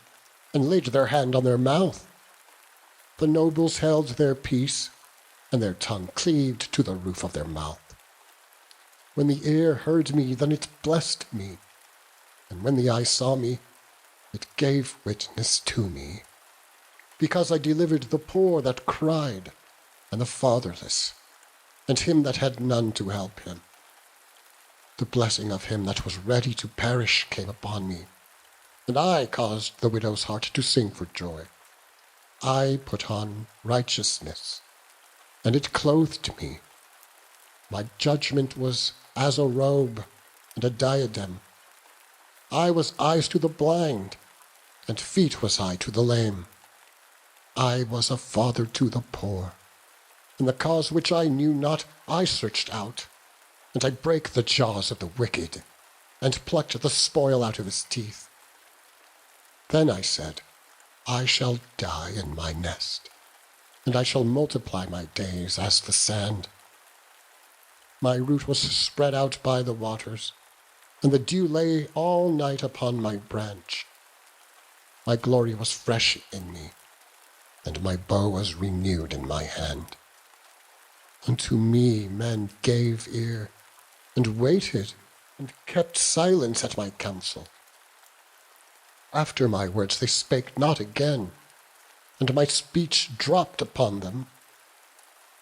and laid their hand on their mouth. The nobles held their peace, and their tongue cleaved to the roof of their mouth. When the ear heard me, then it blessed me, and when the eye saw me, it gave witness to me, because I delivered the poor that cried, and the fatherless, and him that had none to help him. The blessing of him that was ready to perish came upon me, and I caused the widow's heart to sing for joy. I put on righteousness, and it clothed me. My judgment was as a robe and a diadem. I was eyes to the blind, and feet was I to the lame. I was a father to the poor, and the cause which I knew not I searched out, and I brake the jaws of the wicked, and plucked the spoil out of his teeth. Then I said, I shall die in my nest, and I shall multiply my days as the sand. My root was spread out by the waters, and the dew lay all night upon my branch. My glory was fresh in me, and my bow was renewed in my hand. Unto me men gave ear, and waited, and kept silence at my counsel. After my words they spake not again, and my speech dropped upon them.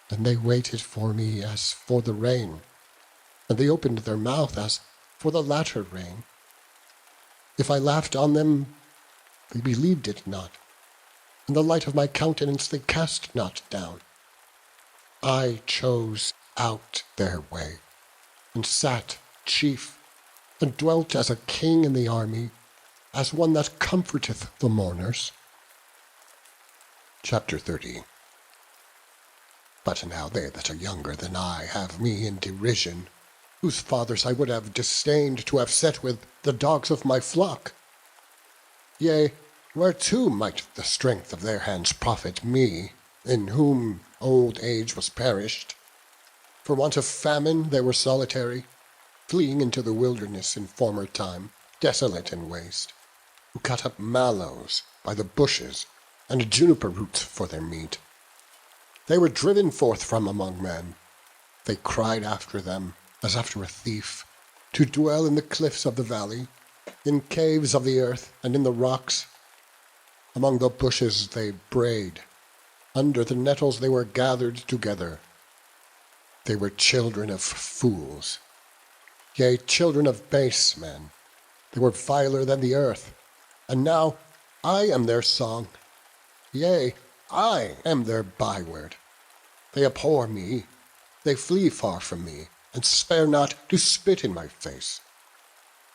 And they waited for me as for the rain, and they opened their mouth as for the latter rain. If I laughed on them, they believed it not, and the light of my countenance they cast not down. I chose out their way, and sat chief, and dwelt as a king in the army, as one that comforteth the mourners. Chapter 30. But now they that are younger than I have me in derision, whose fathers I would have disdained to have set with the dogs of my flock. Yea, whereto might the strength of their hands profit me, in whom old age was perished? For want of famine they were solitary, fleeing into the wilderness in former time, desolate and waste, who cut up mallows by the bushes, and juniper roots for their meat. They were driven forth from among men. They cried after them, as after a thief, to dwell in the cliffs of the valley, in caves of the earth, and in the rocks. Among the bushes they brayed. Under the nettles they were gathered together. They were children of fools, yea, children of base men. They were viler than the earth. And now I am their song. Yea, I am their byword. They abhor me, they flee far from me, and spare not to spit in my face.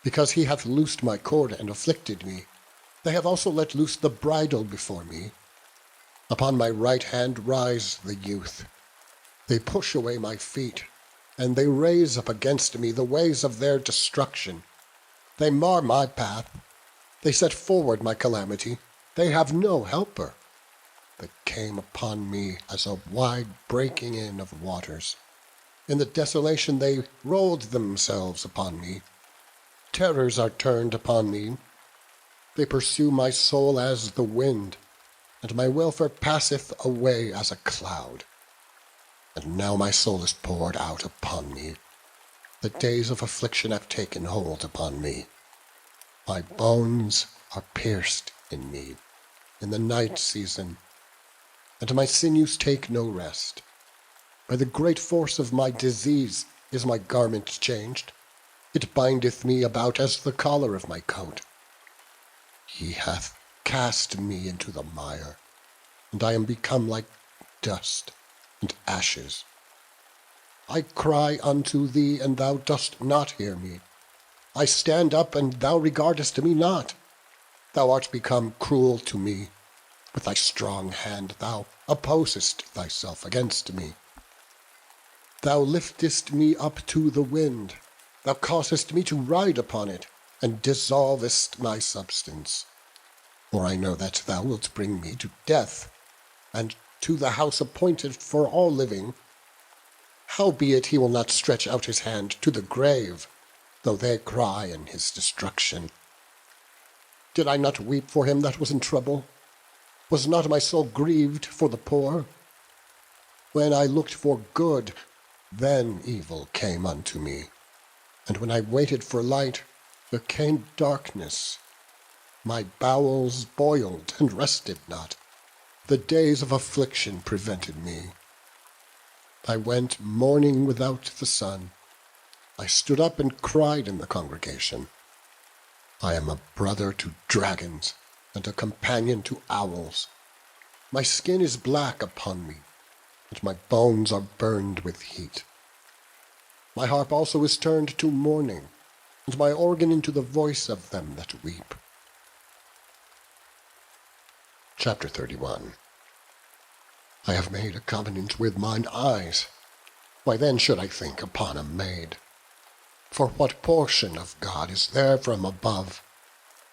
Because he hath loosed my cord and afflicted me, they have also let loose the bridle before me. Upon my right hand rise the youth. They push away my feet, and they raise up against me the ways of their destruction. They mar my path. They set forward my calamity. They have no helper. They came upon me as a wide breaking in of waters. In the desolation they rolled themselves upon me. Terrors are turned upon me. They pursue my soul as the wind, and my welfare passeth away as a cloud. And now my soul is poured out upon me. The days of affliction have taken hold upon me. My bones are pierced in me in the night season, and my sinews take no rest. By the great force of my disease is my garment changed. It bindeth me about as the collar of my coat. He hath cast me into the mire, and I am become like dust and ashes. I cry unto thee, and thou dost not hear me. I stand up, and thou regardest me not. Thou art become cruel to me. With thy strong hand thou opposest thyself against me. Thou liftest me up to the wind. Thou causest me to ride upon it, and dissolvest my substance. For I know that thou wilt bring me to death, and to the house appointed for all living. Howbeit he will not stretch out his hand to the grave, though they cry in his destruction. Did I not weep for him that was in trouble? Was not my soul grieved for the poor? When I looked for good, then evil came unto me. And when I waited for light, there came darkness. My bowels boiled and rested not. The days of affliction prevented me. I went mourning without the sun. I stood up and cried in the congregation. I am a brother to dragons, and a companion to owls. My skin is black upon me, and my bones are burned with heat. My harp also is turned to mourning, and my organ into the voice of them that weep. Chapter 31. I have made a covenant with mine eyes. Why then should I think upon a maid? For what portion of God is there from above?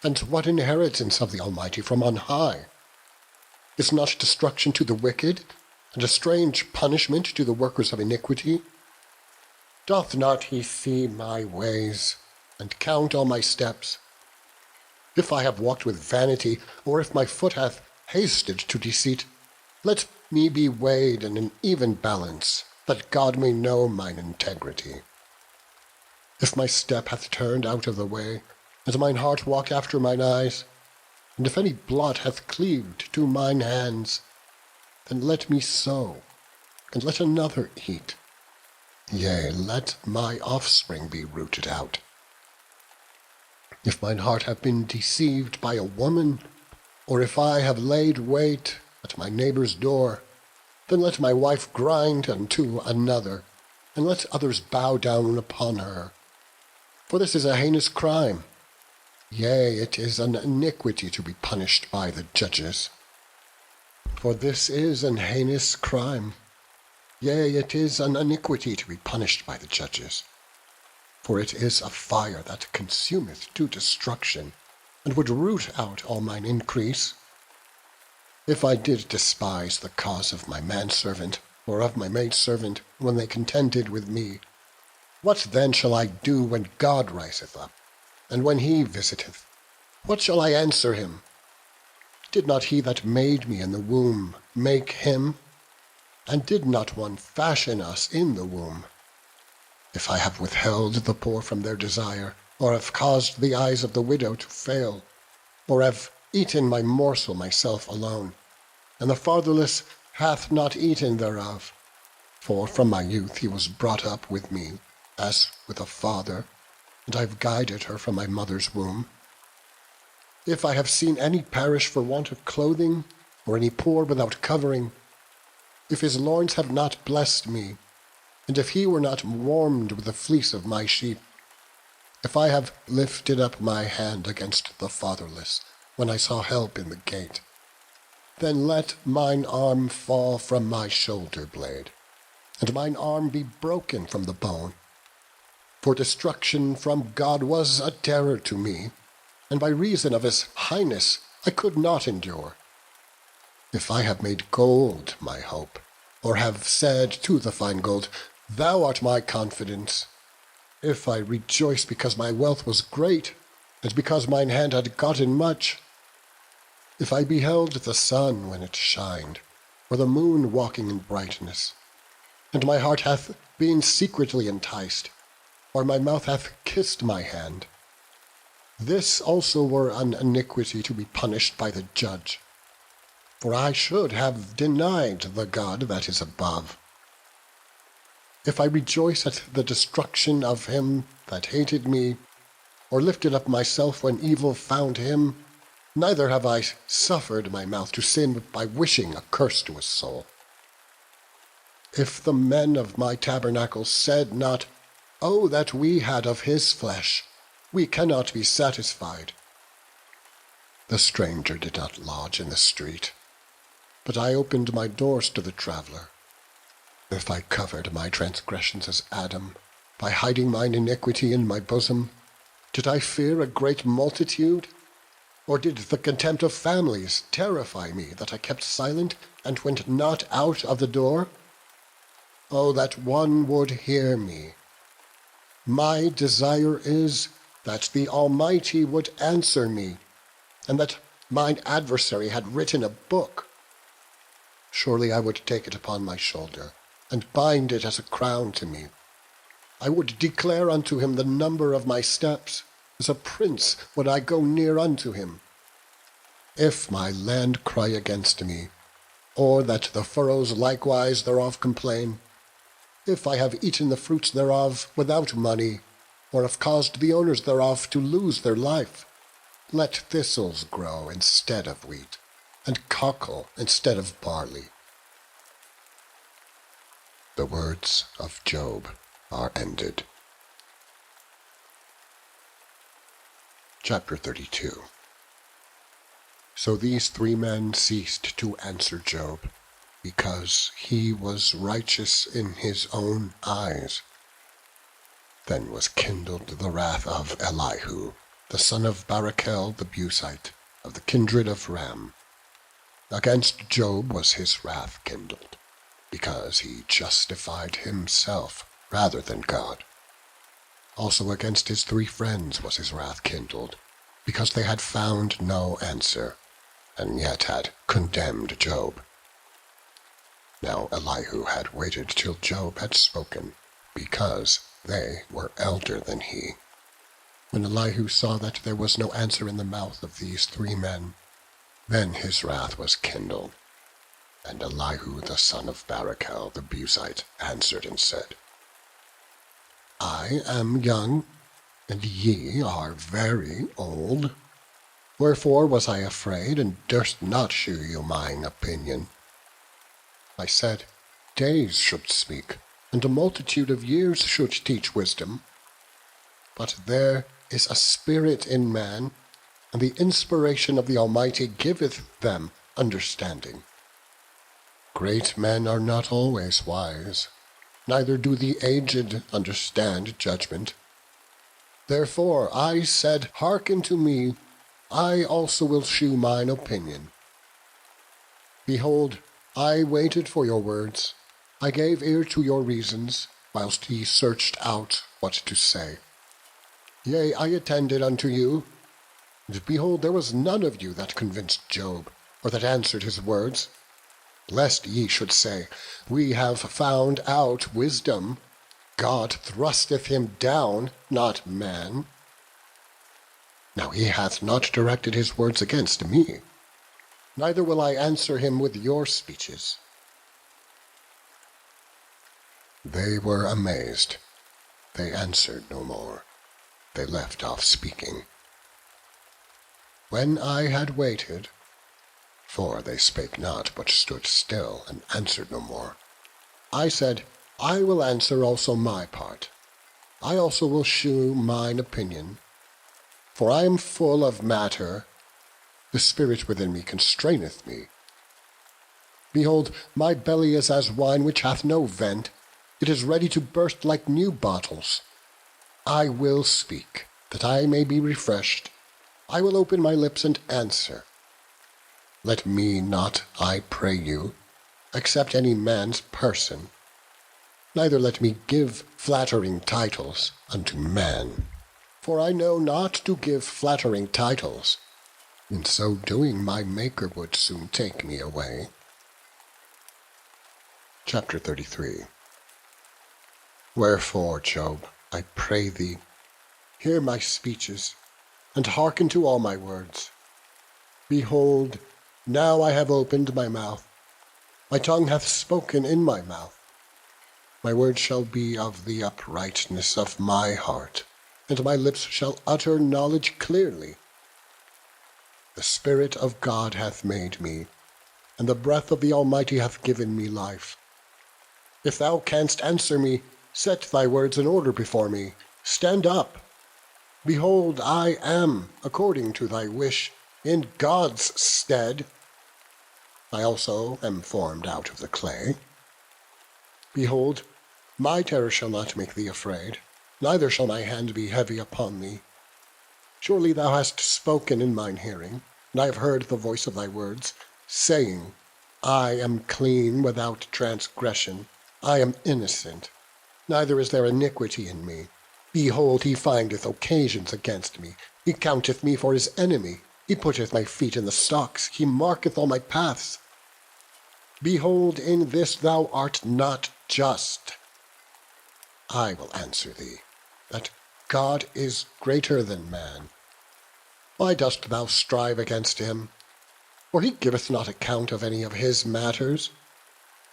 And what inheritance of the Almighty from on high? Is not destruction to the wicked, and a strange punishment to the workers of iniquity? Doth not he see my ways, and count all my steps? If I have walked with vanity, or if my foot hath hasted to deceit, let me be weighed in an even balance, that God may know mine integrity. If my step hath turned out of the way, and mine heart walked after mine eyes, and if any blot hath cleaved to mine hands, then let me sow, and let another eat. Yea, let my offspring be rooted out. If mine heart have been deceived by a woman, or if I have laid wait at my neighbour's door, then let my wife grind unto another, and let others bow down upon her. For this is a heinous crime. Yea, it is an iniquity to be punished by the judges. For this is an heinous crime. Yea, it is an iniquity to be punished by the judges. For it is a fire that consumeth to destruction, and would root out all mine increase. If I did despise the cause of my manservant, or of my maidservant, when they contended with me, what then shall I do when God riseth up, and when he visiteth? What shall I answer him? Did not he that made me in the womb make him? And did not one fashion us in the womb? If I have withheld the poor from their desire, or have caused the eyes of the widow to fail, or have eaten my morsel myself alone, and the fatherless hath not eaten thereof, for from my youth he was brought up with me, as with a father, and I have guided her from my mother's womb. If I have seen any perish for want of clothing, or any poor without covering, if his loins have not blessed me, and if he were not warmed with the fleece of my sheep, if I have lifted up my hand against the fatherless, when I saw help in the gate, then let mine arm fall from my shoulder blade, and mine arm be broken from the bone. For destruction from God was a terror to me, and by reason of his highness I could not endure. If I have made gold my hope, or have said to the fine gold, Thou art my confidence, if I rejoice because my wealth was great, and because mine hand had gotten much, if I beheld the sun when it shined, or the moon walking in brightness, and my heart hath been secretly enticed, or my mouth hath kissed my hand, this also were an iniquity to be punished by the judge. For I should have denied the God that is above. If I rejoice at the destruction of him that hated me, or lifted up myself when evil found him, neither have I suffered my mouth to sin by wishing a curse to a soul. if the men of my tabernacle said not, 'Oh, that we had of his flesh, we cannot be satisfied.' The stranger did not lodge in the street, but I opened my doors to the traveller. If I covered my transgressions as Adam, by hiding mine iniquity in my bosom, did I fear a great multitude? Or did the contempt of families terrify me, that I kept silent and went not out of the door? Oh, that one would hear me! My desire is that the Almighty would answer me, and that mine adversary had written a book. Surely I would take it upon my shoulder, and bind it as a crown to me. I would declare unto him the number of my steps. As a prince would I go near unto him. If my land cry against me, or that the furrows likewise thereof complain, if I have eaten the fruits thereof without money, or have caused the owners thereof to lose their life, let thistles grow instead of wheat, and cockle instead of barley." The words of Job are ended. Chapter 32. So these 3 men ceased to answer Job, because he was righteous in his own eyes. Then was kindled the wrath of Elihu, the son of Barachel the Buzite, of the kindred of Ram. Against Job was his wrath kindled, because he justified himself rather than God. Also against his 3 friends was his wrath kindled, because they had found no answer, and yet had condemned Job. Now Elihu had waited till Job had spoken, because they were elder than he. When Elihu saw that there was no answer in the mouth of these 3 men, then his wrath was kindled. And Elihu the son of Barachel the Buzite answered and said, "I am young, and ye are very old. Wherefore was I afraid, and durst not shew you mine opinion? I said, days should speak, and a multitude of years should teach wisdom. But there is a spirit in man, and the inspiration of the Almighty giveth them understanding. Great men are not always wise, neither do the aged understand judgment. Therefore I said, hearken to me, I also will shew mine opinion. Behold, I waited for your words, I gave ear to your reasons, whilst ye searched out what to say. Yea, I attended unto you, and behold, there was none of you that convinced Job, or that answered his words. Lest ye should say, we have found out wisdom, God thrusteth him down, not man. Now he hath not directed his words against me, neither will I answer him with your speeches." They were amazed. They answered no more. They left off speaking. When I had waited, for they spake not, but stood still, and answered no more, I said, I will answer also my part. I also will shew mine opinion. For I am full of matter, the spirit within me constraineth me. Behold, my belly is as wine which hath no vent, it is ready to burst like new bottles. I will speak, that I may be refreshed. I will open my lips and answer. Let me not, I pray you, accept any man's person, neither let me give flattering titles unto man. For I know not to give flattering titles. In so doing, my Maker would soon take me away. Chapter 33. Wherefore, Job, I pray thee, hear my speeches, and hearken to all my words. Behold, now I have opened my mouth, my tongue hath spoken in my mouth. My words shall be of the uprightness of my heart, and my lips shall utter knowledge clearly. The Spirit of God hath made me, and the breath of the Almighty hath given me life. If thou canst answer me, set thy words in order before me. Stand up. Behold, I am, according to thy wish, in God's stead. I also am formed out of the clay. Behold, my terror shall not make thee afraid, neither shall my hand be heavy upon thee. Surely thou hast spoken in mine hearing, and I have heard the voice of thy words, saying, I am clean without transgression, I am innocent, neither is there iniquity in me. Behold, he findeth occasions against me, he counteth me for his enemy, he putteth my feet in the stocks, he marketh all my paths. Behold, in this thou art not just. I will answer thee, that God is greater than man. Why dost thou strive against him? For he giveth not account of any of his matters.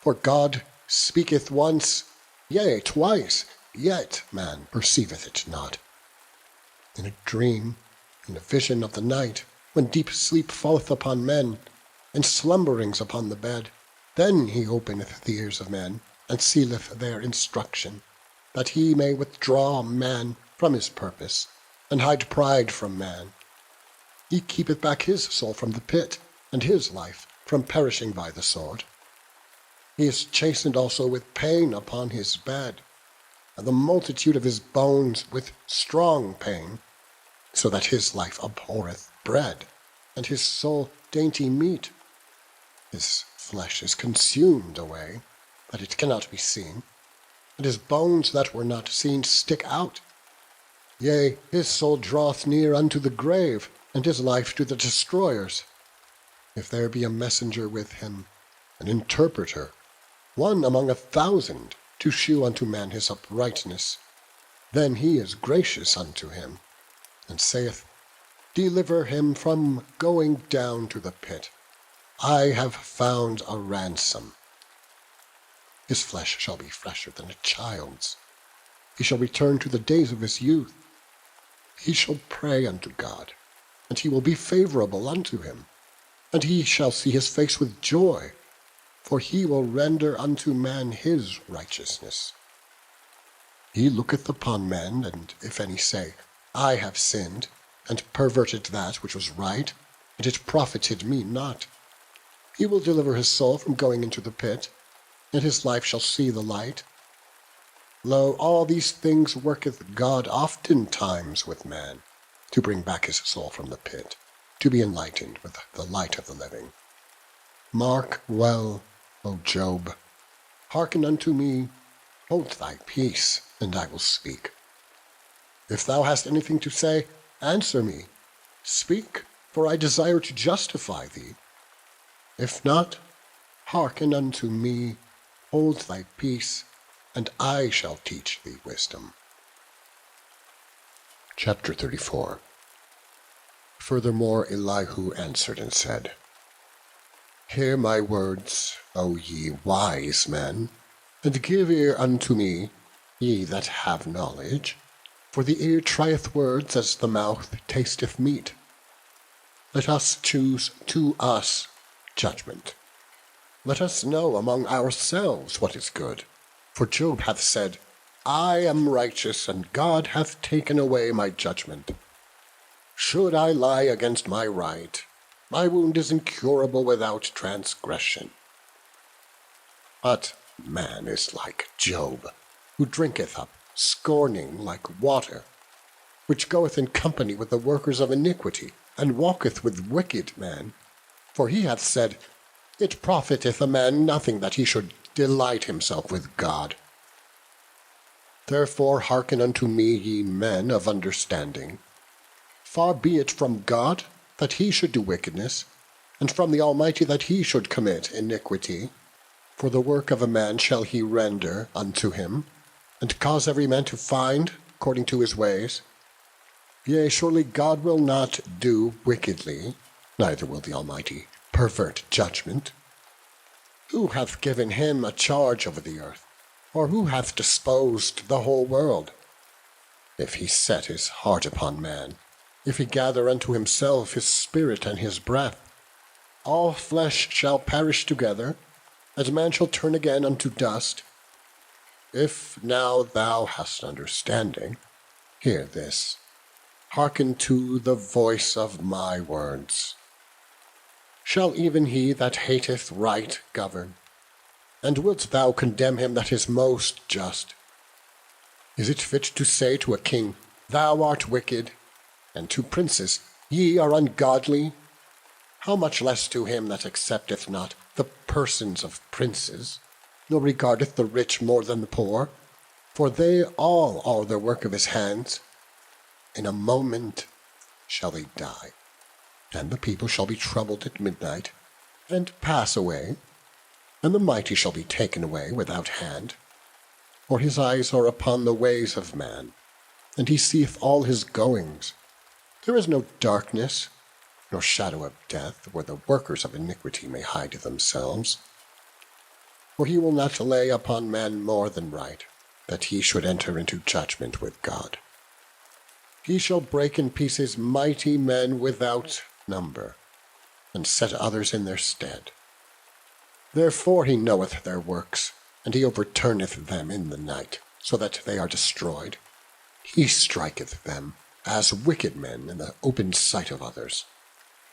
For God speaketh once, yea, twice, yet man perceiveth it not. In a dream, in a vision of the night, when deep sleep falleth upon men, and slumberings upon the bed, then he openeth the ears of men, and sealeth their instruction, that he may withdraw man from his purpose, and hide pride from man. He keepeth back his soul from the pit, and his life from perishing by the sword. He is chastened also with pain upon his bed, and the multitude of his bones with strong pain, so that his life abhorreth bread, and his soul dainty meat. His flesh is consumed away, that it cannot be seen, and his bones that were not seen stick out. Yea, his soul draweth near unto the grave, and his life to the destroyers. If there be a messenger with him, an interpreter, one among 1,000, to shew unto man his uprightness, then he is gracious unto him, and saith, Deliver him from going down to the pit. I have found a ransom. His flesh shall be fresher than a child's. He shall return to the days of his youth. He shall pray unto God, and he will be favourable unto him. And he shall see his face with joy, for he will render unto man his righteousness. He looketh upon men, and if any say, I have sinned, and perverted that which was right, and it profited me not, he will deliver his soul from going into the pit, and his life shall see the light. Lo, all these things worketh God oftentimes with man, to bring back his soul from the pit, to be enlightened with the light of the living. Mark well, O Job, hearken unto me, hold thy peace, and I will speak. If thou hast anything to say, answer me. Speak, for I desire to justify thee. If not, hearken unto me, hold thy peace, and I shall teach thee wisdom. Chapter 34. Furthermore Elihu answered and said, Hear my words, O ye wise men, and give ear unto me, ye that have knowledge, for the ear trieth words as the mouth tasteth meat. Let us choose to us judgment. Let us know among ourselves what is good. For Job hath said, I am righteous, and God hath taken away my judgment. Should I lie against my right, my wound is incurable without transgression. But man is like Job, who drinketh up scorning like water, which goeth in company with the workers of iniquity, and walketh with wicked men. For he hath said, It profiteth a man nothing that he should delight himself with God. Therefore hearken unto me, ye men of understanding. Far be it from God that he should do wickedness, and from the Almighty that he should commit iniquity. For the work of a man shall he render unto him, and cause every man to find according to his ways. Yea, surely God will not do wickedly, neither will the Almighty pervert judgment. Who hath given him a charge over the earth, or who hath disposed the whole world? If he set his heart upon man, if he gather unto himself his spirit and his breath, all flesh shall perish together, and man shall turn again unto dust. If now thou hast understanding, hear this. Hearken to the voice of my words. Shall even he that hateth right govern? And wilt thou condemn him that is most just? Is it fit to say to a king, Thou art wicked, and to princes, Ye are ungodly? How much less to him that accepteth not the persons of princes, nor regardeth the rich more than the poor? For they all are the work of his hands. In a moment shall they die, and the people shall be troubled at midnight, and pass away, and the mighty shall be taken away without hand. For his eyes are upon the ways of man, and he seeth all his goings. There is no darkness, nor shadow of death, where the workers of iniquity may hide themselves. For he will not lay upon man more than right, that he should enter into judgment with God. He shall break in pieces mighty men without number, and set others in their stead. Therefore he knoweth their works, and he overturneth them in the night, so that they are destroyed. He striketh them as wicked men in the open sight of others,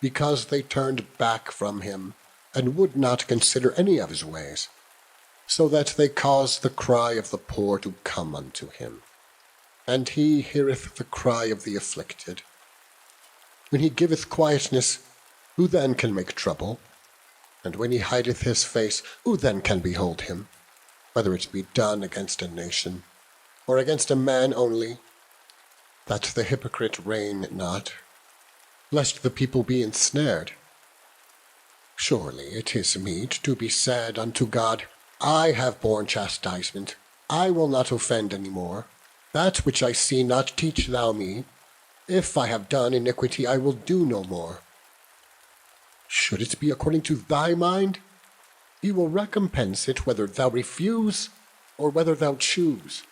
because they turned back from him, and would not consider any of his ways, so that they caused the cry of the poor to come unto him. And he heareth the cry of the afflicted. When he giveth quietness, who then can make trouble? And when he hideth his face, who then can behold him? Whether it be done against a nation, or against a man only, that the hypocrite reign not, lest the people be ensnared. Surely it is meet to be said unto God, I have borne chastisement, I will not offend any more. That which I see not teach thou me. If I have done iniquity, I will do no more. Should it be according to thy mind, he will recompense it whether thou refuse or whether thou choose,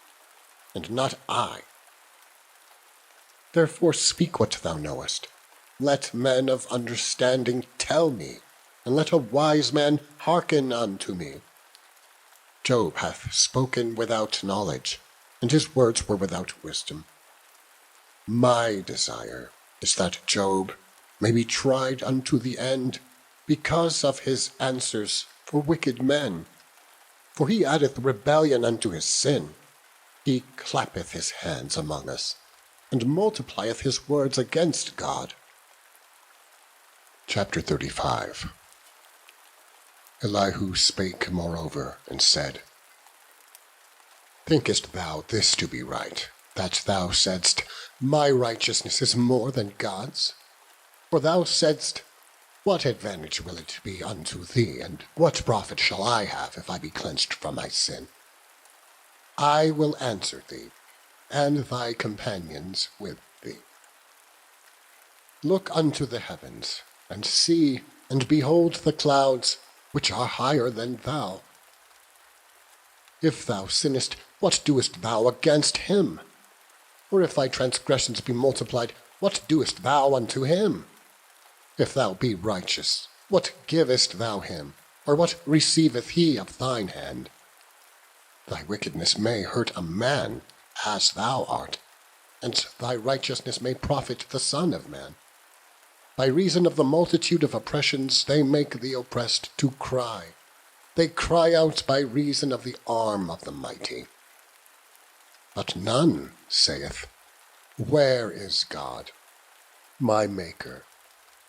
and not I. Therefore speak what thou knowest. Let men of understanding tell me, and let a wise man hearken unto me. Job hath spoken without knowledge, and his words were without wisdom. My desire is that Job may be tried unto the end, because of his answers for wicked men. For he addeth rebellion unto his sin. He clappeth his hands among us, and multiplieth his words against God. Chapter 35. Elihu spake moreover, and said, Thinkest thou this to be right, that thou saidst, My righteousness is more than God's? For thou saidst, What advantage will it be unto thee, and what profit shall I have if I be cleansed from my sin? I will answer thee, and thy companions with thee. Look unto the heavens, and see, and behold the clouds, which are higher than thou. If thou sinnest, what doest thou against him? Or if thy transgressions be multiplied, what doest thou unto him? If thou be righteous, what givest thou him, or what receiveth he of thine hand? Thy wickedness may hurt a man, as thou art, and thy righteousness may profit the Son of Man. By reason of the multitude of oppressions they make the oppressed to cry. They cry out by reason of the arm of the mighty. But none saith, Where is God, my Maker,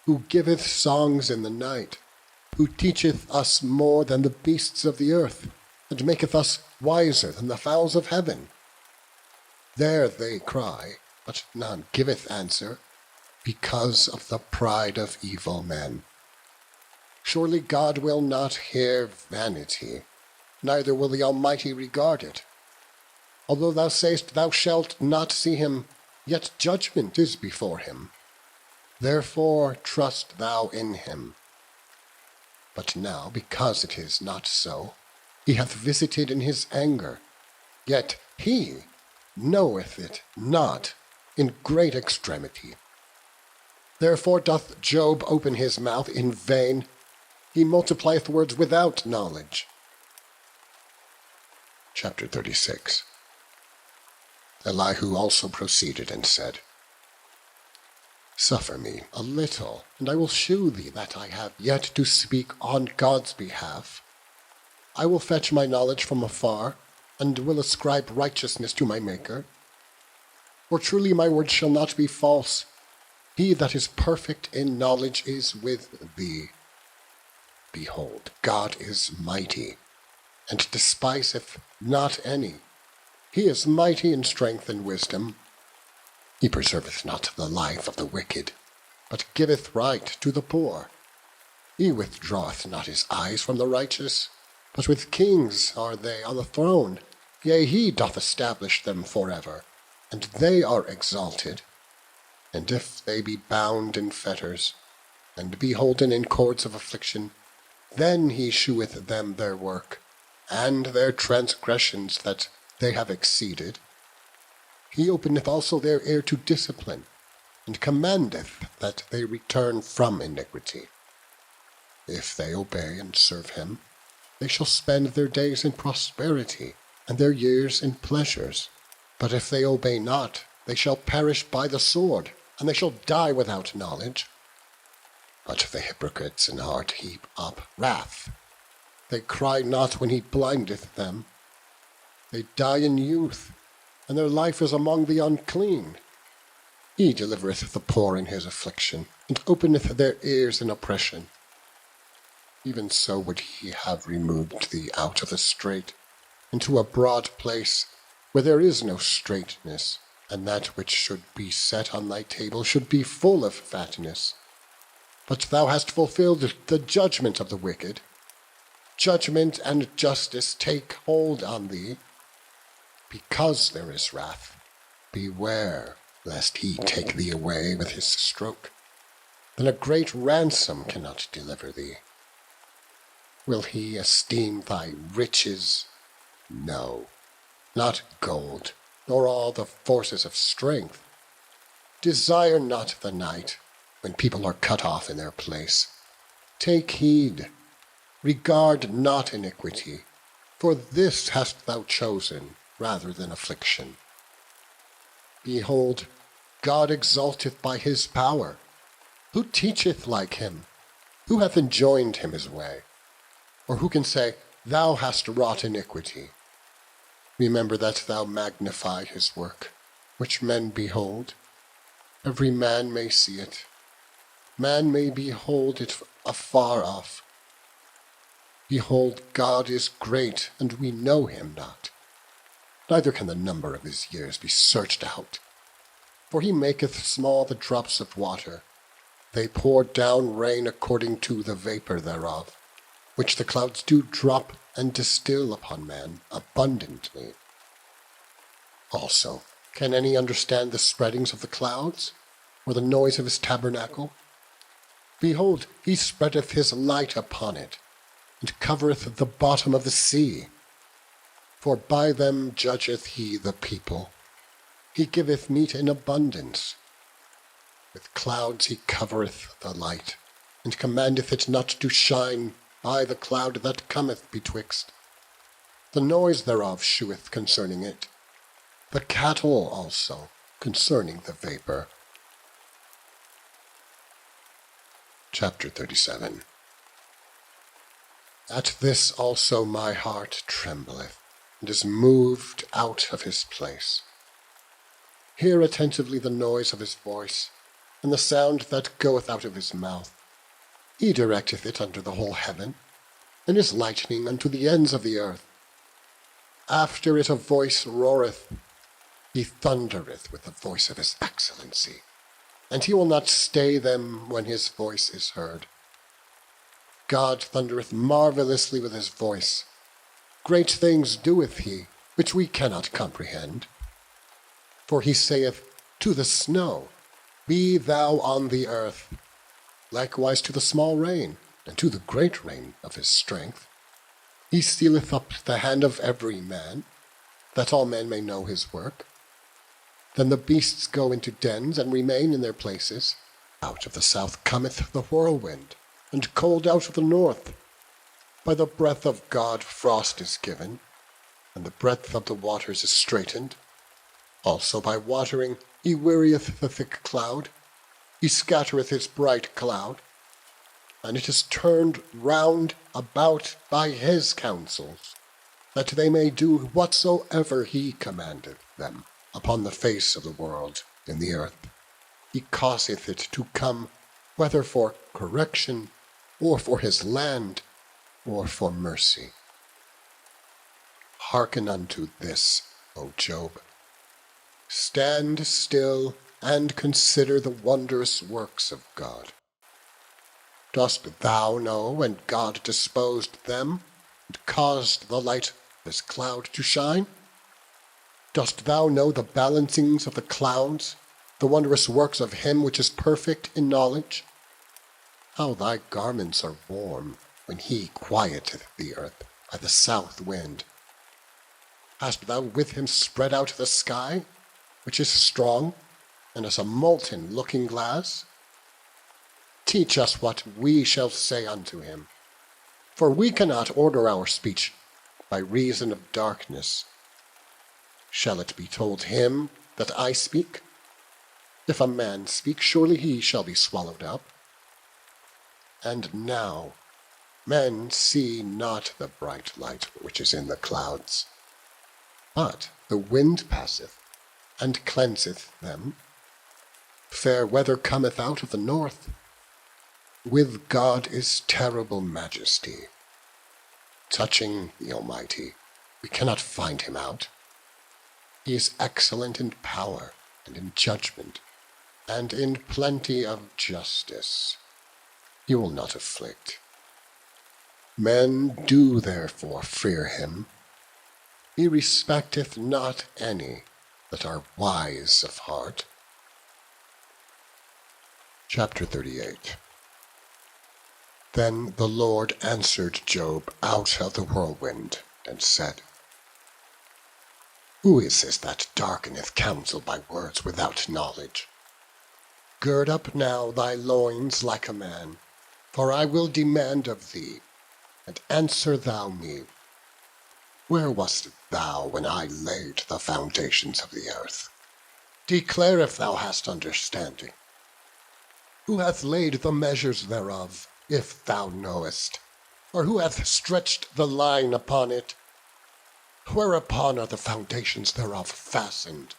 who giveth songs in the night, who teacheth us more than the beasts of the earth, and maketh us wiser than the fowls of heaven? There they cry, but none giveth answer, because of the pride of evil men. Surely God will not hear vanity, neither will the Almighty regard it. Although thou sayest thou shalt not see him, yet judgment is before him. Therefore trust thou in him. But now, because it is not so, he hath visited in his anger, yet he knoweth it not in great extremity. Therefore doth Job open his mouth in vain, he multiplieth words without knowledge. Chapter 36. Elihu also proceeded and said, Suffer me a little, and I will shew thee that I have yet to speak on God's behalf. I will fetch my knowledge from afar, and will ascribe righteousness to my Maker. For truly my word shall not be false. He that is perfect in knowledge is with thee. Behold, God is mighty, and despiseth not any. He is mighty in strength and wisdom. He preserveth not the life of the wicked, but giveth right to the poor. He withdraweth not his eyes from the righteous, but with kings are they on the throne. Yea, he doth establish them forever, and they are exalted. And if they be bound in fetters, and be holden in cords of affliction, then he sheweth them their work, and their transgressions that they have exceeded. He openeth also their ear to discipline, and commandeth that they return from iniquity. If they obey and serve him, they shall spend their days in prosperity, and their years in pleasures. But if they obey not, they shall perish by the sword, and they shall die without knowledge. But the hypocrites in heart heap up wrath. They cry not when he blindeth them. They die in youth, and their life is among the unclean. He delivereth the poor in his affliction, and openeth their ears in oppression. Even so would he have removed thee out of the strait, into a broad place, where there is no straightness, and that which should be set on thy table should be full of fatness. But thou hast fulfilled the judgment of the wicked. Judgment and justice take hold on thee. Because there is wrath, beware lest he take thee away with his stroke. Then a great ransom cannot deliver thee. Will he esteem thy riches? No, not gold, nor all the forces of strength. Desire not the night, when people are cut off in their place. Take heed, regard not iniquity, for this hast thou chosen rather than affliction. Behold, God exalteth by his power. Who teacheth like him? Who hath enjoined him his way? Or who can say, Thou hast wrought iniquity? Remember that thou magnify his work, which men behold. Every man may see it. Man may behold it afar off. Behold, God is great, and we know him not. Neither can the number of his years be searched out. For he maketh small the drops of water. They pour down rain according to the vapour thereof, which the clouds do drop and distill upon man abundantly. Also, can any understand the spreadings of the clouds, or the noise of his tabernacle? Behold, he spreadeth his light upon it, and covereth the bottom of the sea. For by them judgeth he the people. He giveth meat in abundance. With clouds he covereth the light, and commandeth it not to shine by the cloud that cometh betwixt. The noise thereof sheweth concerning it, the cattle also concerning the vapour. Chapter 37. At this also my heart trembleth, and is moved out of his place. Hear attentively the noise of his voice, and the sound that goeth out of his mouth. He directeth it under the whole heaven, and his lightning unto the ends of the earth. After it a voice roareth. He thundereth with the voice of his excellency, and he will not stay them when his voice is heard. God thundereth marvellously with his voice. Great things doeth he, which we cannot comprehend. For he saith to the snow, Be thou on the earth, likewise to the small rain, and to the great rain of his strength. He sealeth up the hand of every man, that all men may know his work. Then the beasts go into dens and remain in their places. Out of the south cometh the whirlwind, and cold out of the north. By the breath of God frost is given. and the breadth of the waters is straitened. Also by watering he wearieth the thick cloud, he scattereth his bright cloud, and it is turned round about by his counsels, that they may do whatsoever he commandeth them upon the face of the world in the earth. He causeth it to come, whether for correction, or for his land, or for mercy. Hearken unto this, O Job. Stand still and consider the wondrous works of God. Dost thou know when God disposed them, and caused the light of his cloud to shine? Dost thou know the balancings of the clouds, the wondrous works of him which is perfect in knowledge? How thy garments are warm, when he quieteth the earth by the south wind. Hast thou with him spread out the sky, which is strong, and as a molten looking-glass? Teach us what we shall say unto him, for we cannot order our speech by reason of darkness. Shall it be told him that I speak? If a man speak, surely he shall be swallowed up. And now men see not the bright light which is in the clouds, but the wind passeth, and cleanseth them. Fair weather cometh out of the north. With God is terrible majesty. Touching the Almighty, we cannot find him out. He is excellent in power and in judgment, and in plenty of justice. He will not afflict. Men do therefore fear him. He respecteth not any that are wise of heart. Chapter 38. Then the Lord answered Job out of the whirlwind, and said, Who is this that darkeneth counsel by words without knowledge? Gird up now thy loins like a man, for I will demand of thee, and answer thou me. Where wast thou when I laid the foundations of the earth? Declare if thou hast understanding. Who hath laid the measures thereof, if thou knowest? Or who hath stretched the line upon it? Whereupon are the foundations thereof fastened?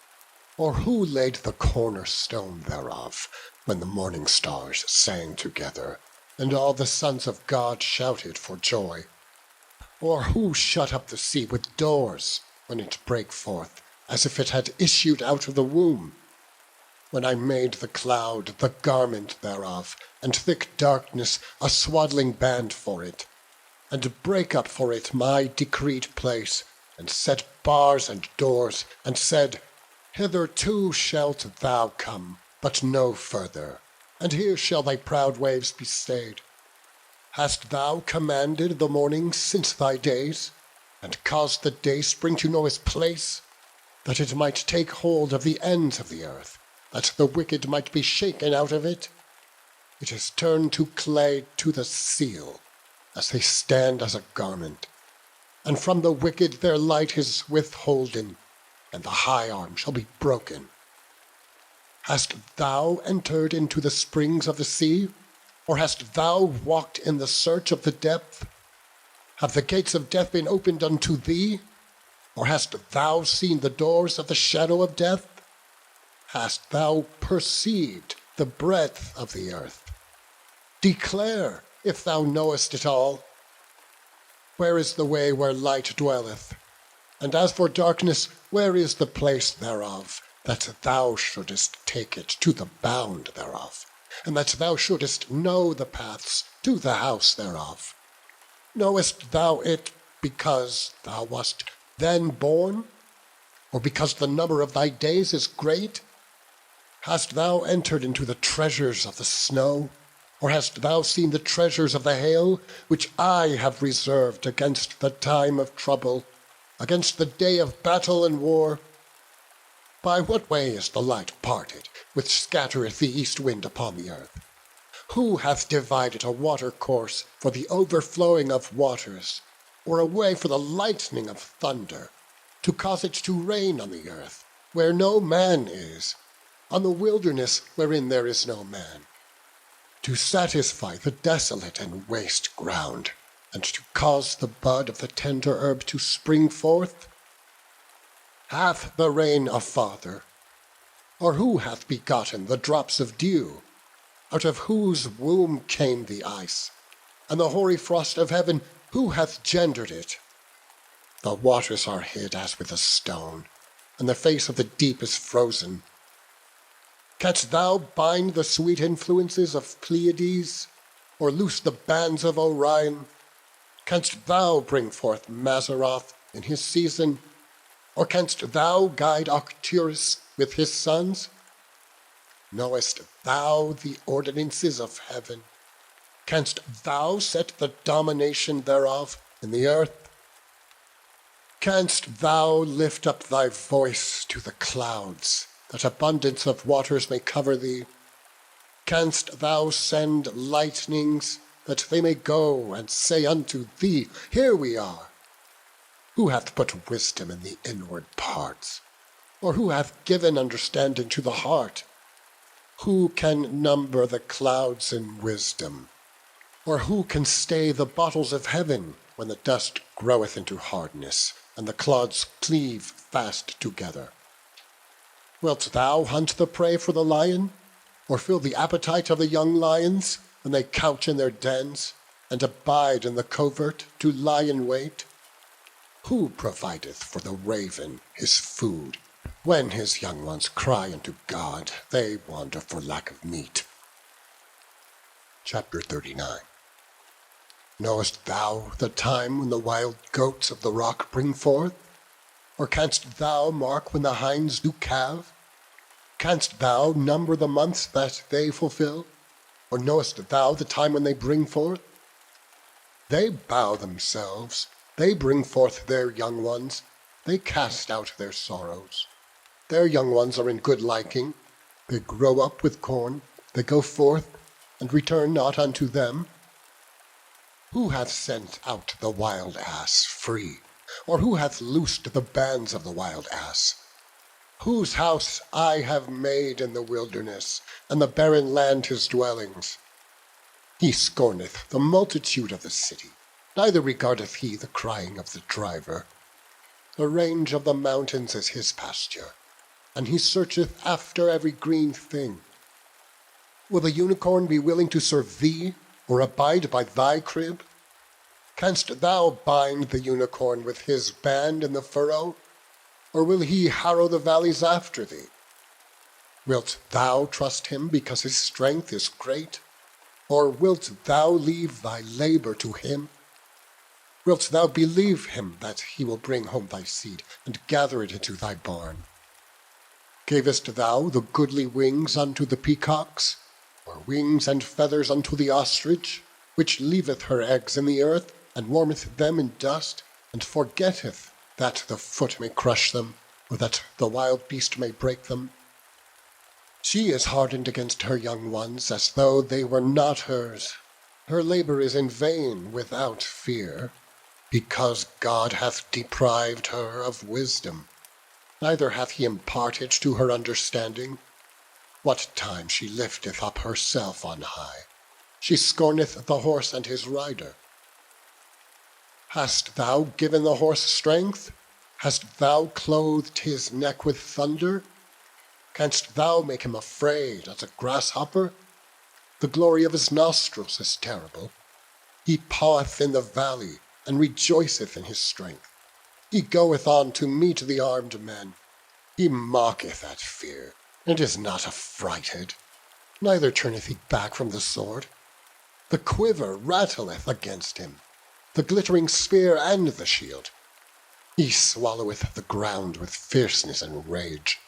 Or who laid the corner stone thereof, when the morning stars sang together, and all the sons of God shouted for joy? Or who shut up the sea with doors, when it brake forth, as if it had issued out of the womb? When I made the cloud the garment thereof, and thick darkness a swaddling band for it, and brake up for it my decreed place, and set bars and doors, and said, Hitherto shalt thou come, but no further, and here shall thy proud waves be stayed. Hast thou commanded the morning since thy days, and caused the dayspring to know his place, that it might take hold of the ends of the earth, that the wicked might be shaken out of it? It is turned to clay to the seal, as they stand as a garment. And from the wicked their light is withholden, and the high arm shall be broken. Hast thou entered into the springs of the sea? Or hast thou walked in the search of the depth? Have the gates of death been opened unto thee? Or hast thou seen the doors of the shadow of death? Hast thou perceived the breadth of the earth? Declare, if thou knowest it all. Where is the way where light dwelleth? And as for darkness, where is the place thereof, that thou shouldest take it to the bound thereof, and that thou shouldest know the paths to the house thereof? Knowest thou it because thou wast then born, or because the number of thy days is great? Hast thou entered into the treasures of the snow, or hast thou seen the treasures of the hail, which I have reserved against the time of trouble, against the day of battle and war? By what way is the light parted, which scattereth the east wind upon the earth? Who hath divided a water course for the overflowing of waters, or a way for the lightning of thunder, to cause it to rain on the earth, where no man is, on the wilderness wherein there is no man, to satisfy the desolate and waste ground, and to cause the bud of the tender herb to spring forth? Hath the rain a father? Or who hath begotten the drops of dew? Out of whose womb came the ice? And the hoary frost of heaven, who hath gendered it? The waters are hid as with a stone, and the face of the deep is frozen. Canst thou bind the sweet influences of Pleiades, or loose the bands of Orion? Canst thou bring forth Mazzaroth in his season? Or canst thou guide Arcturus with his sons? Knowest thou the ordinances of heaven? Canst thou set the domination thereof in the earth? Canst thou lift up thy voice to the clouds, that abundance of waters may cover thee? Canst thou send lightnings, that they may go and say unto thee, Here we are? Who hath put wisdom in the inward parts? Or who hath given understanding to the heart? Who can number the clouds in wisdom? Or who can stay the bottles of heaven, when the dust groweth into hardness, and the clods cleave fast together? Wilt thou hunt the prey for the lion, or fill the appetite of the young lions, when they couch in their dens, and abide in the covert to lie in wait? Who provideth for the raven his food? When his young ones cry unto God, they wander for lack of meat. Chapter 39. Knowest thou the time when the wild goats of the rock bring forth? Or canst thou mark when the hinds do calve? Canst thou number the months that they fulfill? Or knowest thou the time when they bring forth? They bow themselves, they bring forth their young ones, they cast out their sorrows. Their young ones are in good liking, they grow up with corn, they go forth, and return not unto them. Who hath sent out the wild ass free? Or who hath loosed the bands of the wild ass? Whose house I have made in the wilderness, and the barren land his dwellings. He scorneth the multitude of the city, neither regardeth he the crying of the driver. The range of the mountains is his pasture, and he searcheth after every green thing. Will the unicorn be willing to serve thee, or abide by thy crib? Canst thou bind the unicorn with his band in the furrow, or will he harrow the valleys after thee? Wilt thou trust him because his strength is great, or wilt thou leave thy labor to him? Wilt thou believe him that he will bring home thy seed, and gather it into thy barn? Gavest thou the goodly wings unto the peacocks, or wings and feathers unto the ostrich, which leaveth her eggs in the earth, and warmeth them in dust, and forgetteth that the foot may crush them, or that the wild beast may break them? She is hardened against her young ones, as though they were not hers. Her labor is in vain without fear, because God hath deprived her of wisdom, neither hath he imparted to her understanding. What time she lifteth up herself on high, she scorneth the horse and his rider. Hast thou given the horse strength? Hast thou clothed his neck with thunder? Canst thou make him afraid as a grasshopper? The glory of his nostrils is terrible. He paweth in the valley, and rejoiceth in his strength. He goeth on to meet the armed men. He mocketh at fear, and is not affrighted, neither turneth he back from the sword. The quiver rattleth against him, the glittering spear and the shield. He swalloweth the ground with fierceness and rage,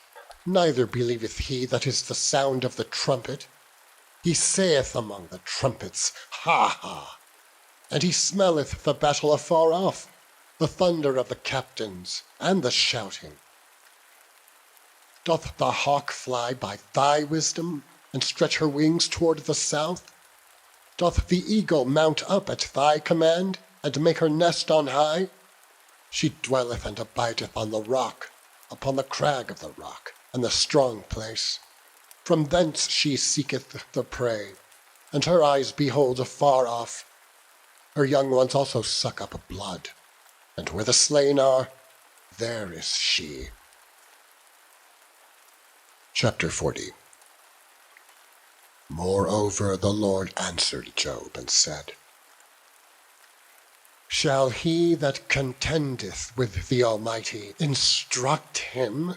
neither believeth he that is the sound of the trumpet. He saith among the trumpets, Ha, ha! And he smelleth the battle afar off, the thunder of the captains, and the shouting. Doth the hawk fly by thy wisdom, and stretch her wings toward the south? Doth the eagle mount up at thy command, and make her nest on high? She dwelleth and abideth on the rock, upon the crag of the rock, and the strong place. From thence she seeketh the prey, and her eyes behold afar off. Her young ones also suck up blood, and where the slain are, there is she. Chapter 40. Moreover the Lord answered Job and said, Shall he that contendeth with the Almighty instruct him?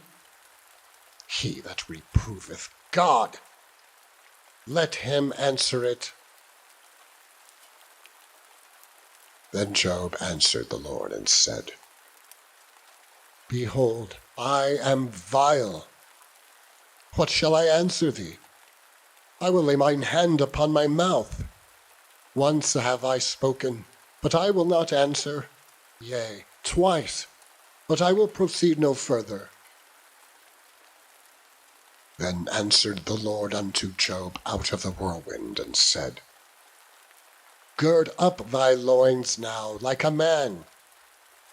He that reproveth God, let him answer it. Then Job answered the Lord and said, Behold, I am vile. What shall I answer thee? I will lay mine hand upon my mouth. Once have I spoken, but I will not answer. Yea, twice, but I will proceed no further. Then answered the Lord unto Job out of the whirlwind, and said, Gird up thy loins now like a man.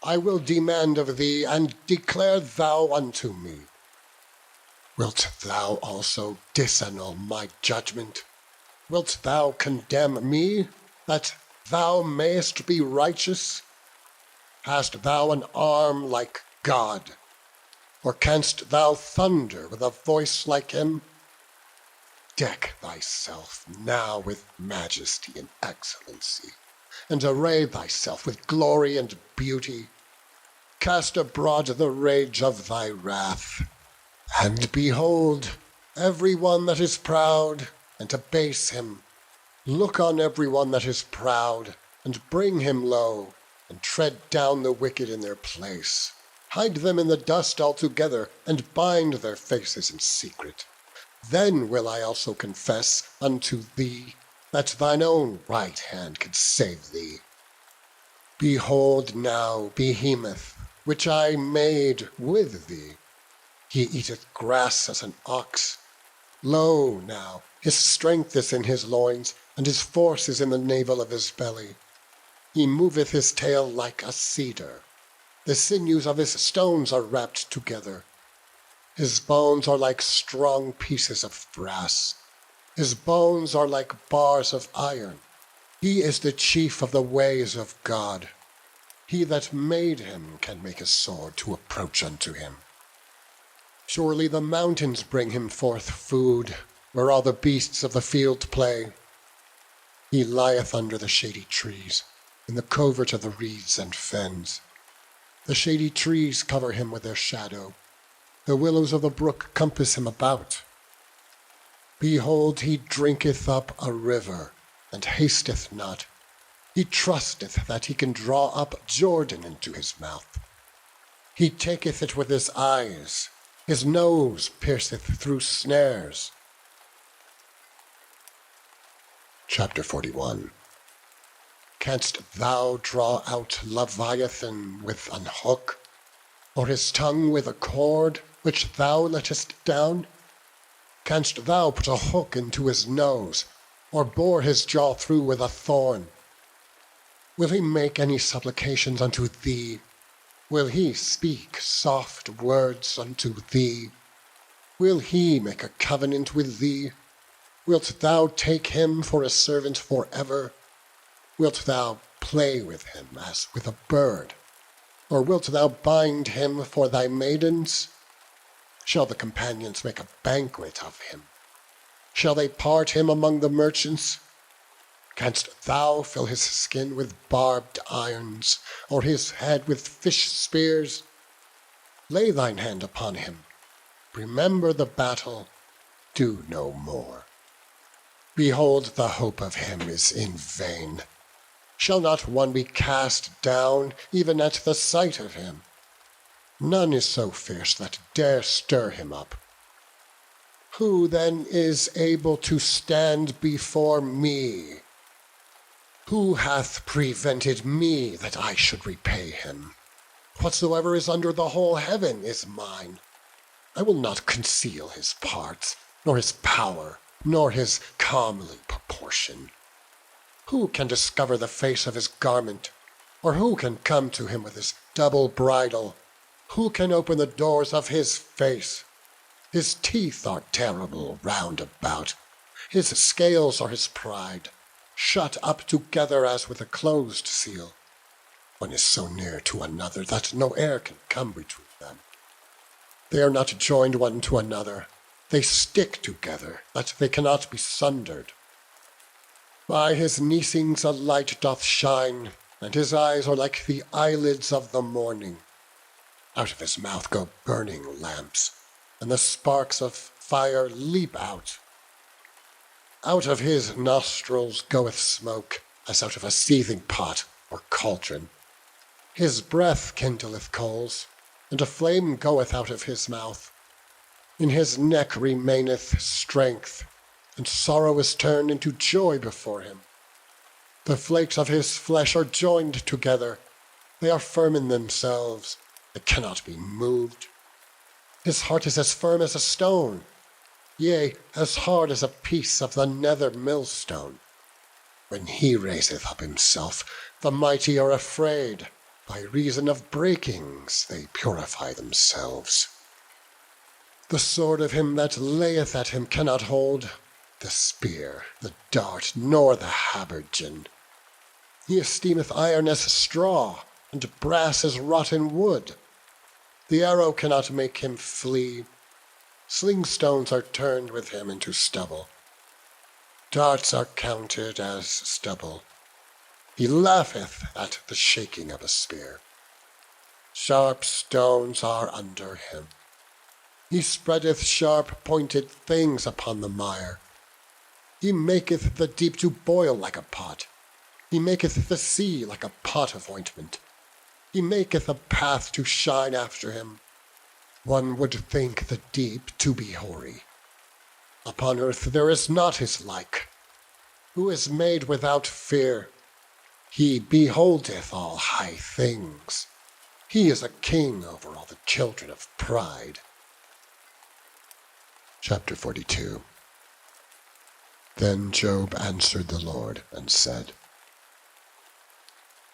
I will demand of thee, and declare thou unto me. Wilt thou also disannul my judgment? Wilt thou condemn me, that thou mayest be righteous? Hast thou an arm like God? Or canst thou thunder with a voice like him? Deck thyself now with majesty and excellency, and array thyself with glory and beauty. Cast abroad the rage of thy wrath. And behold, every one that is proud, and abase him. Look on every one that is proud, and bring him low, and tread down the wicked in their place. Hide them in the dust altogether, and bind their faces in secret. Then will I also confess unto thee, that thine own right hand can save thee. Behold now Behemoth, which I made with thee. He eateth grass as an ox. Lo now, his strength is in his loins, and his force is in the navel of his belly. He moveth his tail like a cedar. The sinews of his stones are wrapped together. His bones are like strong pieces of brass. His bones are like bars of iron. He is the chief of the ways of God. He that made him can make a sword to approach unto him. Surely the mountains bring him forth food, where all the beasts of the field play. He lieth under the shady trees, in the covert of the reeds and fens. The shady trees cover him with their shadow. The willows of the brook compass him about. Behold, he drinketh up a river, and hasteth not. He trusteth that he can draw up Jordan into his mouth. He taketh it with his eyes. His nose pierceth through snares. Chapter 41. Canst thou draw out Leviathan with an hook, or his tongue with a cord, which thou lettest down? Canst thou put a hook into his nose, or bore his jaw through with a thorn? Will he make any supplications unto thee? Will he speak soft words unto thee? Will he make a covenant with thee? Wilt thou take him for a servant forever? Wilt thou play with him as with a bird? Or wilt thou bind him for thy maidens? Shall the companions make a banquet of him? Shall they part him among the merchants? Canst thou fill his skin with barbed irons, or his head with fish spears? Lay thine hand upon him. Remember the battle. Do no more. Behold, the hope of him is in vain. Shall not one be cast down, even at the sight of him? None is so fierce that dare stir him up. Who then is able to stand before me? Who hath prevented me that I should repay him? Whatsoever is under the whole heaven is mine. I will not conceal his parts, nor his power, nor his comely proportion. Who can discover the face of his garment, Or who can come to him with his double bridle? Who can open the doors of his face? His teeth are terrible round about. His scales are his pride, shut up together as with a closed seal. One is so near to another that no air can come between them. They are not joined one to another. They stick together, that they cannot be sundered. By his neesings a light doth shine, and his eyes are like the eyelids of the morning. Out of his mouth go burning lamps, and the sparks of fire leap out. Out of his nostrils goeth smoke, as out of a seething pot or cauldron. His breath kindleth coals, and a flame goeth out of his mouth. In his neck remaineth strength, and sorrow is turned into joy before him. The flakes of his flesh are joined together. They are firm in themselves. They cannot be moved. His heart is as firm as a stone, yea, as hard as a piece of the nether millstone. When he raiseth up himself, the mighty are afraid. By reason of breakings they purify themselves. The sword of him that layeth at him cannot hold, the spear, the dart, nor the habergeon. He esteemeth iron as straw, and brass as rotten wood. The arrow cannot make him flee. Sling stones are turned with him into stubble. Darts are counted as stubble. He laugheth at the shaking of a spear. Sharp stones are under him. He spreadeth sharp pointed things upon the mire. He maketh the deep to boil like a pot. He maketh the sea like a pot of ointment. He maketh a path to shine after him. One would think the deep to be hoary. Upon earth there is not his like. Who is made without fear? He beholdeth all high things. He is a king over all the children of pride. Chapter 42. Then Job answered the Lord and said,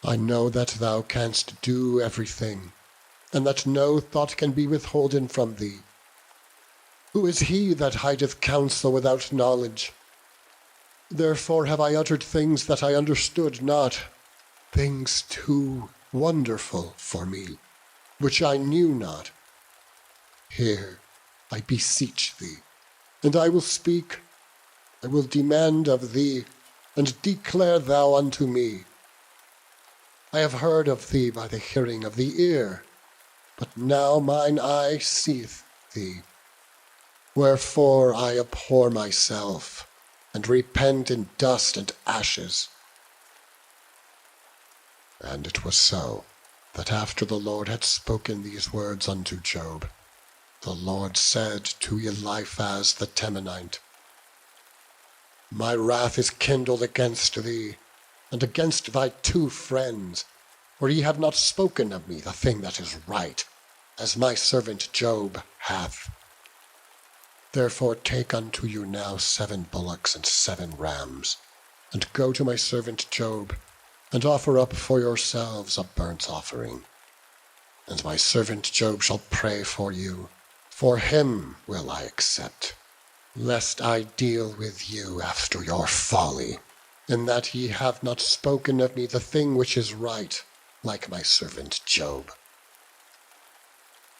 I know that thou canst do everything, and that no thought can be withholden from thee. Who is he that hideth counsel without knowledge? Therefore have I uttered things that I understood not, things too wonderful for me, which I knew not. Hear, I beseech thee, and I will speak. I will demand of thee, and declare thou unto me. I have heard of thee by the hearing of the ear, but now mine eye seeth thee. Wherefore I abhor myself, and repent in dust and ashes. And it was so, that after the Lord had spoken these words unto Job, the Lord said to Eliphaz the Temanite, My wrath is kindled against thee, and against thy 2 friends, for ye have not spoken of me the thing that is right, as my servant Job hath. Therefore take unto you now 7 bullocks and 7 rams, and go to my servant Job, and offer up for yourselves a burnt offering. And my servant Job shall pray for you, for him will I accept, lest I deal with you after your folly, in that ye have not spoken of me the thing which is right, like my servant Job.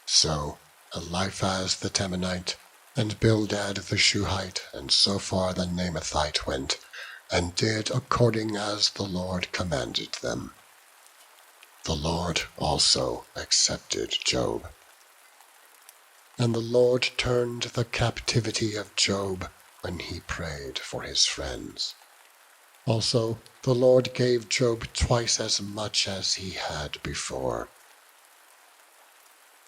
So Eliphaz the Temanite, and Bildad the Shuhite, and Zophar the Naamathite went, and did according as the Lord commanded them. The Lord also accepted Job. And the Lord turned the captivity of Job when he prayed for his friends. Also the Lord gave Job twice as much as he had before.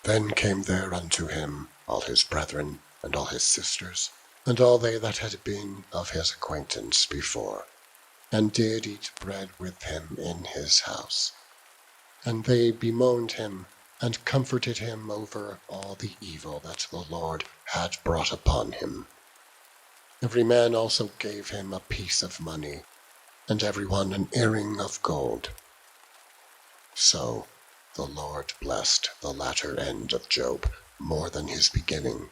Then came there unto him all his brethren, and all his sisters, and all they that had been of his acquaintance before, and did eat bread with him in his house. And they bemoaned him, and comforted him over all the evil that the Lord had brought upon him. Every man also gave him a piece of money, and every one an earring of gold. So the Lord blessed the latter end of Job more than his beginning,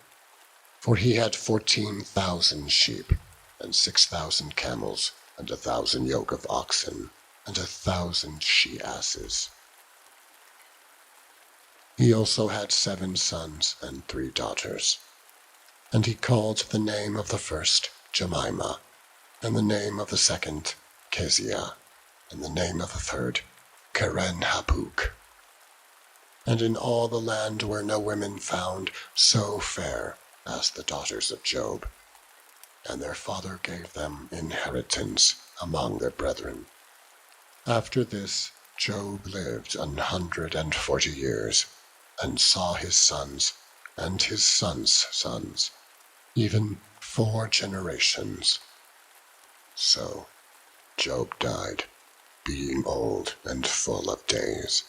for he had 14,000 sheep, and 6,000 camels, and 1,000 yoke of oxen, and 1,000 she-asses. He also had 7 sons and 3 daughters. And he called the name of the first Jemimah, and the name of the second Keziah, and the name of the third Keren-Hapuk. And in all the land were no women found so fair as the daughters of Job, and their father gave them inheritance among their brethren. After this Job lived 140 years, and saw his sons and his sons' sons, even 4 generations. So Job died, being old and full of days.